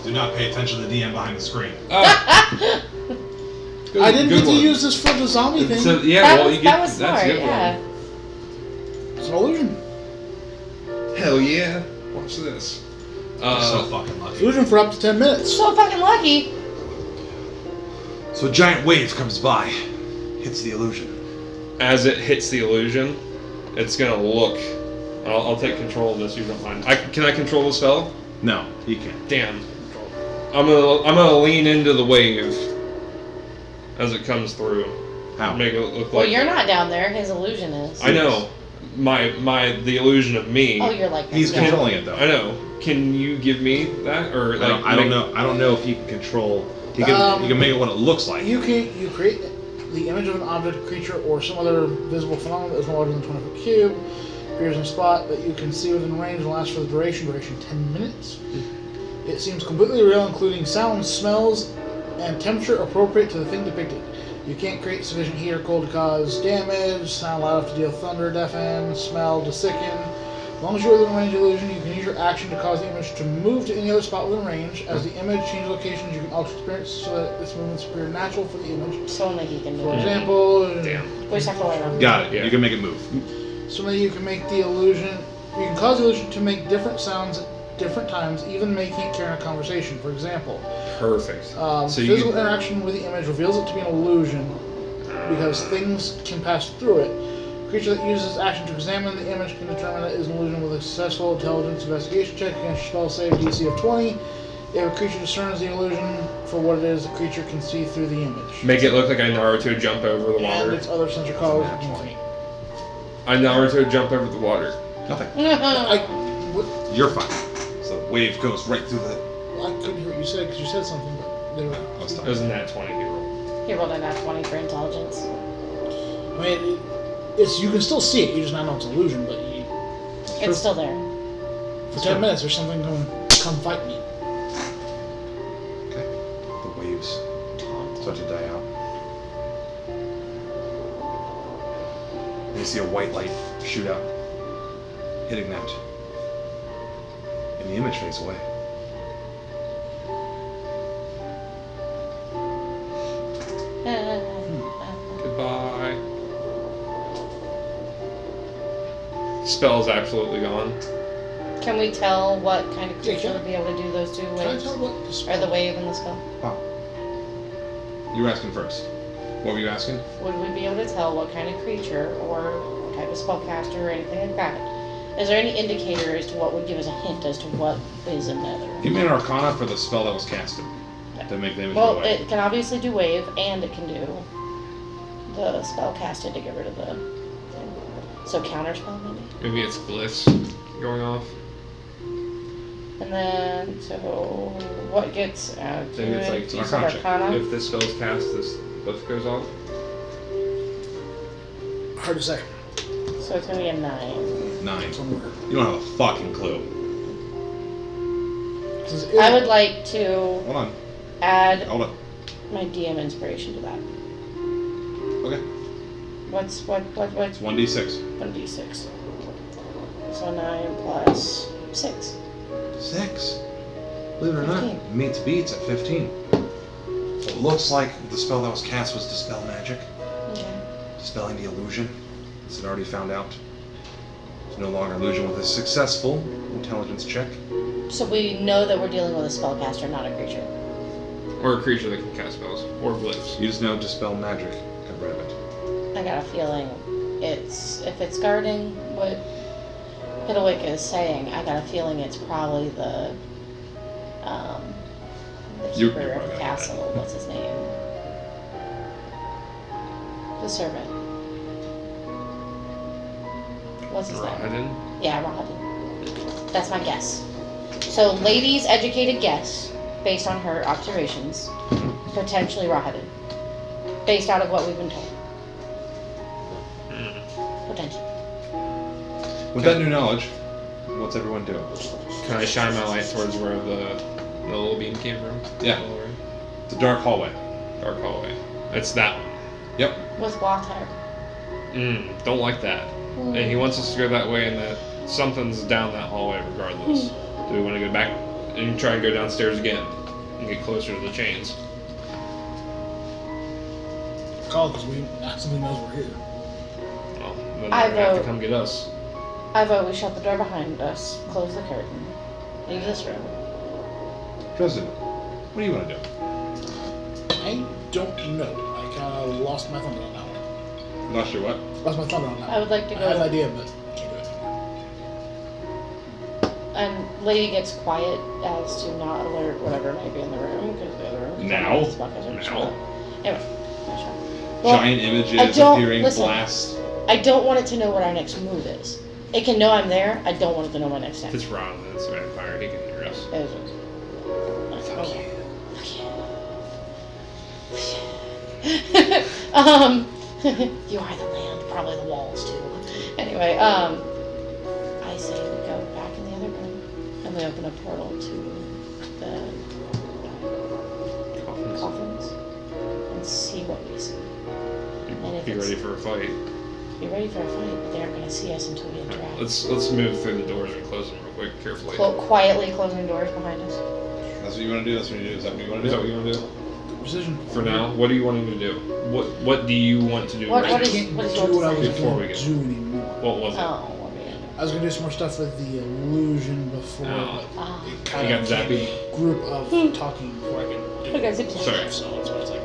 Do not pay attention to the DM behind the screen. Oh, I didn't get to one. use this for the zombie thing. So, yeah, That well, was, you get that was that's smart, a good yeah. It's an illusion. one. Hell yeah. Watch this. You're so fucking lucky. Illusion for up to 10 minutes. So fucking lucky. So a giant wave comes by, hits the illusion. As it hits the illusion, it's gonna look. I'll take control of this. You don't mind? Can I control the spell? No, he can't. Damn. I'm gonna lean into the wave as it comes through. How? Make it look Well, like. you're not down there. His illusion is. I know. The illusion of me. Oh, you're like this. He's Yeah. controlling it though. I know. Can you give me that or like? I don't know. I don't know if he can control. He can make it what it looks like. You create the image of an object, creature, or some other visible phenomenon that is no larger than 20 foot cube. Appears in a spot that you can see within range and lasts for the duration 10 minutes. It seems completely real, including sounds, smells, and temperature appropriate to the thing depicted. You can't create sufficient heat or cold to cause damage, sound loud enough to deal thunder, deafen, smell to sicken. As long as you're within range illusion, you can use your action to cause the image to move to any other spot within range. As the image changes locations, you can alter its appearance so that its movements appear natural for the image. So only he can do For it. example, Damn. We just have to wait on him. Got it. Yeah. You can make it move. so that you can make the illusion. You can cause the illusion to make different sounds at different times, even making it carry on a conversation. For example, Perfect. So physical interaction with the image reveals it to be an illusion because things can pass through it. A creature that uses action to examine the image can determine that it is an illusion with a successful intelligence investigation check against spell save DC of 20. If a creature discerns the illusion for what it is, the creature can see through the image. Make it look like I Naruto jump over the And water. its other sensor colors. I Naruto jump over the water. Nothing. What, You're fine. So the wave goes right through the. I couldn't hear what you said because you said something, but they were. I was It talking. was a nat 20 he rolled. He rolled a nat 20 for intelligence. I mean, it's you can still see it. You just not know it's an illusion, but you, It's still there. for 10 minutes there's something going. Come fight me. Okay. The waves start to die out. And you see a white light shoot out, hitting that. And the image fades away. Goodbye. Spell's absolutely gone. Can we tell what kind of Yeah, creature can- would be able to do those two Can I waves? tell what the Or spell? the wave and the spell? You were asking first. What were you asking? Would we be able to tell what kind of creature or what type of spellcaster or anything like that? Is there any indicator as to what would give us a hint as to what is another? Give me an arcana for the spell that was casted to make the image go Well, away. it can obviously do wave, and it can do the spell casted to get rid of the thing. So counterspell maybe? Maybe it's glyphs going off. And then, so what gets added to Maybe it's it? like You said Arcana check. Arcana? If this spell's cast, this glyph goes off. Hard to say. So it's gonna be a 9. 9. Somewhere. You don't have a fucking clue. I would like to Hold on. add Hold on. my DM inspiration to that. Okay. What's It's 1d6. 1d6? So 9 plus 6. 6. Believe it or not, 15. meets beats at 15. So it looks like the spell that was cast was Dispel Magic. Okay. Dispelling the illusion. As it already found out. It's no longer illusion with a successful intelligence check. So we know that we're dealing with a spellcaster, not a creature. Or a creature that can cast spells. Or glyphs. You just know Dispel Magic. Got rid of it. I got a feeling if it's guarding what Hidalwick is saying, I got a feeling it's probably the You're keeper of probably the gonna get castle. that. What's his name? The servant. What's his name? Rahadin. Yeah, Rahadin. That's my guess. So, lady's educated guess, based on her observations, potentially Rahadin. Based out of what we've been told. Potentially. With that new knowledge, what's everyone doing? Can I shine my light towards where the little beam came from? Yeah. Little It's a dark hallway. dark hallway. It's that one. Yep. With Water. Don't like that. And he wants us to go that way, and that something's down that hallway regardless. Do we want to go back and try and go downstairs again and get closer to the chains? Call because somebody knows we're here. Well, then I they're going to have vote- to come get us. I vote we shut the door behind us, close the curtain, leave this room. President, what do you want to do? I don't know. I kind of lost my thunder on that one. Lost your what? Lost my thunder on that one. I would like to I had an go, idea, but can't do it. and Lady gets quiet as to not alert whatever might be in the room, because the other room. Now? Anyway, well, Giant I images don't- appearing, listen. blast. I don't want it to know what our next move is. It can know I'm there. I don't want it to know my next If step. it's Ron and it's a vampire, he can hear us. You are the land, probably the walls too. Anyway, I say we go back in the other room and we open a portal to the coffins and see what we see. And if Be it's- ready for a fight. Be ready for a fight, but they aren't going to see us until we interact. Let's move through the doors and close them real quick, carefully. Quietly closing doors behind us. That's what you want to do? That's what you do? Is that what you want to Is do? that what you want to do? Precision. For now, what are you wanting to do? What do you want to do? What- right what I is- now? can't what is do your what I was decision? Before we going go. to do anymore. What was it? Oh, what are we going to do? I was going to do some more stuff with the illusion before, Oh. but Ah. it kind You of got zappy? group of talking before I can do Okay, it. zip. Sorry. So that's why it's like,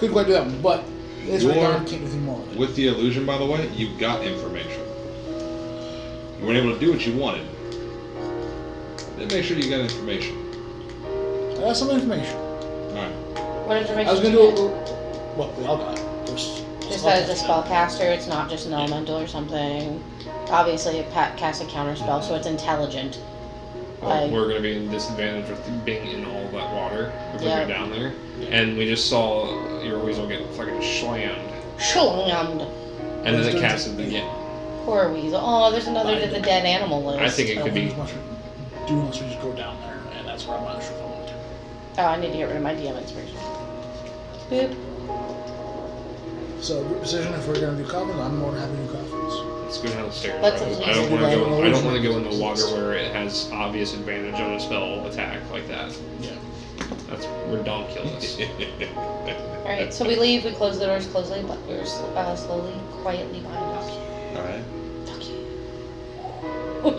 couldn't quite do that one, but it's Your- gone, can't do anything more with it. With the illusion, by the way, you got information. You weren't able to do what you wanted. Then make sure you got information. I got some information. Alright. What information? I was going do you to do well, we all got it. Just that it's a spellcaster, it's not just an elemental or something. Obviously, it casts a counter spell, so it's intelligent. Like- We're going to be in disadvantage with being in all that water if we Yeah. go down there. And we just saw your weasel get fucking slammed. Slammed. And then it Let's do casted it. again. Poor weasel. Oh, there's another to the dead animal list. I think it I could don't be. think there's much we do unless we just go down there, and that's where I'm not sure if I want to. Oh, I need to get rid of my DM inspiration. Boop. So, group decision, if we're going to do coffins, I'm more than happy to do coffins. Let's go down the stairs. Let's bro. at I don't least- want to go. I don't want to go in the Illusion. water where it has obvious advantage on a spell attack like that. Yeah. That's redonkulous. Alright, so we leave, we close the doors slowly, quietly behind us. Alright. Fuck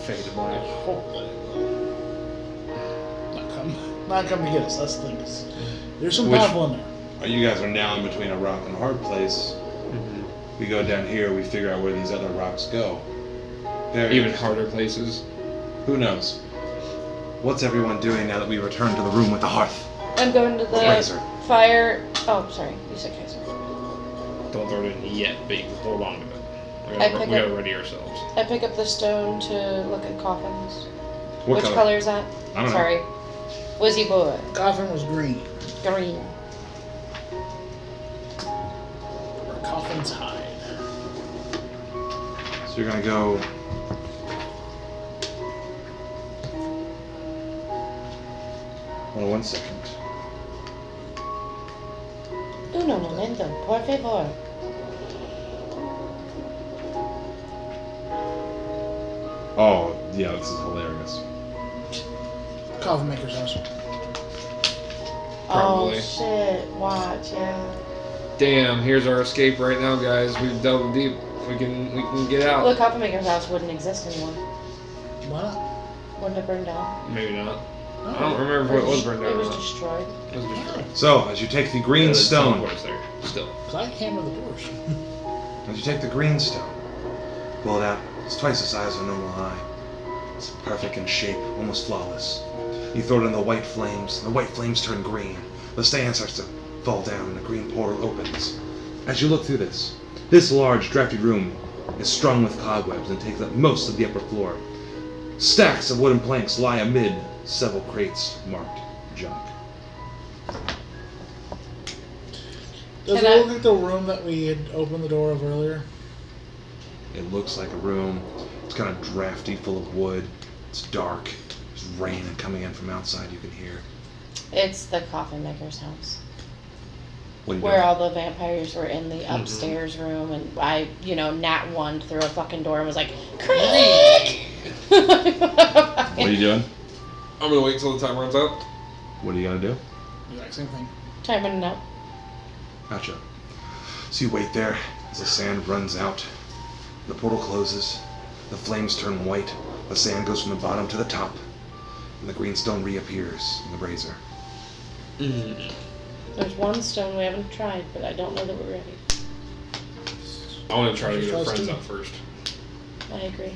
Fade to black. Hope that it will not come to get us. That's the thing. There's some Which- powerful in there. You guys are now in between a rock and a hard place. We go down here, we figure out where these other rocks go. Very Even harder places. Who knows? What's everyone doing now that we return to the room with the hearth? I'm going to the Razor. fire. Oh, sorry. You said Kaiser. Don't throw it in yet, but you can hold on to it. We I gotta, pick we up- gotta ready ourselves. I pick up the stone to look at coffins. What Which color? color is that? I don't know. Sorry. Wizzy boy. Coffin was green. Green. Or coffin's hide. So you're gonna go. Hold on 1 second. Uno momento, por favor. Oh, yeah, this is hilarious. Coffin maker's house. Probably. Oh shit, watch, yeah. Damn, here's our escape right now, guys. We've delved deep. We can get out. Well, the Copper Maker's house wouldn't exist anymore. Why not? Wouldn't it burn down? Maybe not. No. I don't remember what it was burned It down. was or not. destroyed. It was destroyed. So, as you take the green Yeah, the stone, teleport's there. Still. Because I hammer the doors. as you take the green stone, pull it out. It's twice the size of a normal eye. It's perfect in shape, almost flawless. You throw it in the white flames. The white flames turn green. The stand starts to fall down, and the green portal opens. As you look through this large, drafty room is strung with cobwebs and takes up most of the upper floor. Stacks of wooden planks lie amid several crates marked junk. Does Can it I- look like the room that we had opened the door of earlier? It looks like a room. It's kind of drafty, full of wood. It's dark. There's rain coming in from outside. You can hear. It's the Coffin Maker's house. What are you where doing? all the vampires were in the upstairs room, and I, nat one through a fucking door and was like, creak! What are you doing? I'm gonna wait till the time runs out. What are you gonna do? Exact same thing. Timing it out. Gotcha. So you wait there as the sand runs out. The portal closes. The flames turn white. The sand goes from the bottom to the top. And the green stone reappears in the brazier. There's one stone we haven't tried, but I don't know that we're ready. I want to try to get our friends out first. I agree.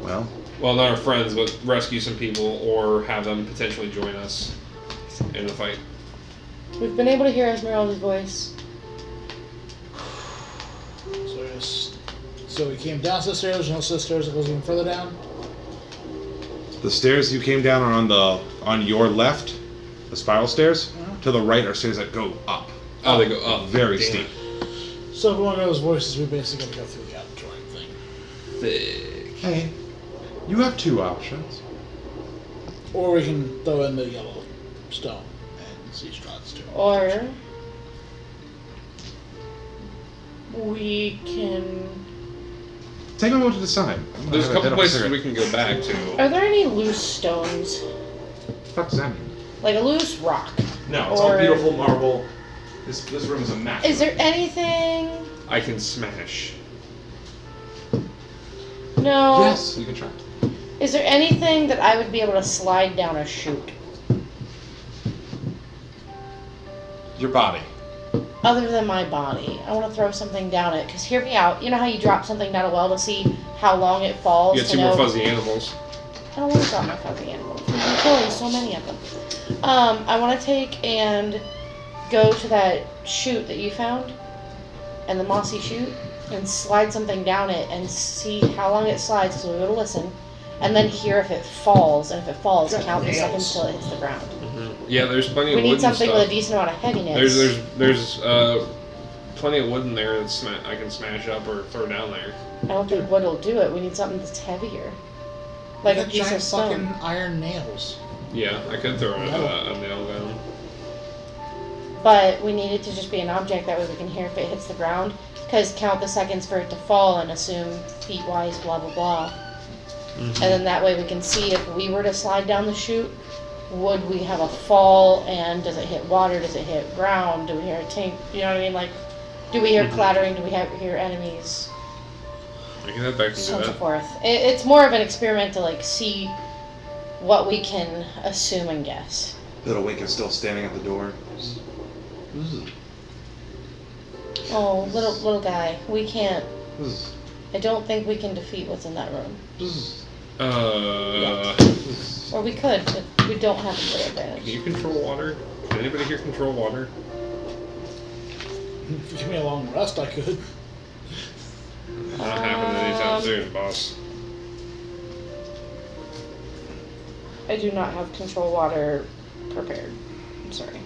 Well, Not our friends, but rescue some people or have them potentially join us in the fight. We've been able to hear Esmeralda's voice. So we came down the stairs, no stairs, it goes even further down. the stairs you came down are on your left, the spiral stairs. To the right are stairs that go up. Oh, they go up. Very Damn. steep. So if we want to go those voices, we basically got to go through the auditorium thing. Thick. Hey, you have two options. Or we can throw in the yellow stone and see Strahd's too. Or we can... Take a moment to decide. There's a couple Hit up places cigarette. we can go back to. Are there any loose stones? What the fuck does that mean? Like a loose rock? No, it's Or- all beautiful marble. This room is a match. Is there anything... I can smash. No. Yes, you can try. Is there anything that I would be able to slide down a chute? Your body. Other than my body. I want to throw something down it. Because hear me out. You know how you drop something down a well to see how long it falls? You get to two more know- fuzzy animals. I don't want to drop my fuzzy animals. We've been killing so many of them. I want to take and go to that chute that you found. And the mossy chute. And slide something down it and see how long it slides. So we'll be able to listen. And then hear if it falls. And if it falls, count the seconds till it hits the ground. Yeah, there's plenty We of wood need and something stuff. with a decent amount of heaviness. There's plenty of wood in there that I can smash up or throw down there. I don't think wood will do it. We need something that's heavier. Like a That piece of giant stone. fucking iron nails. Yeah, I could throw a nail down. But we need it to just be an object, that way we can hear if it hits the ground. Because count the seconds for it to fall and assume feet-wise, blah, blah, blah. And then that way we can see if we were to slide down the chute, would we have a fall, and does it hit water, does it hit ground, do we hear a tink, you know what I mean? Like, do we hear clattering, do we hear enemies, I can head back and do so on and so that. forth. It's more of an experiment to, like, see what we can assume and guess. Little Wink is still standing at the door. Oh, little guy, we can't, I don't think we can defeat what's in that room. Or we could, but we don't have a clear Can advantage. you control water? Can anybody here control water? If you give me a long rest, I could. Not happening anytime soon, boss. I do not have control water prepared. I'm sorry.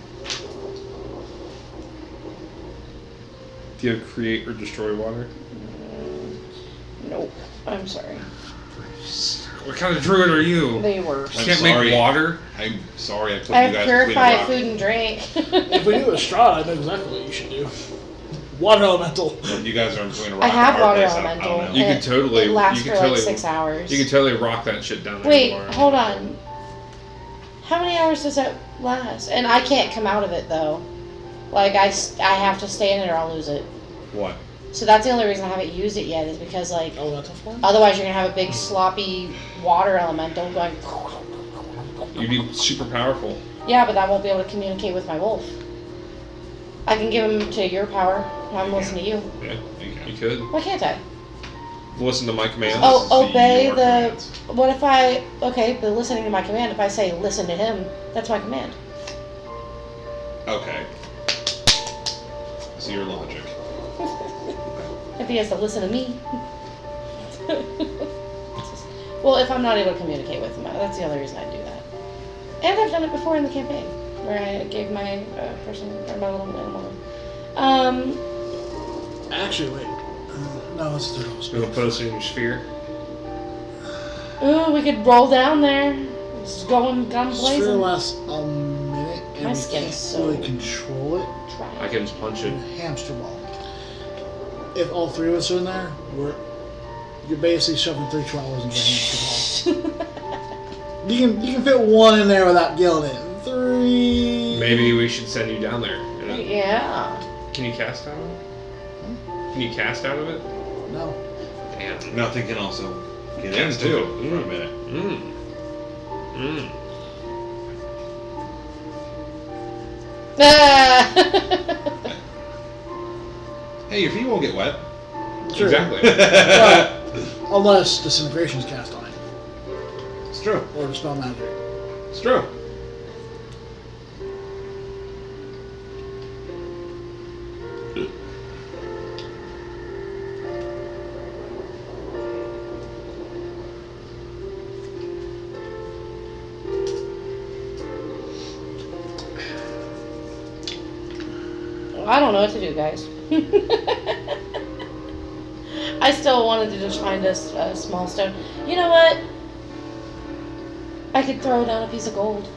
Do you have create or destroy water? Nope. I'm sorry. What kind of druid are you? They were. You can't make water? I'm sorry I put I you have guys between a purified rock. food and drink. If we knew a Strahd, I know exactly what you should do. Water elemental. You guys are between a rock I have and a hard water place. elemental. I don't You know. could totally. It lasts You for could like totally. 6 hours. You could totally rock that shit down there. Wait, tomorrow. hold on. How many hours does that last? And I can't come out of it though. Like I have to stay in it or I'll lose it. What? So that's the only reason I haven't used it yet, is because like Elemental form? otherwise you're gonna have a big sloppy water elemental going. You'd be super powerful. Yeah, but I won't be able to communicate with my wolf. I can give him to your power. I'm listening to you. Yeah, you could. Why can't I? Listen to my commands. Oh, to obey your the. commands. What if I? Okay, but listening to my command. If I say listen to him, that's my command. Okay. So your logic. If he has to listen to me. Well, if I'm not able to communicate with him, that's the only reason I do that. And I've done it before in the campaign, where I gave my person or my little animal. Actually, wait. No, it's the You want to put us in your sphere? Ooh, we could roll down there. Just going gun Sphere blazing. lasts a minute, and My you skin's can't so really control it. I can punch it. Hamster ball. If all three of us are in there, you're basically shoving 3 chihuahuas into a hamster ball. You can fit one in there without killing it. 3. Maybe we should send you down there. Yeah. Can you cast out of it? Can you cast out of it? No. Damn. Nothing can also get Can into too. it for a minute. Hey, your feet won't get wet. Sure. Exactly. Well, unless disintegration is cast on it. It's true. Or dispel magic. It's true. I don't know what to do, guys. I still wanted to just find a small stone. You know what? I could throw down a piece of gold.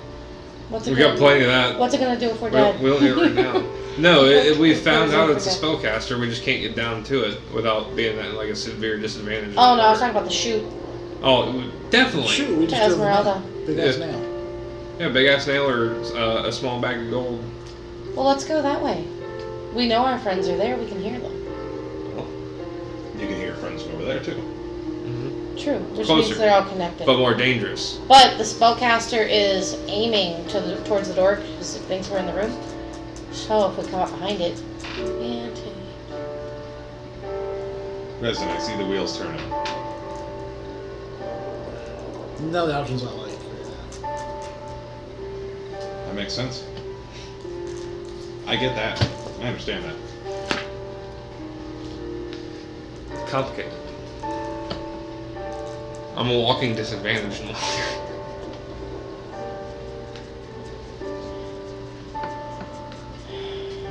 We got plenty of that. What's it gonna do if we're dead? We'll hear it right now. No, we found out it's a Okay. spellcaster. We just can't get down to it without being at like a severe disadvantage. Oh no, I was talking about the shoot Oh, definitely. Shoot, we to just do Esmeralda. Big ass Yeah. nail. Yeah, big ass nail or a small bag of gold. Well, let's go that way. We know our friends are there. We can hear them. You can hear your friends from over there too. True, which Closer. means they're all connected. But more dangerous. But the spellcaster is aiming towards the door because it thinks we're in the room. So if we come up behind it, Resident, I see the wheels turning. No, the options I like. That makes sense. I get that. I understand that. Complicated. I'm a walking disadvantage now.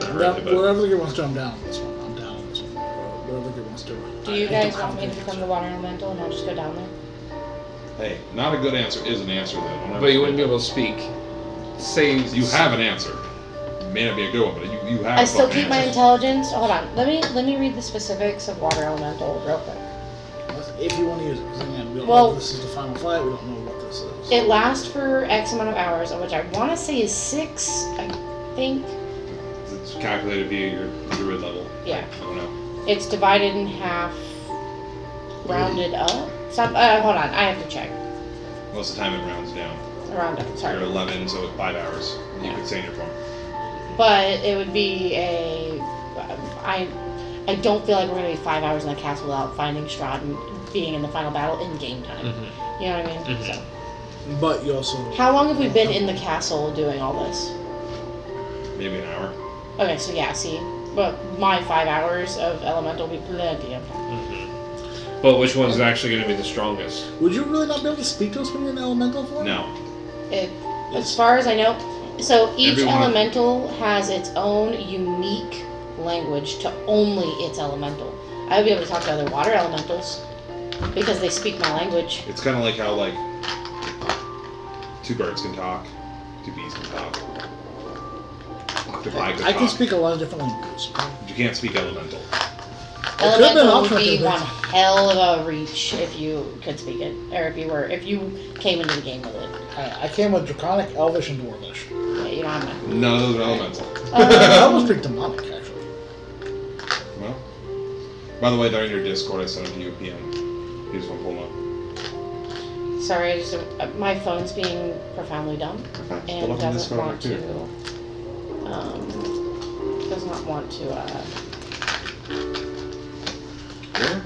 Not really, but Whatever the good wants to, I'm down on this one. I'm down on this one. Whatever the good wants to. Do you guys want me to become the water elemental and I'll just go down there? Hey, not a good answer is an answer though. Don't but you wouldn't be ever- able to speak. Say You have an answer. It may not be a good one, but you have. I a still fucking keep my answer. intelligence. Hold on. Let me read the specifics of water elemental real quick. If you want to use it, because again, we don't Well- know if this is the final fight. We don't know what this is. It lasts for X amount of hours, of which I want to say is 6. I think. It's calculated via your druid level. Yeah. I don't know. It's divided in half, rounded up. Hold on. I have to check. Most of the time it rounds down. Round up. You're Sorry. 11, so 5 hours. You Yeah. could say in your form. But it would be a. I don't feel like we're gonna be 5 hours in the castle without finding Strahd and being in the final battle in game time. You know what I mean? Mhm. So, But you also. how long have we been in the castle doing all this? Maybe an hour. Okay, so yeah, see, but my 5 hours of elemental will be plenty of time. But which one's actually going to be the strongest? Would you really not be able to speak to us when you're in elemental form? No. As far as I know, so each Everyone- elemental has its own unique language to only its elemental. I would be able to talk to other water elementals because they speak my language. It's kind of like how, like, 2 birds can talk, 2 bees can talk. Octopi can I can talk. speak a lot of different languages. But you can't speak elemental. could've been Elemental would optional be to one hell of a reach if you could speak it, or if you came into the game with it. I came with Draconic, Elvish, and Dwarvish. Yeah, you don't have that. None of those are elemental. I almost picked demonic, actually. Well, by the way, they're in your Discord. I sent them to you PM. You just want to pull them Sorry, my phone's being profoundly dumb up. and doesn't want to. Does not want to. Here.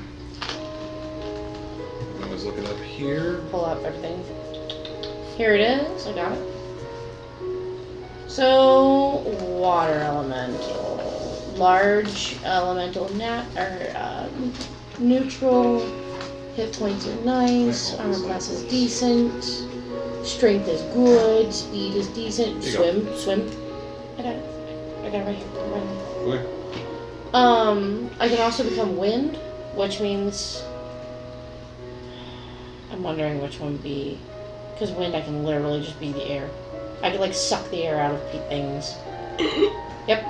I was looking up here. Pull up everything. Here it is. I got it. So, water elemental, large elemental neutral. Hit points are nice. Armor class is decent. Strength is good. Speed is decent. Here you go. Swim. I got it. I got it right here. Right here. Okay. I can also become wind, which means I'm wondering which one would be, because wind I can literally just be the air. I could like suck the air out of things. Yep.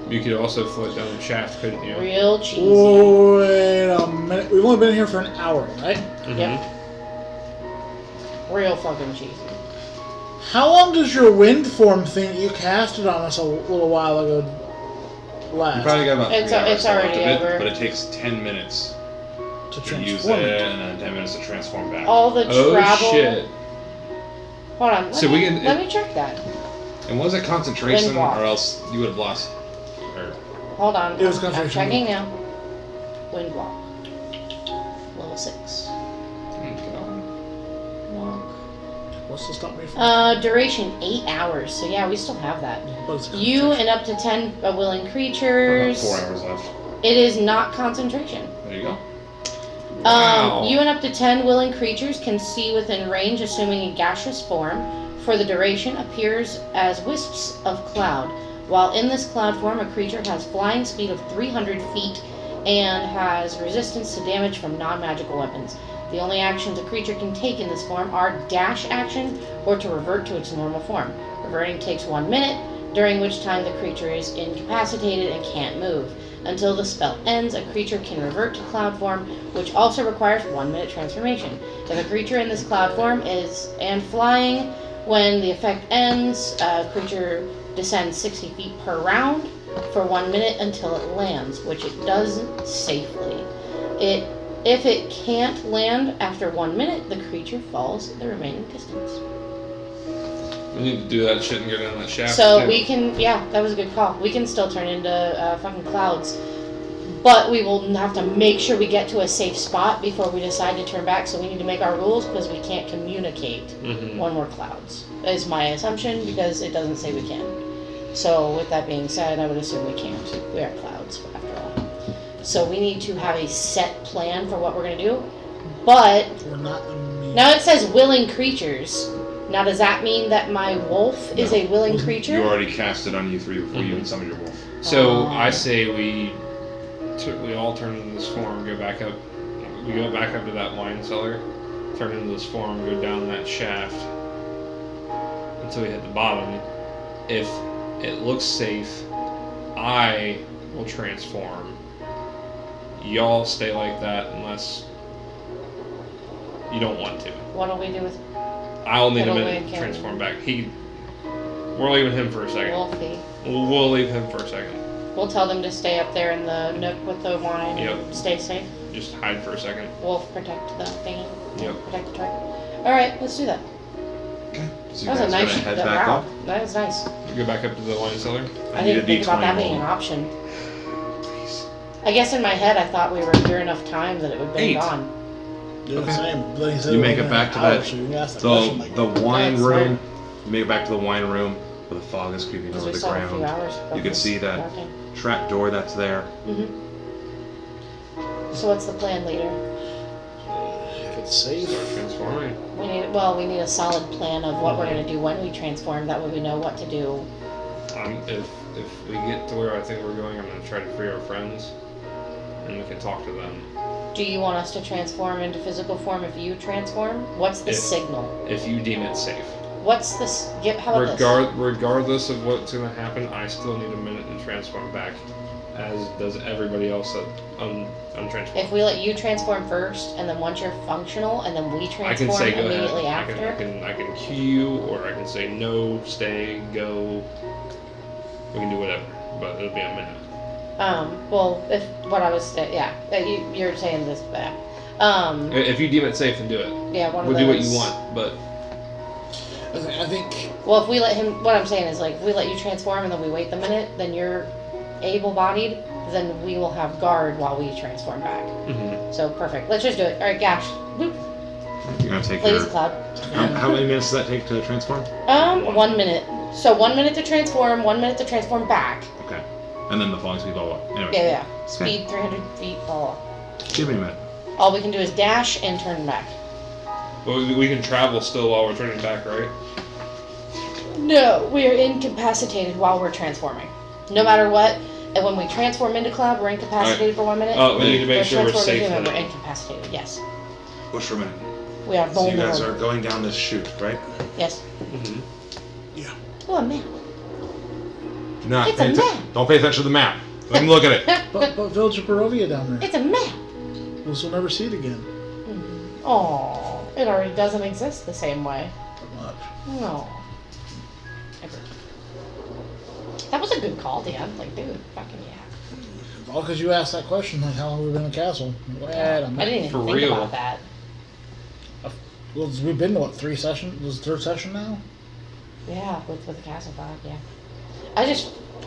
You could also float down the shaft, couldn't you? Real cheesy. Wait a minute. We've only been here for an hour, right? Mhm. Yep. Real fucking cheesy. How long does your wind form thing that you casted on us a little while ago You last? probably got about 3 It's hours already left of it, over. but it takes 10 minutes to to use transform it, it. and then 10 minutes to transform back. All the Oh travel. shit! Hold on. So we can- let me check that. And was it concentration, Wind block. or else you would have lost? Or Hold on. It was I'm concentration. checking now. Wind block. Level 6. Walk. What's to stop me from? Duration 8 hours. So yeah, we still have that. What is You concentration? and up to 10 willing about creatures. 4 hours left. It is not concentration. There you go. Wow. You and up to 10 willing creatures can see within range, assuming a gaseous form. For the duration, appears as wisps of cloud. While in this cloud form, a creature has flying speed of 300 feet and has resistance to damage from non-magical weapons. The only actions a creature can take in this form are dash action or to revert to its normal form. Reverting takes 1 minute, during which time the creature is incapacitated and can't move. Until the spell ends, a creature can revert to cloud form, which also requires 1 minute transformation. If a creature in this cloud form is flying, when the effect ends, a creature descends 60 feet per round for 1 minute until it lands, which it does safely. If it can't land after 1 minute, the creature falls the remaining distance. We need to do that shit and go down that shaft. So too. we can, yeah, that was a good call. We can still turn into fucking clouds. But we will have to make sure we get to a safe spot before we decide to turn back. So we need to make our rules because we can't communicate Mhm. when we're clouds. Is my assumption because it doesn't say we can. So with that being said, I would assume we can't. We are clouds after all. So we need to have a set plan for what we're going to do. But We're not immune. now it says willing creatures. Now does that mean that my wolf is a willing creature? You already cast it on you 3 before you even summoned your wolf. So Oh. I say we all turn into this form, go back up. We go back up to that wine cellar, turn into this form, go down that shaft until we hit the bottom. If it looks safe, I will transform. Y'all stay like that unless you don't want to. What do we do with I'll need a Middle minute way to can- transform back. We're leaving him for a second. Wolfie? We'll leave him for a second. We'll tell them to stay up there in the nook with the wine. Yep. Stay safe. Just hide for a second. Wolf protect the thingy. Yep. Protect the truck. Alright, let's do that. Okay. So That was a guys nice gonna head back route. up. That was nice. Go back up to the wine cellar. I need a didn't think about that D20 being an roll. option. I guess in my head I thought we were here enough time that it would have been 8. gone. Yeah, Okay. same. But he said You it make was it back to an hour, that- so you can ask the question, like, The wine That's room. You make it back to the wine room where the fog is creeping Because over we the saw a few ground. hours. You can see that trap door that's there. So what's the plan, leader? if it's safe. Start transforming. We need a solid plan of what we're gonna do when we transform. That way we know what to do. If we get to where I think we're going, I'm gonna try to free our friends, and we can talk to them. Do you want us to transform into physical form if you transform? What's the If- signal? If you deem it safe. What's this? How about this? Regardless of what's gonna happen, I still need a minute to transform back, as does everybody else that untransformed. If we let you transform first, and then once you're functional, and then we I can transform say go ahead. immediately I after. can cue you, or I can say no, stay, go. We can do whatever, but it'll be a minute. Well, if what I was saying, yeah, you're saying this back. If you deem it safe, then do it. Yeah, one of We'll those. do what you want, but I think Well, if we let him, what I'm saying is like, if we let you transform and then we wait the minute, then you're able-bodied, then we will have guard while we transform back. So perfect. Let's just do it. All right, Gash. Boop. You're gonna take Please, your. Cloud. How many minutes does that take to transform? 1 minute. So 1 minute to transform, 1 minute to transform back. Okay. And then the falling speed, blah blah. Anyway, Yeah. Speed 300 feet, blah, blah. give me a minute. All we can do is dash and turn back. well, we can travel still while we're turning back, right? No, we are incapacitated while we're transforming. No matter what, and when we transform into cloud, we're incapacitated for 1 minute. Oh, we need to make We're sure we're transformed safe. into human, then. we're incapacitated, yes. Push for a minute. We are So you vulnerable. guys are going down this chute, right? Yes. Mm-hmm. Oh, a map. Do not It's a map. Don't pay attention to the map. Let me look at it. But Village of Barovia down there. It's a map. We'll never see it again. Oh, it already doesn't exist the same way. Pretty much. No. That was a good call, Dan. Like, dude, fucking yeah. All because you asked that question, like how long we've been in the castle. Wait a I minute. didn't even For think real. about that. Well, we've been to what, 3 sessions? This is the 3rd session now? Yeah, with the castle vibe, yeah. I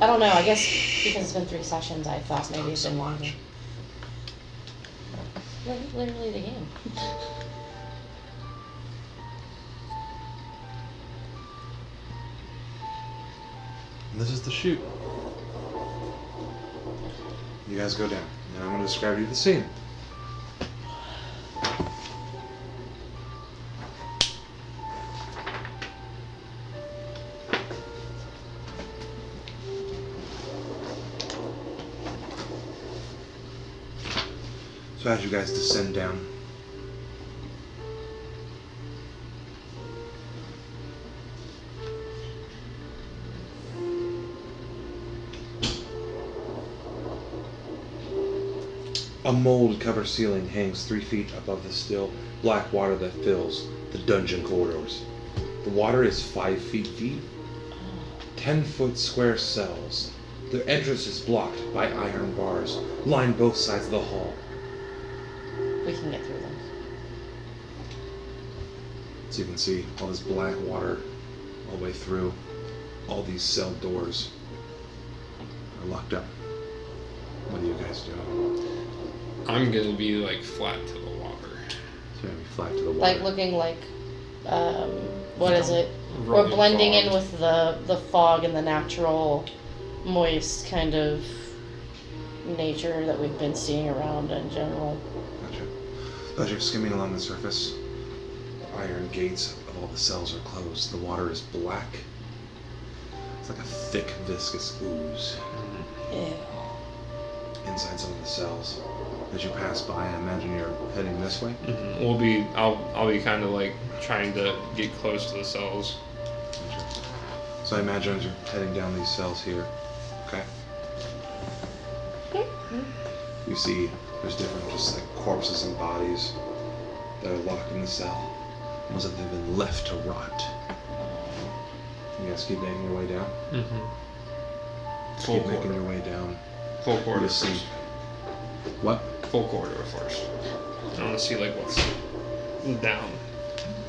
don't know, I guess because it's been 3 sessions, I thought maybe it's been longer. Literally the game. And this is the chute. You guys go down, and I'm going to describe to you the scene. So as you guys descend down, a mold-covered ceiling hangs 3 feet above the still, black water that fills the dungeon corridors. The water is 5 feet deep, 10-foot square cells. Their entrance is blocked by iron bars, line both sides of the hall. We can get through them. So you can see all this black water all the way through. All these cell doors are locked up. What are you guys doing? I'm gonna be like flat to the water. So you're gonna be flat to the water. Like looking like, what is it? We're Rolling blending in fog. with the fog and the natural, moist kind of nature that we've been seeing around in general. Gotcha. As you're skimming along the surface, the iron gates of all the cells are closed. The water is black. It's like a thick, viscous ooze Ew. inside some of the cells. As you pass by, I imagine you're heading this way. Mm-hmm. I'll be kind of like trying to get close to the cells. Gotcha. So I imagine as you're heading down these cells here, okay? You see there's different just like corpses and bodies that are locked in the cell. Almost like they've been left to rot. You guys keep making your way down? Mm-hmm. Keep making your way down. Full corridor You'll see. first. What? Full corridor first. I want to see like what's down.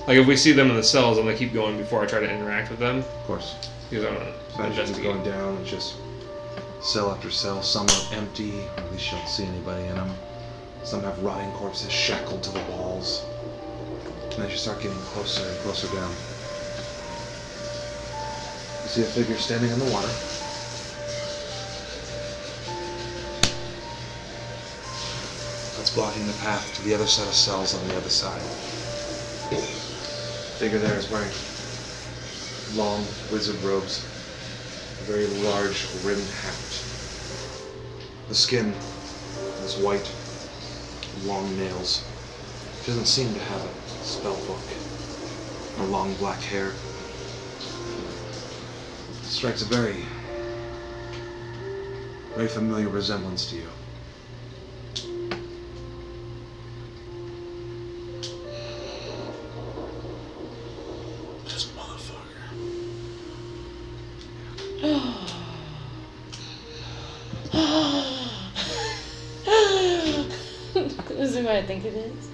Like if we see them in the cells, I'm gonna keep going before I try to interact with them. Of course. Because I want So to as you're just investigate. going down, it's just cell after cell. Some are empty, or at least you don't see anybody in them. Some have rotting corpses shackled to the walls. And as you start getting closer and closer down, you see a figure standing in the water. That's blocking the path to the other set of cells on the other side. The figure there is wearing long wizard robes, a very large rimmed hat. The skin is white, long nails. She doesn't seem to have a spell book. Her long black hair strikes a very familiar resemblance to you. This motherfucker. Is it what I think it is?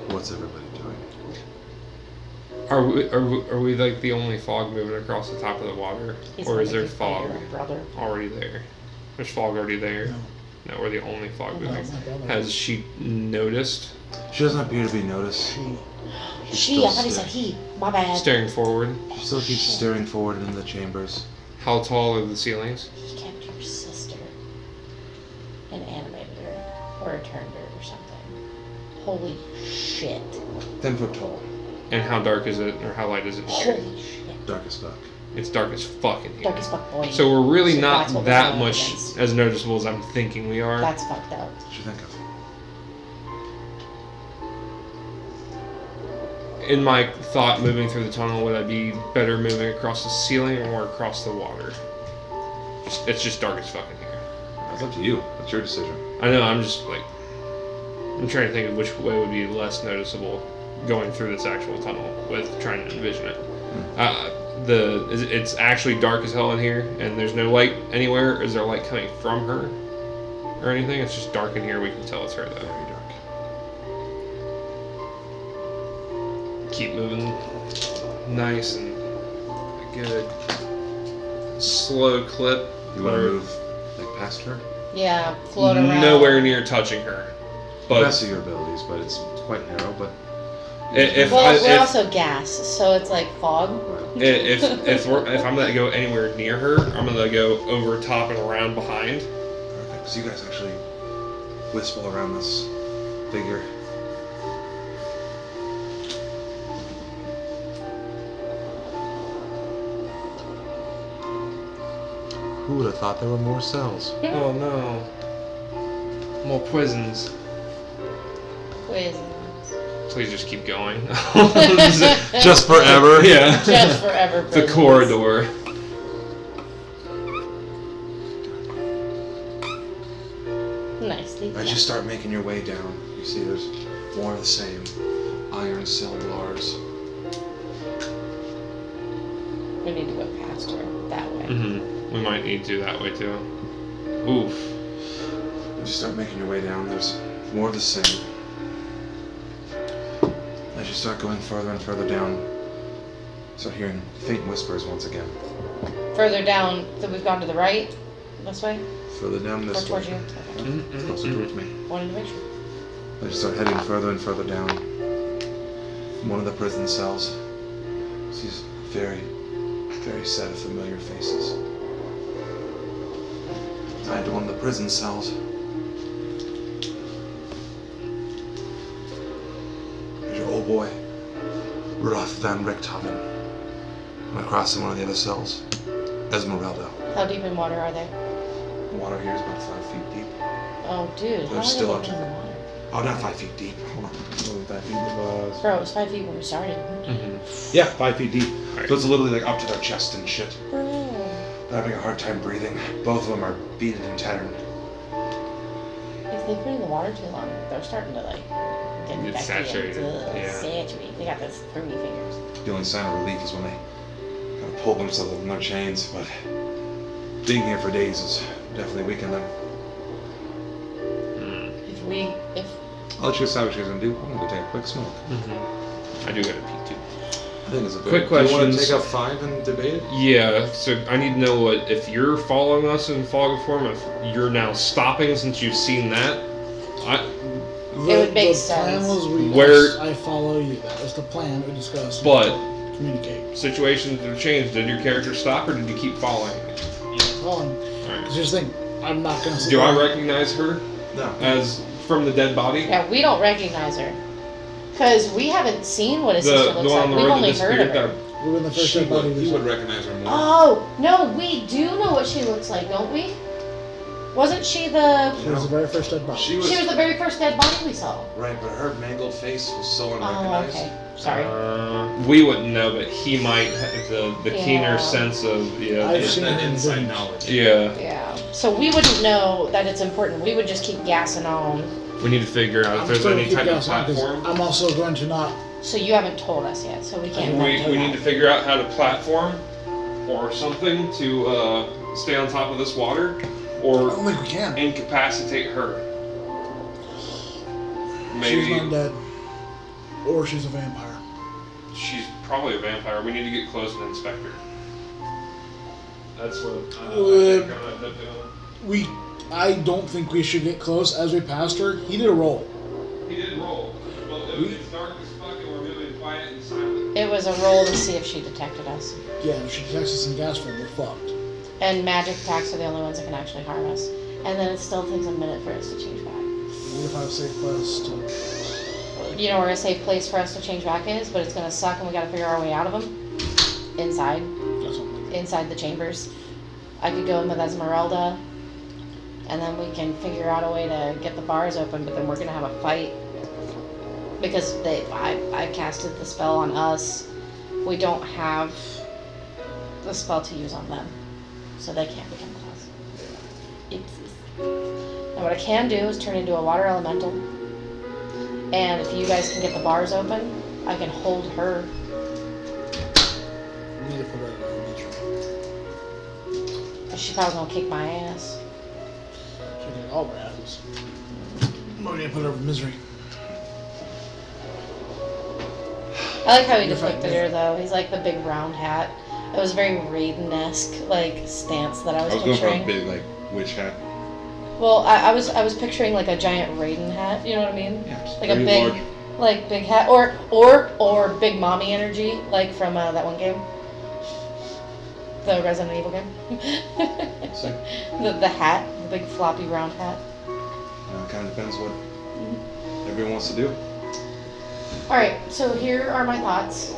What's everybody doing? Are we like the only fog moving across the top of the water, He's or gonna is there keep fog your brother. already there? There's fog already there. No. No, we're the only fog No, moving. my brother. Has she noticed? She doesn't appear to be noticed. She's She, still I thought he said he. My bad. Staring forward. She still keeps staring forward into the chambers. How tall are the ceilings? He kept your sister and animated her or returned her or something. Holy shit. 10 foot tall, And how dark is it, or how light is it in here? Holy shit. dark as fuck. It's dark as fuck in here. Dark as fuck boy. So we're really So not that's what we're that going much against. as noticeable as I'm thinking we are. That's fucked up. What you think of? in my thought, moving through the tunnel, would I be better moving across the ceiling or across the water? It's just dark as fuck in here. It's up to you. That's your decision. I know. I'm just like, I'm trying to think of which way would be less noticeable going through this actual tunnel with trying to envision it. It's actually dark as hell in here, and there's no light anywhere. Is there light coming from her or anything? It's just dark in here. We can tell it's her though. Very dark. Keep moving, nice and a good slow clip. You want to move like past her? Yeah, float around. Nowhere near touching her. The But best of your abilities, but it's quite narrow. But if we're also gas, so it's like fog. if I'm gonna go anywhere near her, I'm gonna go over top and around behind. Perfect. So you guys actually whistle around this figure. Who would have thought there were more cells? Oh no, more prisons. Poisons. Please just keep going. Just forever? Yeah. Just forever. The prisons. corridor. Nicely. As you start making your way down, you see there's more of the same iron cell bars. We need to go past her that way. We might need to that way too. Oof. As you start making your way down, there's more of the same. As you start going further and further down, you start hearing faint whispers once again. Further down, so we've gone to the right, this way, Further down or this towards way. you. Okay. Closer towards me. Wanted to make sure. As you start heading further and further down, one of the prison cells sees very set of familiar faces. Tied to one of the prison cells, there's your old boy, Rudolph van Richthofen. And across in one of the other cells, Esmeralda. How deep in water are they? The water here is about 5 feet deep. Oh, dude, how are still they up getting to- in the water? Oh, not 5 feet deep. Hold on. Only 5 feet above. Bro, it was 5 feet when we started. Yeah, 5 feet deep. So it's literally like up to their chest and shit. Bro. They're having a hard time breathing. Both of them are beaten and tattered. If they've been in the water too long, they're starting to like get Get infected. saturated, yeah. Saturated. They got those three fingers. The only sign of relief is when they kind of pull themselves from their chains, but being here for days has definitely weakened them. If I'll let you decide what you guys are gonna do. I'm gonna go take a quick smoke. I do gotta pee too. I think it's a Quick Do you want to questions. take up 5 and debate it? Yeah, so I need to know what if you're following us in fog of form, if you're now stopping since you've seen that. It would make the plan sense. was I follow you. That was the plan we discussed. But Communicate. situations have changed. Did your character stop or did you keep following? Following. Alright. Because here's the thing. I'm not going to Do I recognize her No. as from the dead body? yeah, we don't recognize her. Because we haven't seen what his The sister looks one like. on the We've road only that heard of disappeared. her. We're in the first She dead body. would, we you saw. would recognize her more. Oh, no, we do know what she looks like, don't we? Wasn't she the... She was the very first dead body. She was the very first dead body we saw. Right, but her mangled face was so Oh, unrecognized. okay. Sorry. We wouldn't know, but he might have the Yeah. keener sense of I've seen That her in inside visions. knowledge. yeah. Yeah. So we wouldn't know that it's important. We would just keep gassing on. We need to figure out if I'm there's still any gonna keep type of gassing on 'cause platform. I'm also going to not. So you haven't told us yet, so we can't. We need to figure out how to platform or something to stay on top of this water, I or don't think we can. incapacitate her. She's Maybe not dead. Or she's a vampire. she's probably a vampire. We need to get close and inspect her. That's what I think I'm gonna end up doing. I don't think we should get close. As we passed her, he did a roll. He did roll. Well, it's dark as fuck and we're moving quiet and silent. It was a roll to see if she detected us. Yeah, if she detects us in gas form, we're fucked. And magic attacks are the only ones that can actually harm us. And then it still takes a minute for us to change back. What if I have a safe place to... You know where a safe place for us to change back is, but it's gonna suck and we gotta figure our way out of them. Inside. That's something. Inside the chambers. I could go in with Esmeralda, and then we can figure out a way to get the bars open, but then we're gonna have a fight. because I casted the spell on us. We don't have the spell to use on them, so they can't become claws. Oopsies. Now what I can do is turn into a water elemental, and if you guys can get the bars open, I can hold her. We need to put her in the future. She's probably gonna kick my ass. She'll get all our asses. We need to put her in misery. I like how he You're depicted fine. her though. He's like the big round hat. It was very Raiden-esque like stance that I was I was going for picturing. a big like witch hat. Well, I was picturing like a giant Raiden hat. You know what I mean? Yeah, just Like a very big, large. like big hat, or big mommy energy, like from that one game, the Resident Evil game. See? the hat, the big floppy round hat. Kind of depends what everyone wants to do. All right, so here are my thoughts.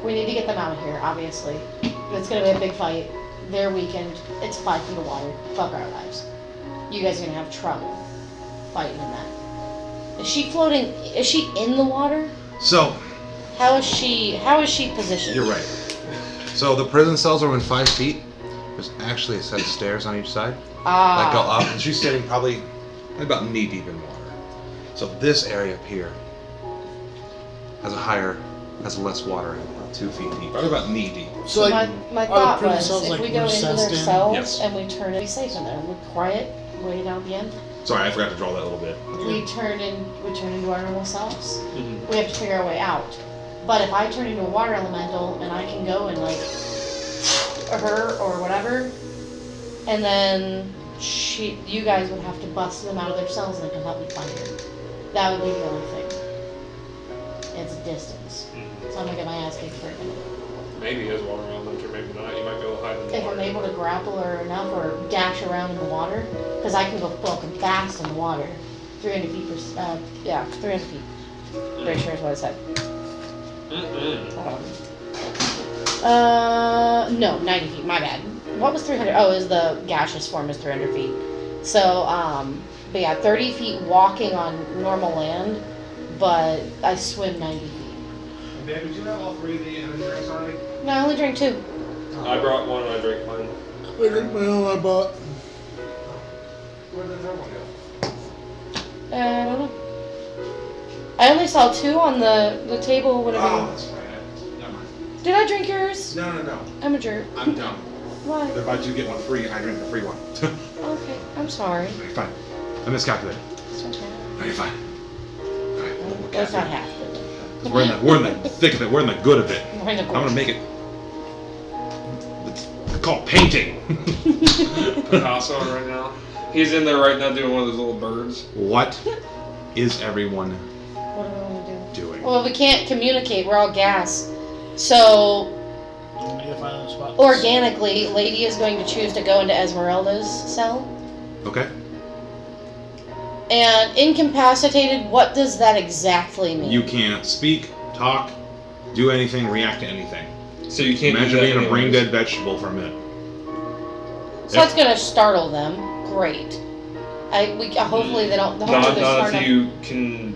We need to get them out of here, obviously. It's gonna be a big fight. They're weakened. It's 5 feet of water. Fuck our lives. You guys are gonna have trouble fighting in that. Is she floating? Is she in the water? So, How is she positioned? you're right. So the prison cells are within 5 feet. There's actually a set of stairs on each side that go Ah. up, and she's sitting probably about knee deep in water. So this area up here has less water in it, about 2 feet deep, probably about knee deep. So like, my are the thought prison was, cells, if like, we go into recessed their in? cells Yes. and we turn it, be safe in there. We're quiet, way down the end. Sorry, I forgot to draw that a little bit. We turn into our normal selves. Mhm. We have to figure our way out. But if I turn into a water elemental and I can go and like her or whatever, and then you guys would have to bust them out of their cells and come help me find her. That would be the only thing. It's distance, so I'm gonna get my ass kicked for a minute. Maybe as water element, or maybe not. You might be able to hide in the If water. I'm able to grapple her enough or dash around in the water, because I can go fucking fast in the water. 300 feet per, 300 feet. Pretty sure is what I said. No, 90 feet, my bad. What was 300? Oh, is the gaseous form is 300 feet. So, but yeah, 30 feet walking on normal land, but I swim 90 feet. Ben, did you have all 3 of the energy drinks already? No, I only drank 2. I brought one and I drank mine. I drink my own, I bought. Where did the third one go? I don't know. I only saw 2 on the table, whatever. Oh, that's right. Never mind. Did I drink yours? No. I'm a jerk. I'm dumb. Why? They're about to get one free, and I drink the free one. Okay, I'm sorry. Okay, fine. I miscalculated. It's okay. Okay, fine. Alright, That's not half. We're in the thick of it. We're in the good of it. We're in the I'm gonna make it. It's called painting. Picasso right now. He's in there right now doing one of those little birds. What is everyone What do we want to do? doing? Well, we can't communicate. We're all gas. So, We need to find a spot. organically, Lady is going to choose to go into Esmeralda's cell. Okay. And incapacitated, what does that exactly mean? You can't speak, talk, do anything, react to anything. So you can't Imagine do that being a brain anyways. dead vegetable for a minute. So that's going to startle them. Great. Hopefully they don't. Hopefully Not, they're not smart if enough. you can.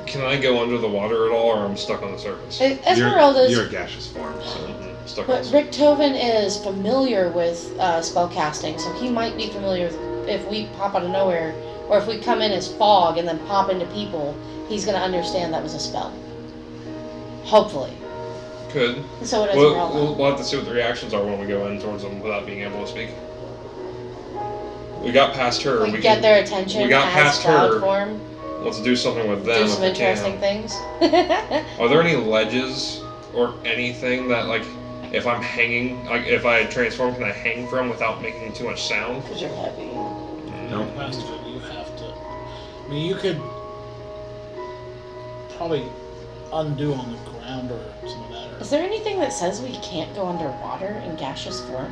Can I go under the water at all, or I'm stuck on the surface? Esmeralda's. You're a gaseous form, so. Stuck on the But surface. Rick Toven is familiar with spell casting, so he might be familiar with if we pop out of nowhere, or if we come in as fog and then pop into people, he's going to understand that was a spell. Hopefully. Could. So it is We'll, Esmeralda. we'll have to see what the reactions are when we go in towards them without being able to speak. We got past her. We get can- their attention we got as past cloud her. form, Let's do something with them. do if some we interesting can. things. Are there any ledges or anything that, like, if I'm hanging, like, if I transform, can I hang from without making too much sound? Because you're heavy. No. Capacity, you have to. I mean, you could probably undo on the ground or some of that. Is there anything that says we can't go underwater in gaseous form?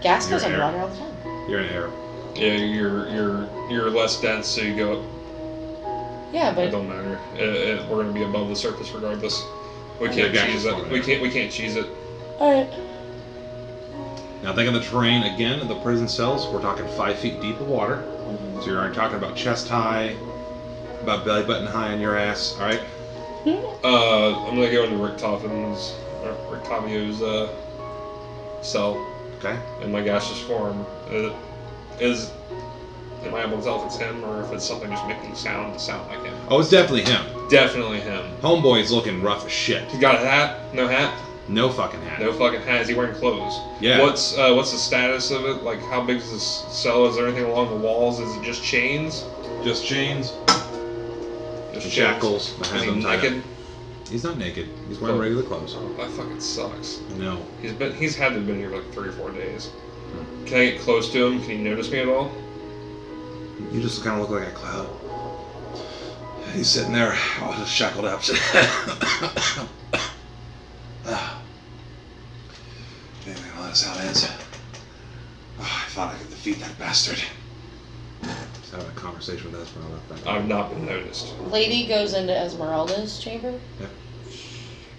Gas goes You're air. underwater all the time. You're in air. Yeah, you're less dense, so you go up. Yeah, It but don't matter. We're gonna be above the surface regardless. We Yeah, can't gaseous cheese it. form, We yeah. can't cheese it. alright. Now think of the terrain again in the prison cells. We're talking 5 feet deep of water. Mhm. So you're already talking about chest high about belly button high on your ass. All right. I'm gonna go into Rick Tavio's cell Okay. in my gaseous form. Am I able to tell if it's him or if it's something just making the sound to sound like him? Oh, it's definitely him. Definitely him. Homeboy's looking rough as shit. He's got a hat? No hat? No fucking hat. No fucking hat. Is he wearing clothes? Yeah. What's the status of it? Like, how big is this cell? Is there anything along the walls? Is it just chains? Just chains. Just shackles. Is he naked? He's not naked. He's wearing regular clothes. Oh, that fucking sucks. No. He's had to have been here for like 3 or 4 days. Can I get close to him? Can he notice me at all? You just kind of look like a cloud. He's sitting there, all just shackled up. Anyway, well, that's how it ends. Oh, I thought I could defeat that bastard. Just having a conversation with Esmeralda. I've not been noticed. Lady goes into Esmeralda's chamber. Yeah.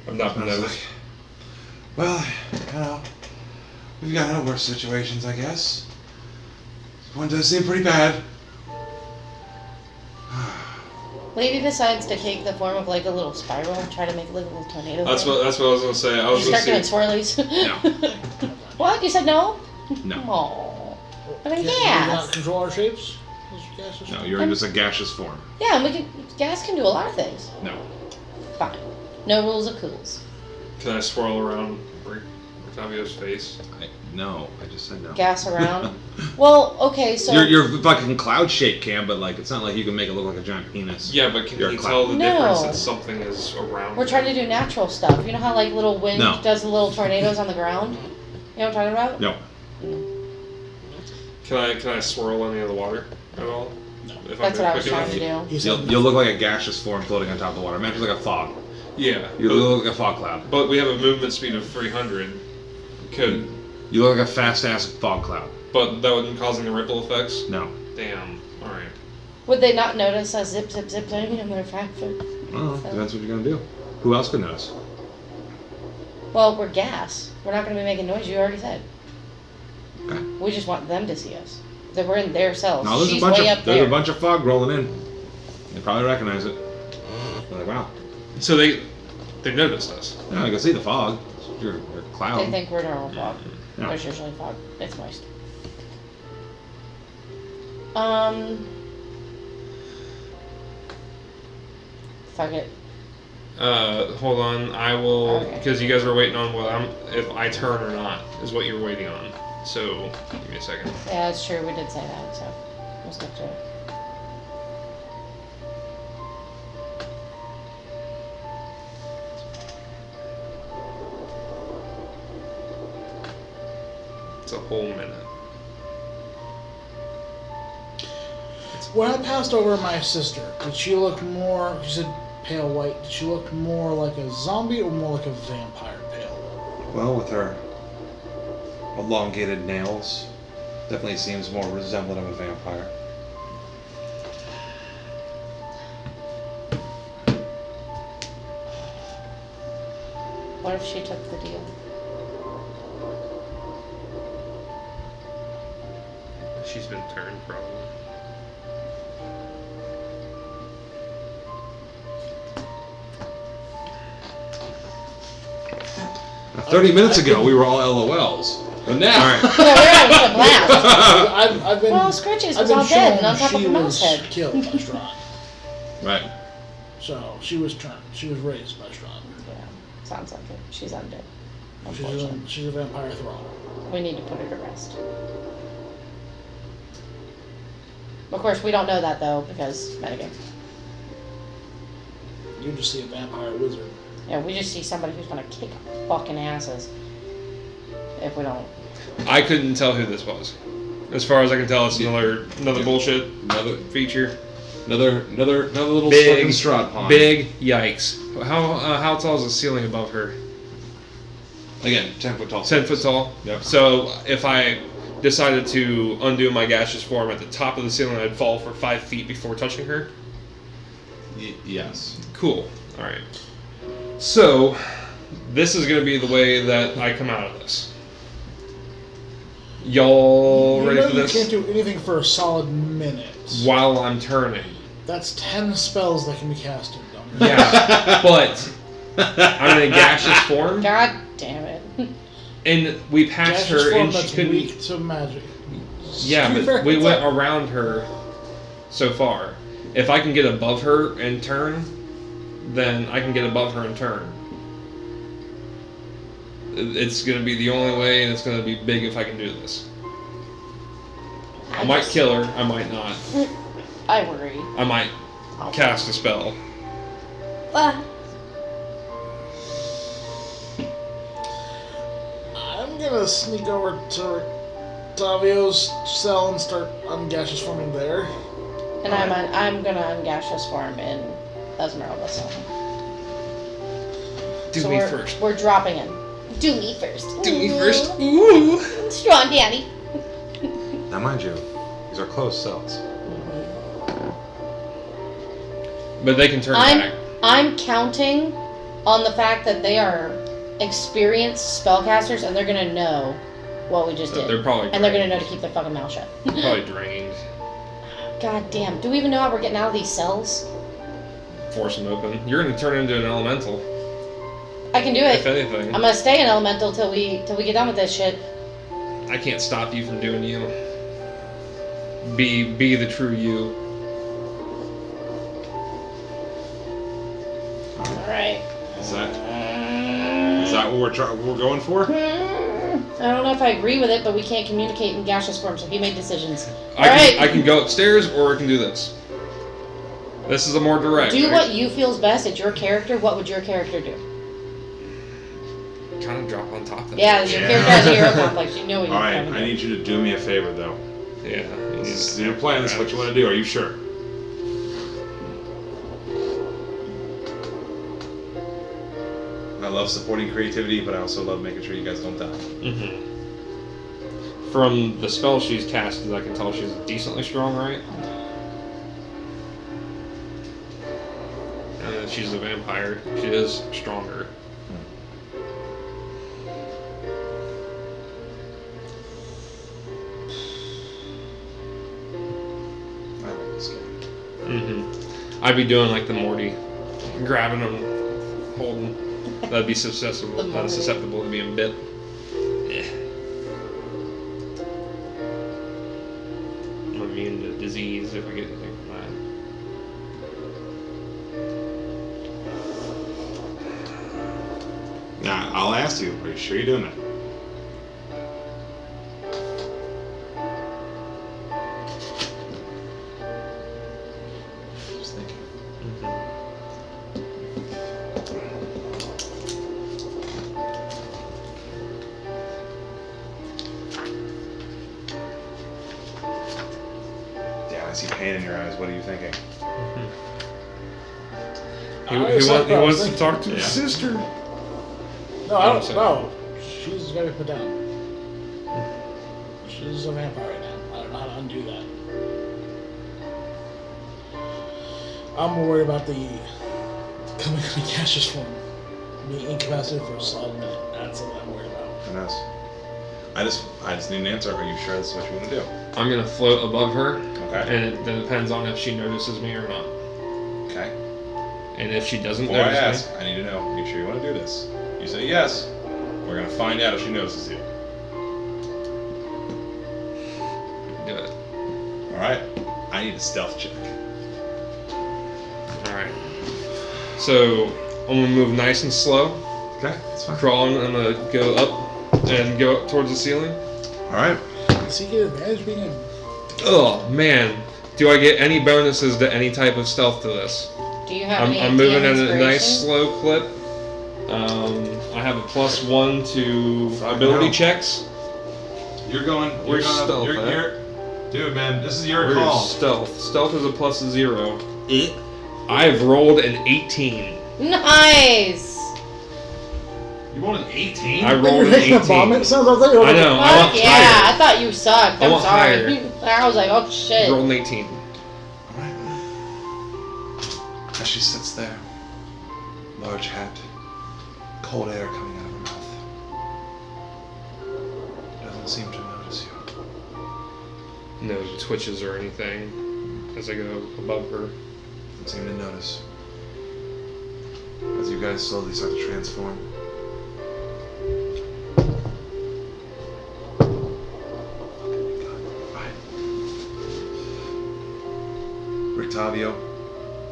I've not been noticed. Well, you know, we've got no worse situations, I guess. This one does seem pretty bad. Lady decides to take the form of like a little spiral and try to make like a little tornado. That's thing. what I was gonna say. I You was gonna start doing say. swirlies. No. What? You said no? No. Aww. But I Can we guess. not control our shapes? Gases? No, you're in just a gaseous form. Yeah, and gas can do a lot of things. No. Fine. No rules of cools. Can I swirl around Octavio's face? No, I just said no. Gas around. Well, okay, so Your fucking cloud shape can, but like it's not like you can make it look like a giant penis. Yeah, but can You're you a tell the No. difference that something is around? we're trying to do natural stuff. You know how like little wind No. does the little tornadoes on the ground? You know what I'm talking about? No. Can I swirl any of the water at all? No. If That's what I was quick trying to enough? do. He said You'll look like a gaseous form floating on top of the water. Imagine like a fog. Yeah. You look like a fog cloud. But we have a movement speed of 300. Could, You look like a fast ass fog cloud. but that wouldn't cause any ripple effects. No. Damn. All right. Would they not notice us zip, zip, zip timing in their Frankfurt? Well, depends what you're gonna do. Who else could notice? Well, we're gas. We're not going to be making noise. You already said. Okay. We just want them to see us. That we're in their cells. No, there's She's a bunch way of up there's there. a bunch of fog rolling in. They probably recognize it. They're like, wow. So they noticed us. Yeah, I can see the fog. You're a cloud. They think we're normal fog. No. There's usually fog. It's moist. Fuck it. Hold on. I will, Okay. because you guys were waiting on if I turn or not is what you're waiting on. So give me a second. Yeah, it's true. We did say that, so we'll skip to it. It's a whole minute. when I passed over my sister, did she look more? You said pale white. Did she look more like a zombie or more like a vampire pale? Well, with her elongated nails, definitely seems more resemblant of a vampire. What if she took the deal? She's been turned, probably. Now, 30 minutes ago, we were all LOLs. But now... Yeah, we're having a blast. I've been. Well, Scritches I've was been all dead and shown on top of she a mouse was head. killed by Strahd. Right. So she was turned. She was raised by Strahd. Yeah, sounds like it. She's undead. She's Unfortunately. she's a vampire thrall. We need to put her to rest. Of course, we don't know that though because metagame. You just see a vampire wizard. Yeah, we just see somebody who's gonna kick fucking asses if we don't. I couldn't tell who this was. As far as I can tell, it's another bullshit Another feature. little Big, fucking Strahd pond. big yikes. How tall is the ceiling above her? Again, 10 foot tall. 10 foot tall. Yep. So if I decided to undo my gaseous form at the top of the ceiling, I'd fall for 5 feet before touching her. Yes. Cool. All right. So this is going to be the way that I come out of this. Y'all You ready know for you this? can't do anything for a solid minute. While I'm turning. That's 10 spells that can be casted. Don't Yeah, but I'm in a gaseous form, God damn it. and we passed her, and she couldn't. weak to magic. Yeah, but we went around her so far. If I can get above her and turn, then I can get above her and turn. It's going to be the only way, and it's going to be big if I can do this. I might kill her, I might not. I worry. I might cast a spell. I'm gonna sneak over to Tavio's cell and start ungaseous forming there. And I'm gonna ungaseous form in Esmeralda's cell. Do me first. We're dropping in. Do me first. Do me first. Ooh. Strong daddy. Now, mind you, these are closed cells. But they can turn back. I'm counting on the fact that they are experienced spellcasters and they're gonna know what we just did. They're probably and they're gonna know to keep their fucking mouth shut. Probably drained. God damn. Do we even know how we're getting out of these cells? Force them open. You're gonna turn into an elemental. I can do it. If anything. I'm gonna stay an elemental till we get done with this shit. I can't stop you from doing you. Be the true you. Alright. Is that what we're going for? I don't know if I agree with it, but we can't communicate in gaseous form, so he made decisions. I can go upstairs, or I can do this. This is a more direct. Do right? what you feel's best. It's your character. What would your character do? Kind of drop on top of it. Yeah, your character has a hero complex. You know what you're Alright, trying to I do. need you to do me a favor, though. Yeah. You're playing this, what you want to do. Are you sure? I love supporting creativity, but I also love making sure you guys don't die. Mm-hmm. From the spell she's casted, I can tell she's decently strong, right? And then she's a vampire. She is stronger. I like this game. Mm-hmm. I'd be doing like the Morty, grabbing them, holding. That'd be susceptible to being bit. Yeah. I'm immune to disease if I get anything from that. Now, I'll ask you, are you sure you're doing that? Just thinking. Yeah, I see pain in your eyes. What are you thinking? He wants to talk to his Yeah. sister. No, I don't know. She's gotta be put down. She's a vampire right now. I don't know how to undo that. I'm more worried about the coming in a gaseous form. Being incapacitated for a solid minute. That's what I'm worried about. Who knows? I just need an answer. Are you sure this is what you want to do? I'm gonna float above her, Okay. and it depends on if she notices me or not. Okay. And if she doesn't Before I notice ask, I need to know. Are you sure you want to do this? You say yes. We're gonna find out if she notices you. me, do it. All right. I need a stealth check. All right. So I'm gonna move nice and slow, Okay, that's fine. crawling. I'm gonna go up and go up towards the ceiling. All right. Does he get advantage being a... Oh man, do I get any bonuses to any type of stealth to this? Do you have any I'm moving at DM a nice inspiration? slow clip. I have a +1 to Fucking ability hell. checks. You're going. Where's stealth at? Dude, man, this is your Where's call. stealth? Stealth is a +0. I've rolled an 18. Nice! You rolled an 18. I You're rolled an making a 18. vomit? Sounds like you're I know. I Fuck want yeah, higher. I thought you sucked. I I'm want sorry. I was like, oh shit. Rolled an 18. All right. As she sits there, large hat, cold air coming out of her mouth. Doesn't seem to notice you. No twitches or anything as I go above her. don't seem to notice. As you guys slowly start to transform. Rictavio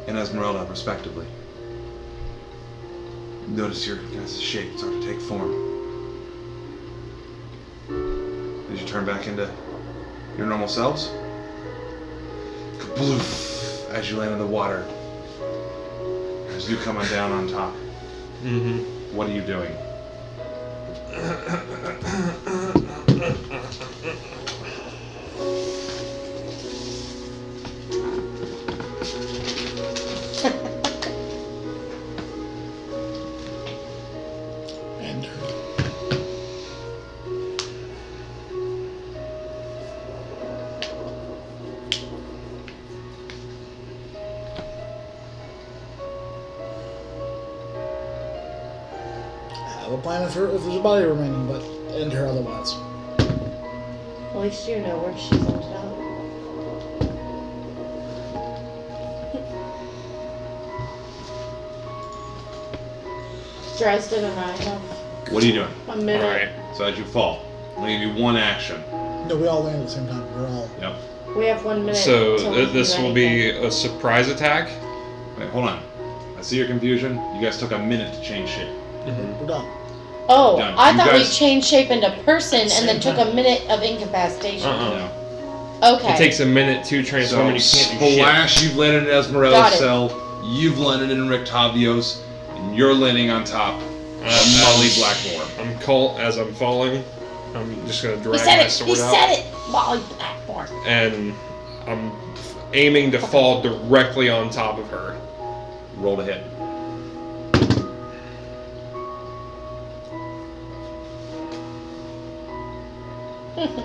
and Esmeralda, respectively. Notice your guys' shape start to take form. Did you turn back into your normal selves? Kabloof! As you land in the water. As you come on down on top. Mm-hmm. What are you doing? And I have a plan if there's a body remaining, but end her otherwise. At least you know where she's on top. Dresden and I have What are you doing? a minute. Alright. So as you fall, I'm gonna give you one action. No, we all land at the same time. We're all. Yep. We have 1 minute. So till we can this do will be anything. a surprise attack. Wait, hold on. I see your confusion. You guys took a minute to change shape. We're done. Oh, Done. I You thought we guys- changed shape into person and Same then took time. a minute of incapacitation. Uh-uh. No. Okay. It takes a minute to transform, and you can't do shit. Splash, you've landed in Got Esmeralda's it. cell. You've landed in Rictavio's, and you're landing on top of Molly Blackmore. I'm Colt as I'm falling. I'm just gonna he drag said my it. sword He out, said it. Molly Blackmore. and I'm aiming to fall directly on top of her. Roll to hit.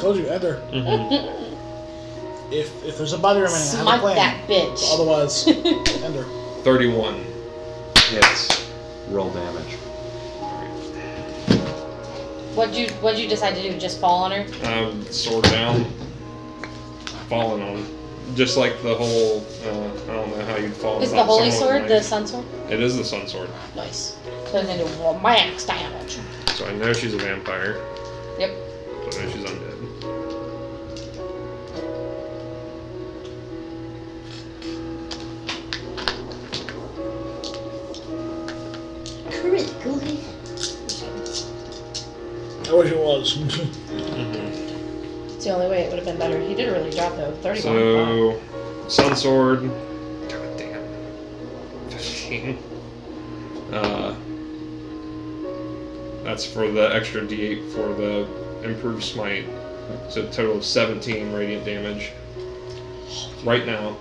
Told you, end her. Mm-hmm. If there's a body remaining, I have a Smite plan. that bitch. Otherwise, end her. 31. Hits. Roll damage. What'd you decide to do? Just fall on her? Sword down. Falling on. Just like the whole, I don't know how you'd fall. Is on the holy someone sword with the knife. sun sword? It is the sun sword. Nice. So it's gonna do max damage. So I know she's a vampire. Yep. So I know she's undead. Critical hit. I wish it was. It's the only way it would have been better. He did a really job though. 31. So, sun sword. God damn. 15. That's for the extra d8 for the improved smite. So a total of 17 radiant damage. Right now.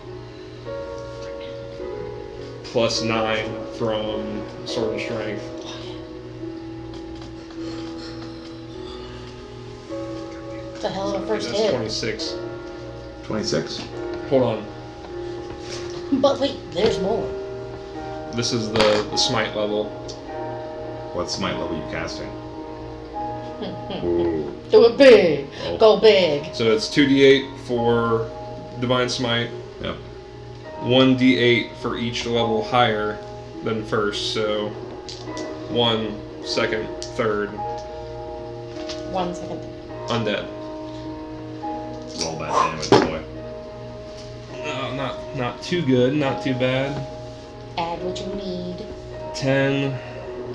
Plus 9 from sword and strength. It's a hell of a first That's hit. 26. 26. Hold on. But wait, there's more. This is the smite level. What smite level are you casting? Ooh. Do it big. Oh. Go big. So it's 2d8 for divine smite. Yep. 1d8 for each level higher than first. So 1, second, third, 1 second. undead. Roll that damage, boy. Not too good, not too bad. Add what you need. 10,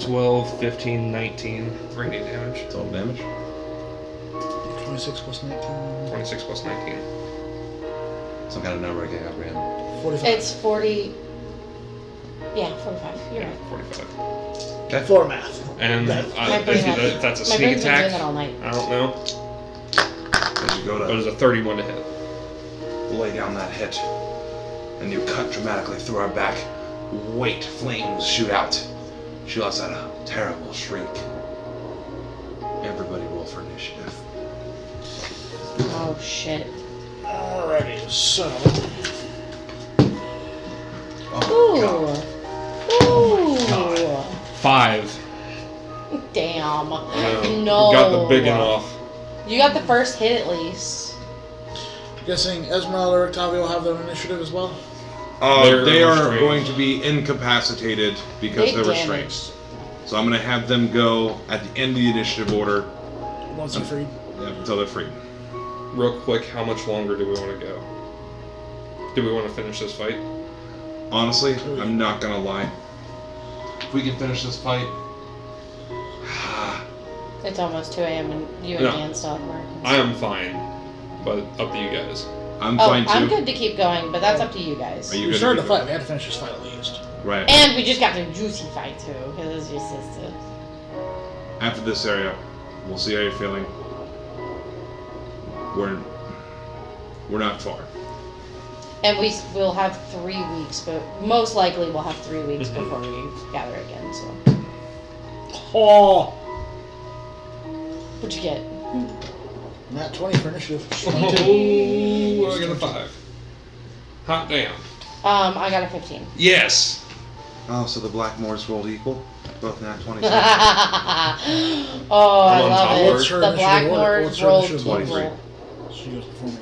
12, 15, 19 radiant damage. Total damage. 26 plus 19. 26 plus 19. Some kind of number I can't comprehend. 45. It's 40. Yeah, 45. You're Yeah, right. 45. Okay. For math. And My brain has- that's a My sneak brain's been doing attack. that all night. I don't know. As you go But to it's a 31 to hit. lay down that hit, and you cut dramatically through our back. White flames shoot out. She lets out a terrible shriek. Everybody roll for initiative. Oh shit. Alrighty, so. Oh Ooh. God. Ooh. 5. Damn. No. No. Got the big one off. You got the first hit at least. Guessing Esmeralda or Octavio will have their initiative as well? They are restrained. going to be incapacitated because Big they're restrained. damage. So I'm going to have them go at the end of the initiative order Once they're freed. until they're freed. Real quick, how much longer do we want to go? Do we want to finish this fight? Honestly, I'm not going to lie. If we can finish this fight... It's almost 2 a.m. and you and No. Dan still have work. I am fine, but up to you guys. I'm Oh, fine too. I'm good to keep going, but that's up to you guys. Are you We good? started the fight. We had to finish this fight at least. Right. And we just got the juicy fight too, because it's your sister. After this area, we'll see how you're feeling. We're not far. And we'll have 3 weeks, but most likely we'll have 3 weeks Mm-hmm. before we gather again. So, Oh! what'd you get? Nat 20 for initiative. Oh, I got a 5. Hot damn. I got a 15. Yes. Oh, so the Blackmores rolled equal? Both nat 20s. Oh, I I'm on top love of it. her. What's her The initiative? Blackmores What's her rolled initiative? equal. 23. She goes before me.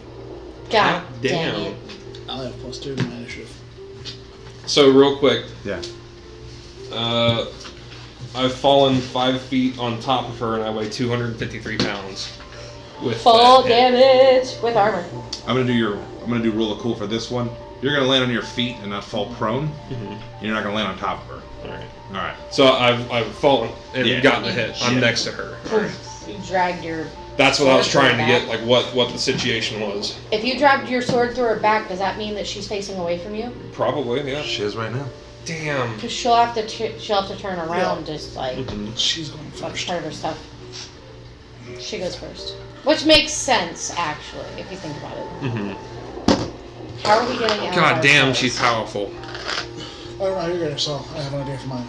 God Hot damn damn. it. I'll have +2 to my initiative. So real quick, Yeah. I've fallen 5 feet on top of her, and I weigh 253 pounds. With Full that hit. damage with armor. I'm gonna do rule of cool for this one. You're gonna land on your feet and not fall prone. Mhm. You're not gonna land on top of her. All right. Alright. So I've fallen and Yeah. gotten a hit. I'm Yeah. next to her. All right. You dragged your. That's what I was Sword trying to through her get, like what the situation was. If you dragged your sword through her back, does that mean that she's facing away from you? Probably, yeah. She is right now. Damn. Because she'll have to turn around, just like Mhm. She's going like first. part of her stuff. She goes first, which makes sense actually if you think about it. Mhm. How are we getting out? God of damn, ourselves? she's powerful. I don't know how you're getting so I have an idea for mine.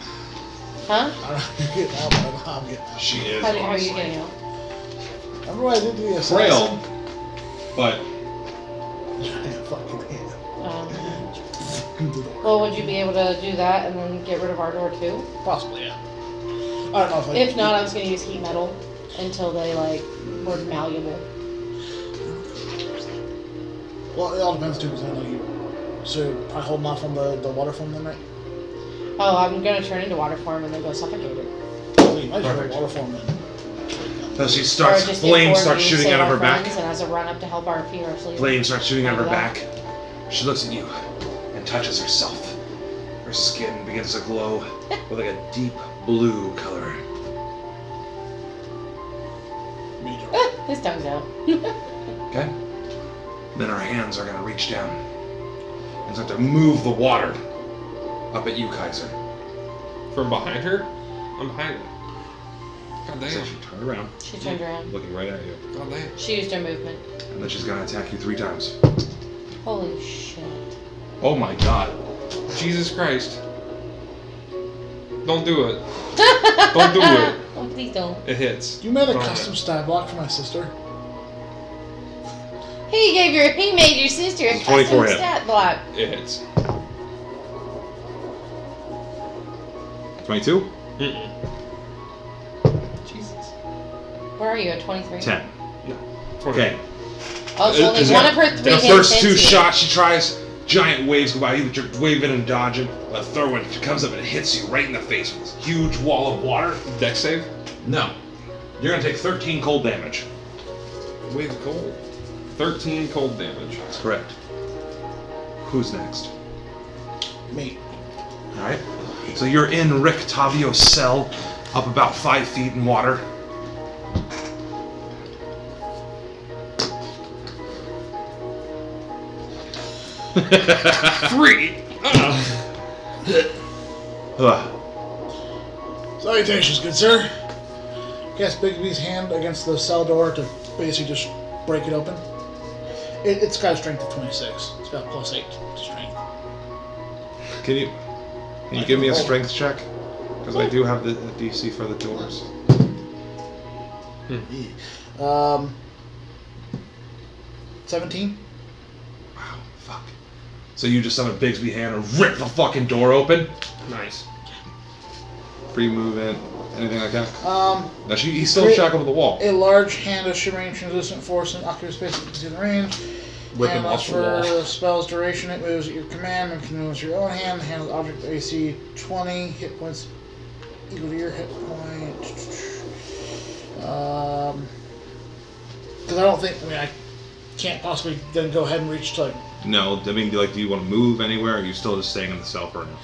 Huh? I don't know how you're getting out, but I know how I'm getting out. She is. How are you honestly. getting out? Remember what I did to the assassin? Frail, but Giant fucking hand. Well, would you be able to do that and then get rid of our door too? Possibly, yeah. I don't know if I... If not, I was gonna use heat metal until they like were malleable. Well, it all depends too, because I know you... So, probably holding off on the water form then, right? Oh, I'm gonna turn into water form and then go suffocate it. Well, you might just go Perfect. water form then. as she Or starts, just flame inform starts me, shooting save out of our her back. friends, and as a run up to help our feet or sleep. Flame starts shooting out of her Remember back. She looks at you and touches herself. Her skin begins to glow with like a deep blue color. His tongue's out. Okay? Then her hands are gonna reach down and start to move the water up at you, Kaiser. From behind her? I'm behind her. God So damn. she turned around, She turned around. looking right at you. God damn. She used her movement. And then she's gonna attack you 3 times. Holy shit. Oh my god. Jesus Christ. Don't do it. Don't do it. Oh, please don't. It hits. You made a Oh, custom stat block for my sister? He made your sister a 24 custom hit. stat block. It hits. 22? Mm-mm. Jesus. Where are you at 23? 10. 20. Okay. Oh, so only Is one that- of her 3 The hits first hits 2 you. shots she tries, giant waves go by you, but you're waving and dodging. The third one comes up and hits you right in the face with this huge wall of water. Dex save? No. You're gonna take 13 cold damage. With cold. 13 cold damage. That's correct. Who's next? Me. Alright. So you're in Rick Tavio's cell, up about 5 feet in water. Three! Ugh. Salutations, good sir. Cast Bigby's hand against the cell door to basically just break it open. It's got a strength of 26. It's got +8 to strength. Can you give me a strength check? Because I do have the DC for the doors. 17? Wow, fuck. So you just summon Bigsby hand and rip the fucking door open? Nice. Free movement, anything like that? Um, No, he's still Great. shackled to the wall. A large hand of shimmering translucent force and occupies space within range. Rip him And off as the wall. for spell's duration, it moves at your command and can move with your own hand. The handles object AC 20, hit points equal to your hit point. Because I don't think, I can't possibly then go ahead and reach to No, I mean, do you want to move anywhere, or are you still just staying in the cell for now?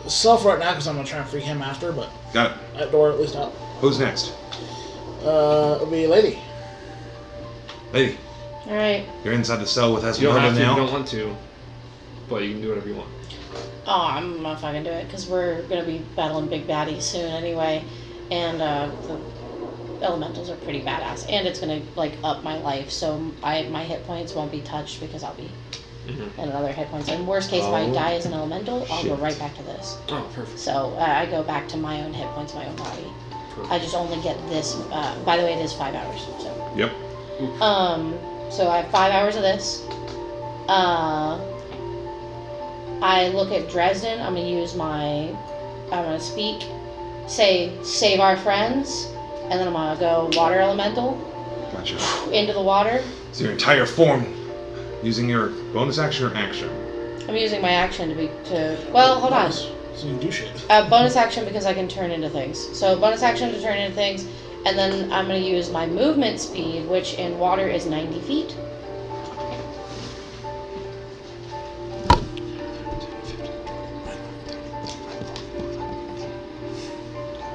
self right now because I'm going to try and free him after, but Got it. at door at least not. Who's next? It'll be Lady. Lady, Alright. you're inside the cell with You don't have Esmeralda to. You now. don't want to, but you can do whatever you want. Oh, I'm not fucking do it because we're gonna be battling big baddies soon anyway, and the elementals are pretty badass, and it's gonna like up my life, so my hit points won't be touched because I'll be in another hit points. And worst case, if I die as an elemental, I'll go right back to this. Oh, perfect. So I go back to my own hit points, my own body. I just only get this. By the way, it is 5 hours. So. Yep. So I have 5 hours of this. I look at Dresden. I'm gonna use I'm gonna speak, say, save our friends, and then I'm gonna go water elemental Gotcha. into the water. So your entire form, using your bonus action or action? I'm using my action well, hold on. So you can do shit. Bonus action because I can turn into things. So bonus action to turn into things, and then I'm gonna use my movement speed, which in water is 90 feet.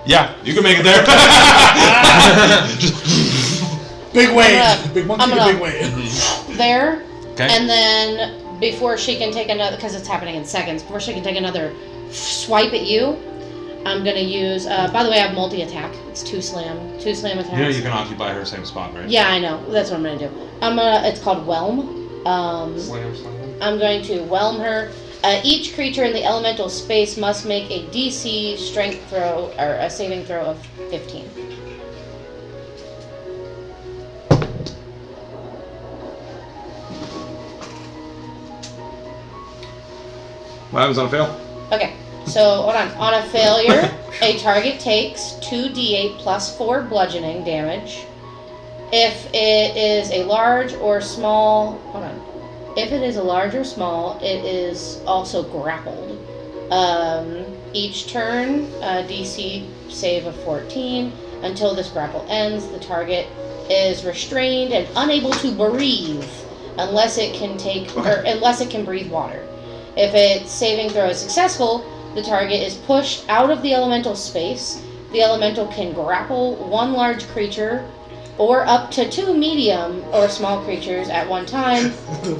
Yeah, you can make it there. Big wave. gonna- Big monkey I'm to gonna- big wave. There. Okay. And then before she can take another, because it's happening in seconds, before she can take another swipe at you, I'm gonna use. By the way, I have multi-attack. It's two slam attacks. You know you can occupy her same spot, right? Yeah, I know. That's what I'm gonna do. It's called whelm. Slam. I'm going to whelm her. Each creature in the elemental space must make a DC strength throw or a saving throw of 15. What happens on a fail? Okay, so hold on. On a failure, a target takes 2d8 plus 4 bludgeoning damage. If it is a large or small, hold on. If it is a large or small, it is also grappled. Each turn, DC save of 14. Until this grapple ends, the target is restrained and unable to breathe unless it can breathe water. If its saving throw is successful, the target is pushed out of the elemental space. The elemental can grapple one large creature or up to 2 medium or small creatures at one time.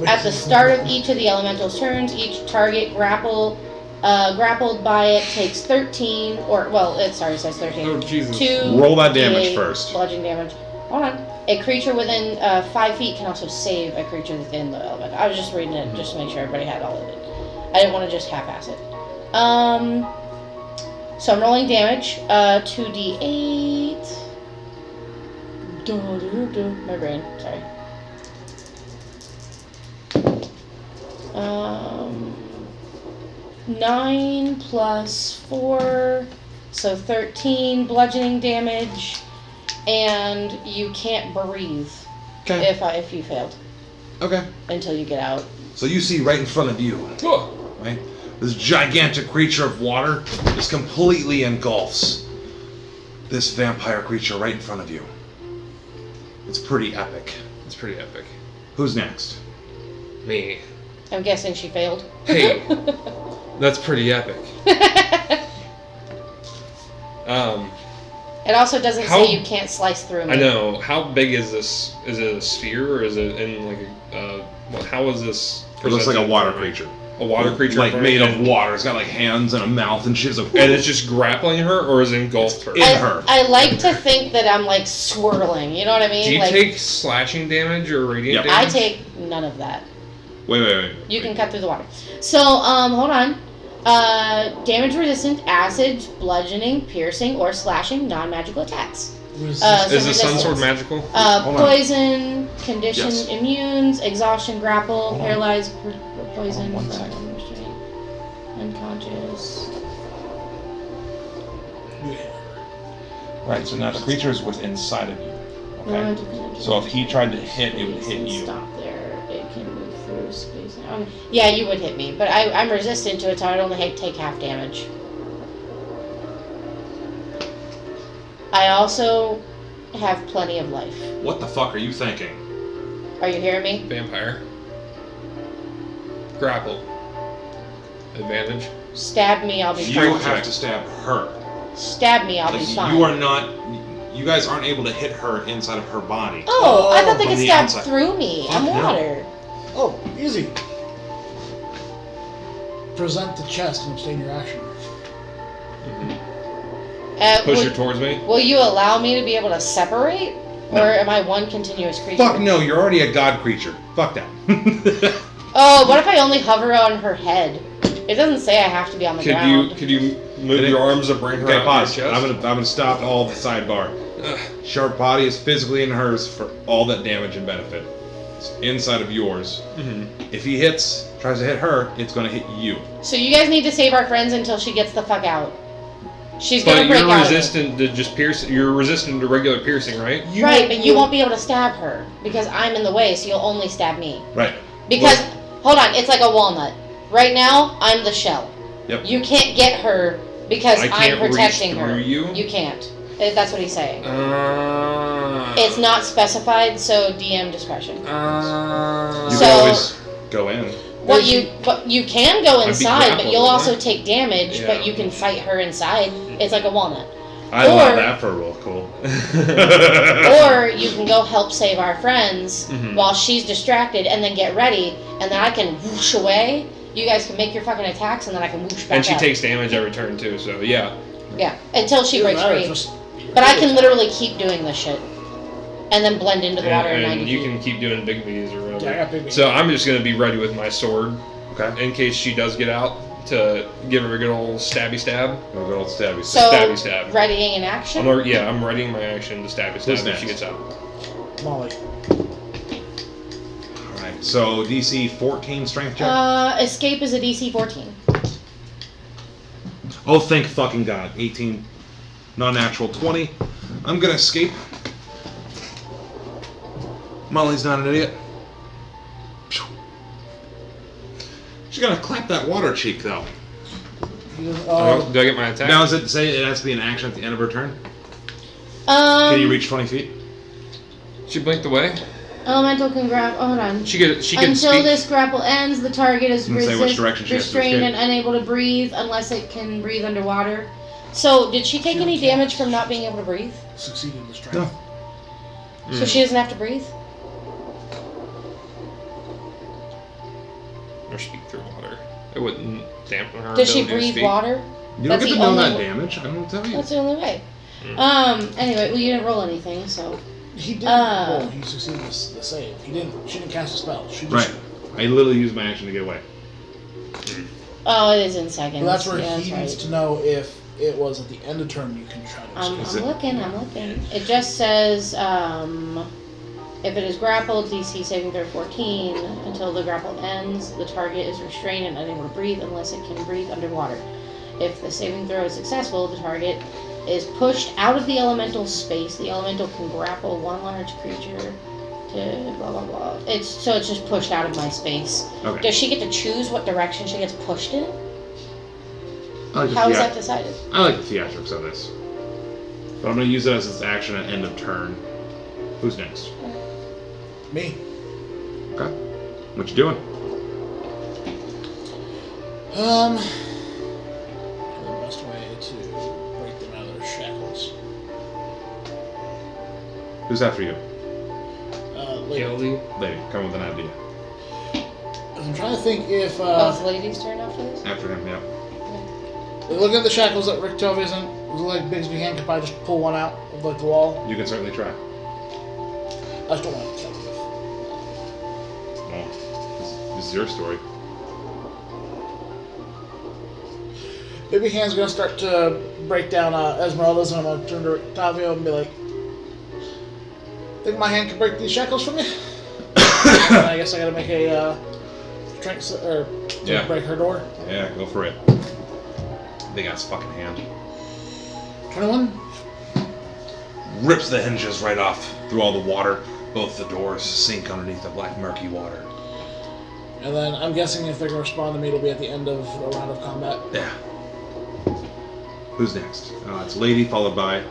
At the start of each of the elemental's turns, each target grappled by it takes 13, it says 13. Oh, Jesus. 2 Roll that damage D8 first. Bludgeoning damage. Hold on. A creature within 5 feet can also save a creature within the element. I was just reading it just to make sure everybody had all of it. I didn't want to just half-ass it. So I'm rolling damage. 2d8. My brain. Sorry. 9 plus 4, so 13 bludgeoning damage, and you can't breathe if you failed Okay. until you get out. So you see right in front of you, right? This gigantic creature of water just completely engulfs this vampire creature right in front of you. It's pretty epic. It's pretty epic. Who's next? Me. I'm guessing she failed. Hey, that's pretty epic. It also doesn't How- say you can't slice through me. I know. How big is this? Is it a sphere or is it in like a? How is this? It looks like a presented? water creature. A water creature, Like made of and- water. It's got like hands and a mouth and shit. And it's just grappling her, or is it engulfed her? In her. I like to think that I'm like swirling. You know what I mean? Do you like, take slashing damage or radiant Yep. I damage? take none of that. Wait. You can cut through the water. So, hold on. Damage resistant, acid, bludgeoning, piercing, or slashing non-magical attacks. Is the resistance. sun sword magical? Hold on. Poison, condition, Yes. immunes, exhaustion, grapple, Hold on. paralyzed, poison, Hold on 1 second. restraint, unconscious. Right, so now the creature is within inside of you. No, Okay? So if he tried to hit, it would hit you. Stop there. It can Yeah, you would hit me, but I'm resistant to it, so I'd only take half damage. I also have plenty of life. What the fuck are you thinking? Are you hearing me? Vampire. Grapple. Advantage. Stab me, I'll be You fine. have to stab her. Stab me, I'll be fine. You are not. You guys aren't able to hit her inside of her body. Oh, I thought they From could the stab outside. through me. Fuck I'm no. water. Oh, easy. Present the chest and abstain your action. Push her towards me. Will you allow me to be able to separate? No. Or am I one continuous creature? Fuck no, you're already a god creature. Fuck that. Oh, what if I only hover on her head? It doesn't say I have to be on the ground. Could you move your arms and bring her Okay, out pause. your I'm chest? gonna stop all the sidebar. Sharp body is physically in hers for all that damage and benefit. It's inside of yours. If he tries to hit her, it's gonna hit you. So you guys need to save our friends until she gets the fuck out. She's But gonna break you're out. of it. resistant to just piercing. You're resistant to regular piercing, right? Right, but you won't be able to stab her because I'm in the way, so you'll only stab me. Right. Because, hold on, it's like a walnut. Right now, I'm the shell. Yep. You can't get her because I I'm can't protecting reach her. through you? You can't. That's what he's saying. Uh, It's not specified, so DM discretion. You So- can always go in. What you can go I'd be inside, but grappled, you'll wouldn't also I? take damage, Yeah. but you can fight her inside. It's like a walnut. I love Or- that for a roll. Cool. Or you can go help save our friends Mhm. while she's distracted and then get ready, and then I can whoosh away. You guys can make your fucking attacks, and then I can whoosh back and she up. takes damage every turn too. So yeah. Yeah, until she breaks free. Just But I can literally keep doing this shit. And then blend into the water in 90 And you feet. can keep doing big bees or whatever. Yeah, I got big bees. So I'm just gonna be ready with my sword Okay. in case she does get out to give her a good old stabby stab. We'll go old stabby. So, stabby stab. readying an action? I'm readying my action to stabby stab Who's if next? she gets out. Molly. Alright, so DC 14 strength check. Escape is a DC 14. Oh, thank fucking God. 18. Non-natural 20. I'm gonna escape. Molly's not an idiot. She's gonna clap that water cheek, though. Do I get my attack? Now, does it say it has to be an action at the end of her turn? Can you reach 20 feet? She blinked away. Elemental can grab. Oh, hold on. She can Until speak. this grapple ends, the target is Doesn't say which direction she has to restrained escape. and unable to breathe unless it can breathe underwater. So, did she take any damage from not being able to breathe? Succeeded in the strength. No. So she doesn't have to breathe? Or speak through water. It wouldn't dampen her. Does she ability to breathe speak. water? You don't That's get to the know only that wa- damage. I don't tell you. That's the only way. Mm. Anyway, well, you didn't roll anything, so. He did. Uh, he succeeded the save. She didn't cast a spell. She just, Right. I literally used my action to get away. Oh, it is in seconds. Well, that's where yeah, he that's needs right. to know if it was at the end of turn you can try to I'm escape. looking. It just says, if it is grappled, DC saving throw 14. Until the grapple ends, the target is restrained and unable to breathe unless it can breathe underwater. If the saving throw is successful, the target is pushed out of the elemental space. The elemental can grapple one large creature to blah blah blah. It's just pushed out of my space. Okay. Does she get to choose what direction she gets pushed in? I like the How is theat- that decided? I like the theatrics of this. But I'm going to use it as its action at end of turn. Who's next? Me. Okay. What you doing? The best way to break them out of their shackles. Who's after you? Lady. Gildy. Lady, come with an idea. I'm trying to think if Both ladies' turn after this? After him, yeah. look at the shackles that Rick Tove isn't. It like Bigsby hand could probably just pull one out of like the wall. You can certainly try. I just don't want to kill him. Well, this is your story. Big hand's gonna start to break down Esmeralda's, and I'm gonna turn to Tavio and be like, "Think my hand can break these shackles from you?" And I guess I gotta make a strength or Yeah. break her door. Yeah, go for it. Big ass fucking hand. 21. Rips the hinges right off through all the water. Both the doors sink underneath the black murky water. And then I'm guessing if they're going to respond to me, it'll be at the end of a round of combat. Yeah. Who's next? It's Lady, followed by...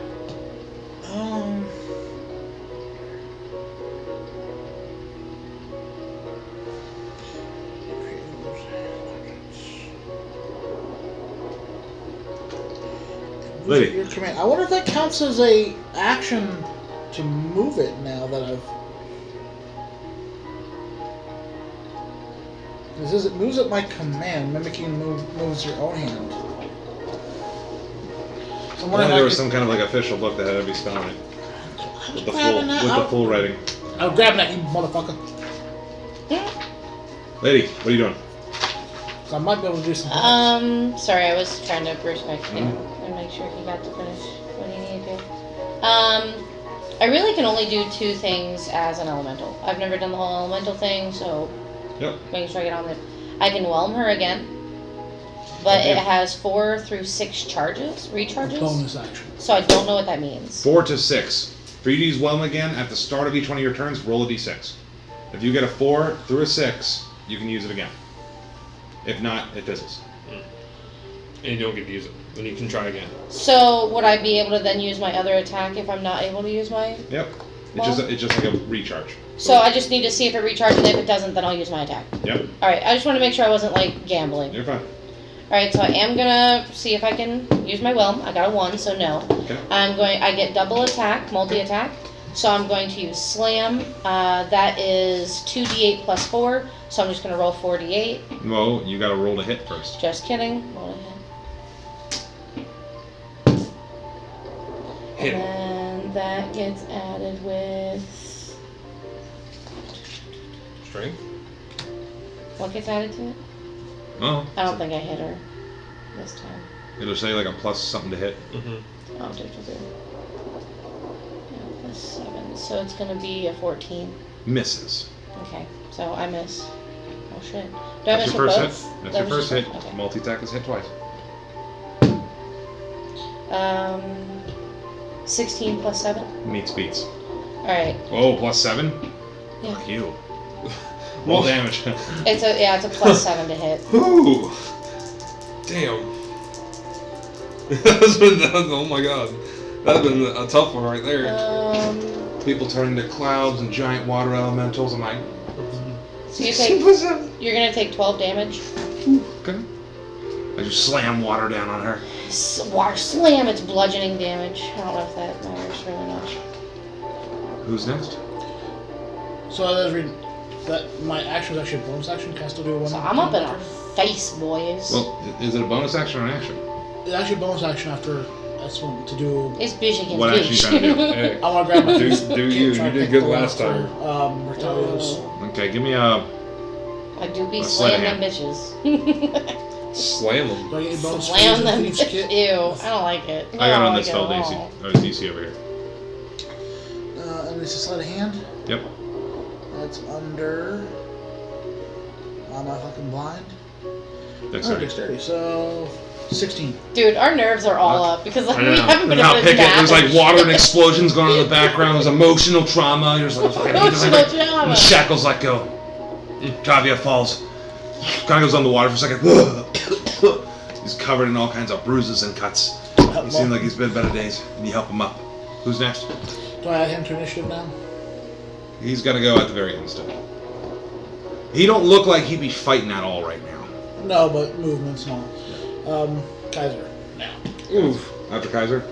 Lady. Your command. I wonder if that counts as a action to move it now that I've... It says it moves at my command, mimicking moves your own hand. So I'm wondering there if was some kind of like official book that had every spell in it. With the full writing. I'm grabbing that, you motherfucker. Lady, what are you doing? So I might be able to do something. Sorry, I was trying to burst my kid and make sure he got to finish what he needed to. I really can only do 2 things as an elemental. I've never done the whole elemental thing, so making sure I get on it. I can whelm her again, but it has 4 through 6 recharges. Bonus action. So I don't know what that means. 4 to 6. For you to use Whelm again, at the start of each one of your turns, roll a d6. If you get a 4 through a 6, you can use it again. If not, it fizzles. And you don't get to use it. Then you can try again. So would I be able to then use my other attack if I'm not able to use my... Yep. It's just like a recharge. So I just need to see if it recharges, and if it doesn't, then I'll use my attack. Yep. Alright, I just want to make sure I wasn't, like, gambling. You're fine. Alright, so I am gonna see if I can use my whelm. I got a 1, so no. Okay. I get double attack, multi-attack. So I'm going to use slam. That is 2d8 plus 4. So I'm just gonna roll 4d8. Well, you gotta roll to hit first. Just kidding. Roll to hit. Hit. And that gets added with... Strength? What gets added to it? Oh. I don't think I hit her this time. It'll say like a plus something to hit. Mm-hmm. Oh, yeah, plus 7. So it's gonna be a 14. Misses. Okay, so I miss. Oh shit. Do I That's miss your with first hit. both? That's That your was first just hit. one? Okay. Multi-attack is hit twice. 16 plus 7. Meets beats. Alright. Oh, plus 7? Yeah. Fuck you. Roll damage. It's a plus 7 to hit. Ooh. Damn. Oh my god. That'd been a tough one right there. People turn into clouds and giant water elementals. I'm like... So you're gonna take 12 damage. Okay. I just slam water down on her. Water slam, it's bludgeoning damage. I don't know if that matters really much. Who's next? So I was reading that my action was actually a bonus action. Can I still do a 1? So I'm up in our face, boys. Well, is it a bonus action or an action? It's actually a bonus action after that's one to do. It's bitch against What action you trying to do? Hey, I want to grab my do you. You did good last time. Bertellio's. Okay, give me a... I do be A sleight of slamming them bitches. Slam them. Do I get any bonus Slam phases them. with each kit? Ew, I don't like it. I got it on like this spell at DC. all. Or DC over here. And this is sleight of hand. Yep. That's under. Am I fucking blind? Dexterity. Dexterity. So 16. Dude, our nerves are all up because like, I we know. haven't been Now able to pick it. nap There's and like water and shit. explosions going on in the background. There's emotional trauma. You're just like, fucking Emotional And trauma. the shackles let go. Tavia falls. Kind of goes on the water for a second. He's covered in all kinds of bruises and cuts. He seems like he's been better days. And you help him up. Who's next? Do I add him to initiative now? He's got to go at the very end still. He don't look like he'd be fighting at all right now. No, but movements and all. Kaiser. Now. Oof. After Kaiser?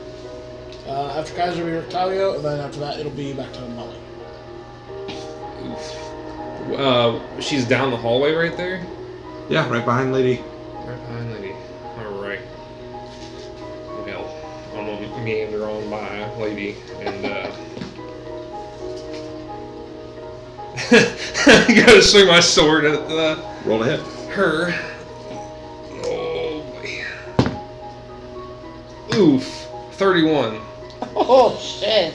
After Kaiser, we are Talio, and then after that, it'll be back to Molly. She's down the hallway right there? Yeah, right behind Lady. Right behind Lady. Alright. Well, I'm gonna meander on by Lady and I gotta swing my sword at Roll a hit. her. Oh boy. Oof. 31. Oh shit.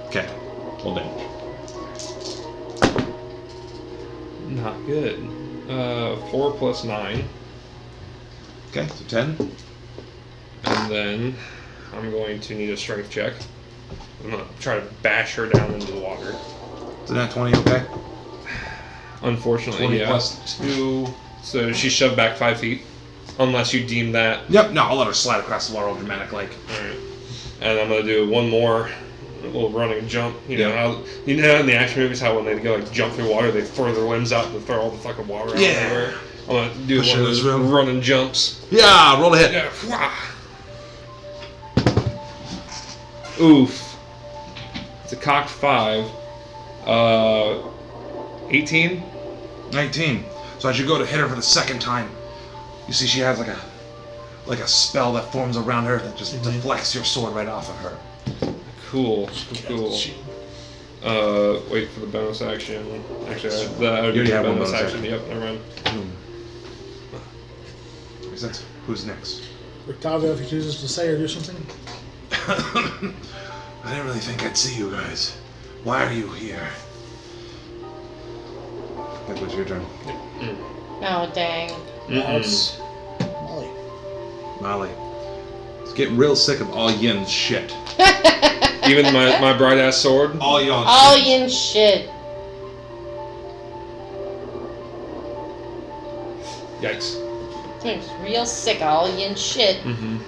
Okay. Roll damage. Not good. 4 plus 9. Okay, so 10. And then I'm going to need a strength check. I'm gonna try to bash her down into the water. Is that 20 okay? Unfortunately, 20 yeah. plus 2. So she's shoved back 5 feet, unless you deem that. Yep, no, I'll let her slide across the water all dramatic like. Alright. And I'm gonna do one more little running jump. You know how in the action movies how when they go like jump through water they throw their limbs out and throw all the fucking water out everywhere. I'm gonna do Push one of those running jumps. Yeah, roll a hit. Yeah. Oof. It's a cocked 5. 18. 19. So as you go to hit her for the second time, you see she has like a spell that forms around her that just deflects your sword right off of her. Cool. Wait for the bonus action. Actually, I already have one bonus bonus action. Yep, never mind. Makes sense. Who's next? Octavio, if he chooses to say or do something. I didn't really think I'd see you guys. Why are you here? That was your turn. Oh, dang. It's Molly. Molly. It's getting real sick of all Yin's shit. Even my bright ass sword. All y'all All shit. yin shit. Yikes. He's real sick of all yin shit. Mm-hmm.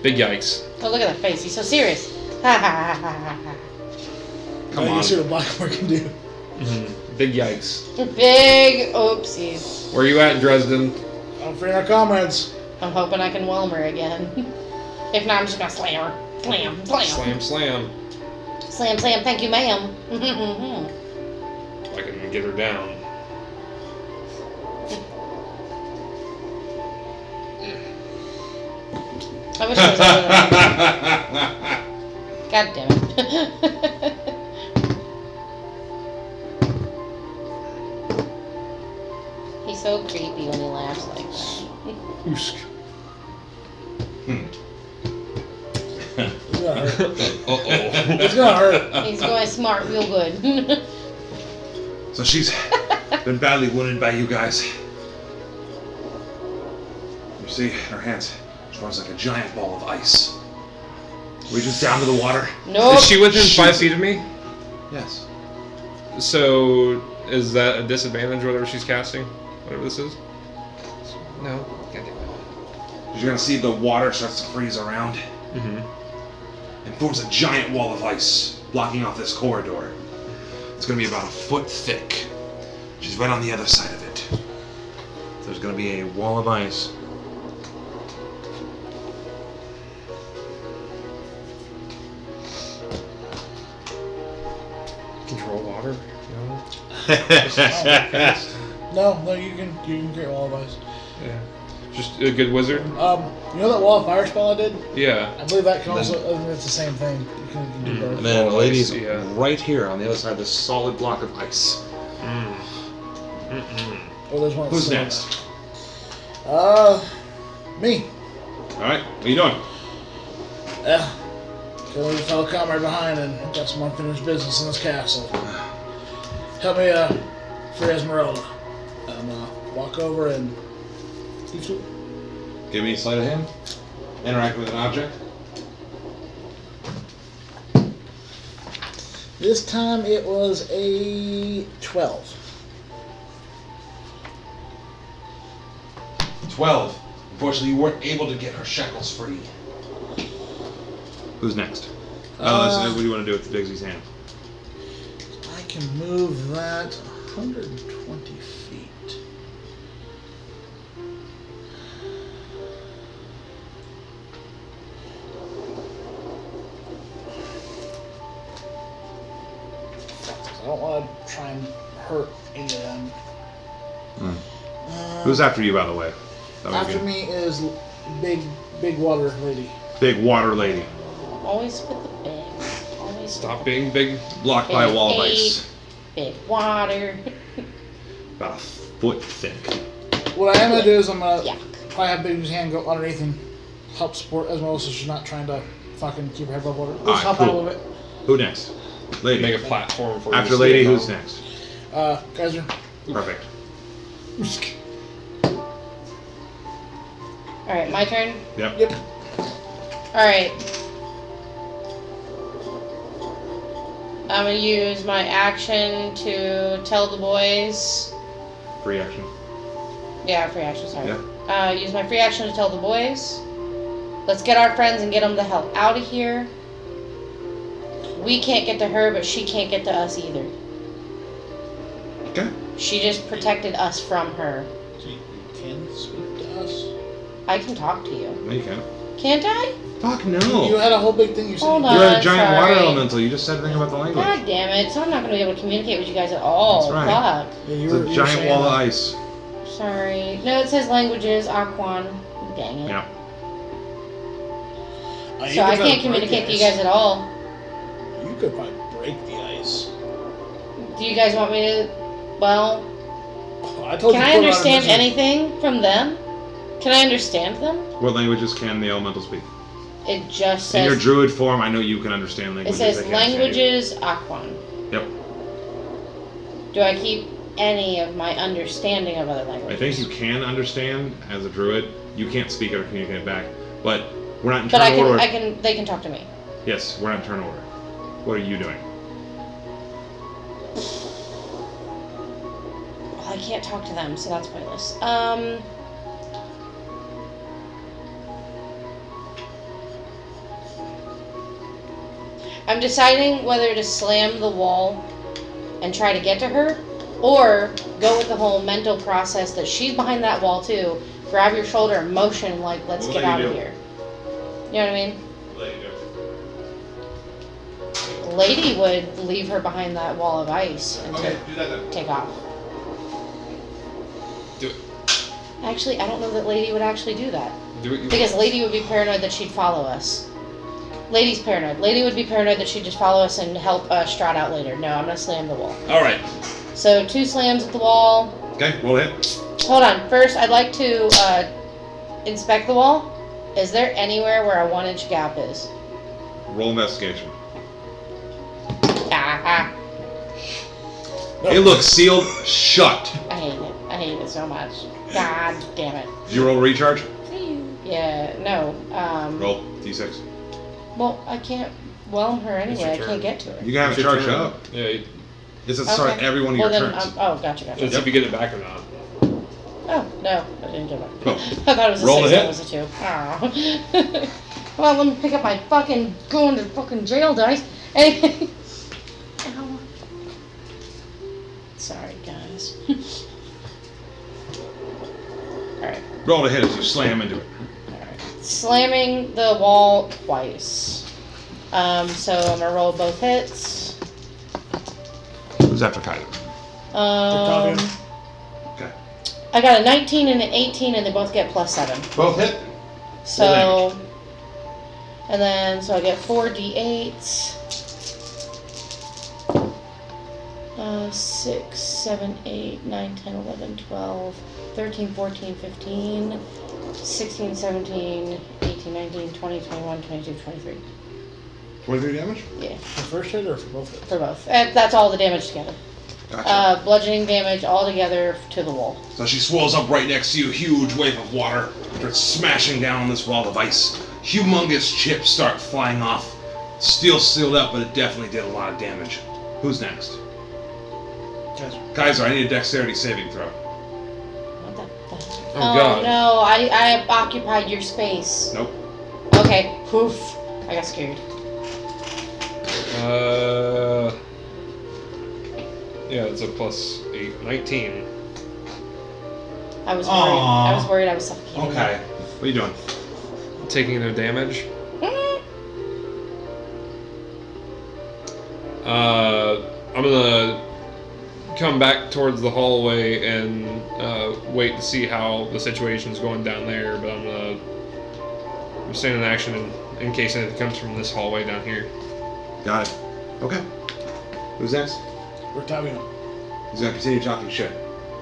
Big yikes. Oh, look at that face. He's so serious. Ha ha ha ha ha. Come on. You see what Blackmore can do. Mm-hmm. Big yikes. Big oopsies. Where you at, Dresden? I'm freeing our comrades. I'm hoping I can whelm her again. If not, I'm just gonna slam her. Slam, slam. Slam, slam. Slam, slam. Thank you, ma'am. I can get her down. I wish I was able to. God damn it. He's so creepy when he laughs like that. Oosk. It's gonna hurt. Uh-oh. It's gonna hurt. He's going smart real good. So she's been badly wounded by you guys. You see, in her hands, she runs like a giant ball of ice. Reaches down to the water. Nope. Is she within 5 feet of me? Yes. So, is that a disadvantage, whatever she's casting? Whatever this is? No. Goddamn it. You're gonna see the water starts to freeze around Mm-hmm. and forms a giant wall of ice blocking off this corridor. It's gonna be about a foot thick. She's right on the other side of it. So there's gonna be a wall of ice. Control water? No. No, you can create wall of ice. Yeah. Just a good wizard? You know that wall of fire spell I did? Yeah. I believe that can also. It's the same thing. You can do both. And then the lady's Yeah. right here on the other side of this solid block of ice. Mm. Mm-mm. Oh, there's one. Who's that's next? Me. Alright, what are you doing? Yeah. Got a fellow comrade behind and got some unfinished business in this castle. Help me free Esmeralda. Walk over and Give me a sleight of hand. Interact with an object. This time it was a 12. 12. Unfortunately, you weren't able to get her shackles free. Who's next? What do you want to do with Bigsy's hand? I can move that 120 feet. I don't want to try and hurt any of them. Who's after you, by the way? After me is big water lady. Big water lady. Always with the big. Always Stop being big. Blocked by a wall of Big ice. big water. About a foot thick. What I am going to do is I'm going to Yuck. probably have Big's hand go underneath and help support Esmeralda so she's not trying to fucking keep her head above water. Let's Alright, help out a cool. little bit. Who next? Lady. Make a platform for After you to lady, stand who's on. next? Kaiser. Perfect. Alright, my turn. Yep. Yep. Alright. I'm gonna use my action to tell the boys. Free action. Yeah, free action, sorry. Yeah. Use my free action to tell the boys. Let's get our friends and get them the hell out of here. We can't get to her, but she can't get to us either. Okay. She just protected us from her. So you can speak to us? I can talk to you. No, you can't. Can't I? Fuck no. You had a whole big thing you said. Hold you on. You're a giant water sorry. elemental. You just said anything about the language. God damn it. So I'm not going to be able to communicate with you guys at all. That's right. Fuck. Yeah, It's a giant wall of ice. Sorry. No, it says languages, Aquan. Dang it. Yeah. So I can't communicate to you guys at all. You could probably break the ice. Do you guys want me to... Well... I told Can you I to put understand on a anything from them? Can I understand them? What languages can the elemental speak? It just In your says... druid form, I know you can understand It languages. says they can't understand languages, Aquan. you. Yep. Do I keep any of my understanding of other languages? I think you can understand as a druid. You can't speak it or communicate back. But we're not in But turn order. they can talk to me. Yes, we're not in turn order. What are you doing? Well, I can't talk to them, so that's pointless. I'm deciding whether to slam the wall and try to get to her, or go with the whole mental process that she's behind that wall too. Grab your shoulder and motion like, let's What get will out you of do? here. You know what I mean? What do you do? Lady would leave her behind that wall of ice and do that then. take off. Do it. Actually, I don't know that Lady would actually do that. Do it. Because Lady would be paranoid that she'd follow us. Lady's paranoid. Lady would be paranoid that she'd just follow us and help Strahd out later. No, I'm gonna slam the wall. Alright. So 2 slams at the wall. Okay, roll hit. Hold on. First, I'd like to inspect the wall. Is there anywhere where a 1-inch gap is? Roll investigation. Ah, It looks sealed shut. I hate it. I hate it so much. God damn it. Did you roll recharge? Yeah, no. Roll d6. Well, I can't whelm her It's anyway. I your can't turn. get to her. You can have it It's your charged turn. up. Yeah. It's at the start of every one of your then, turns. oh, gotcha. It's if you get it back or not. Oh, no, I didn't get it. Oh. I thought it was a Roll 6, to hit. that was a 2. Oh. Well, let me pick up my fucking going to fucking jail dice. Anyway. Ow. Sorry, guys. Alright. Roll to hit as you slam into it. Alright. Slamming the wall twice. So I'm gonna roll both hits. Who's after Kaiser? Okay. I got a 19 and an 18, and they both get +7. Both hit. So, and then, so I get 4d8. 6, 7, 8, 9, 10, 11, 12, 13, 14, 15, 16, 17, 18, 19, 20, 21, 22, 23. 23 damage? Yeah, For first hit or for both hits? for both. That's all the damage together. Gotcha. Bludgeoning damage all together to the wall. So she swells up right next to you, huge wave of water, starts smashing down on this wall of ice. Humongous chips start flying off. Steel sealed up, but it definitely did a lot of damage. Who's next? Kaiser, I need a dexterity saving throw. What the fuck? Oh, God. No, I occupied your space. Nope. Okay, poof. I got scared. Yeah, it's a +8, 19. I was worried. Aw. I was worried I was suffocating. Okay. What are you doing? Taking no damage. Mm. I'm gonna come back towards the hallway and wait to see how the situation's going down there. But I'm staying in action in case anything comes from this hallway down here. Got it. Okay. Who's next? We're tapping him. He's gonna continue talking shit.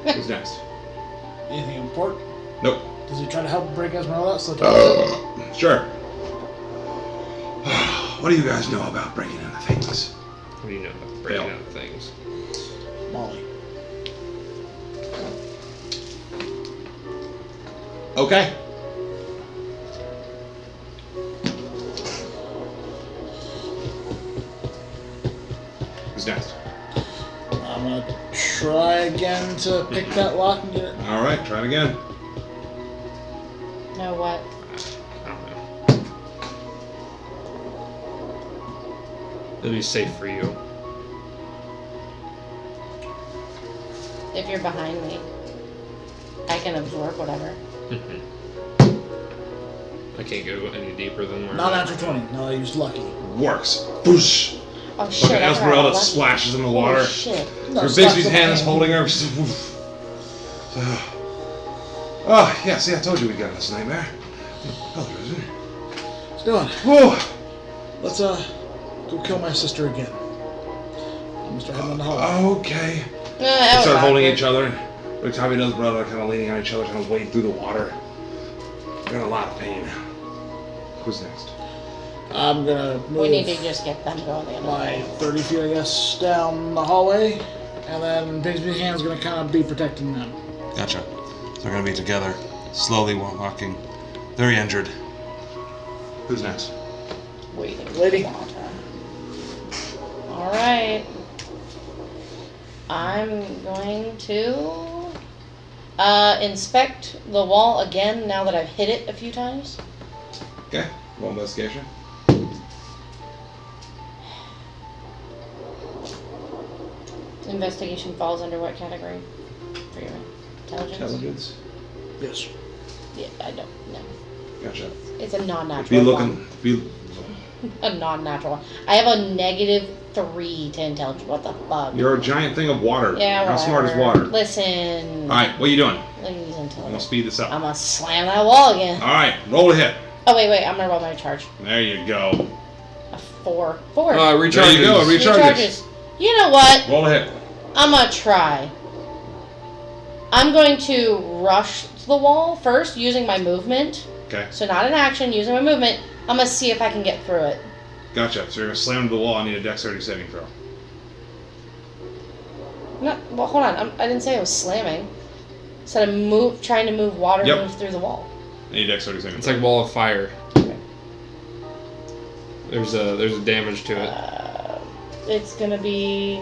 Who's next? Anything important? Nope. Does he try to help break Esmeralda? So Sure. What do you guys know about breaking into things? What do you know about breaking out of things? Molly. Okay. I'm gonna try again to pick that lock and get it. All right, try it again. No what? I don't know. It'll be safe for you. If you're behind me, I can absorb whatever. I can't go any deeper than where. Not after 20. No, I used lucky. Works. Boosh. Oh shit! Look at I forgot Esmeralda about splashes in the lucky. water. Holy shit! No, Her slaps Bixby's on my hand is holding her. She's just, oh, yeah, see, I told you we got this nightmare. Oh, What's doing? Whoa. Let's go kill my sister again. I'm gonna start heading on the hallway. Okay. That They was start holding awkward. each other. Octavia and Esmeralda are kind of leaning on each other, kind of wading through the water. They're in a lot of pain. Who's next? I'm gonna move We need to just get them going the other my way. 30 feet, I guess, down the hallway, and then Bigsby's hand's gonna kind of be protecting them. Gotcha. So they're gonna be together, slowly walking. Very injured. Who's next? Waiting. Lady. All right. I'm going to inspect the wall again now that I've hit it a few times. Okay. Roll investigation. Investigation falls under what category? For your intelligence? Intelligence. Yes. Yeah, I don't know. Gotcha. It's a non-natural Be one. looking. Be. A non-natural one. I have a -3 to intelligence. What the fuck? You're a giant thing of water. Yeah, How smart is whatever. water? Listen. All right. What are you doing? Ladies I'm gonna intelligence. speed this up. I'm gonna slam that wall again. All right. Roll a hit. Oh wait, I'm gonna roll my charge. There you go. A 4. 4. There you go. It recharges. Recharges. You know what? Roll a hit. I'm gonna try. I'm going to rush to the wall first using my movement. Okay. So not an action, using my movement. I'm gonna see if I can get through it. Gotcha. So you're gonna slam into the wall. I need a dexterity saving throw. No, well, hold on. I didn't say I was slamming. I said I'm trying to move water Yep. move through the wall. I need a dexterity saving It's throw. like wall of fire. Okay. There's a damage to it. It's gonna be,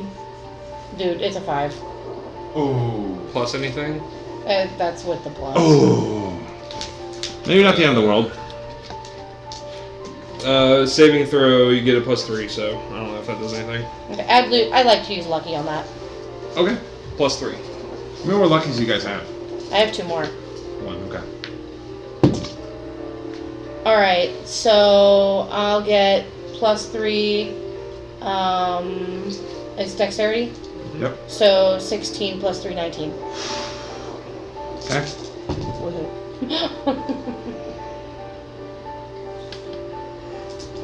dude. It's a 5. Ooh. Plus anything? That's with the plus. Oh. Maybe not the end of the world. Saving throw, you get a +3, so I don't know if that does anything. Okay, I like to use lucky on that. Okay. +3. How many more luckies do you guys have? I have 2 more. One. Okay. All right, so I'll get +3. It's dexterity. Yep. So 16 plus 3, 19. Okay. Woohoo.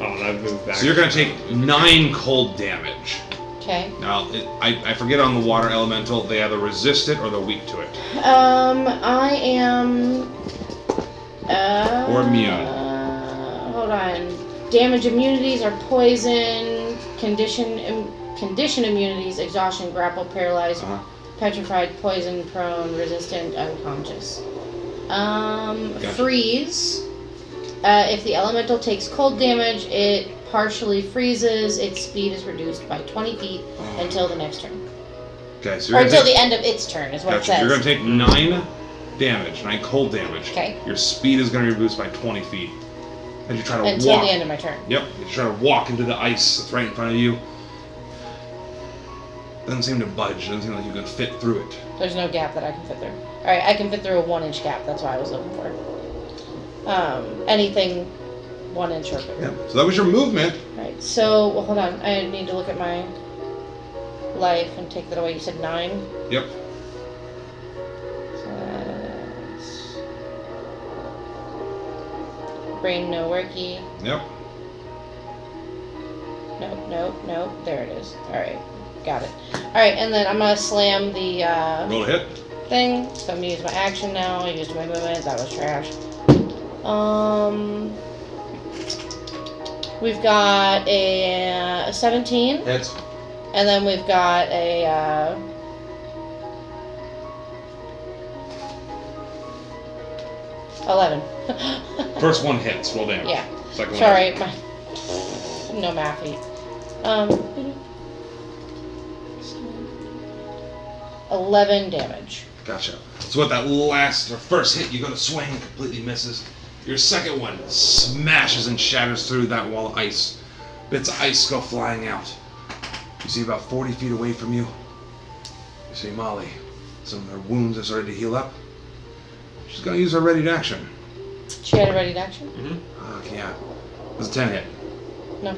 Oh, and I've moved back. So you're gonna take 9 cold damage. Okay. Now, I forget on the water elemental, they either resist it or they're weak to it. I am. Or immune. Hold on. Damage immunities are poison, condition immunities, exhaustion, grapple, paralyzed, petrified, poison, prone, resistant, unconscious. Gotcha. Freeze. If the elemental takes cold damage, it partially freezes. Its speed is reduced by 20 feet until the next turn. Okay, so Or you're until gonna the end of its turn, is what it gotcha. says. You're gonna take 9 damage, 9 cold damage. Okay. Your speed is gonna be reduced by 20 feet. As you try to Until walk. the end of my turn. Yep, you try to walk into the ice that's right in front of you. Doesn't seem to budge. Doesn't seem like you can fit through it. There's no gap that I can fit through. Alright, I can fit through a 1-inch gap. That's what I was looking for. Anything 1 inch or bigger. Yep. So that was your movement. Alright, so, well, hold on. I need to look at my life and take that away. You said 9? Yep. So that's... Brain no worky. Yep. Nope. There it is. Alright, got it. Alright, and then I'm gonna slam the, Roll a hit. thing. So I'm gonna use my action now. I used my movement. That was trash. We've got a 17, Hits. and then we've got a 11. First one hits. Roll damage. Yeah. Second one. Sorry, my no mathy. 11 damage. Gotcha. So with that last or first hit, you go to swing, completely misses. Your second one smashes and shatters through that wall of ice. Bits of ice go flying out. You see about 40 feet away from you. You see Molly. Some of her wounds are starting to heal up. She's gonna use her ready to action. She had a ready to action? Okay, yeah. It was a 10 hit. No.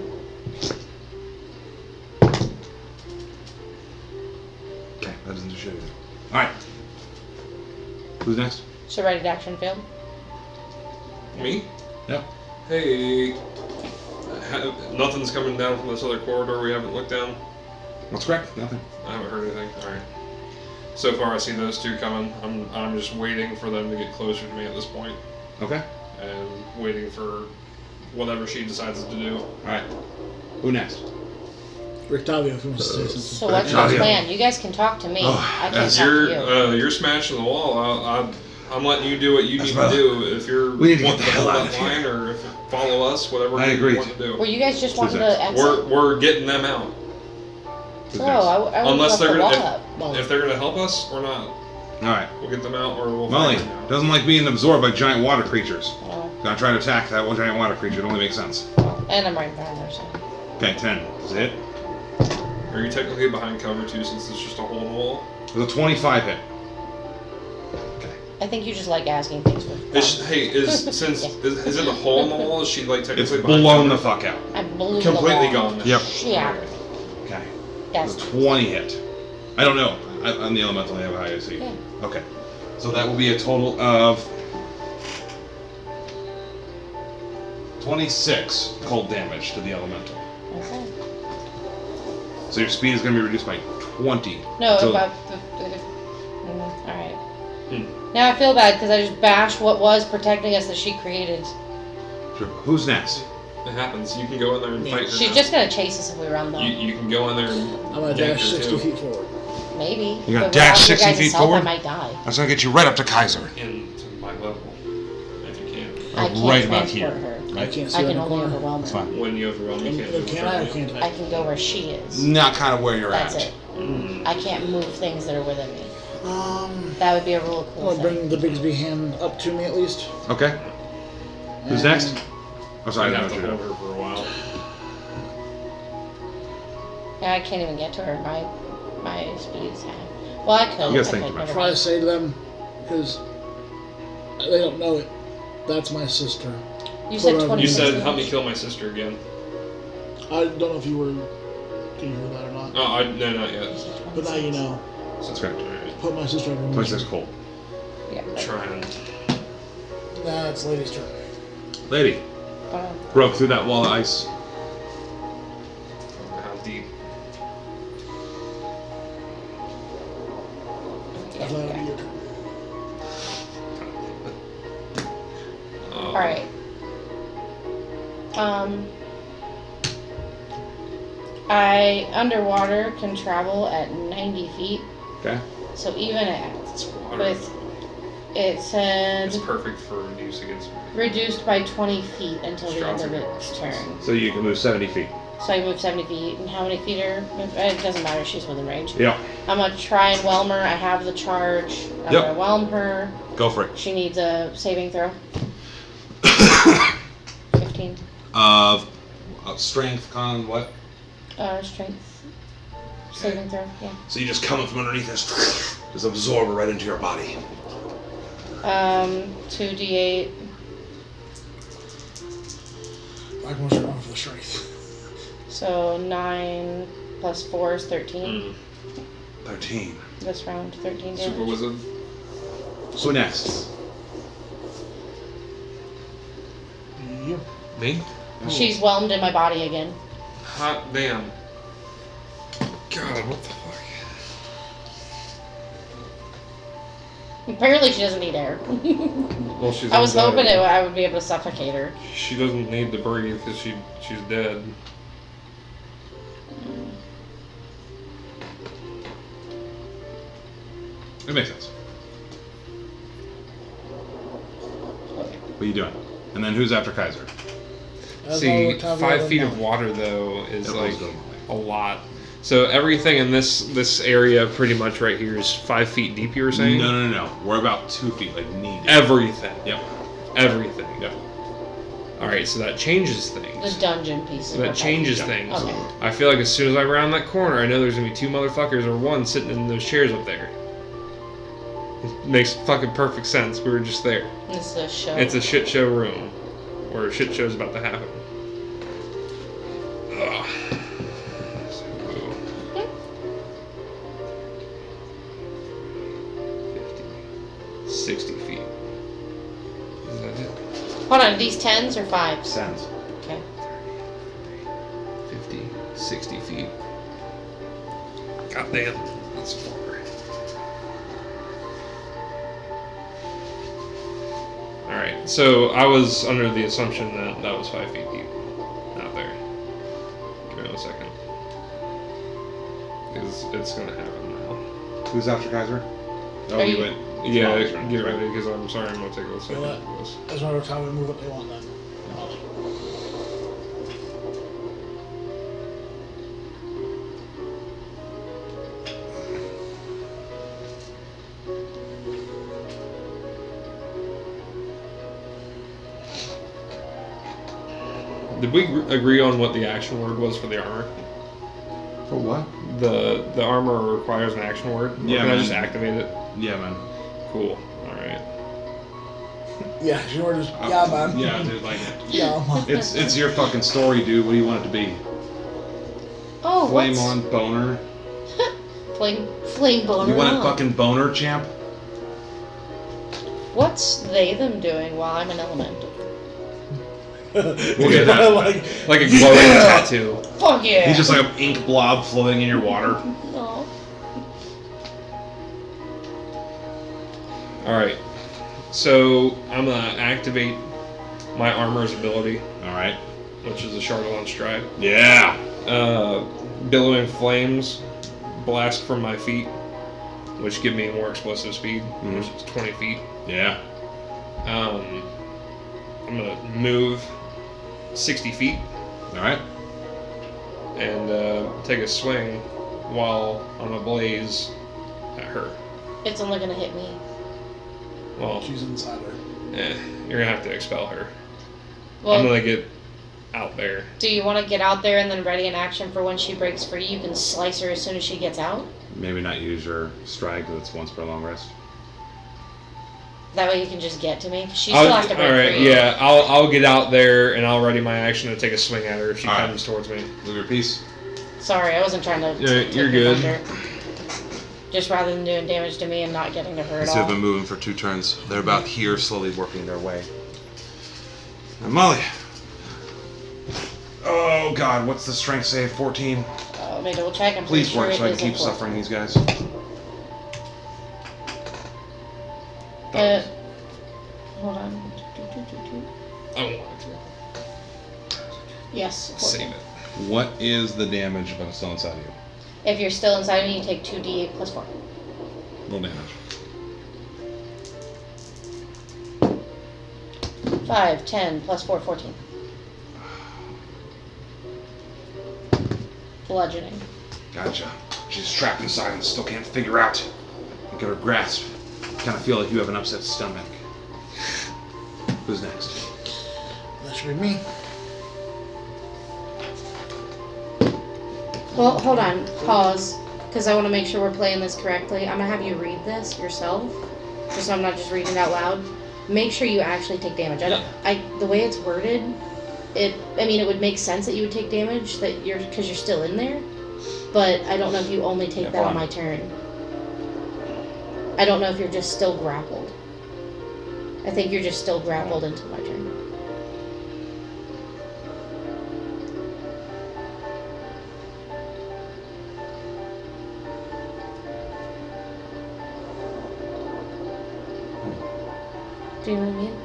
Okay, that doesn't do shit either. Alright. Who's next? So ready to action failed? Me? Yep. Hey, nothing's coming down from this other corridor we haven't looked down. That's correct. Nothing. I haven't heard anything. All right. So far, I see those two coming. I'm just waiting for them to get closer to me at this point, Okay. and waiting for whatever she decides to do. Alright. Who next? Rictavio, if you want to say something. So what's your plan? You guys can talk to me. Oh, I can't As talk to you. you're smashing the wall, I'm letting you do what you need to do. If you're We need to get wanting the hell hold out that of here. line, or if you follow us, whatever I you agree. want to do. Were you guys just wanting next? to exit? We're getting them out. Who's Oh, next? I would Unless left they're the wall gonna, up. if they're gonna help us or not, Alright. we'll get them out or we'll Molly find them out. doesn't like being absorbed by giant water creatures. Oh, Gonna try to attack that one giant water creature. It only makes sense. and I'm right in front of her, so. Okay, 10. Is it? Are you technically behind cover too, since it's just a hole in the wall? It was a 25 hit. I think you just like asking things for Is it a hole in the wall? Is she like It's technically behind blown cover? the fuck out. I blew Completely the wall. gone. Yep. Shattered. Okay. That's It's a 20 hit. I don't know. I'm the elemental. I have a high AC. Yeah. Okay. So that will be a total of 26 cold damage to the elemental. okay. So your speed is going to be reduced by 20. No, So- about alright. Now I feel bad because I just bashed what was protecting us that she created. Sure. Who's next? It happens. You can go in there and fight her. She's now. just gonna chase us if we run though. You can go in there and I'm going to gank dash her 60 too. feet forward. Maybe. You're gonna But dash without your 60 guys' feet help, forward? I might die. That's going to get you right up to Kaiser. into my level, if you can. I can't right about transport here. her. I can't see I her in can the only corner. overwhelm That's her. fine. When you overwhelm, you can't do Can I or it. can't I I? can go where she is. Not kind of where you're That's at. it. I can't move things that are within me. Um, That would be a real I'm cool going to thing. bring the Bigsby hand up to me at least. Okay. Who's And next? I'm sorry, I'd I have to didn't know hold her for a while. Yeah, I can't even get to her. My speed's half. Well, I could. You guys I think could, too much. never Try to mind. say to them, because they don't know it. That's my sister. You said You 26. You said, damage? help me kill my sister again. I don't know if you were. Did you hear that or not? Oh, no, not You yet. said But now you know. That's correct. Put my sister under 26 misery. cold. Yeah. Trying. Nah, it's lady's turn. Lady broke through that wall of ice. How deep? Yeah, That'll be okay. your turn. Alright. I underwater can travel at 90 feet. Okay. So even at It's water. with it said It's perfect for use against me. reduced by 20 feet until the end of Strong its turn. So you can move 70 feet. So I move 70 feet, and how many feet are? It doesn't matter. She's within range. Yeah. I'm gonna try and whelm her. I have the charge. I'm Yep. gonna whelm her. Go for it. She needs a saving throw. 15. Of strength, con, what? Strength. Saving throw. Yeah. So you just come up from underneath this, just absorb it right into your body. 2d8. I can going for the strength. So 9 plus 4 is 13. 13. This round, 13 damage. Super Wizard. Who next? You. Me? She's whelmed in my body again. Hot damn. God, what the fuck? Apparently she doesn't need air. Well, she's. I was undead. hoping I would be able to suffocate her. She doesn't need to breathe because she's dead. It makes sense. What are you doing? And then who's after Kaiser? That's all See, the time we 5 have feet now. of water though is It like was good. a lot. So everything in this area, pretty much right here, is 5 feet deep. You were saying? No. We're about 2 feet, like knee deep. Everything. Yep. Everything. Yep. All right, so that changes things. The dungeon piece. That changes things. Okay. I feel like as soon as I round that corner, I know there's gonna be 2 motherfuckers or 1 sitting in those chairs up there. It makes fucking perfect sense. We were just there. It's a show. It's a shit show room, where a shit show's about to happen. Ugh. 60 feet. Is that it? Hold on, these 10s or 5s? Sounds. Okay. 50, 60 feet. God damn, that's far. Alright, so I was under the assumption that that was 5 feet deep out there. Give me a second. It's gonna happen now. Who's after Kaiser? Oh, Are you you- went. Yeah, Molly's turn. get ready, because I'm sorry, I'm gonna take a second what? for this. As a matter of time, we move what they want then. Molly. Did we agree on what the action word was for the armor? For what? The armor requires an action word? Or Yeah, can I man. just activate it? Yeah, man. Cool. Alright. Yeah, you were just, yeah, man. Yeah, dude. Like, Yeah, man. it's your fucking story, dude. What do you want it to be? Oh, Flame what's... on boner. Flame boner. You want it on. fucking boner, champ? What's they them doing while I'm an element? We'll get that. Like a glowing tattoo. Fuck yeah. He's just like an ink blob floating in your water. No. Alright. So I'm gonna activate my armor's ability, All right. which is a Chardonnay stride. Yeah. Billowing flames blast from my feet, which give me more explosive speed, which is 20 feet. Yeah. I'm gonna move 60 feet All right. and take a swing while I'm ablaze at her. It's only gonna hit me. Well, She's inside her. you're gonna have to expel her. Well, I'm gonna get out there. do you want to get out there and then ready an action for when she breaks free? You can slice her as soon as she gets out. Maybe not use your stride because it's once per long rest. That way you can just get to me. She still has to break Alright, free. yeah, I'll get out there and I'll ready my action to take a swing at her if she Alright. comes towards me. Move your piece. Sorry, I wasn't trying to. Yeah, take you're your good. thunder. Just rather than doing damage to me and not getting to her at These have all. been moving for 2 turns. They're about here, slowly working their way. Now, Molly. Oh God, what's the strength save? 14. Let me double check. I'm Please pretty sure work so I it can is keep a 14. suffering these guys. Hold on. I don't want to. Yes. 14. Save it. What is the damage if I'm still inside of you? If you're still inside of me, you take 2d8 plus 4. Roll damage. 5, 10, plus 4, 14. Bludgeoning. Gotcha. She's trapped inside and still can't figure out. Look at her grasp. Kind of feel like you have an upset stomach. Who's next? That should be me. Well, hold on. Pause. Because I want to make sure we're playing this correctly. I'm going to have you read this yourself. Just so I'm not just reading it out loud. Make sure you actually take damage. The way it's worded, it would make sense that you would take damage because you're still in there. But I don't know if you only take that on my turn. I don't know if you're just still grappled. I think you're just still grappled until my turn. Do you know what I mean?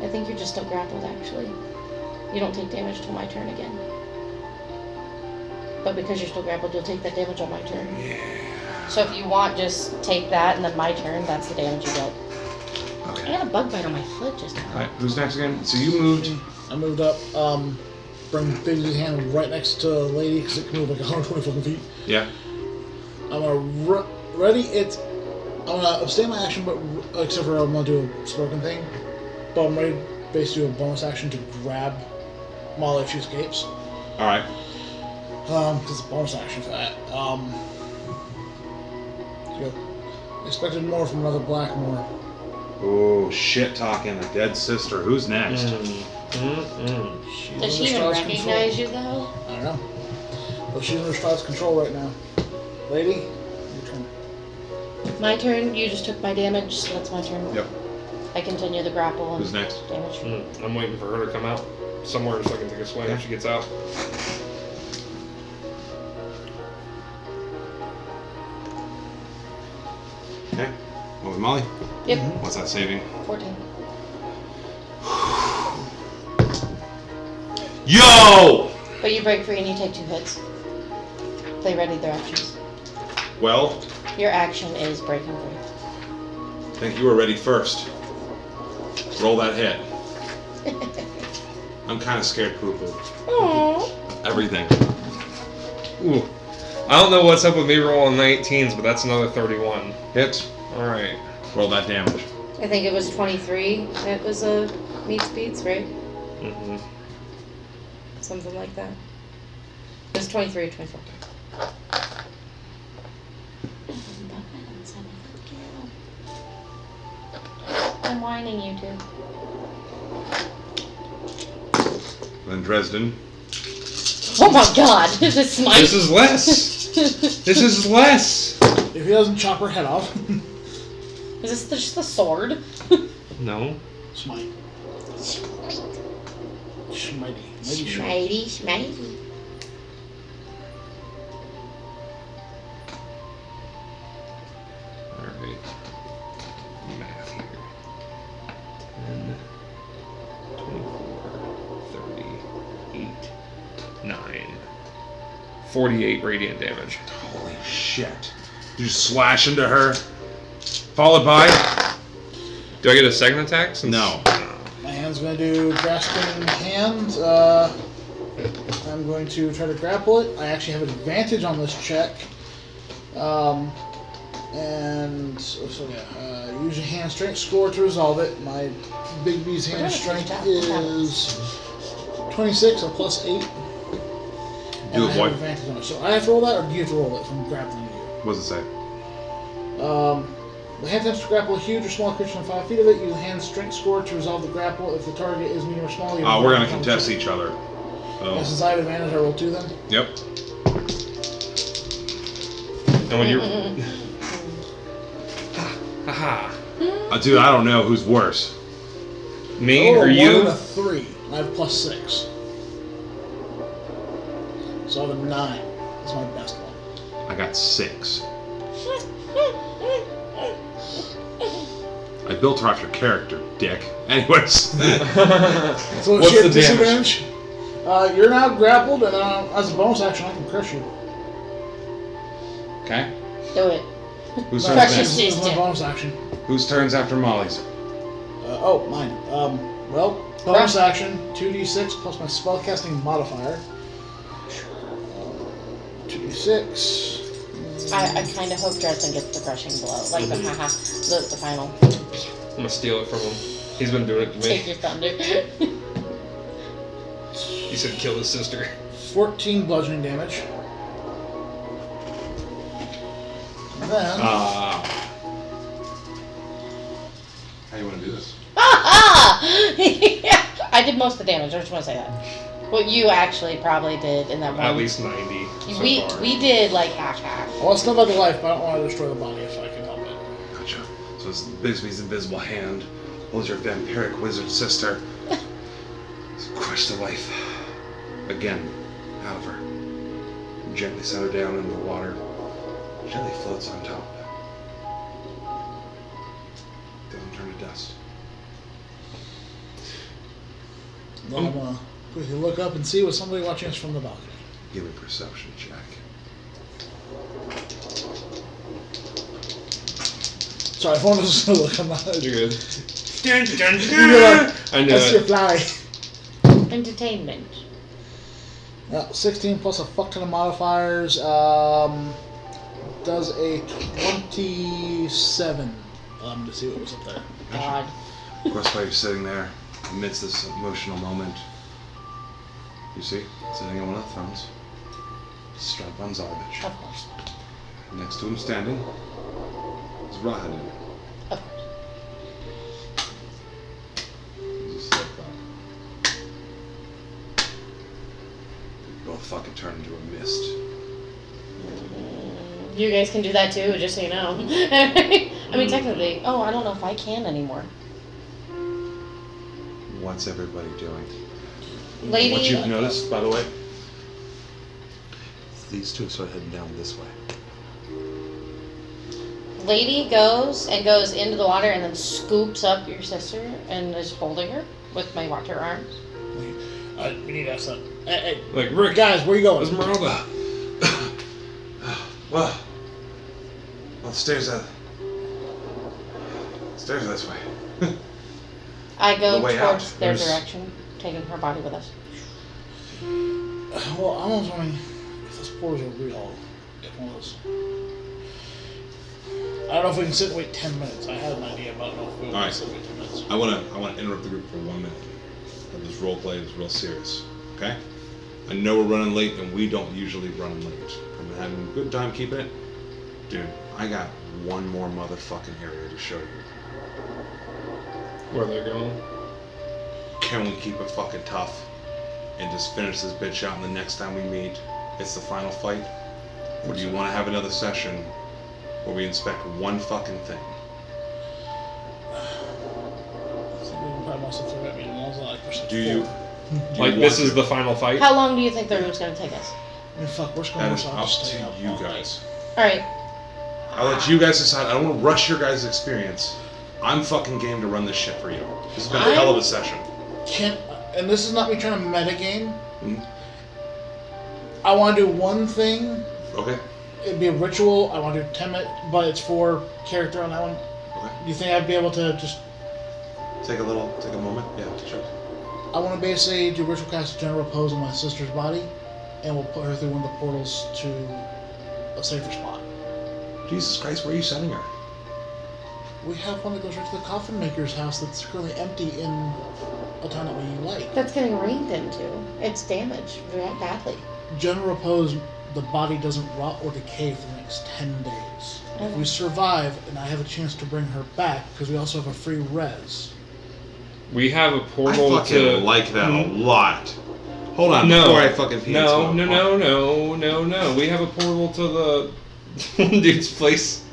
I think you're just still grappled, actually. You don't take damage till my turn again. But because you're still grappled, you'll take that damage on my turn. Yeah. So if you want, just take that, and then my turn, that's the damage you get. I Okay. got a bug bite on my foot just now. Alright, who's next again? So you moved. I moved up. bring Bigsy's hand right next to Lady because it can move like 120 fucking feet. Yeah. I'm gonna ready. I'm gonna abstain my action, but except for I'm gonna do a spoken thing. But I'm ready, basically, do a bonus action to grab Molly if she escapes. All right. Because it's a bonus action for that. Expected more from another Blackmore. Oh, shit talking a dead sister. Who's next? Does she even recognize you though? I don't know. But she's under Strahd's control right now. Lady, your turn. My turn. You just took my damage, so that's my turn. Yep. I continue the grapple and Who's next? damage. I'm waiting for her to come out somewhere so I can take a swing if she gets out. Okay. What with Molly? Yep. What's that saving? 14. Yo! But you break free and you take 2 hits. They readied their actions. Well, Your action is breaking free. I think you were ready first. Roll that hit. I'm kind of scared poo-poo. Aww. Everything. Ooh. I don't know what's up with me rolling 19s, but that's another 31. Hits. Alright. Roll that damage. I think it was 23. It was a meets beats, right? Mm-hmm. Something like that. It was 23 or 24. I'm whining you two. Then Dresden. Oh my god! This is smite. This is less! This is less! If he doesn't chop her head off. Is this just the sword? No. Smite. Schmitey. Maybe Schmitey, schmitey. Alright. Math here. 10, 24, 38, 9. 48 radiant damage. Holy shit. You just slash into her. Followed by? Do I get a second attack? No. My hand's going to do grasping hand. I'm going to try to grapple it. I actually have an advantage on this check. Use your hand strength score to resolve it. My Big B's hand strength is 26, so plus 8. Do And I it, have boy. advantage on it. So I have to roll that, or do you have to roll it from grappling you? What does it say? The hand attempts to grapple a huge or small creature within 5 feet of it. Use the hand strength score to resolve the grapple. If the target is medium or small, you We're going to contest each other. Yeah, since I have advantage, I roll 2 then. Yep. And when you're... Haha. Dude, I don't know who's worse. Me Oh, or 1 you? and a 3. I have plus 6. So I have a 9. That's my best one. I got 6. I built her after character, dick. Anyways. So What's she had the disadvantage. You're now grappled, and as a bonus action, I can crush you. Okay. Do it. Whose No, turn's Crush next? his this is my sister. bonus action. Whose turn's after Molly's? Mine. Bonus action, 2d6 plus my spellcasting modifier. 2d6. I kind of hope Dresden gets the crushing blow. Like the final. I'm gonna steal it from him. He's been doing it to Take me. your thunder. He said kill his sister. 14 bludgeoning damage. And then... How you want to do this? I did most of the damage. I just want to say that. Well, you actually probably did in that one. At least 90 so far. We did like half. Well, it's not about the life, but I don't want to destroy the body if I can help it. Gotcha. So it's Bigsby's invisible hand holds your vampiric wizard sister. Crush the life again out of her. Gently set her down into the water. Gently floats on top. Doesn't turn to dust. Then I'm going to quickly look up and see what's somebody watching us from the balcony. Give me a perception check. Sorry, if one was just going to look, I'm not... You're good. You're like, I know that's your it. fly. Entertainment. 16 plus a fuck ton of modifiers. Does a 27. To see what was up there. God. Of course, while you're sitting there, amidst this emotional moment, you see, sitting on one of the thrones, strapped on Zarvich. Of course. Next to him standing is Rahadin. Of course. Just like that. You both fucking turn into a mist. You guys can do that too, just so you know. I mean, technically. Oh, I don't know if I can anymore. What's everybody doing? Lady. What you've noticed, by the way, these two start heading down this way. Lady goes into the water and then scoops up your sister and is holding her with my water arms. We need to ask that. Hey, Like, Rick, guys, where you going? Esmeralda. Well, the stairs this way. I go The way towards out, their there's- direction, taking her body with us. Well, I was wondering if those pores are real. If one of those. I don't know if we can sit and wait 10 minutes. I had an idea, but I don't know if we can sit and wait 10 minutes. I wanna interrupt the group for 1 minute. This role play is real serious. Okay? I know we're running late, and we don't usually run late. I've been having a good time keeping it. Dude, I got one more motherfucking area to show you. Where they're going? Can we keep it fucking tough and just finish this bitch out, and the next time we meet, it's the final fight? Or do you want to have another session where we inspect one fucking thing? Do you Like, this is the final fight? How long do you think the room's gonna take us? I mean, fuck, we're just going That to is up to you guys. Alright. I'll let you guys decide. I don't want to rush your guys' experience. I'm fucking game to run this shit for you. This has been a hell of a session. And this is not me trying to metagame. Mhm. I want to do one thing. Okay. It'd be a ritual. I want to do 10 minutes, but it's for character on that one. Okay. Do you think I'd be able to just... Take a moment. Yeah, sure. I want to basically do ritual cast general pose on my sister's body, and we'll put her through one of the portals to a safer spot. Jesus Christ, where are you sending her? We have one that goes right to the coffin maker's house that's currently empty in a town that we like. That's getting rained into. It's damaged very badly. General pose, the body doesn't rot or decay for the next 10 days. If Okay. we survive, and I have a chance to bring her back, because we also have a free res. We have a I portal fucking to... like that a lot. Hold on, No. before I fucking pee. No. We have a portal to the one dude's place.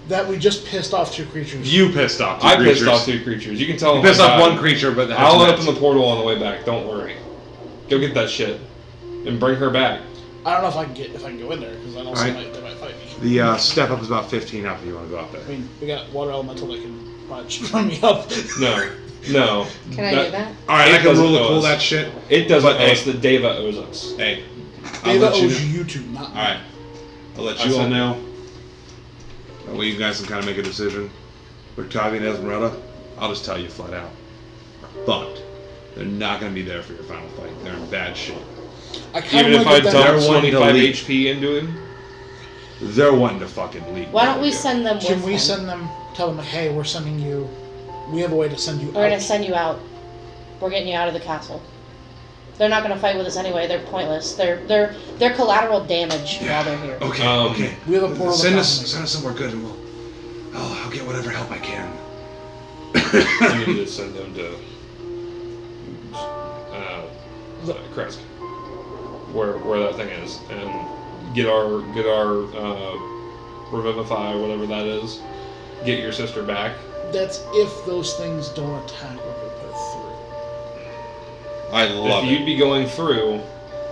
That we just pissed off 2 creatures. You pissed off 2 I creatures. pissed off 2 creatures. You can tell You them pissed I off died. 1 creature, but I'll open the portal on the way back. Don't worry. Go get that shit and bring her back. I don't know if I can go in there, because I know Alright. they might fight me. The step up is about 15 up if you want to go up there. I mean, we got water elemental that can probably just run me up. No. Can I do that? Alright, It I can doesn't rule to owe pull us. that shit. It doesn't But, owe hey. us. The Deva owes us. Hey, I'll Deva let you owes know. you two, not me. Alright, I'll let I you all said- know. That way you guys can kind of make a decision. For Tavi and Esmeralda, I'll just tell you flat out. But they're not going to be there for your final fight. They're in bad shape. I kind Even of if want I to get dump that. They're wanting to 25 leave. HP into him. They're wanting to fucking leave. Why don't we send them with Can we him? send them, tell them, hey, we're sending you, we have a way to send you We're out. gonna send you out. We're getting you out of the castle. They're not gonna fight with us anyway. They're pointless. They're collateral damage while they're here. Okay, okay. We have a portal to Send Coffin us somewhere good and I'll get whatever help I can. I need to send them to Kresk, where that thing is, and get our revivify, whatever that is. Get your sister back. That's if those things don't attack when we put through. I love If you'd be going through,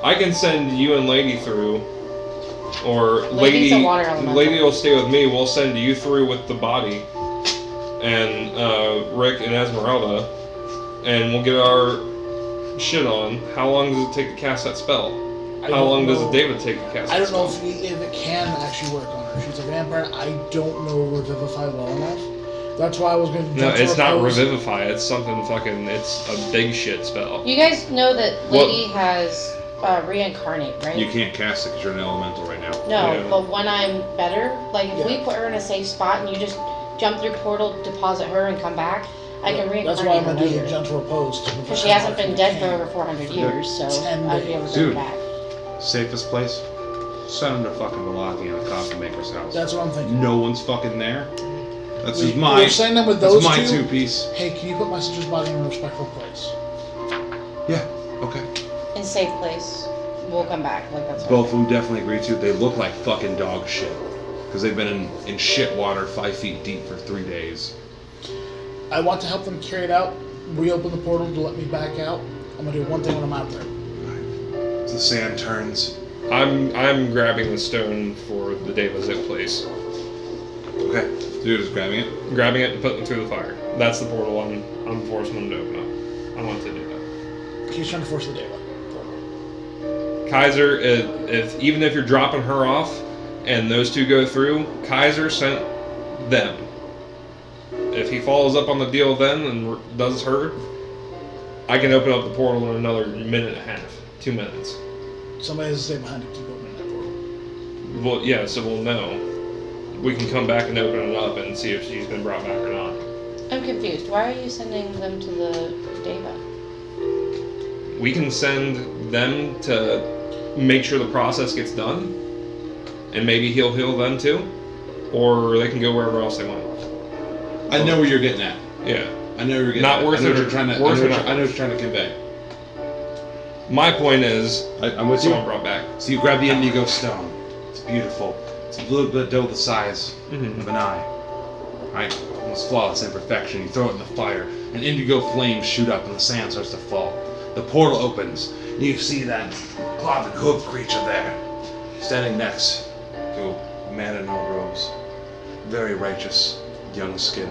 I can send you and Lady through, or Lady's a water elemental. Lady will stay with me. We'll send you through with the body, and Rick and Esmeralda, and we'll get our shit on. How long does it take to cast that spell? How long does David take to cast I that don't know spell? if it can actually work on her. She's a vampire. I don't know Revivify well enough. That's why I was going to No, jump to it's not Repose. Revivify. It's something fucking. It's a big shit spell. You guys know that Lady has reincarnate, right? You can't cast it because you're an elemental right now. No, Yeah. but when I'm better, like if we put her in a safe spot and you just jump through portal, deposit her, and come back, I can reincarnate That's why I'm her gonna do the later. gentle repose. Because she hasn't been dead for over 400 years, so 10 I'd be able to Dude. bring her back. Safest place? Send him to fucking Velocity at a coffee maker's house. That's what I'm thinking. No one's fucking there. That's just We're sending them with those that's my two. two-piece. Hey, can you put my sister's body in a respectful place? Yeah, okay. In safe place. We'll come back. Like that's Both of them definitely agree to. They look like fucking dog shit. Because they've been in shit water 5 feet deep for 3 days. I want to help them carry it out, reopen the portal to let me back out. I'm gonna do one thing when I'm out there. As the sand turns. I'm grabbing the stone for the Deva Zip place. Okay. Dude is grabbing it. Grabbing it and putting it through the fire. That's the portal I'm forcing them to open up. I want to do that. He's trying to force the Deva. Kaiser, even if you're dropping her off and those two go through, Kaiser sent them. If he follows up on the deal then and does her, I can open up the portal in another minute and a half, 2 minutes. Somebody has to stay behind to keep opening that portal. Well, yeah, so we'll know. We can come back and open it up and see if she's been brought back or not. I'm confused. Why are you sending them to the Deva? We can send them to make sure the process gets done, and maybe he'll heal them too, or they can go wherever else they want. I know where you're getting at. Yeah. I know you're getting Not at. worth I know it what or- you're trying to. worth I know or what not. you're- I know what you're trying to convey. My point is, I'm with you. someone brought back. So you grab the indigo stone. It's beautiful. It's a little bit double the size of an eye. Right? Almost flawless imperfection. You throw it in the fire, and indigo flames shoot up, and the sand starts to fall. The portal opens, and you see that cloven hoof creature there, standing next to a man in no robes. Very righteous, young skin.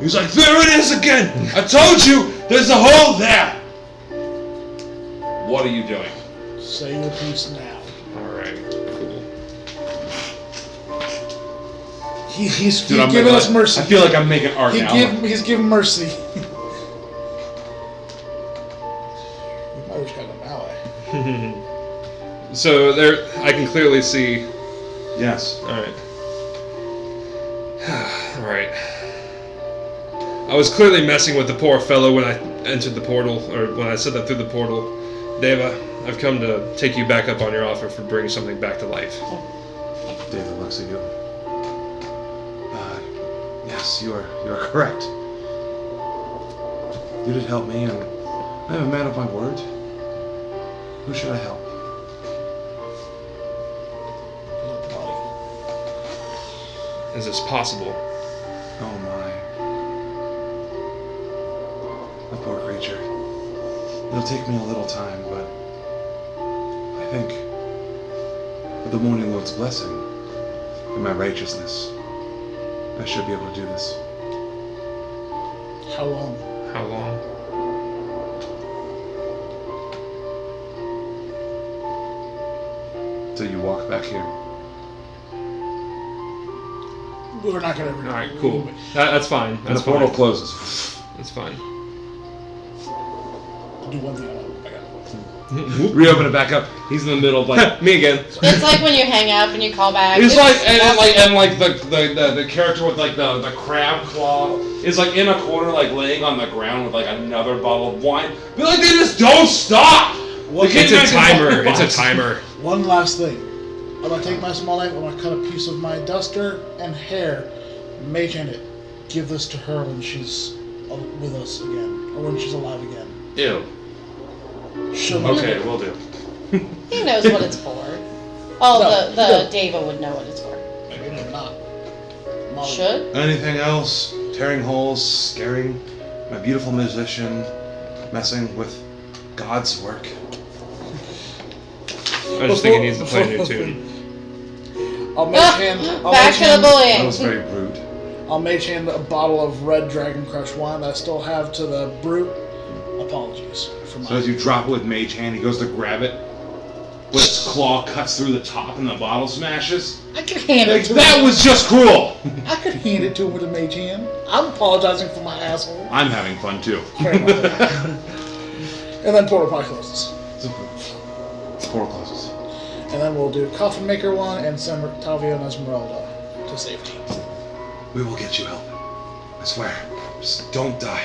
He's like, "There it is again! I told you! There's a hole there!" What are you doing? Say your piece now. Alright, cool. He's Dude, I'm giving making, us mercy. I feel like I'm making art now. He's giving mercy. We might have just got an ally. So there, I can clearly see. Yes. Alright. Alright. I was clearly messing with the poor fellow when I entered the portal, or when I set that through the portal. Deva, I've come to take you back up on your offer for bringing something back to life. David looks at you. Yes, you are correct. You did help me, and I am a man of my word. Who should I help? Is this possible? Oh my. A poor creature. It'll take me a little time, but I think with the Morning Lord's blessing and my righteousness, I should be able to do this. How long? How long? Till you walk back here. We're not gonna. Alright, cool. That's fine. And That's the portal fine. closes. That's fine. Do one thing. I got Reopen it back up. He's in the middle of like Me again. It's like when you hang up and you call back. he's It's like and awesome. like the character with like the crab claw is like in a corner like laying on the ground with like another bottle of wine. But like they just don't stop. Well, They It's can't a make timer. fucking It's a box. timer. one last thing. I'm gonna take my small knife. I'm gonna cut a piece of my duster and hair, mage hand it. Give this to her when she's with us again, or when she's alive again. Ew. She'll know. Okay, we'll do. He knows what it's for. Oh, No, the no. Deva would know what it's for. Maybe not. Molly. Should? Anything else? Tearing holes, scaring my beautiful musician, messing with God's work. I just think he needs to play a new tune. I'll mage hand. I'll Back mage to the hand- That bullying. was very rude. I'll mage hand a bottle of red Dragon Crush wine that I still have to the brute. Apologies for my. So as you drop it with mage hand, he goes to grab it. With its claw cuts through the top and the bottle smashes. I could hand it to That him. was just cruel! I could hand it to him with a mage hand. I'm apologizing for my asshole. I'm having fun too. And then portal probably closes. 4 closes. And then we'll do Coffin Maker 1 and send Tavio and Esmeralda to safety. We will get you help. I swear. Just don't die.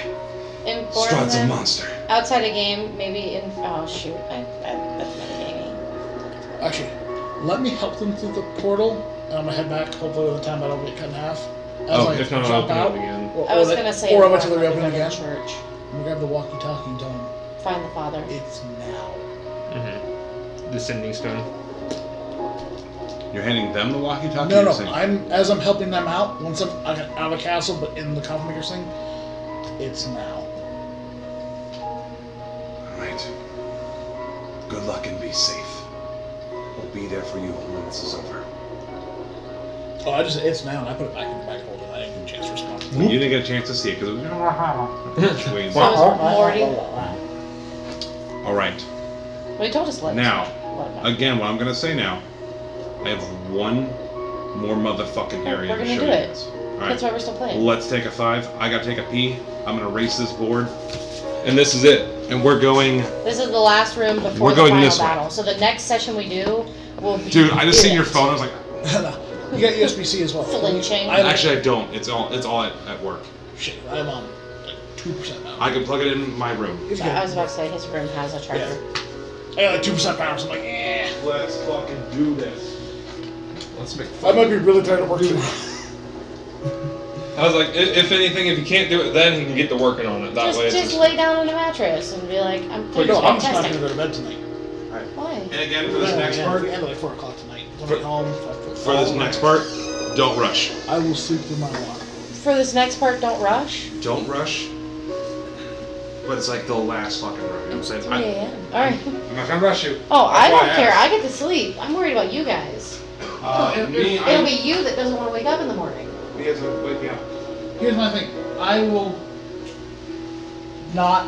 Inform Strahd's a them monster. outside a game, maybe in. Oh shoot! That's metagaming. Actually, let me help them through the portal, and I'm gonna head back. Hopefully, by the time I don't get cut in half. As I if not, I'll jump open it out, again. I was gonna say. or eventually inform reopen them it to go to again. Church. I'm gonna grab the walkie-talkie and tell them Find the father. it's now. Mm-hmm. The sending stone. You're handing them the walkie-talkie? No, or no. saying- As I'm helping them out. Once I'm out of the castle, but in the Coffin Maker thing, it's now. Alright. Good luck and be safe. We'll be there for you when this is over. Oh, it's now, and I put it back in the bag holder. I didn't get a chance to respond. You didn't get a chance to see it because it was... Wait. So is Morty. Alright. Well, he told us let Now, us know. again, what I'm going to say now, I have one more motherfucking area We're to gonna show do you it. guys. That's Alright. why we're still playing. Let's take a 5. I got to take a pee. I'm going to race this board. And this is it. And we're going... This is the last room before We're the going final this way. battle. So the next session we do will be. Dude, I just seen your it. phone. I was like... No, you got USB-C as well. Flinching. Actually, I don't. It's all at work. Shit, I'm on like 2% now. I can plug it in my room. It's I was good. about to say his room has a charger. I got like 2% power, so I'm like, eh. Let's fucking do this. Let's make I might be really tired of working. I was like, if anything, if you can't do it then, he can get to working on it. That way it's Just lay down on a mattress and be like, I'm Quick, just No, I'm just not testing. gonna go to bed tonight. Why? And again, for this next part, We end at like 4 o'clock tonight. When I get home, for this next part, don't rush. I will sleep through my alarm. For this next part, don't rush. Don't rush. But it's like the last fucking run. You know what I'm saying? 3 a.m. Alright. I'm not gonna rush you. Oh, I That's why don't care. asked. I get to sleep. I'm worried about you guys. Me, It'll be you that doesn't want to wake up in the morning. You guys will wake me up. Here's my thing. I will not.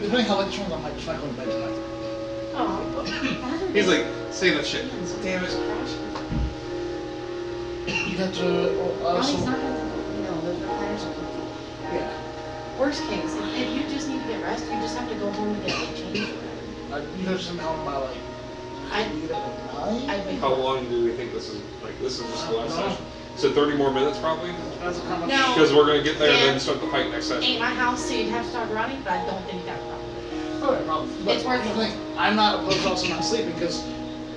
Depending how late the show, I might just not go to bed tonight. Oh. He's like, say that shit. Damn it. You have to. Ronnie's not gonna, those requires are Yeah. worst case. If you just need to get rest, you just have to go home and get like changed. You have to send me home by like. I- either 9? I'd wake How up. long do we think this is? Like, this is just the last session. So 30 more minutes probably? That's how much. No. Because we're going to get there and Yeah. then start the fight next session. Ain't my house, so you'd have to talk to Ronnie, but I don't think that problem. Okay, problem. But It's worth the it. thing, I'm not opposed to also not sleeping because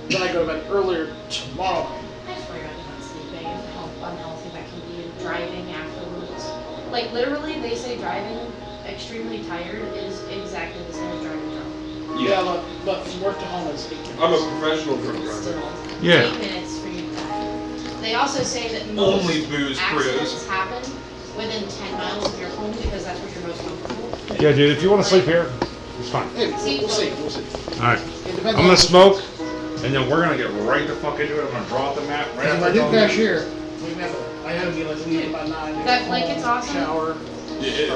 then I go to bed earlier tomorrow. I just worry about you not sleeping and how unhealthy that can be and driving afterwards. Like literally, they say driving extremely tired is exactly the same as driving drunk. Yeah, but from work to home is 8 minutes. I'm a professional drunk driver. Still, Yeah. 8 minutes for you to die. They also say that Only most booze accidents cruise. happen within 10 miles of your home because that's where you're most comfortable. Yeah, dude. If you want to sleep here, it's fine. Hey, we'll see. We'll see. All right. It depends I'm on gonna smoke, and then we're gonna get right the fuck into it. I'm gonna draw up the map right If after I do it's all crash done. here, I have to be like leaving by 9. That get blanket's home, awesome. Shower.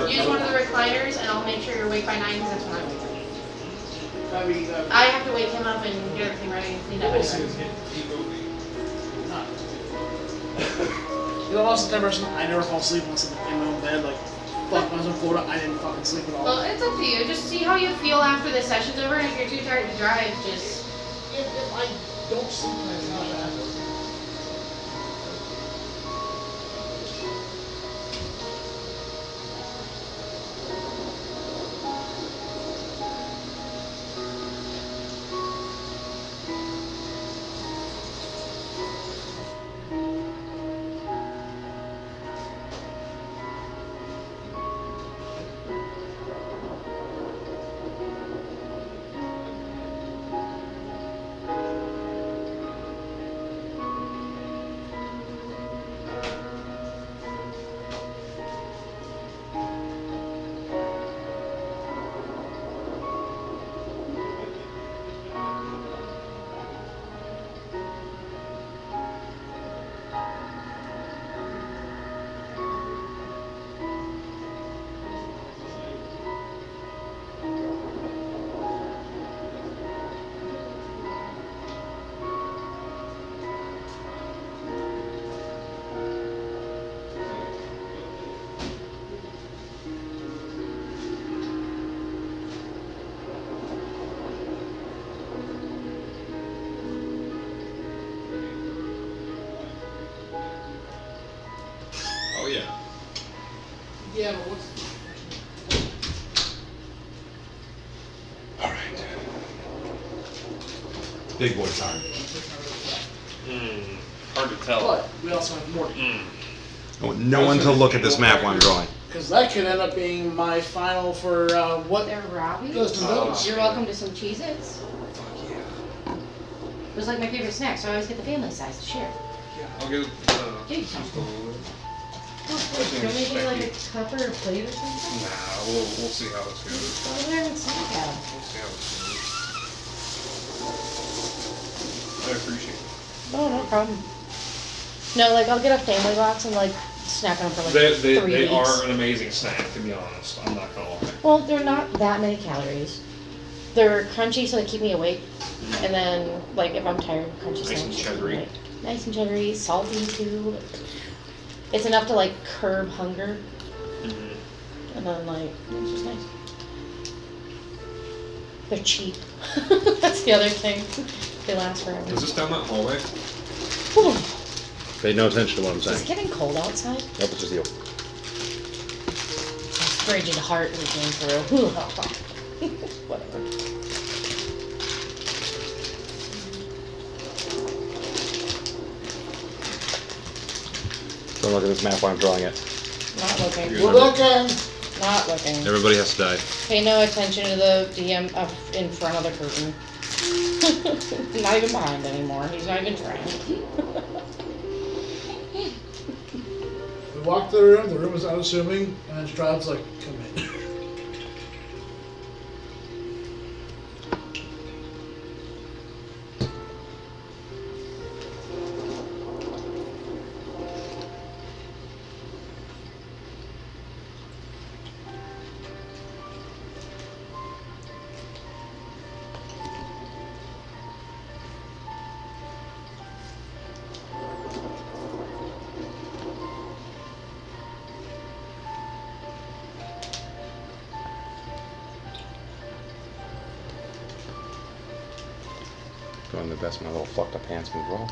Use one of the recliners and I'll make sure you're awake by 9 because that's when I wake up. That'd be. I have to wake him up and get everything ready and clean up. We'll see. You know, most of the time, I never fall asleep unless I'm in my own bed. Like, fuck, when I was in Florida, I didn't fucking sleep at all. Well, it's up to you. Just see how you feel after the session's over. And if you're too tired to drive, just If I don't sleep, then it's not bad. Yeah, but what's... All right. Big boy time. Hard to tell. But we also have more. I want no one to look at this map while I'm drawing. Because that could end up being my final for what They're Robbie. Dustin does. You're welcome to some Cheez-Its. Fuck yeah. It was like my favorite snack, so I always get the family size to share. I'll get Give you just a something. little bit. Do you want me to get like a cup or a plate or something? Nah, we'll see how this goes. Go over there and snack at 'em. We'll see how this goes. I appreciate it. Oh, no problem. No, like I'll get a family box and like snack on them for like They 3 weeks. are an amazing snack, to be honest. I'm not gonna lie. Well, they're not that many calories. They're crunchy, so they keep me awake. And then, like, if I'm tired, crunchy Nice and snacks keep me cheddary. awake. Nice and cheddary, salty too. It's enough to like curb hunger, and then like it's just nice. They're cheap. That's the other thing. They last forever. Is this down that hallway? Whew. Pay no attention to what I'm It's saying. getting cold outside. Nope, it's just you. Frigid heart leaking through. Whatever. Don't look at this map while I'm drawing it. Not looking. We're looking. Not looking. Everybody has to die. Pay no attention to the DM in front of the curtain. Not even behind anymore. He's not even trying. We walked to the room was unassuming, and then Stroud's like, come in. Doing the best my little fucked up hands can draw.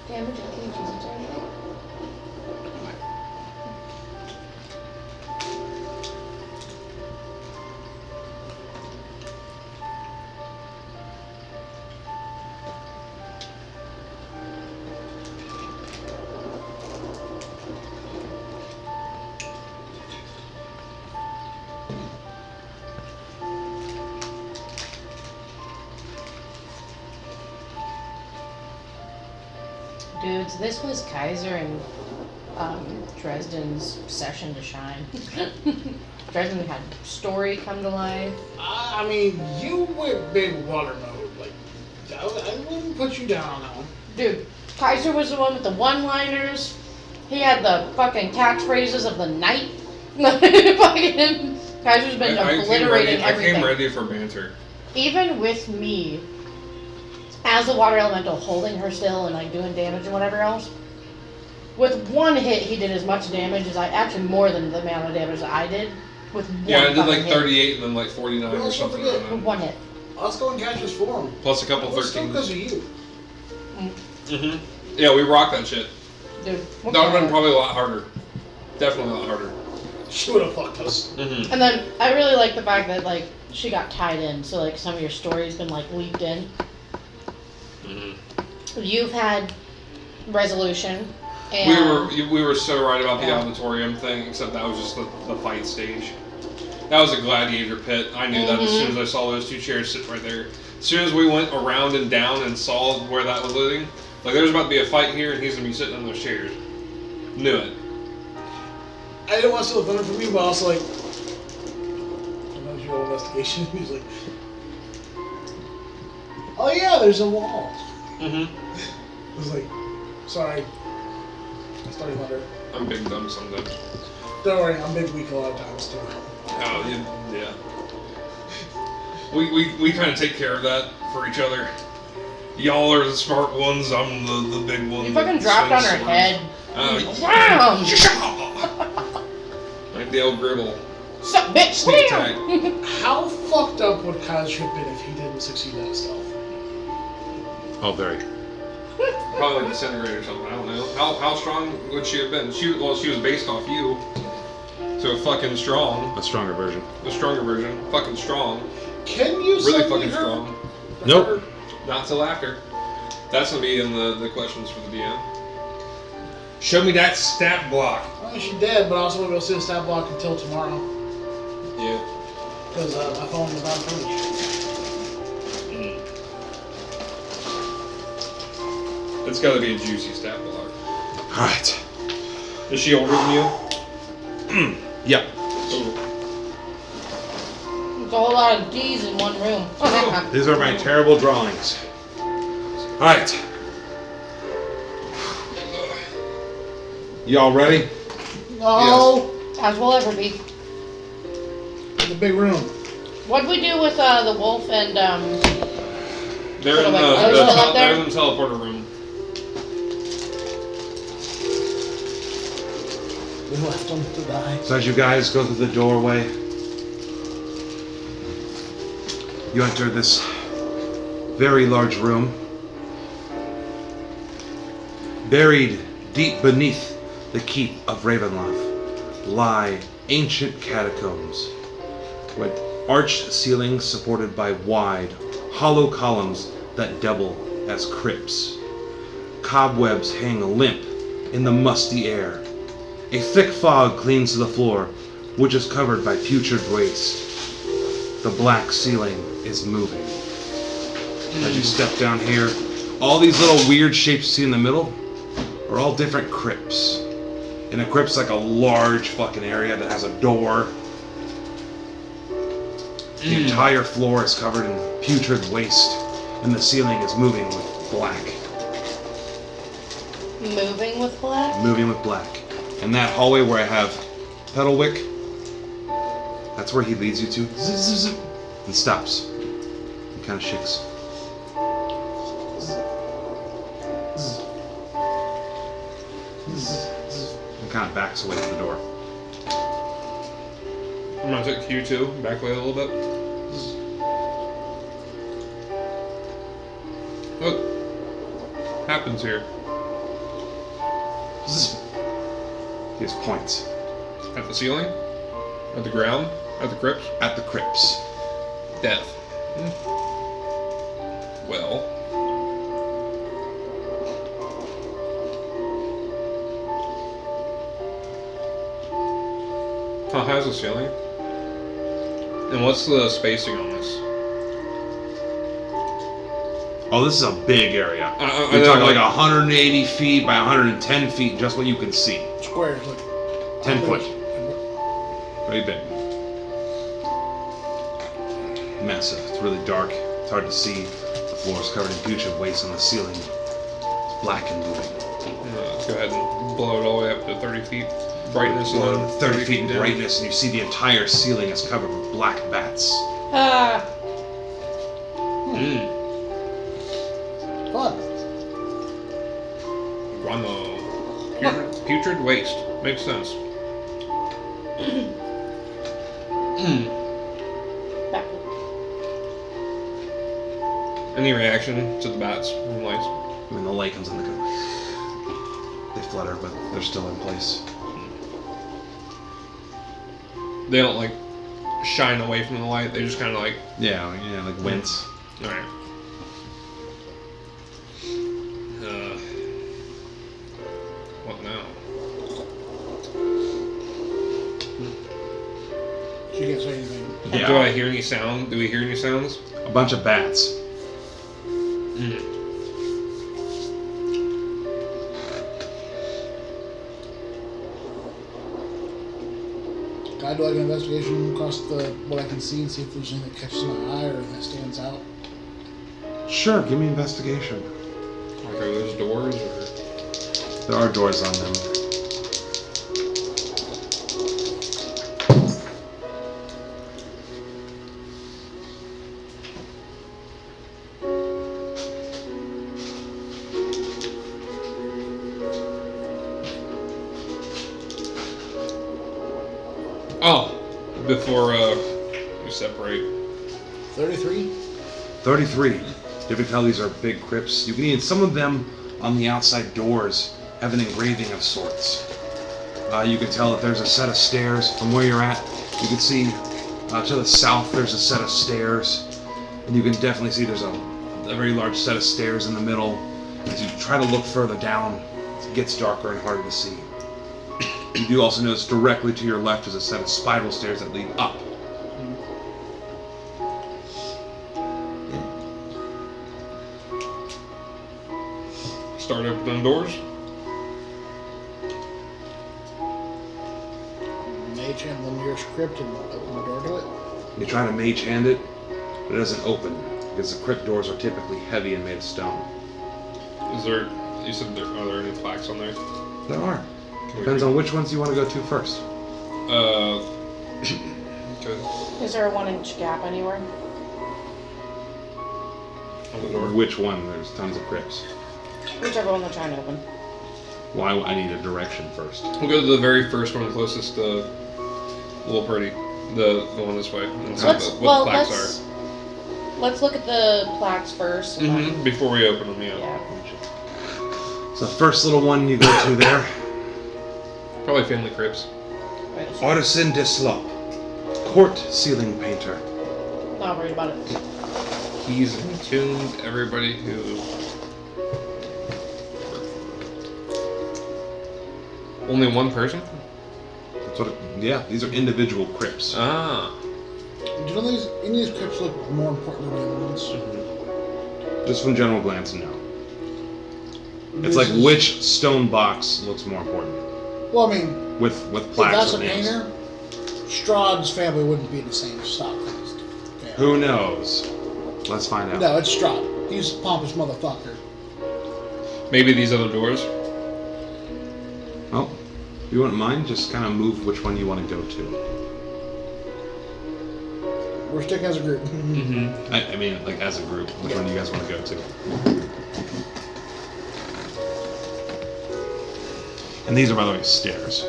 Damage and any Cheez-Its or anything? Dudes, this was Kaiser and Dresden's session to shine. Dresden had story come to life. I mean, you went big water mode. Like, I wouldn't put you down on that one. Dude, Kaiser was the one with the one-liners. He had the fucking catchphrases of the night. Fucking Kaiser's been obliterating I everything. came ready for banter. Even with me, as the water elemental, holding her still and like doing damage and whatever else. With one hit, he did as much damage as actually more than the amount of damage that I did. With one Yeah, I did like fucking hit. 38 and then like 49 or Don't something. forget, like With that. one hit. Let's go and catch his form. Plus a couple It was still 13s. because of you. Yeah, we rocked that shit. Dude, what That would have the been hell? probably a lot harder. Definitely a lot harder. She would have fucked us. And then I really like the fact that like she got tied in, so like some of your story's been like leaked in. You've had resolution, and We were so right about the Yeah. auditorium thing, except that was just the fight stage. That was a gladiator pit. I knew that as soon as I saw those two chairs sitting right there. As soon as we went around and down and saw where that was leading, like there's about to be a fight here, and he's gonna be sitting in those chairs. Knew it. I didn't want to steal thunder from you, but also like, that was your investigation. He was like, oh yeah, there's a wall. I was like, sorry. I started thunder. I'm big dumb sometimes. Don't worry, I'm big weak a lot of times too. Oh yeah. We kind of take care of that for each other. Y'all are the smart ones. I'm the big one. you fucking that dropped on swings her swords. head. Wow! the El Gribble. Sup, bitch, Sneak slam! attack. How fucked up would Kai's have been if he didn't succeed at stealth? Oh, very. Probably like disintegrate or something. I don't know. How strong would she have been? She was based off you, so fucking strong. A stronger version. The stronger version, fucking strong. Can you Really suddenly fucking hurt strong. Nope. Not till after. That's gonna be in the questions for the DM. Show me that stat block. Well, she did, but I also won't be able to see the stat block until tomorrow. Yeah. Because my phone was on footage. It's gotta be a juicy stat block. Alright. Is she older than you? Yep. Oh. There's a whole lot of D's in one room. These are my terrible drawings. Alright. Y'all ready? No! As we'll ever be. The big room. What'd we do with the wolf and They're in Like, the, are they still up there? they're in the teleporter room. We left them to die. So as you guys go through the doorway, you enter this very large room. Buried deep beneath the keep of Ravenloft lie ancient catacombs with arched ceilings supported by wide, hollow columns that double as crypts. Cobwebs hang limp in the musty air. A thick fog clings to the floor, which is covered by putrid waste. The black ceiling is moving. As you step down here, all these little weird shapes you see in the middle are all different crypts. And a crypt's like a large fucking area that has a door. The entire floor is covered in putrid waste, and the ceiling is moving with black. moving with black? Moving with black. And that hallway where I have Petalwick, that's where he leads you to. Zzz, zzz, zzz, and stops. He kind of shakes. And kind of backs away from the door. I'm gonna take Q2, back away a little bit. What happens here? Zzz. He just points At the ceiling? At the ground? At the crypts? at the crypts. Death. Well. How high is the ceiling? And what's the spacing on this? Oh, this is a big area. I You're know, talking like 180 feet by 110 feet, just what you can see. Squares, like 10 foot. Very big. Massive. It's really dark. It's hard to see. The floor is covered in putrid waste on the ceiling. It's black and moving. Let's go ahead and blow it all the way up to 30 feet brightness. And then 30 feet in down. brightness, and you see the entire ceiling is covered with black bats. Ah, fun. Guano. Putrid waste. Makes sense. back. Any reaction to the bats and lights? I mean, the light comes in, they they flutter, but they're still in place. They don't like shine away from the light. They just kind of like. Yeah, like wince. All right. What now? She can't say anything. Yeah. Do I hear any sound? Do we hear any sounds? A bunch of bats. Can I do like an investigation across what I can see and see if there's anything that catches my eye or anything that stands out? Sure, give me investigation. Like are those doors or? There are doors on them. Oh, before we separate. 33. 33. You can tell these are big crypts. You can even some of them on the outside doors have an engraving of sorts. You can tell that there's a set of stairs from where you're at. You can see to the south there's a set of stairs, and you can definitely see there's a very large set of stairs in the middle. As you try to look further down, it gets darker and harder to see. You do also notice directly to your left is a set of spiral stairs that lead up. Start opening doors. Mage hand the nearest crypt and open the door to it. You try to mage hand it, but it doesn't open because the crypt doors are typically heavy and made of stone. Is there? You said are there any plaques on there? There are. Depends on which ones you want to go to first. Okay. Is there a 1-inch gap anywhere? On the door. Which one? There's tons of crypts. Whichever one they're trying to open. Well, I need a direction first. We'll go to the very first one closest to Little Pretty. The one this way. And see what the plaques Let's look at the plaques first. are. Mm-hmm. Before we open them, Yeah. So the first little one you go to there, Probably family crypts. Artisan Dislop, court ceiling painter. Not worried about it. He's entombed everybody who. Only one person? That's what yeah, these are individual crypts. Ah. Do you know any of these crypts look more important than the other ones? Just from general glance, no. It's This like is- which stone box looks more important Well, I mean, with if plaques that's a with names. painter, Strahd's family wouldn't be in the same stock as his family. Who knows? Let's find out. No, it's Strahd. He's a pompous motherfucker. Maybe these other doors? Oh, if you wouldn't mind, just kind of move which one you want to go to. We're sticking as a group. Mm-hmm. I mean, like as a group, which one do you guys want to go to? And these are, by the way, stairs.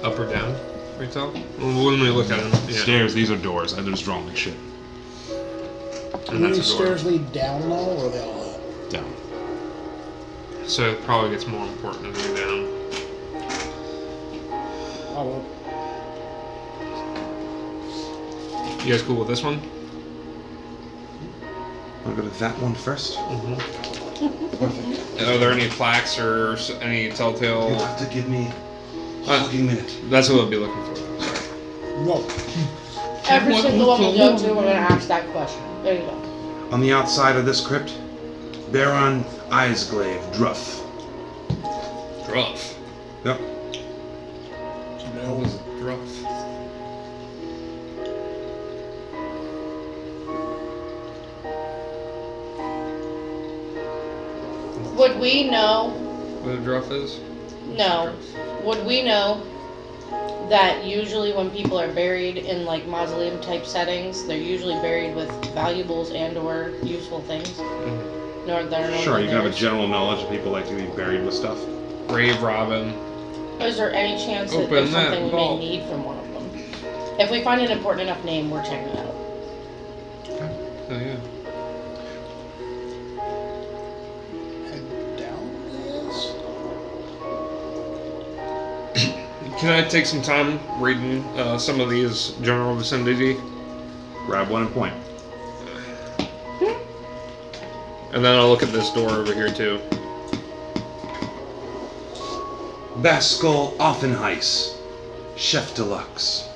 Up or down? Right tell? Well, when we look at them, yeah. Stairs, these are doors. I just drawn like shit. Do And that's these a door. stairs lead down low, or are they all up? Down. So it probably gets more important to go down. Oh, well. You guys cool with this one? Want to go to that one first? Mm-hmm. Perfect. Are there any plaques or any telltale? You'll have to give me a fucking minute. That's what I'll be looking for. Though. Sorry. No. Every single one we go to, we're gonna ask that question. There you go. On the outside of this crypt, Baron Eisglaive Druff. Druff. Yep. What was it? Druff. Would we know? What a druff is? No. Would we know that usually when people are buried in like mausoleum type settings, they're usually buried with valuables and/or useful things? Mm-hmm. Nor they're known Sure, you can have a theirs. general knowledge of people like to be buried with stuff. Grave Robin. Is there any chance that Open there's that something we vault. may need from one of them? If we find an important enough name, we're checking it out. Oh yeah. Head down, yes. Can I take some time reading some of these general vicinity? Grab one and point. And then I'll look at this door over here too. Baskel Offenheis, Chef Deluxe.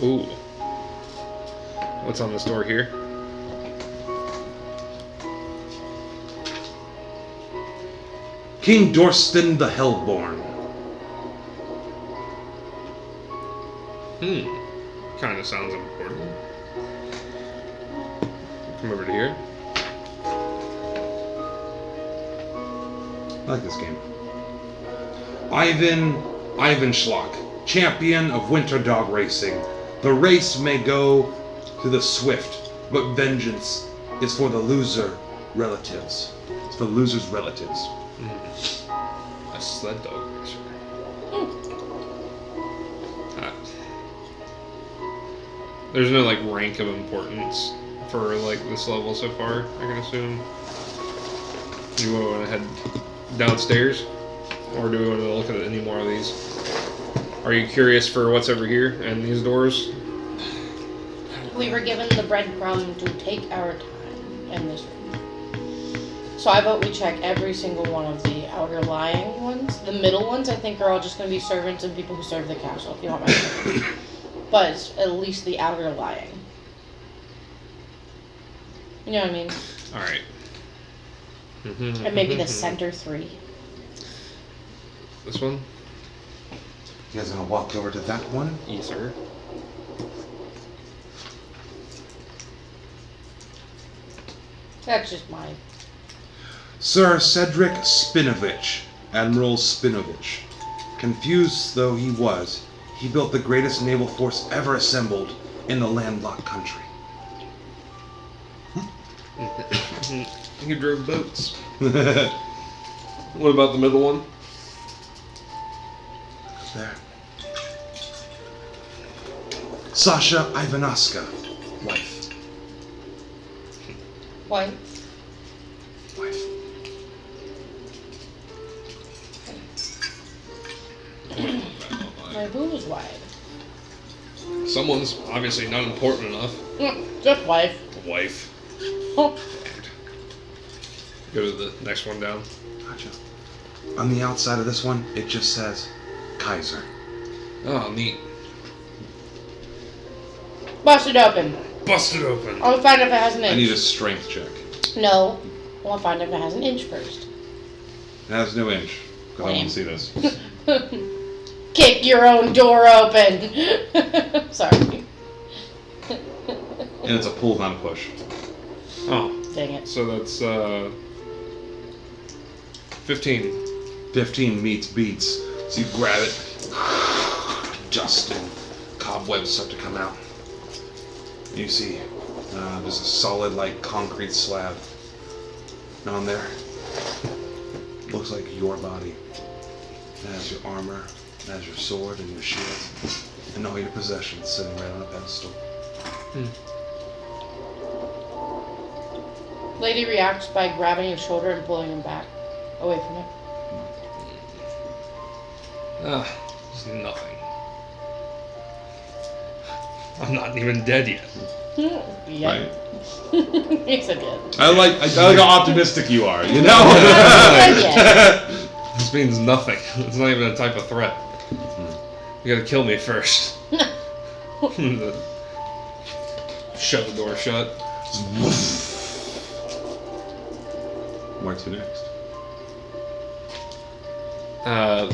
Ooh. What's on this door here? King Dorsten the Hellborn. Kind of sounds important. Come over to here. I like this game. Ivan Schlock, champion of winter dog racing. The race may go to the swift, but vengeance is for the loser relatives. It's for the loser's relatives. A sled dog racer. There's no like rank of importance for like this level so far, I can assume. Do we want to head downstairs? Or do we want to look at any more of these? Are you curious for what's over here and these doors? We were given the breadcrumb to take our time in this room. So I vote we check every single one of the outer lying ones. The middle ones I think are all just going to be servants and people who serve the castle, if you want my opinion. But at least the outer lying. You know what I mean? Alright. And maybe the center 3. This one? You guys gonna walk over to that one? Yes, sir. That's just mine. Sir Cedric Spinovich, Admiral Spinovich. Confused though he was, he built the greatest naval force ever assembled in the landlocked country. He drove boats. What about the middle one? There. Sasha Ivanoska, wife. White. Wife. My boob's wide. Someone's obviously not important enough. Just wife. Wife. Oh. Go to the next one down. Gotcha. On the outside of this one, it just says Kaiser. Oh, neat. Bust it open. Bust it open. I want to find if it has an inch. I need a strength check. No. I want to find if it has an inch first. It has no inch, because I want to see this. Kick your own door open. Sorry. And it's a pull, not a push. Oh, Dang it. so that's 15. 15 meets beats. So you grab it, dust and cobwebs start to come out. You see there's a solid, like, concrete slab on there. Looks like your body. It has your armor, it has your sword and your shield, and all your possessions sitting right on a pedestal. Lady reacts by grabbing his shoulder and pulling him back, away from him. It's nothing. I'm not even dead yet. Yeah. Right? It's a good. I like how optimistic you are, you know? Yeah. This means nothing. It's not even a type of threat. You gotta kill me first. Shut the door shut. Where to next?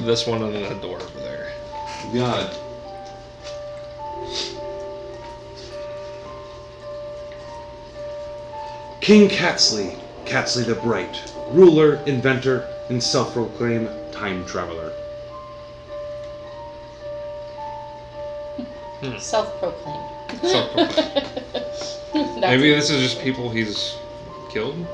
This one and then a door over there. Got it. King Catsley, Catsley the Bright, ruler, inventor, and self-proclaimed time traveler. Self-proclaimed. Self-proclaimed. Maybe this is just people he's killed.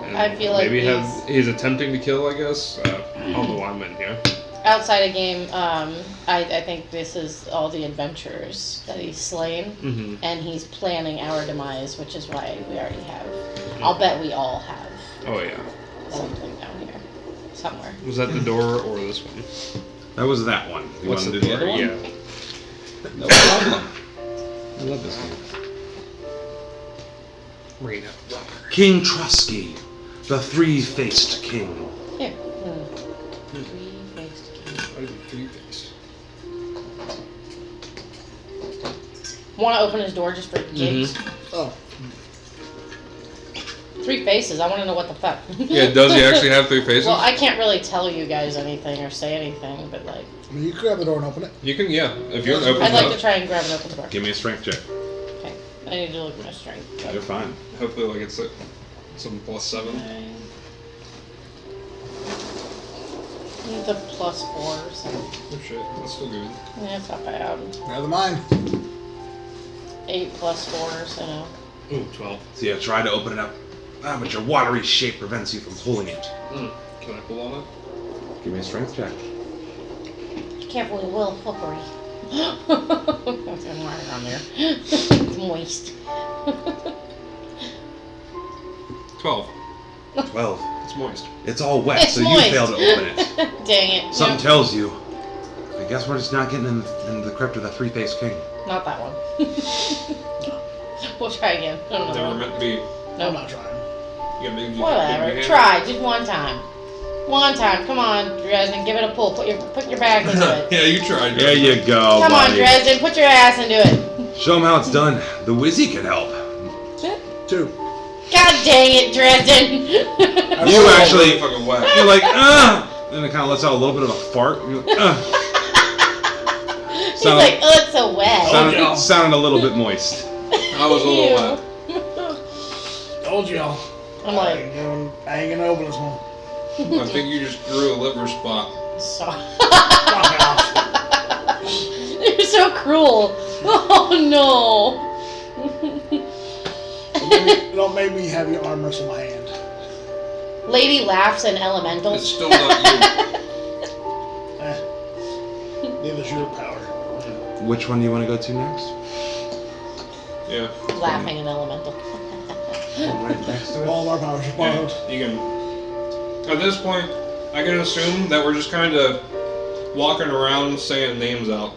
And I feel like maybe he's attempting to kill. I guess. I don't know why I'm in here. Outside a game, I think this is all the adventurers that he's slain, and he's planning our demise, which is why we already have. I'll bet we all have Oh yeah. something down here, somewhere. Was that the door or this one? That was that one. You What's want to the do the other one? Yeah. No problem. I love this game. Reno. King Trusky, the three-faced king. Here. Three-faced king. Why did you three-faced? Want to open his door just for gigs? Oh. 3 faces. I want to know what the fuck. Yeah. Does he actually have 3 faces? Well, I can't really tell you guys anything or say anything, but like, I mean, you can grab the door and open it. You can. Yeah. If you're open I'd like up. to try and grab and open the door. Give me a strength check. Okay. I need to look at my strength. You're fine. Hopefully, like it's some +7. Okay. The +4, so Oh shit. That's still good. yeah, it's not bad. Grab the mine. 8 +4, so no. Ooh, 12. So yeah, try to open it up. But your watery shape prevents you from pulling it. Can I pull on it? Give me a strength check. Careful, it will flippery. What's going on there? It's moist. 12. 12. It's moist. It's all wet, It's so moist. you failed to open it. Dang it. Something Yep. tells you. I guess we're just not getting in the crypt of the three-faced king. Not that one. We'll try again. I don't They were know. meant to be. I'm not trying. You got maybe Whatever. Try. Just one time. One time. Come on, Dresden. Give it a pull. Put your back into it. Yeah, you tried. There you go, Come on, buddy. Dresden. Put your ass into it. Show him how it's done. The Wizzy can help. 2. God dang it, Dresden. You actually, Fucking whack. you're like, and it kind of lets out a little bit of a fart. You're like, He's like, oh, it's so wet. Sounded a little bit moist. I was a little wet. Told y'all. I'm like, I ain't gonna open this one. I think you just grew a liver spot. sorry. Fuck off. You're so cruel. Oh no. Don't make me have your arm wrestle my hand. Lady laughs and elemental. It's still not Neither's your power. Which one do you want to go to next? you. Yeah. Laughing and elemental. Right next to All of our powers are borrowed. Yeah. You can. At this point, I can assume that we're just kind of walking around saying names out.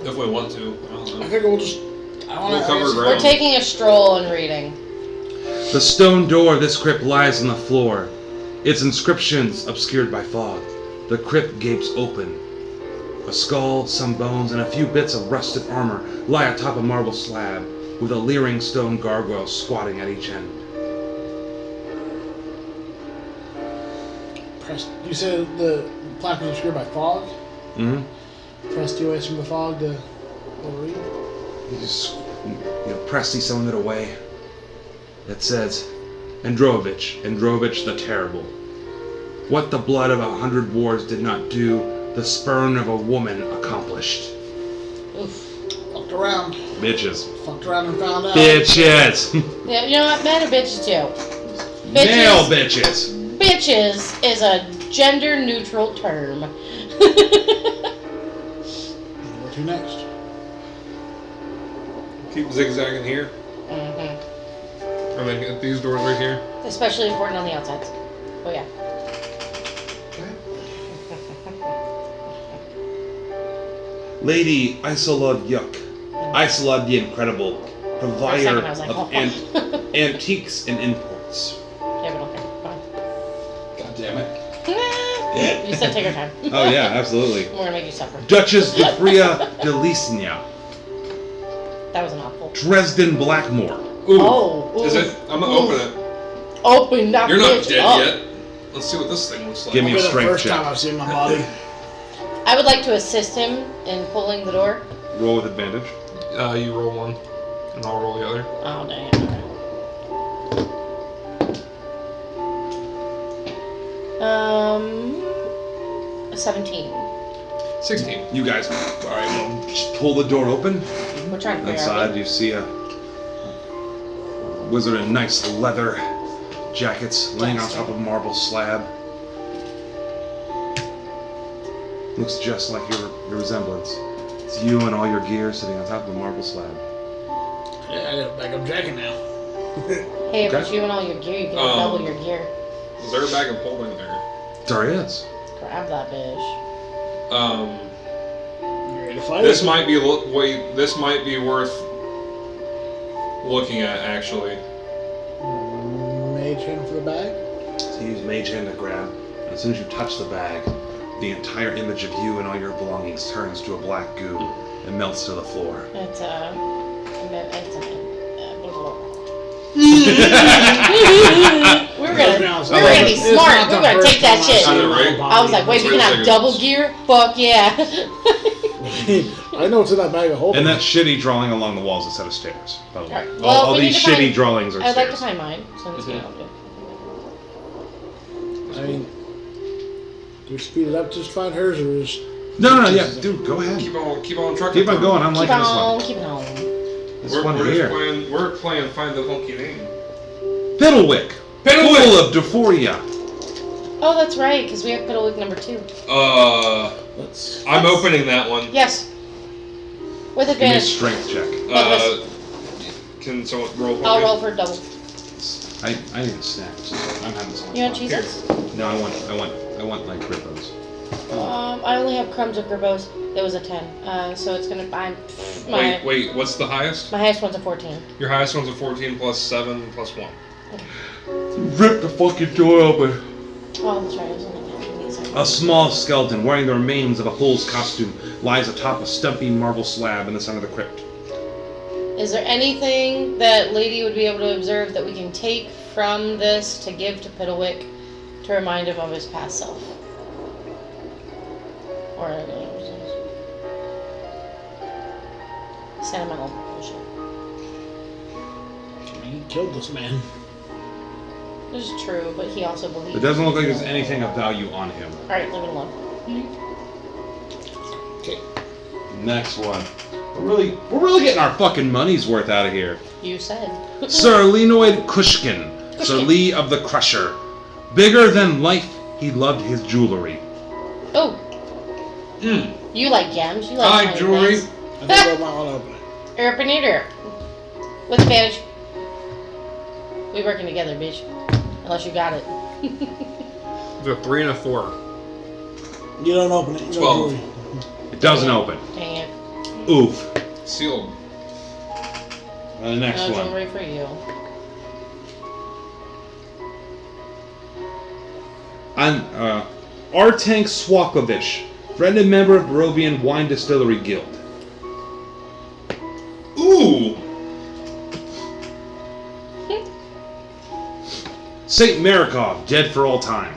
If we want to. I don't I know. figure we'll just. I We'll want cover to. ground. We're taking a stroll and reading. The stone door of this crypt lies on the floor, its inscriptions obscured by fog. The crypt gapes open. A skull, some bones, and a few bits of rusted armor lie atop a marble slab, with a leering stone gargoyle squatting at each end. Press. You said the plaque was obscured by fog? Mm-hmm. Press the away from the fog to read? You just, pressly summon it away. It says, Androvich the Terrible. What the blood of 100 wars did not do, the spurn of a woman accomplished. Oof. Fucked around. Bitches. Fucked around and found out. Bitches. Yeah, you know what? Men are bitches too. Male bitches. Bitches is a gender neutral term. Where to next? Keep zigzagging here. Mm-hmm. And then get these doors right here. Especially important on the outsides. Oh yeah. Lady Isolod Yuk. Isolod the Incredible. For a Provider second I was like, of oh. antiques and imports. Yeah, but okay. Fine. God damn it. You said take your time. Oh yeah, absolutely. We're gonna make you suffer. Duchess de Fria de Lisnia. That was an awful. Dresden Blackmore. Ooh. Oh. Is ooh. it? I'm gonna open it. Open that You're not bitch dead up. yet. Let's see what this thing looks like. Give me a It'll be the strength first check. time I've seen my body. I would like to assist him in pulling the door. Roll with advantage. You roll one, and I'll roll the other. Oh dang it. Okay. 17. 16. You guys, alright, just pull the door open. We're trying to figure Inside out. you see a wizard in nice leather jackets laying on top of a marble slab. Looks just like your resemblance. It's you and all your gear sitting on top of a marble slab. Yeah, I got a backup jacket now. Hey, if Okay. it's you and all your gear, you can double your gear. Is there a bag of holding there? There he is. Grab that bitch. You ready to fight? This might be this might be worth looking at actually. Mage hand for the bag. So you use mage hand to grab. And as soon as you touch the bag, the entire image of you and all your belongings turns to a black goo and melts to the floor. It's we're gonna be smart. We're gonna take that shit. I know, right? I was like, wait, we can have double gear? Fuck yeah. I know what's in that bag of holding. And that shitty drawing along the walls is a set of stairs, by the way. Alright, well, all we these need to shitty find- drawings are I'd like to stairs. find mine, since you know. I mean, do we speed it up to just find hers, or is No, yeah, dude, go ahead. Keep on trucking. Keep on going. I'm Keep liking this on, one. keep it on. This We're one just here. playing find the funky name. Piddlewick. Pool of Duphoria. Oh, that's right, because we have Piddlewick number 2. I'm opening that one. Yes. With Give me a advantage. strength check. Can someone roll for I'll me? roll for double. I need a snack. So I'm having so much You want fun. Cheez-Its? No, I want like Grippos. I only have crumbs of Grippos. It was a 10. So it's gonna. Wait, what's the highest? My highest one's a 14. Your highest one's a 14 plus 7 plus 1. Rip the fucking door open. Oh, that's right. I was only counting. A small skeleton wearing the remains of a fool's costume lies atop a stumpy marble slab in the center of the crypt. Is there anything that Lady would be able to observe that we can take from this to give to Piddlewick to remind him of his past self? Or sentimental bullshit. He killed this man. This is true, but he also believes. It doesn't look like there's anything of value on him. Alright, leave it alone. Okay. Next one. We're really getting our fucking money's worth out of here. You said. Sir Leanoid Kushkin, Sir Lee of the Crusher. Bigger than life, he loved his jewelry. Oh. You like gems. You like I like shiny jewelry. things. I think I might want to open it. Open it. With advantage. We working together, bitch. Unless you got it. It's a 3 and a 4. You don't open it. You 12. don't It doesn't open. Dang it. Oof. Sealed. The next No one. jewelry for you. I'm Artank Swakovich, friend and member of Barovian Wine Distillery Guild. Ooh! Saint Marikov, dead for all time.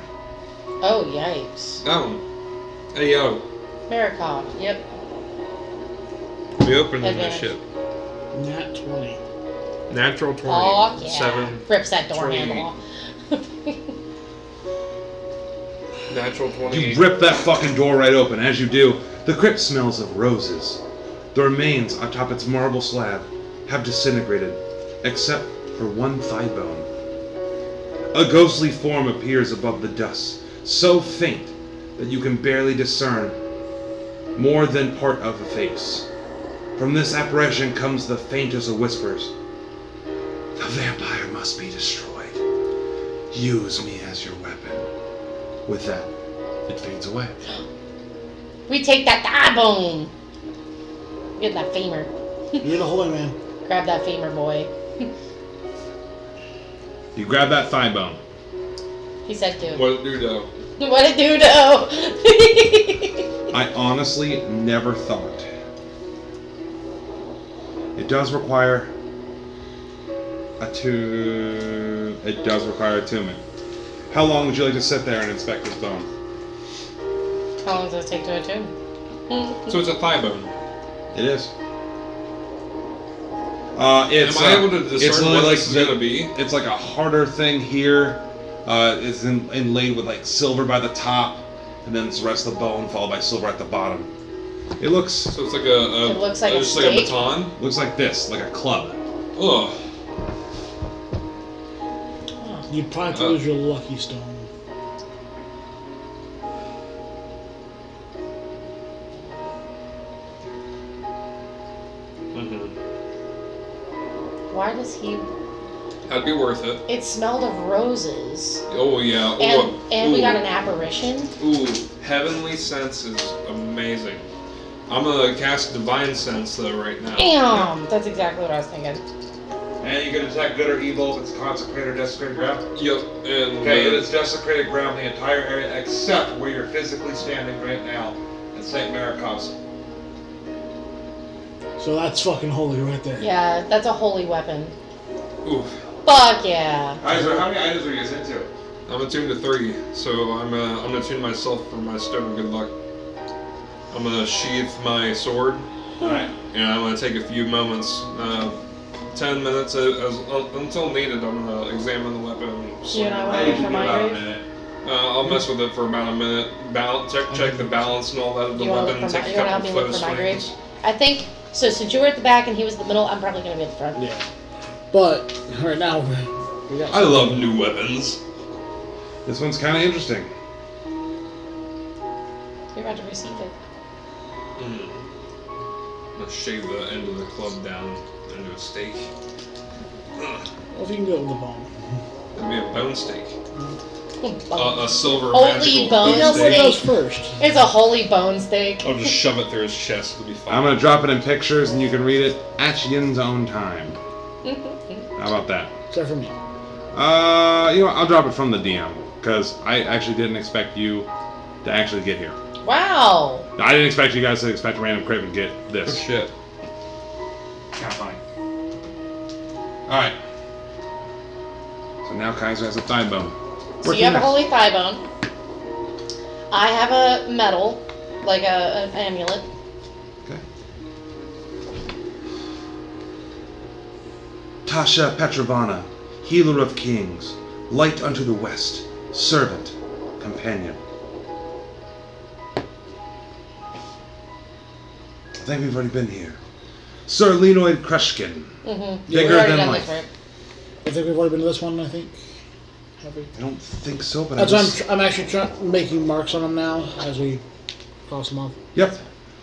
Oh, yikes. Oh. Hey, yo. Marikov. Yep. We opened this Advantage. shit. Nat 20. Natural 20. Oh, yeah. 7. Rips that door 28. handle off. Natural 20. You rip that fucking door right open. As you do, the crypt smells of roses. The remains atop its marble slab have disintegrated, except for one thigh bone. A ghostly form appears above the dust, so faint that you can barely discern more than part of a face. From this apparition comes the faintest of whispers. The vampire must be destroyed. Use me as your weapon. With that, it fades away. We take that thigh bone. Get that femur. You're the holy man. Grab that femur, boy. You grab that thigh bone. He said to. What it do, though? What it do, though? I honestly never thought. It does require It does require attunement. How long would you like to sit there and inspect this bone? How long does it take to attune? So it's a thigh bone. It is. Am I able to discern literally what like this is going to be? It's like a harder thing here. It's inlaid with like silver by the top, and then the rest of the bone followed by silver at the bottom. It looks So it's like It looks like a just like a steak. baton. looks like this, like a club. Ugh. You probably have to lose your lucky stone. Why does he? That'd be worth it. It smelled of roses. Oh yeah. And we got an apparition. Ooh, heavenly sense is amazing. I'm gonna cast divine sense though right now. Damn! That's exactly what I was thinking. And you can detect good or evil if it's consecrated or desecrated ground. Yep. And Okay, it is desecrated ground the entire area except where you're physically standing right now in St. Marikov's. So that's fucking holy right there. Yeah, that's a holy weapon. Oof. Fuck yeah! How many items are you guys into? I'm attuned to 3, so I'm gonna tune myself for my stone of good luck. I'm gonna sheath my sword, Alright. and I'm gonna take a few moments, 10 minutes until needed. I'm gonna examine the weapon. You and I want to wait for my grave? I'll mess with it for about a minute. Check the balance and all that of the You want to weapon. look for Take my? a You want to help couple me look photo for my grave? swings. I think so. Since you were at the back and he was in the middle, I'm probably gonna be at the front. Yeah. But right now we got. I love new weapons. This one's kind of interesting. You're about to receive it. Let's shave the end of the club down into a steak. Well, if you can do it with a bone. It'd be a bone steak. Bone. A silver Holy magical bone Yeah, what steak. goes first? It's a holy bone steak. I'll just shove it through his chest. It'll be fine. I'm gonna drop it in pictures, and you can read it at Yin's own time. How about that? Except for me. You know what, I'll drop it from the DM, because I actually didn't expect you to actually get here. Wow. I didn't expect you guys to expect a random crib and get Oh, this. shit. Kind of funny. Alright. So now Kaiser has a thigh bone. So you have a holy thigh bone. I have a medal, like an amulet. Okay. Tasha Petrovana, healer of kings, light unto the west, servant, companion. I think we've already been here. Sir Lenoid Krushkin, Mm-hmm. bigger We've already than done life. this, right? I think we've already been to this one, I think. Have we? I don't think so, but That's I why just... I'm actually making marks on them now as we cross them off. Yep.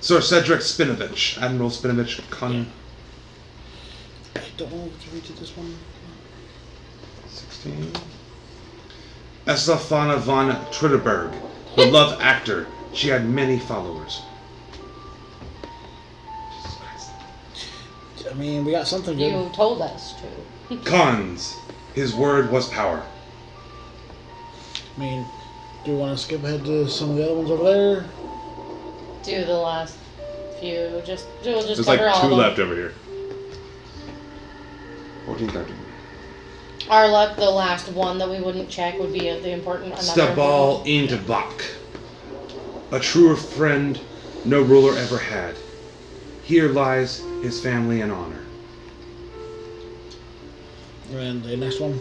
Sir Cedric Spinovich, Admiral Spinovich, Con... I don't know if we did this one. 16. Estefana von Tritterberg, beloved actor. She had many followers. Jesus Christ. I mean, we got something good. You told us to. Cons. His word was power. I mean, do you want to skip ahead to some of the other ones over there? Do the last few. We'll just There's cover like all 2 of them. left over here. 14, 13. Our luck, the last one that we wouldn't check would be the important. Stabal Indbach. A truer friend no ruler ever had. Here lies his family and honor. And the next one.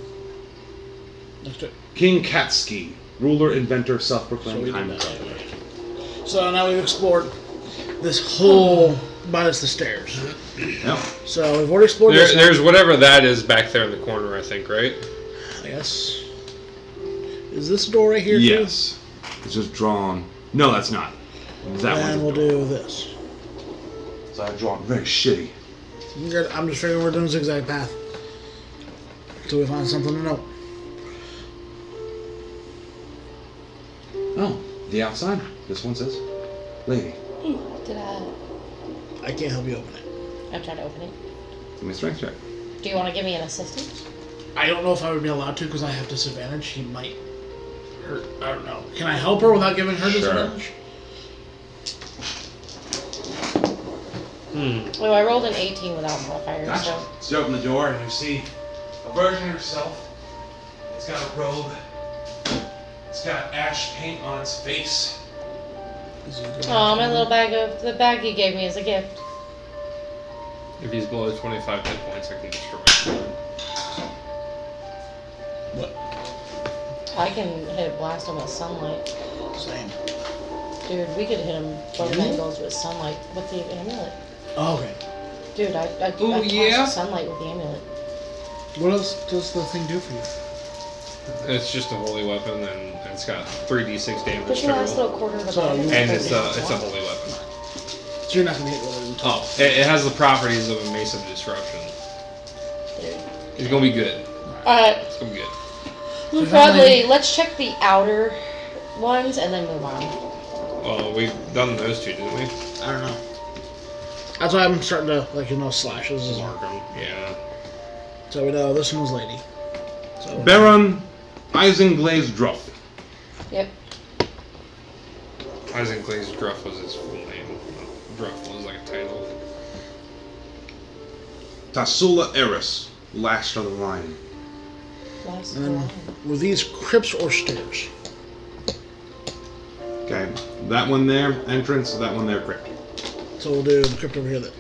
Next to it. King Katsky, ruler, inventor, So self-proclaimed we time did that. traveler. So now we've explored this whole minus the stairs. Yep. So we've already explored this one, There's whatever that is back there in the corner, I think, right? I guess. Is this door right here? Yes. It's just drawn. No, that's not. It's that And one. we'll do this. So I've drawn very shitty. Good. I'm just figuring we're doing zigzag path. Until we find something to know. Oh, the outside. This one says, lady. Did I can't help you open it. I tried to open it. Give me a strength check. Do you want to give me an assistant? I don't know if I would be allowed to because I have disadvantage. He might hurt. I don't know. Can I help her without giving her Sure. disadvantage? Oh, I rolled an 18 without modifiers, Gotcha. so. So you open the door and you see a version of yourself. It's got a robe. It's got ash paint on its face. Oh, my little the bag you gave me as a gift. If he's below 25 hit points, I can destroy him. What? I can hit blast him with sunlight. Same. Dude, we could hit him both angles with sunlight with the amulet. Oh, okay. Dude, I Ooh, cast yeah? sunlight with the amulet. What else does the thing do for you? It's just a holy weapon, and it's got 3d6 damage Push your last total. little quarter of a So bag. you- And it's a holy weapon. So you're not going to hit one of them. Oh, it has the properties of a Mace of Disruption. Dude. It's gonna be good. Alright, It's gonna be good. we'll So probably, finally- let's check the outer ones and then move on. Well, we've done those two, didn't we? I don't know. That's why I'm starting to, slashes. Mark them. Yeah. So we know this one's lady. So Baron Isenglaze Druff. Yep. Isenglaze Druff was his full name. Druff was like a title. Tassula Eris, lashed of the lion. Last And then, one. were these crypts or stairs? Okay, that one there, entrance, that one there, crypt. So we'll do the crypt over here then.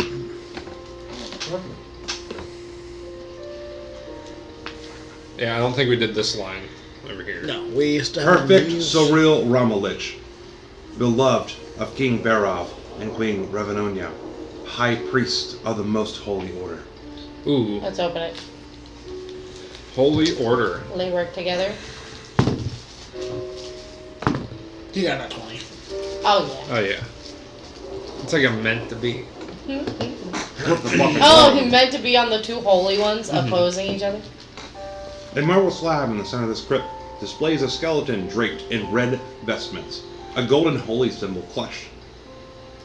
Yeah, I don't think we did this line over here. No, we used to have Perfect these. Soril Romalich, beloved of King Barov and Queen Revenonia, High Priest of the Most Holy Order. Ooh, Let's open it. Holy Order. They work together. You got that 20. Oh, yeah. Oh yeah. It's like a meant to be. What the fuck is Oh, wrong? he meant to be on the two holy ones opposing each other? A marble slab in the center of this crypt displays a skeleton draped in red vestments, a golden holy symbol clutched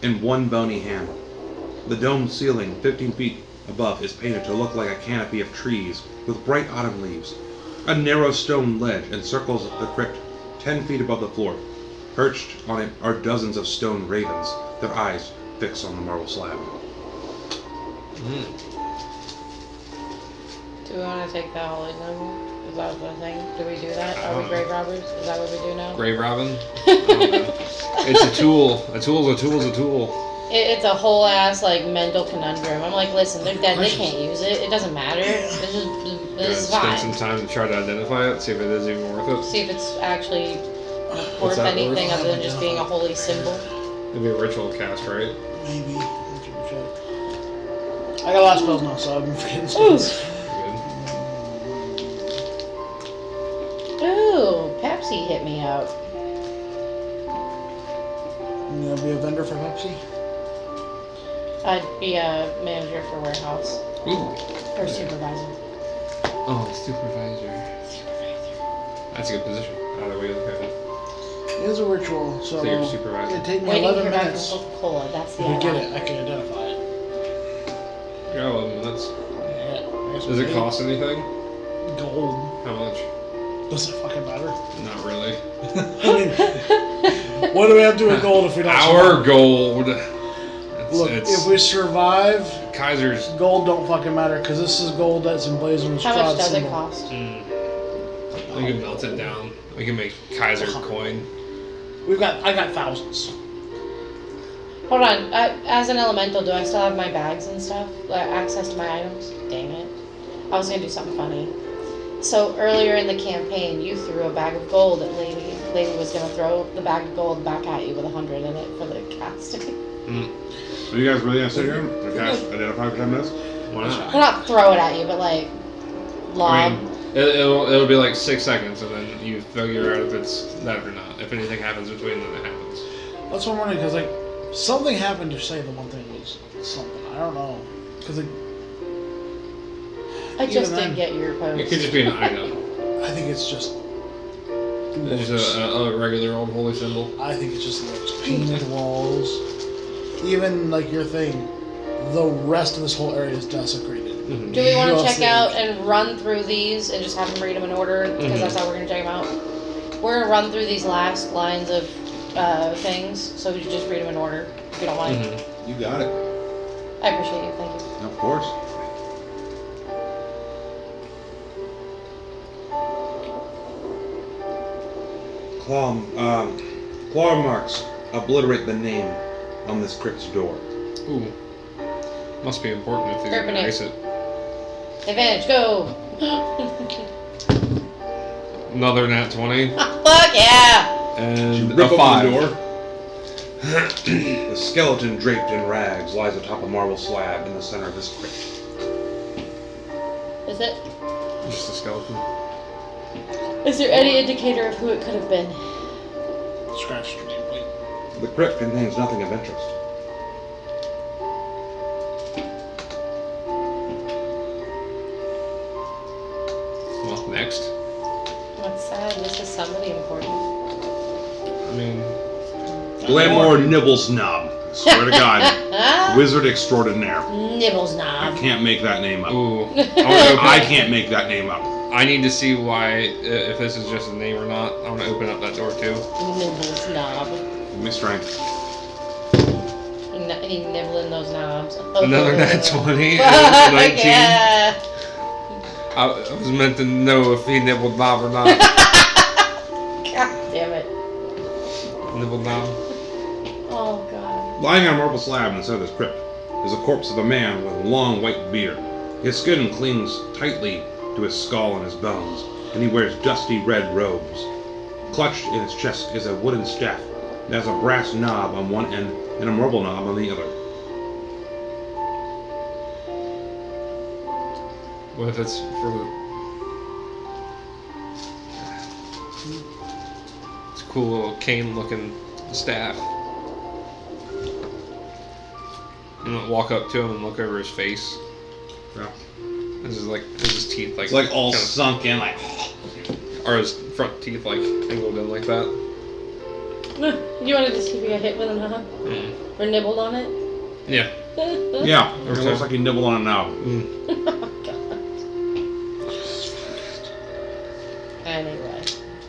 in one bony hand. The domed ceiling, 15 feet above, is painted to look like a canopy of trees with bright autumn leaves. A narrow stone ledge encircles the crypt 10 feet above the floor. Perched on it are dozens of stone ravens, their eyes fixed on the marble slab. Do we want to take that holy symbol? Is that the thing? Do we do that? Are we grave robbers? Is that what we do now? Grave robbing? I don't know. It's a tool. A tool's a tool's a tool. It's a whole ass like mental conundrum. I'm like, listen, they're dead. They can't use it. It doesn't matter. This is Spend some fine. time to try to identify it, see if it is even worth it. See if it's actually What's worth that anything worth? other than just being a holy symbol. It'd be a ritual cast, right? Maybe. I got a lot of spells now, so I've been forgetting spells. Ooh, Pepsi hit me up. You gonna be a vendor for Pepsi? I'd be a manager for warehouse Ooh. or supervisor. Oh, supervisor. That's a good position. Either way you look at it. It is a ritual, so So you're a supervisor. it'd take me Waiting 11 for back from minutes. Coca-Cola. That's the If we get outline. it, I can identify it. Yeah, 11 minutes. Yeah. I guess Does we it pay cost anything? gold? How much? Does it fucking matter? Not really. I mean, what do we have to do with gold if we don't Our survive? gold. Look, if we survive, Kaiser's. gold don't fucking matter because this is gold that's emblazoned with How much Strahd does it symbol. cost? We can melt it down. We can make Kaiser coin. I got thousands. Hold on. As an elemental, do I still have my bags and stuff? Like access to my items? Dang it. I was gonna do something funny. So earlier in the campaign, you threw a bag of gold at Lady. Lady was gonna throw the bag of gold back at you with 100 in it for the casting. Are you guys really gonna sit here and cast identify for 10 minutes? Why not? Well, not throw it at you, but like lob. I mean, it'll be like 6 seconds, and then you figure out if it's that or not. If anything happens between, then it happens. That's what I'm wondering because like something happened to say the one thing was something. I don't know because I just even didn't then- get your post. It could just be an item. I think it's just. It's just a regular old holy symbol. I think it's just looks. Painted walls. Even like your thing, the rest of this whole area is desecrated. Mm-hmm. Do we want to Just check the- out and run through these and just have them read them in order? Because that's how we're going to check them out. We're going to run through these last lines of things, so we should just read them in order, if you don't mind. Mm-hmm. You got it. I appreciate you, thank you. Of course. Claw marks obliterate the name on this crypt's door. Ooh. Must be important if they're going to Opening. erase it. Advantage, go! Another nat 20. Fuck yeah! And You rip a open 5. the door. The skeleton draped in rags lies atop a marble slab in the center of this crypt. Is it? Just a skeleton. Is there any indicator of who it could have been? Scratch your nameplate. The crypt contains nothing of interest. Well, next. What's sad? This is somebody important. I mean, Glamour Nibbles Knob. Swear to God. Ah, Wizard extraordinaire. Nibbles I knob. can't make that name up. ooh. I can't make that name up. I need to see why, if this is just a name or not. I want to open up that door too. Nibbles knob. Give me strength. He nibbling those knobs. Another nat 20 Fuck and 19. yeah. I was meant to know if he nibbled knob or not. God damn it. Nibbled knob. Oh god. Lying on a marble slab inside this crypt is a corpse of a man with a long white beard. His skin clings tightly to his skull and his bones, and he wears dusty red robes. Clutched in his chest is a wooden staff that has a brass knob on one end and a marble knob on the other. What if it's for... It's a cool little cane looking staff. And walk up to him and look over his face. Yeah. Is his teeth like? It's like all kinda, sunk in, like. or his front teeth like angled in like that. You wanted to see if you got hit with him, huh? Mm. Or nibbled on it? Yeah. Yeah, it looks like he nibbled on it now. Mm. Oh, God. Anyway.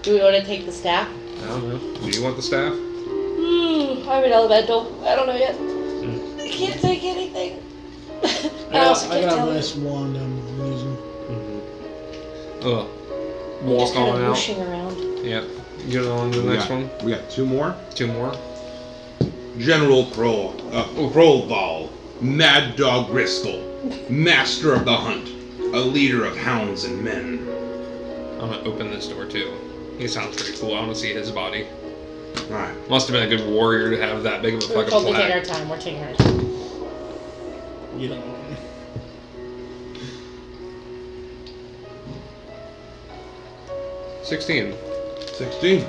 Do we want to take the staff? I don't know. Do you want the staff? I'm an elemental. I don't know yet. I can't take anything. I also I can't got tell a you. nice wand I'm using. Ugh. I'm Walk just kind on of out. whooshing around. Yep. Get on to the next one. We got 2 more. 2 more. General Krollval, Mad Dog Gristle, Master of the Hunt, a leader of hounds and men. I'm gonna open this door too. He sounds pretty cool. I want to see his body. Alright. Must have been a good warrior to have that big of a We're fucking told to take plaque. our time. We're taking our time. You don't know. 16. 16.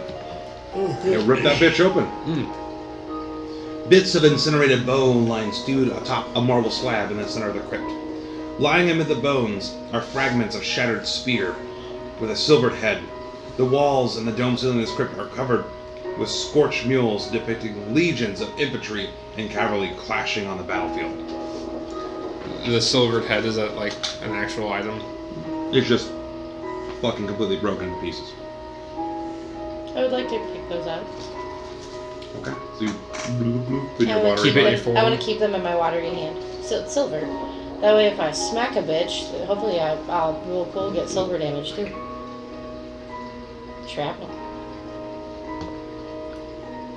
Oh, Yeah, good. rip that bitch open. Mm. Bits of incinerated bone lying stewed atop a marble slab in the center of the crypt. Lying amid the bones are fragments of shattered spear with a silvered head. The walls and the dome ceiling of this crypt are covered with scorched mules depicting legions of infantry and cavalry clashing on the battlefield. The silvered head, is that like an actual item? It's just fucking completely broken to pieces. I would like to pick those up. Okay. So you put your I water Keep it in your I form. want to keep them in my watery hand. So it's silver. That way, if I smack a bitch, hopefully I'll real cool get silver damage too. Shrapnel.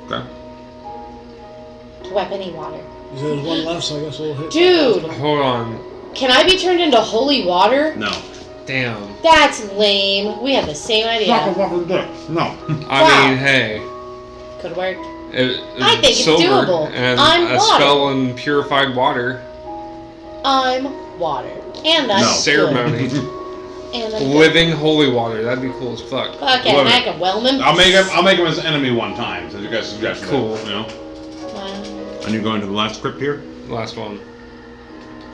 Okay. Weapony water. You said there's one left, so I guess we'll hit. Dude, Hold on. can I be turned into holy water? No. Damn. That's lame. We had the same idea. No. I Wow. mean, hey. Could work. I think it's silver doable. And I'm a water. spell in purified water. I'm water. And I'm No. good. Ceremony. And I'm good. Living holy water. That'd be cool as fuck. Fuck it, Whatever. I can whelm him. I'll make him his enemy one time, since you guys suggested Cool. it, you know? Wow. And you're going to the last crypt here? Last one.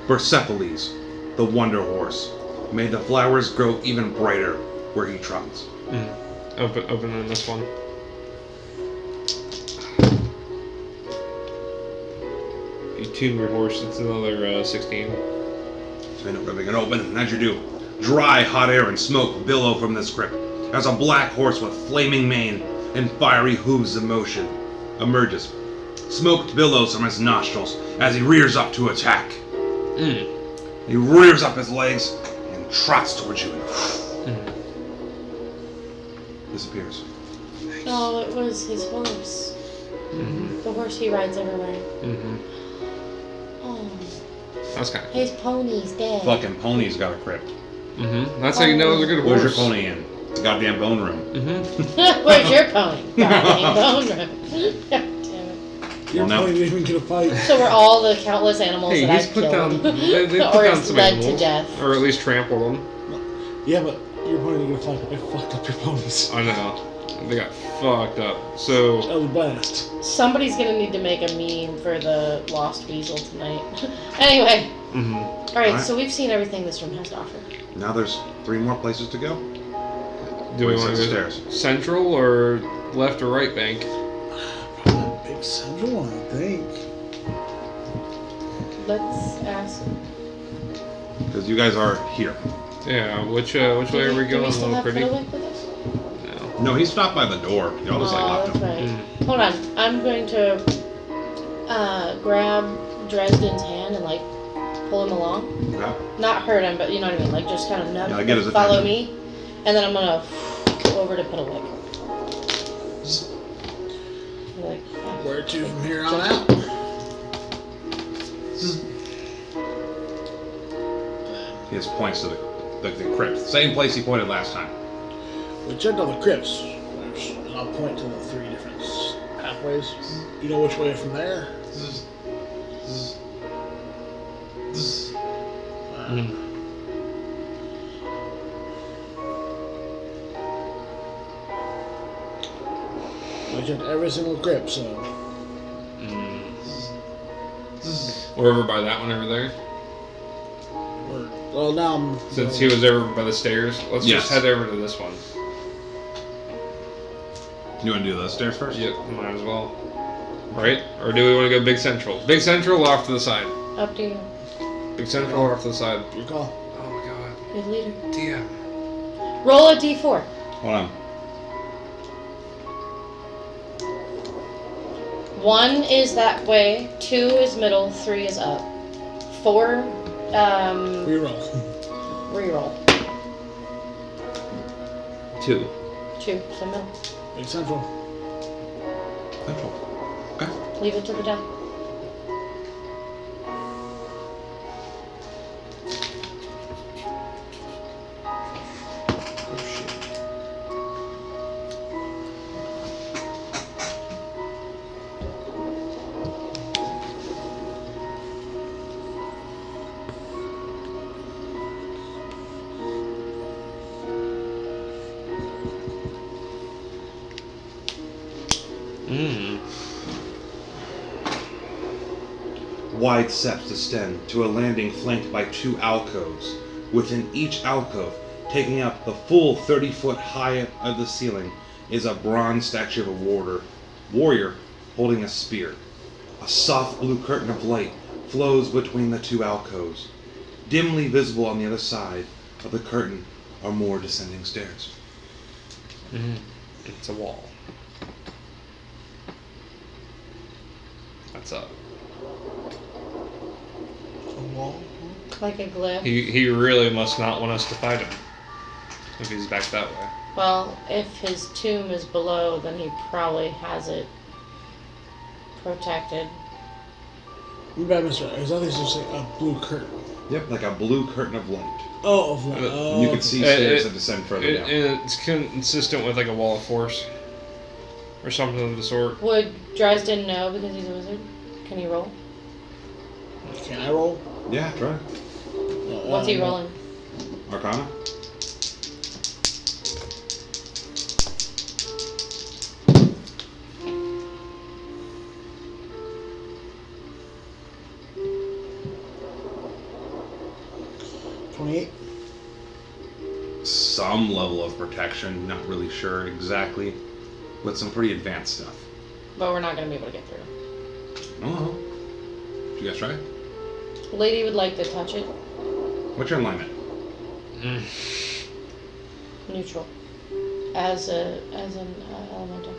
Persepolis, the wonder horse, made the flowers grow even brighter where he trots. Open in this one. You tune your horse, it's another 16. So you end up ripping it open, and as you do, dry, hot air and smoke billow from this crypt as a black horse with flaming mane and fiery hooves emerges. Smoke billows from his nostrils as he rears up to attack. He rears up his legs and trots towards you and disappears. Oh, it was his horse. The horse he rides everywhere. Oh, That's kind of his pony's dead. Fucking pony's got a crypt. That's how you know they're good Where's horse. your pony in? The goddamn bone room. Where's your pony? Goddamn bone room. God damn it. Your Well, now- pony didn't even get a fight. So we're all the countless animals Hey, that he's I've put killed. down. They put Or down is some led to animals, death. or at least trampled them. Yeah, but your pony didn't get a fight. But they fucked up your ponies. I know. They got fucked up. So That was a blast. Somebody's gonna need to make a meme for the lost weasel tonight. Anyway, alright, Alright. so we've seen everything this room has to offer. Now there's 3 more places to go. do we Where's want the to go stairs? central or left or right bank? Probably a big central one, I think. Let's ask. Because you guys are here. Yeah. Which way are we Do we going? still Little have pretty. Fiddlewick with us? No. No, he stopped by the door. Y'all just like Oh, left that's him. right. Hold on. I'm going to grab Dresden's hand and like pull him along. Okay. Not hurt him, but you know what I mean. Like just kind of nudge Yeah, him, get his follow attention. me, and then I'm gonna go over to Fiddlewick. Like, yeah. Where to from here on out? He just points to the crypt. Same place he pointed last time. We checked all the crypts. And I'll point to the 3 different pathways. You know which way from there? We checked every single crypt, so. We're over by that one over there. Well, now I'm. Since he was over by the stairs, let's Yes. just head over to this one. You want to do those stairs first? Yep, might as well. Right? Or do we want to go Big Central? Big Central or off to the side? Up to you. Big Central or off to the side? Your call. Oh my god. Good leader. DM. Roll a d4. Hold on. 1 is that way, 2 is middle, 3 is up. 4, Reroll. reroll. 2. 2, so middle. Big Central. Central. Okay. Leave it to the death. Oh shit. Wide steps descend to a landing flanked by 2 alcoves. Within each alcove, taking up the full 30-foot height of the ceiling, is a bronze statue of a warrior holding a spear. A soft blue curtain of light flows between the 2 alcoves. Dimly visible on the other side of the curtain are more descending stairs. It's a wall. That's up. Like a glyph. He really must not want us to fight him. If he's back that way. Well, if his tomb is below, then he probably has it protected. You bet, Mr. Is that just like a blue curtain? Yep, like a blue curtain of light. Oh, of light. And you can see stairs that descend further down. And it's consistent with like a wall of force. Or something of the sort. Would Dresden know because he's a wizard? Can he roll? Can I roll? Yeah, try. What's he rolling? Arcana? Some level of protection, not really sure exactly, but some pretty advanced stuff. But we're not going to be able to get through. Oh, did you guys try? Lady would like to touch it. What's your alignment? Neutral. As an elemental.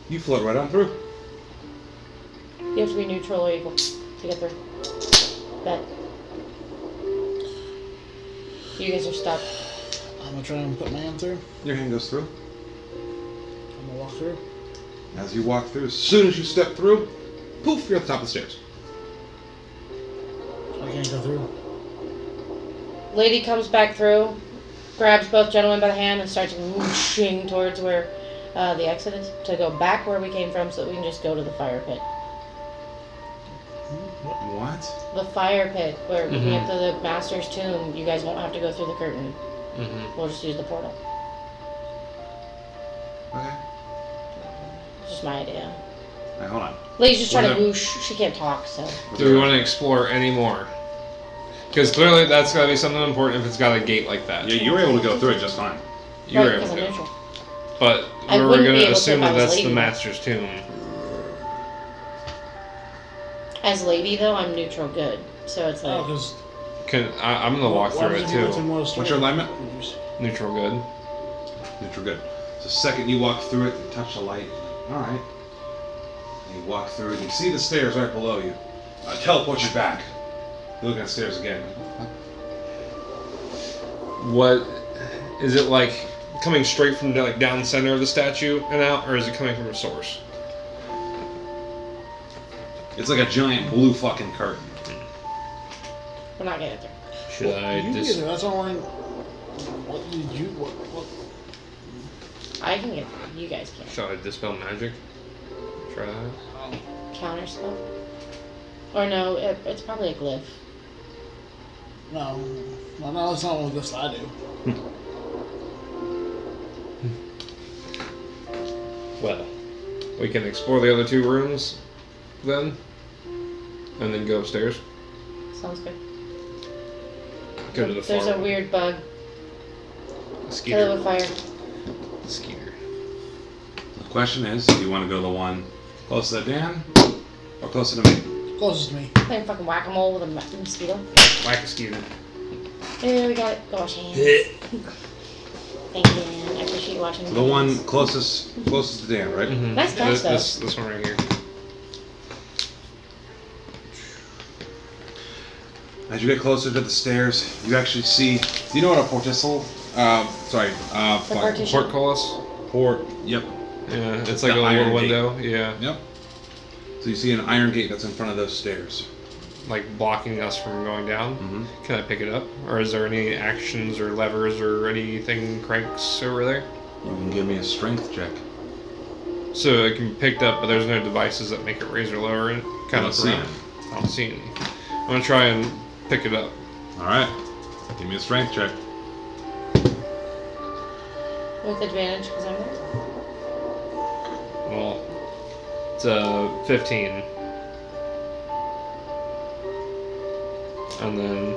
You float right on through. You have to be neutral or evil to get through. Bet. You guys are stuck. I'm gonna try and put my hand through. Your hand goes through. I'm gonna walk through. As you walk through, as soon as you step through, poof, you're at the top of the stairs. I can't go through. Lady comes back through, grabs both gentlemen by the hand, and starts whooshing towards where the exit is, to go back where we came from so that we can just go to the fire pit. What? The fire pit, where we get to the master's tomb, you guys won't have to go through the curtain. We'll just use the portal. Okay. It's just my idea. Alright, hold on. Lady's just trying to What's that? whoosh. She can't talk, so. Do we want to explore any more? Because clearly that's got to be something important if it's got a gate like that. Yeah, you were able to go through it just fine. You were Right, able 'cause I'm to. neutral. But I we were wouldn't going be to able to assume if I that was that's the lady. master's tomb. As lady, though, I'm neutral good. So it's like. Oh, because I'm going to walk through it too. What's your alignment? Neutral good. Neutral good. So the second you walk through it, you touch the light. Alright. You walk through it, you see the stairs right below you. Teleport you back. You look at the stairs again. What is it like? Coming straight from like down the center of the statue and out, or is it coming from a source? It's like a giant blue fucking curtain. We're not getting through. Should I You just? get it. That's all I'm wondering. What did you? What? I can get through. You guys can't. Shall I dispel magic? Try that. Counter spell? Or no, it's probably a glyph. No, that's not what this I do. Well, we can explore the other 2 rooms. then, and then go upstairs. Sounds good. Go to the There's farm. a weird bug. Kill it Skeeter. with fire. Skeeter. The question is, do you want to go to the one closer to Dan or closer to me? Closest to me. Playing fucking whack-a-mole with a mosquito. Whack a skeeter. Yeah, we got it. Go wash your hands. Thank you, Dan. I appreciate you watching. The one closest to Dan, right? Mm-hmm. Nice catch, though. This one right here. As you get closer to the stairs, you actually see. Do you know what a portico? partition. Portcullis. Yep. Yeah, it's like The a iron little gate. window. Yeah, Yep. So you see an iron gate that's in front of those stairs. like blocking us from going down. Mm-hmm. Can I pick it up, or is there any actions or levers or anything cranks over there? You can give me a strength check. So it can be picked up, but there's no devices that make it raise or lower it. Kind don't of see around. I don't see any. I'm gonna try and pick it up. All right. Give me a strength check. With advantage, because I'm there. Well, it's 15. And then,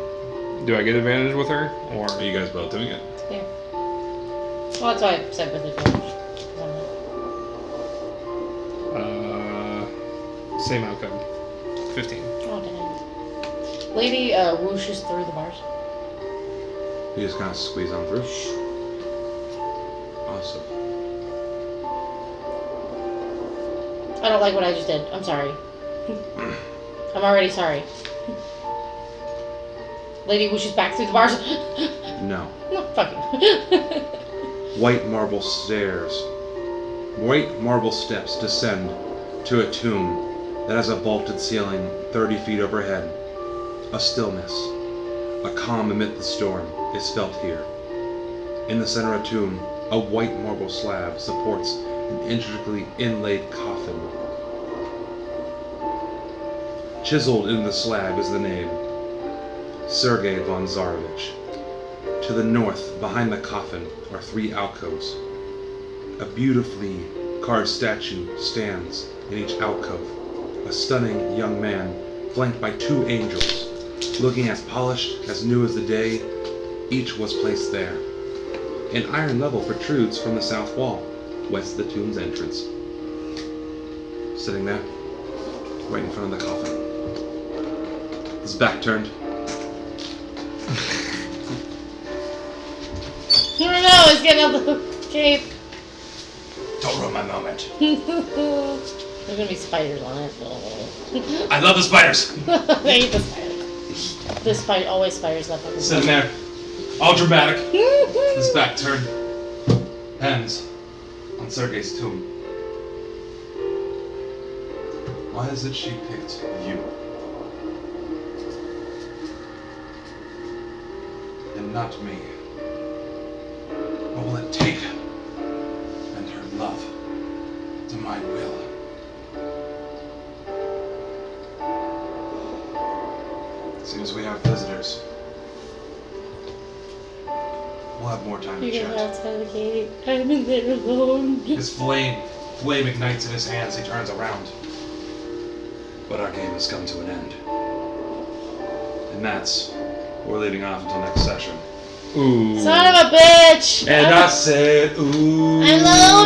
do I get advantage with her, or Are you guys both doing it? Yeah. Well, that's why I said with advantage. 'Cause I'm same outcome? 15. not- Oh, dang. Lady whooshes through the bars. You just kind of squeeze on through. Awesome. I don't like what I just did. I'm sorry. I'm already sorry. Lady whooshes back through the bars. No. No, fuck you. White marble stairs. White marble steps descend to a tomb that has a vaulted ceiling 30 feet overhead. A stillness, a calm amid the storm, is felt here. In the center of the tomb, a white marble slab supports an intricately inlaid coffin. Chiseled in the slab is the name, Sergei von Tsarevich. To the north, behind the coffin, are 3 alcoves. A beautifully carved statue stands in each alcove. A stunning young man, flanked by 2 angels, looking as polished, as new as the day. Each was placed there. An iron level protrudes from the south wall, west of the tomb's entrance. Sitting there, right in front of the coffin. His back turned. I don't know, it's getting out the cape. Don't ruin my moment. There's gonna be spiders on it. I love the spiders. I hate the spiders. This spider, always spiders left on the Sitting there, all dramatic. His back turned. Hands on Sergei's tomb. Why is it she picked you? And not me. What will it take? And her love to my will. Seems we have visitors. We'll have more time to You chat. go outside the gate. I'm in there alone. His flame ignites in his hands. He turns around. But our game has come to an end. And that's where we're leading off until next session. Ooh. Son of a bitch! And I said, ooh. I'm alone.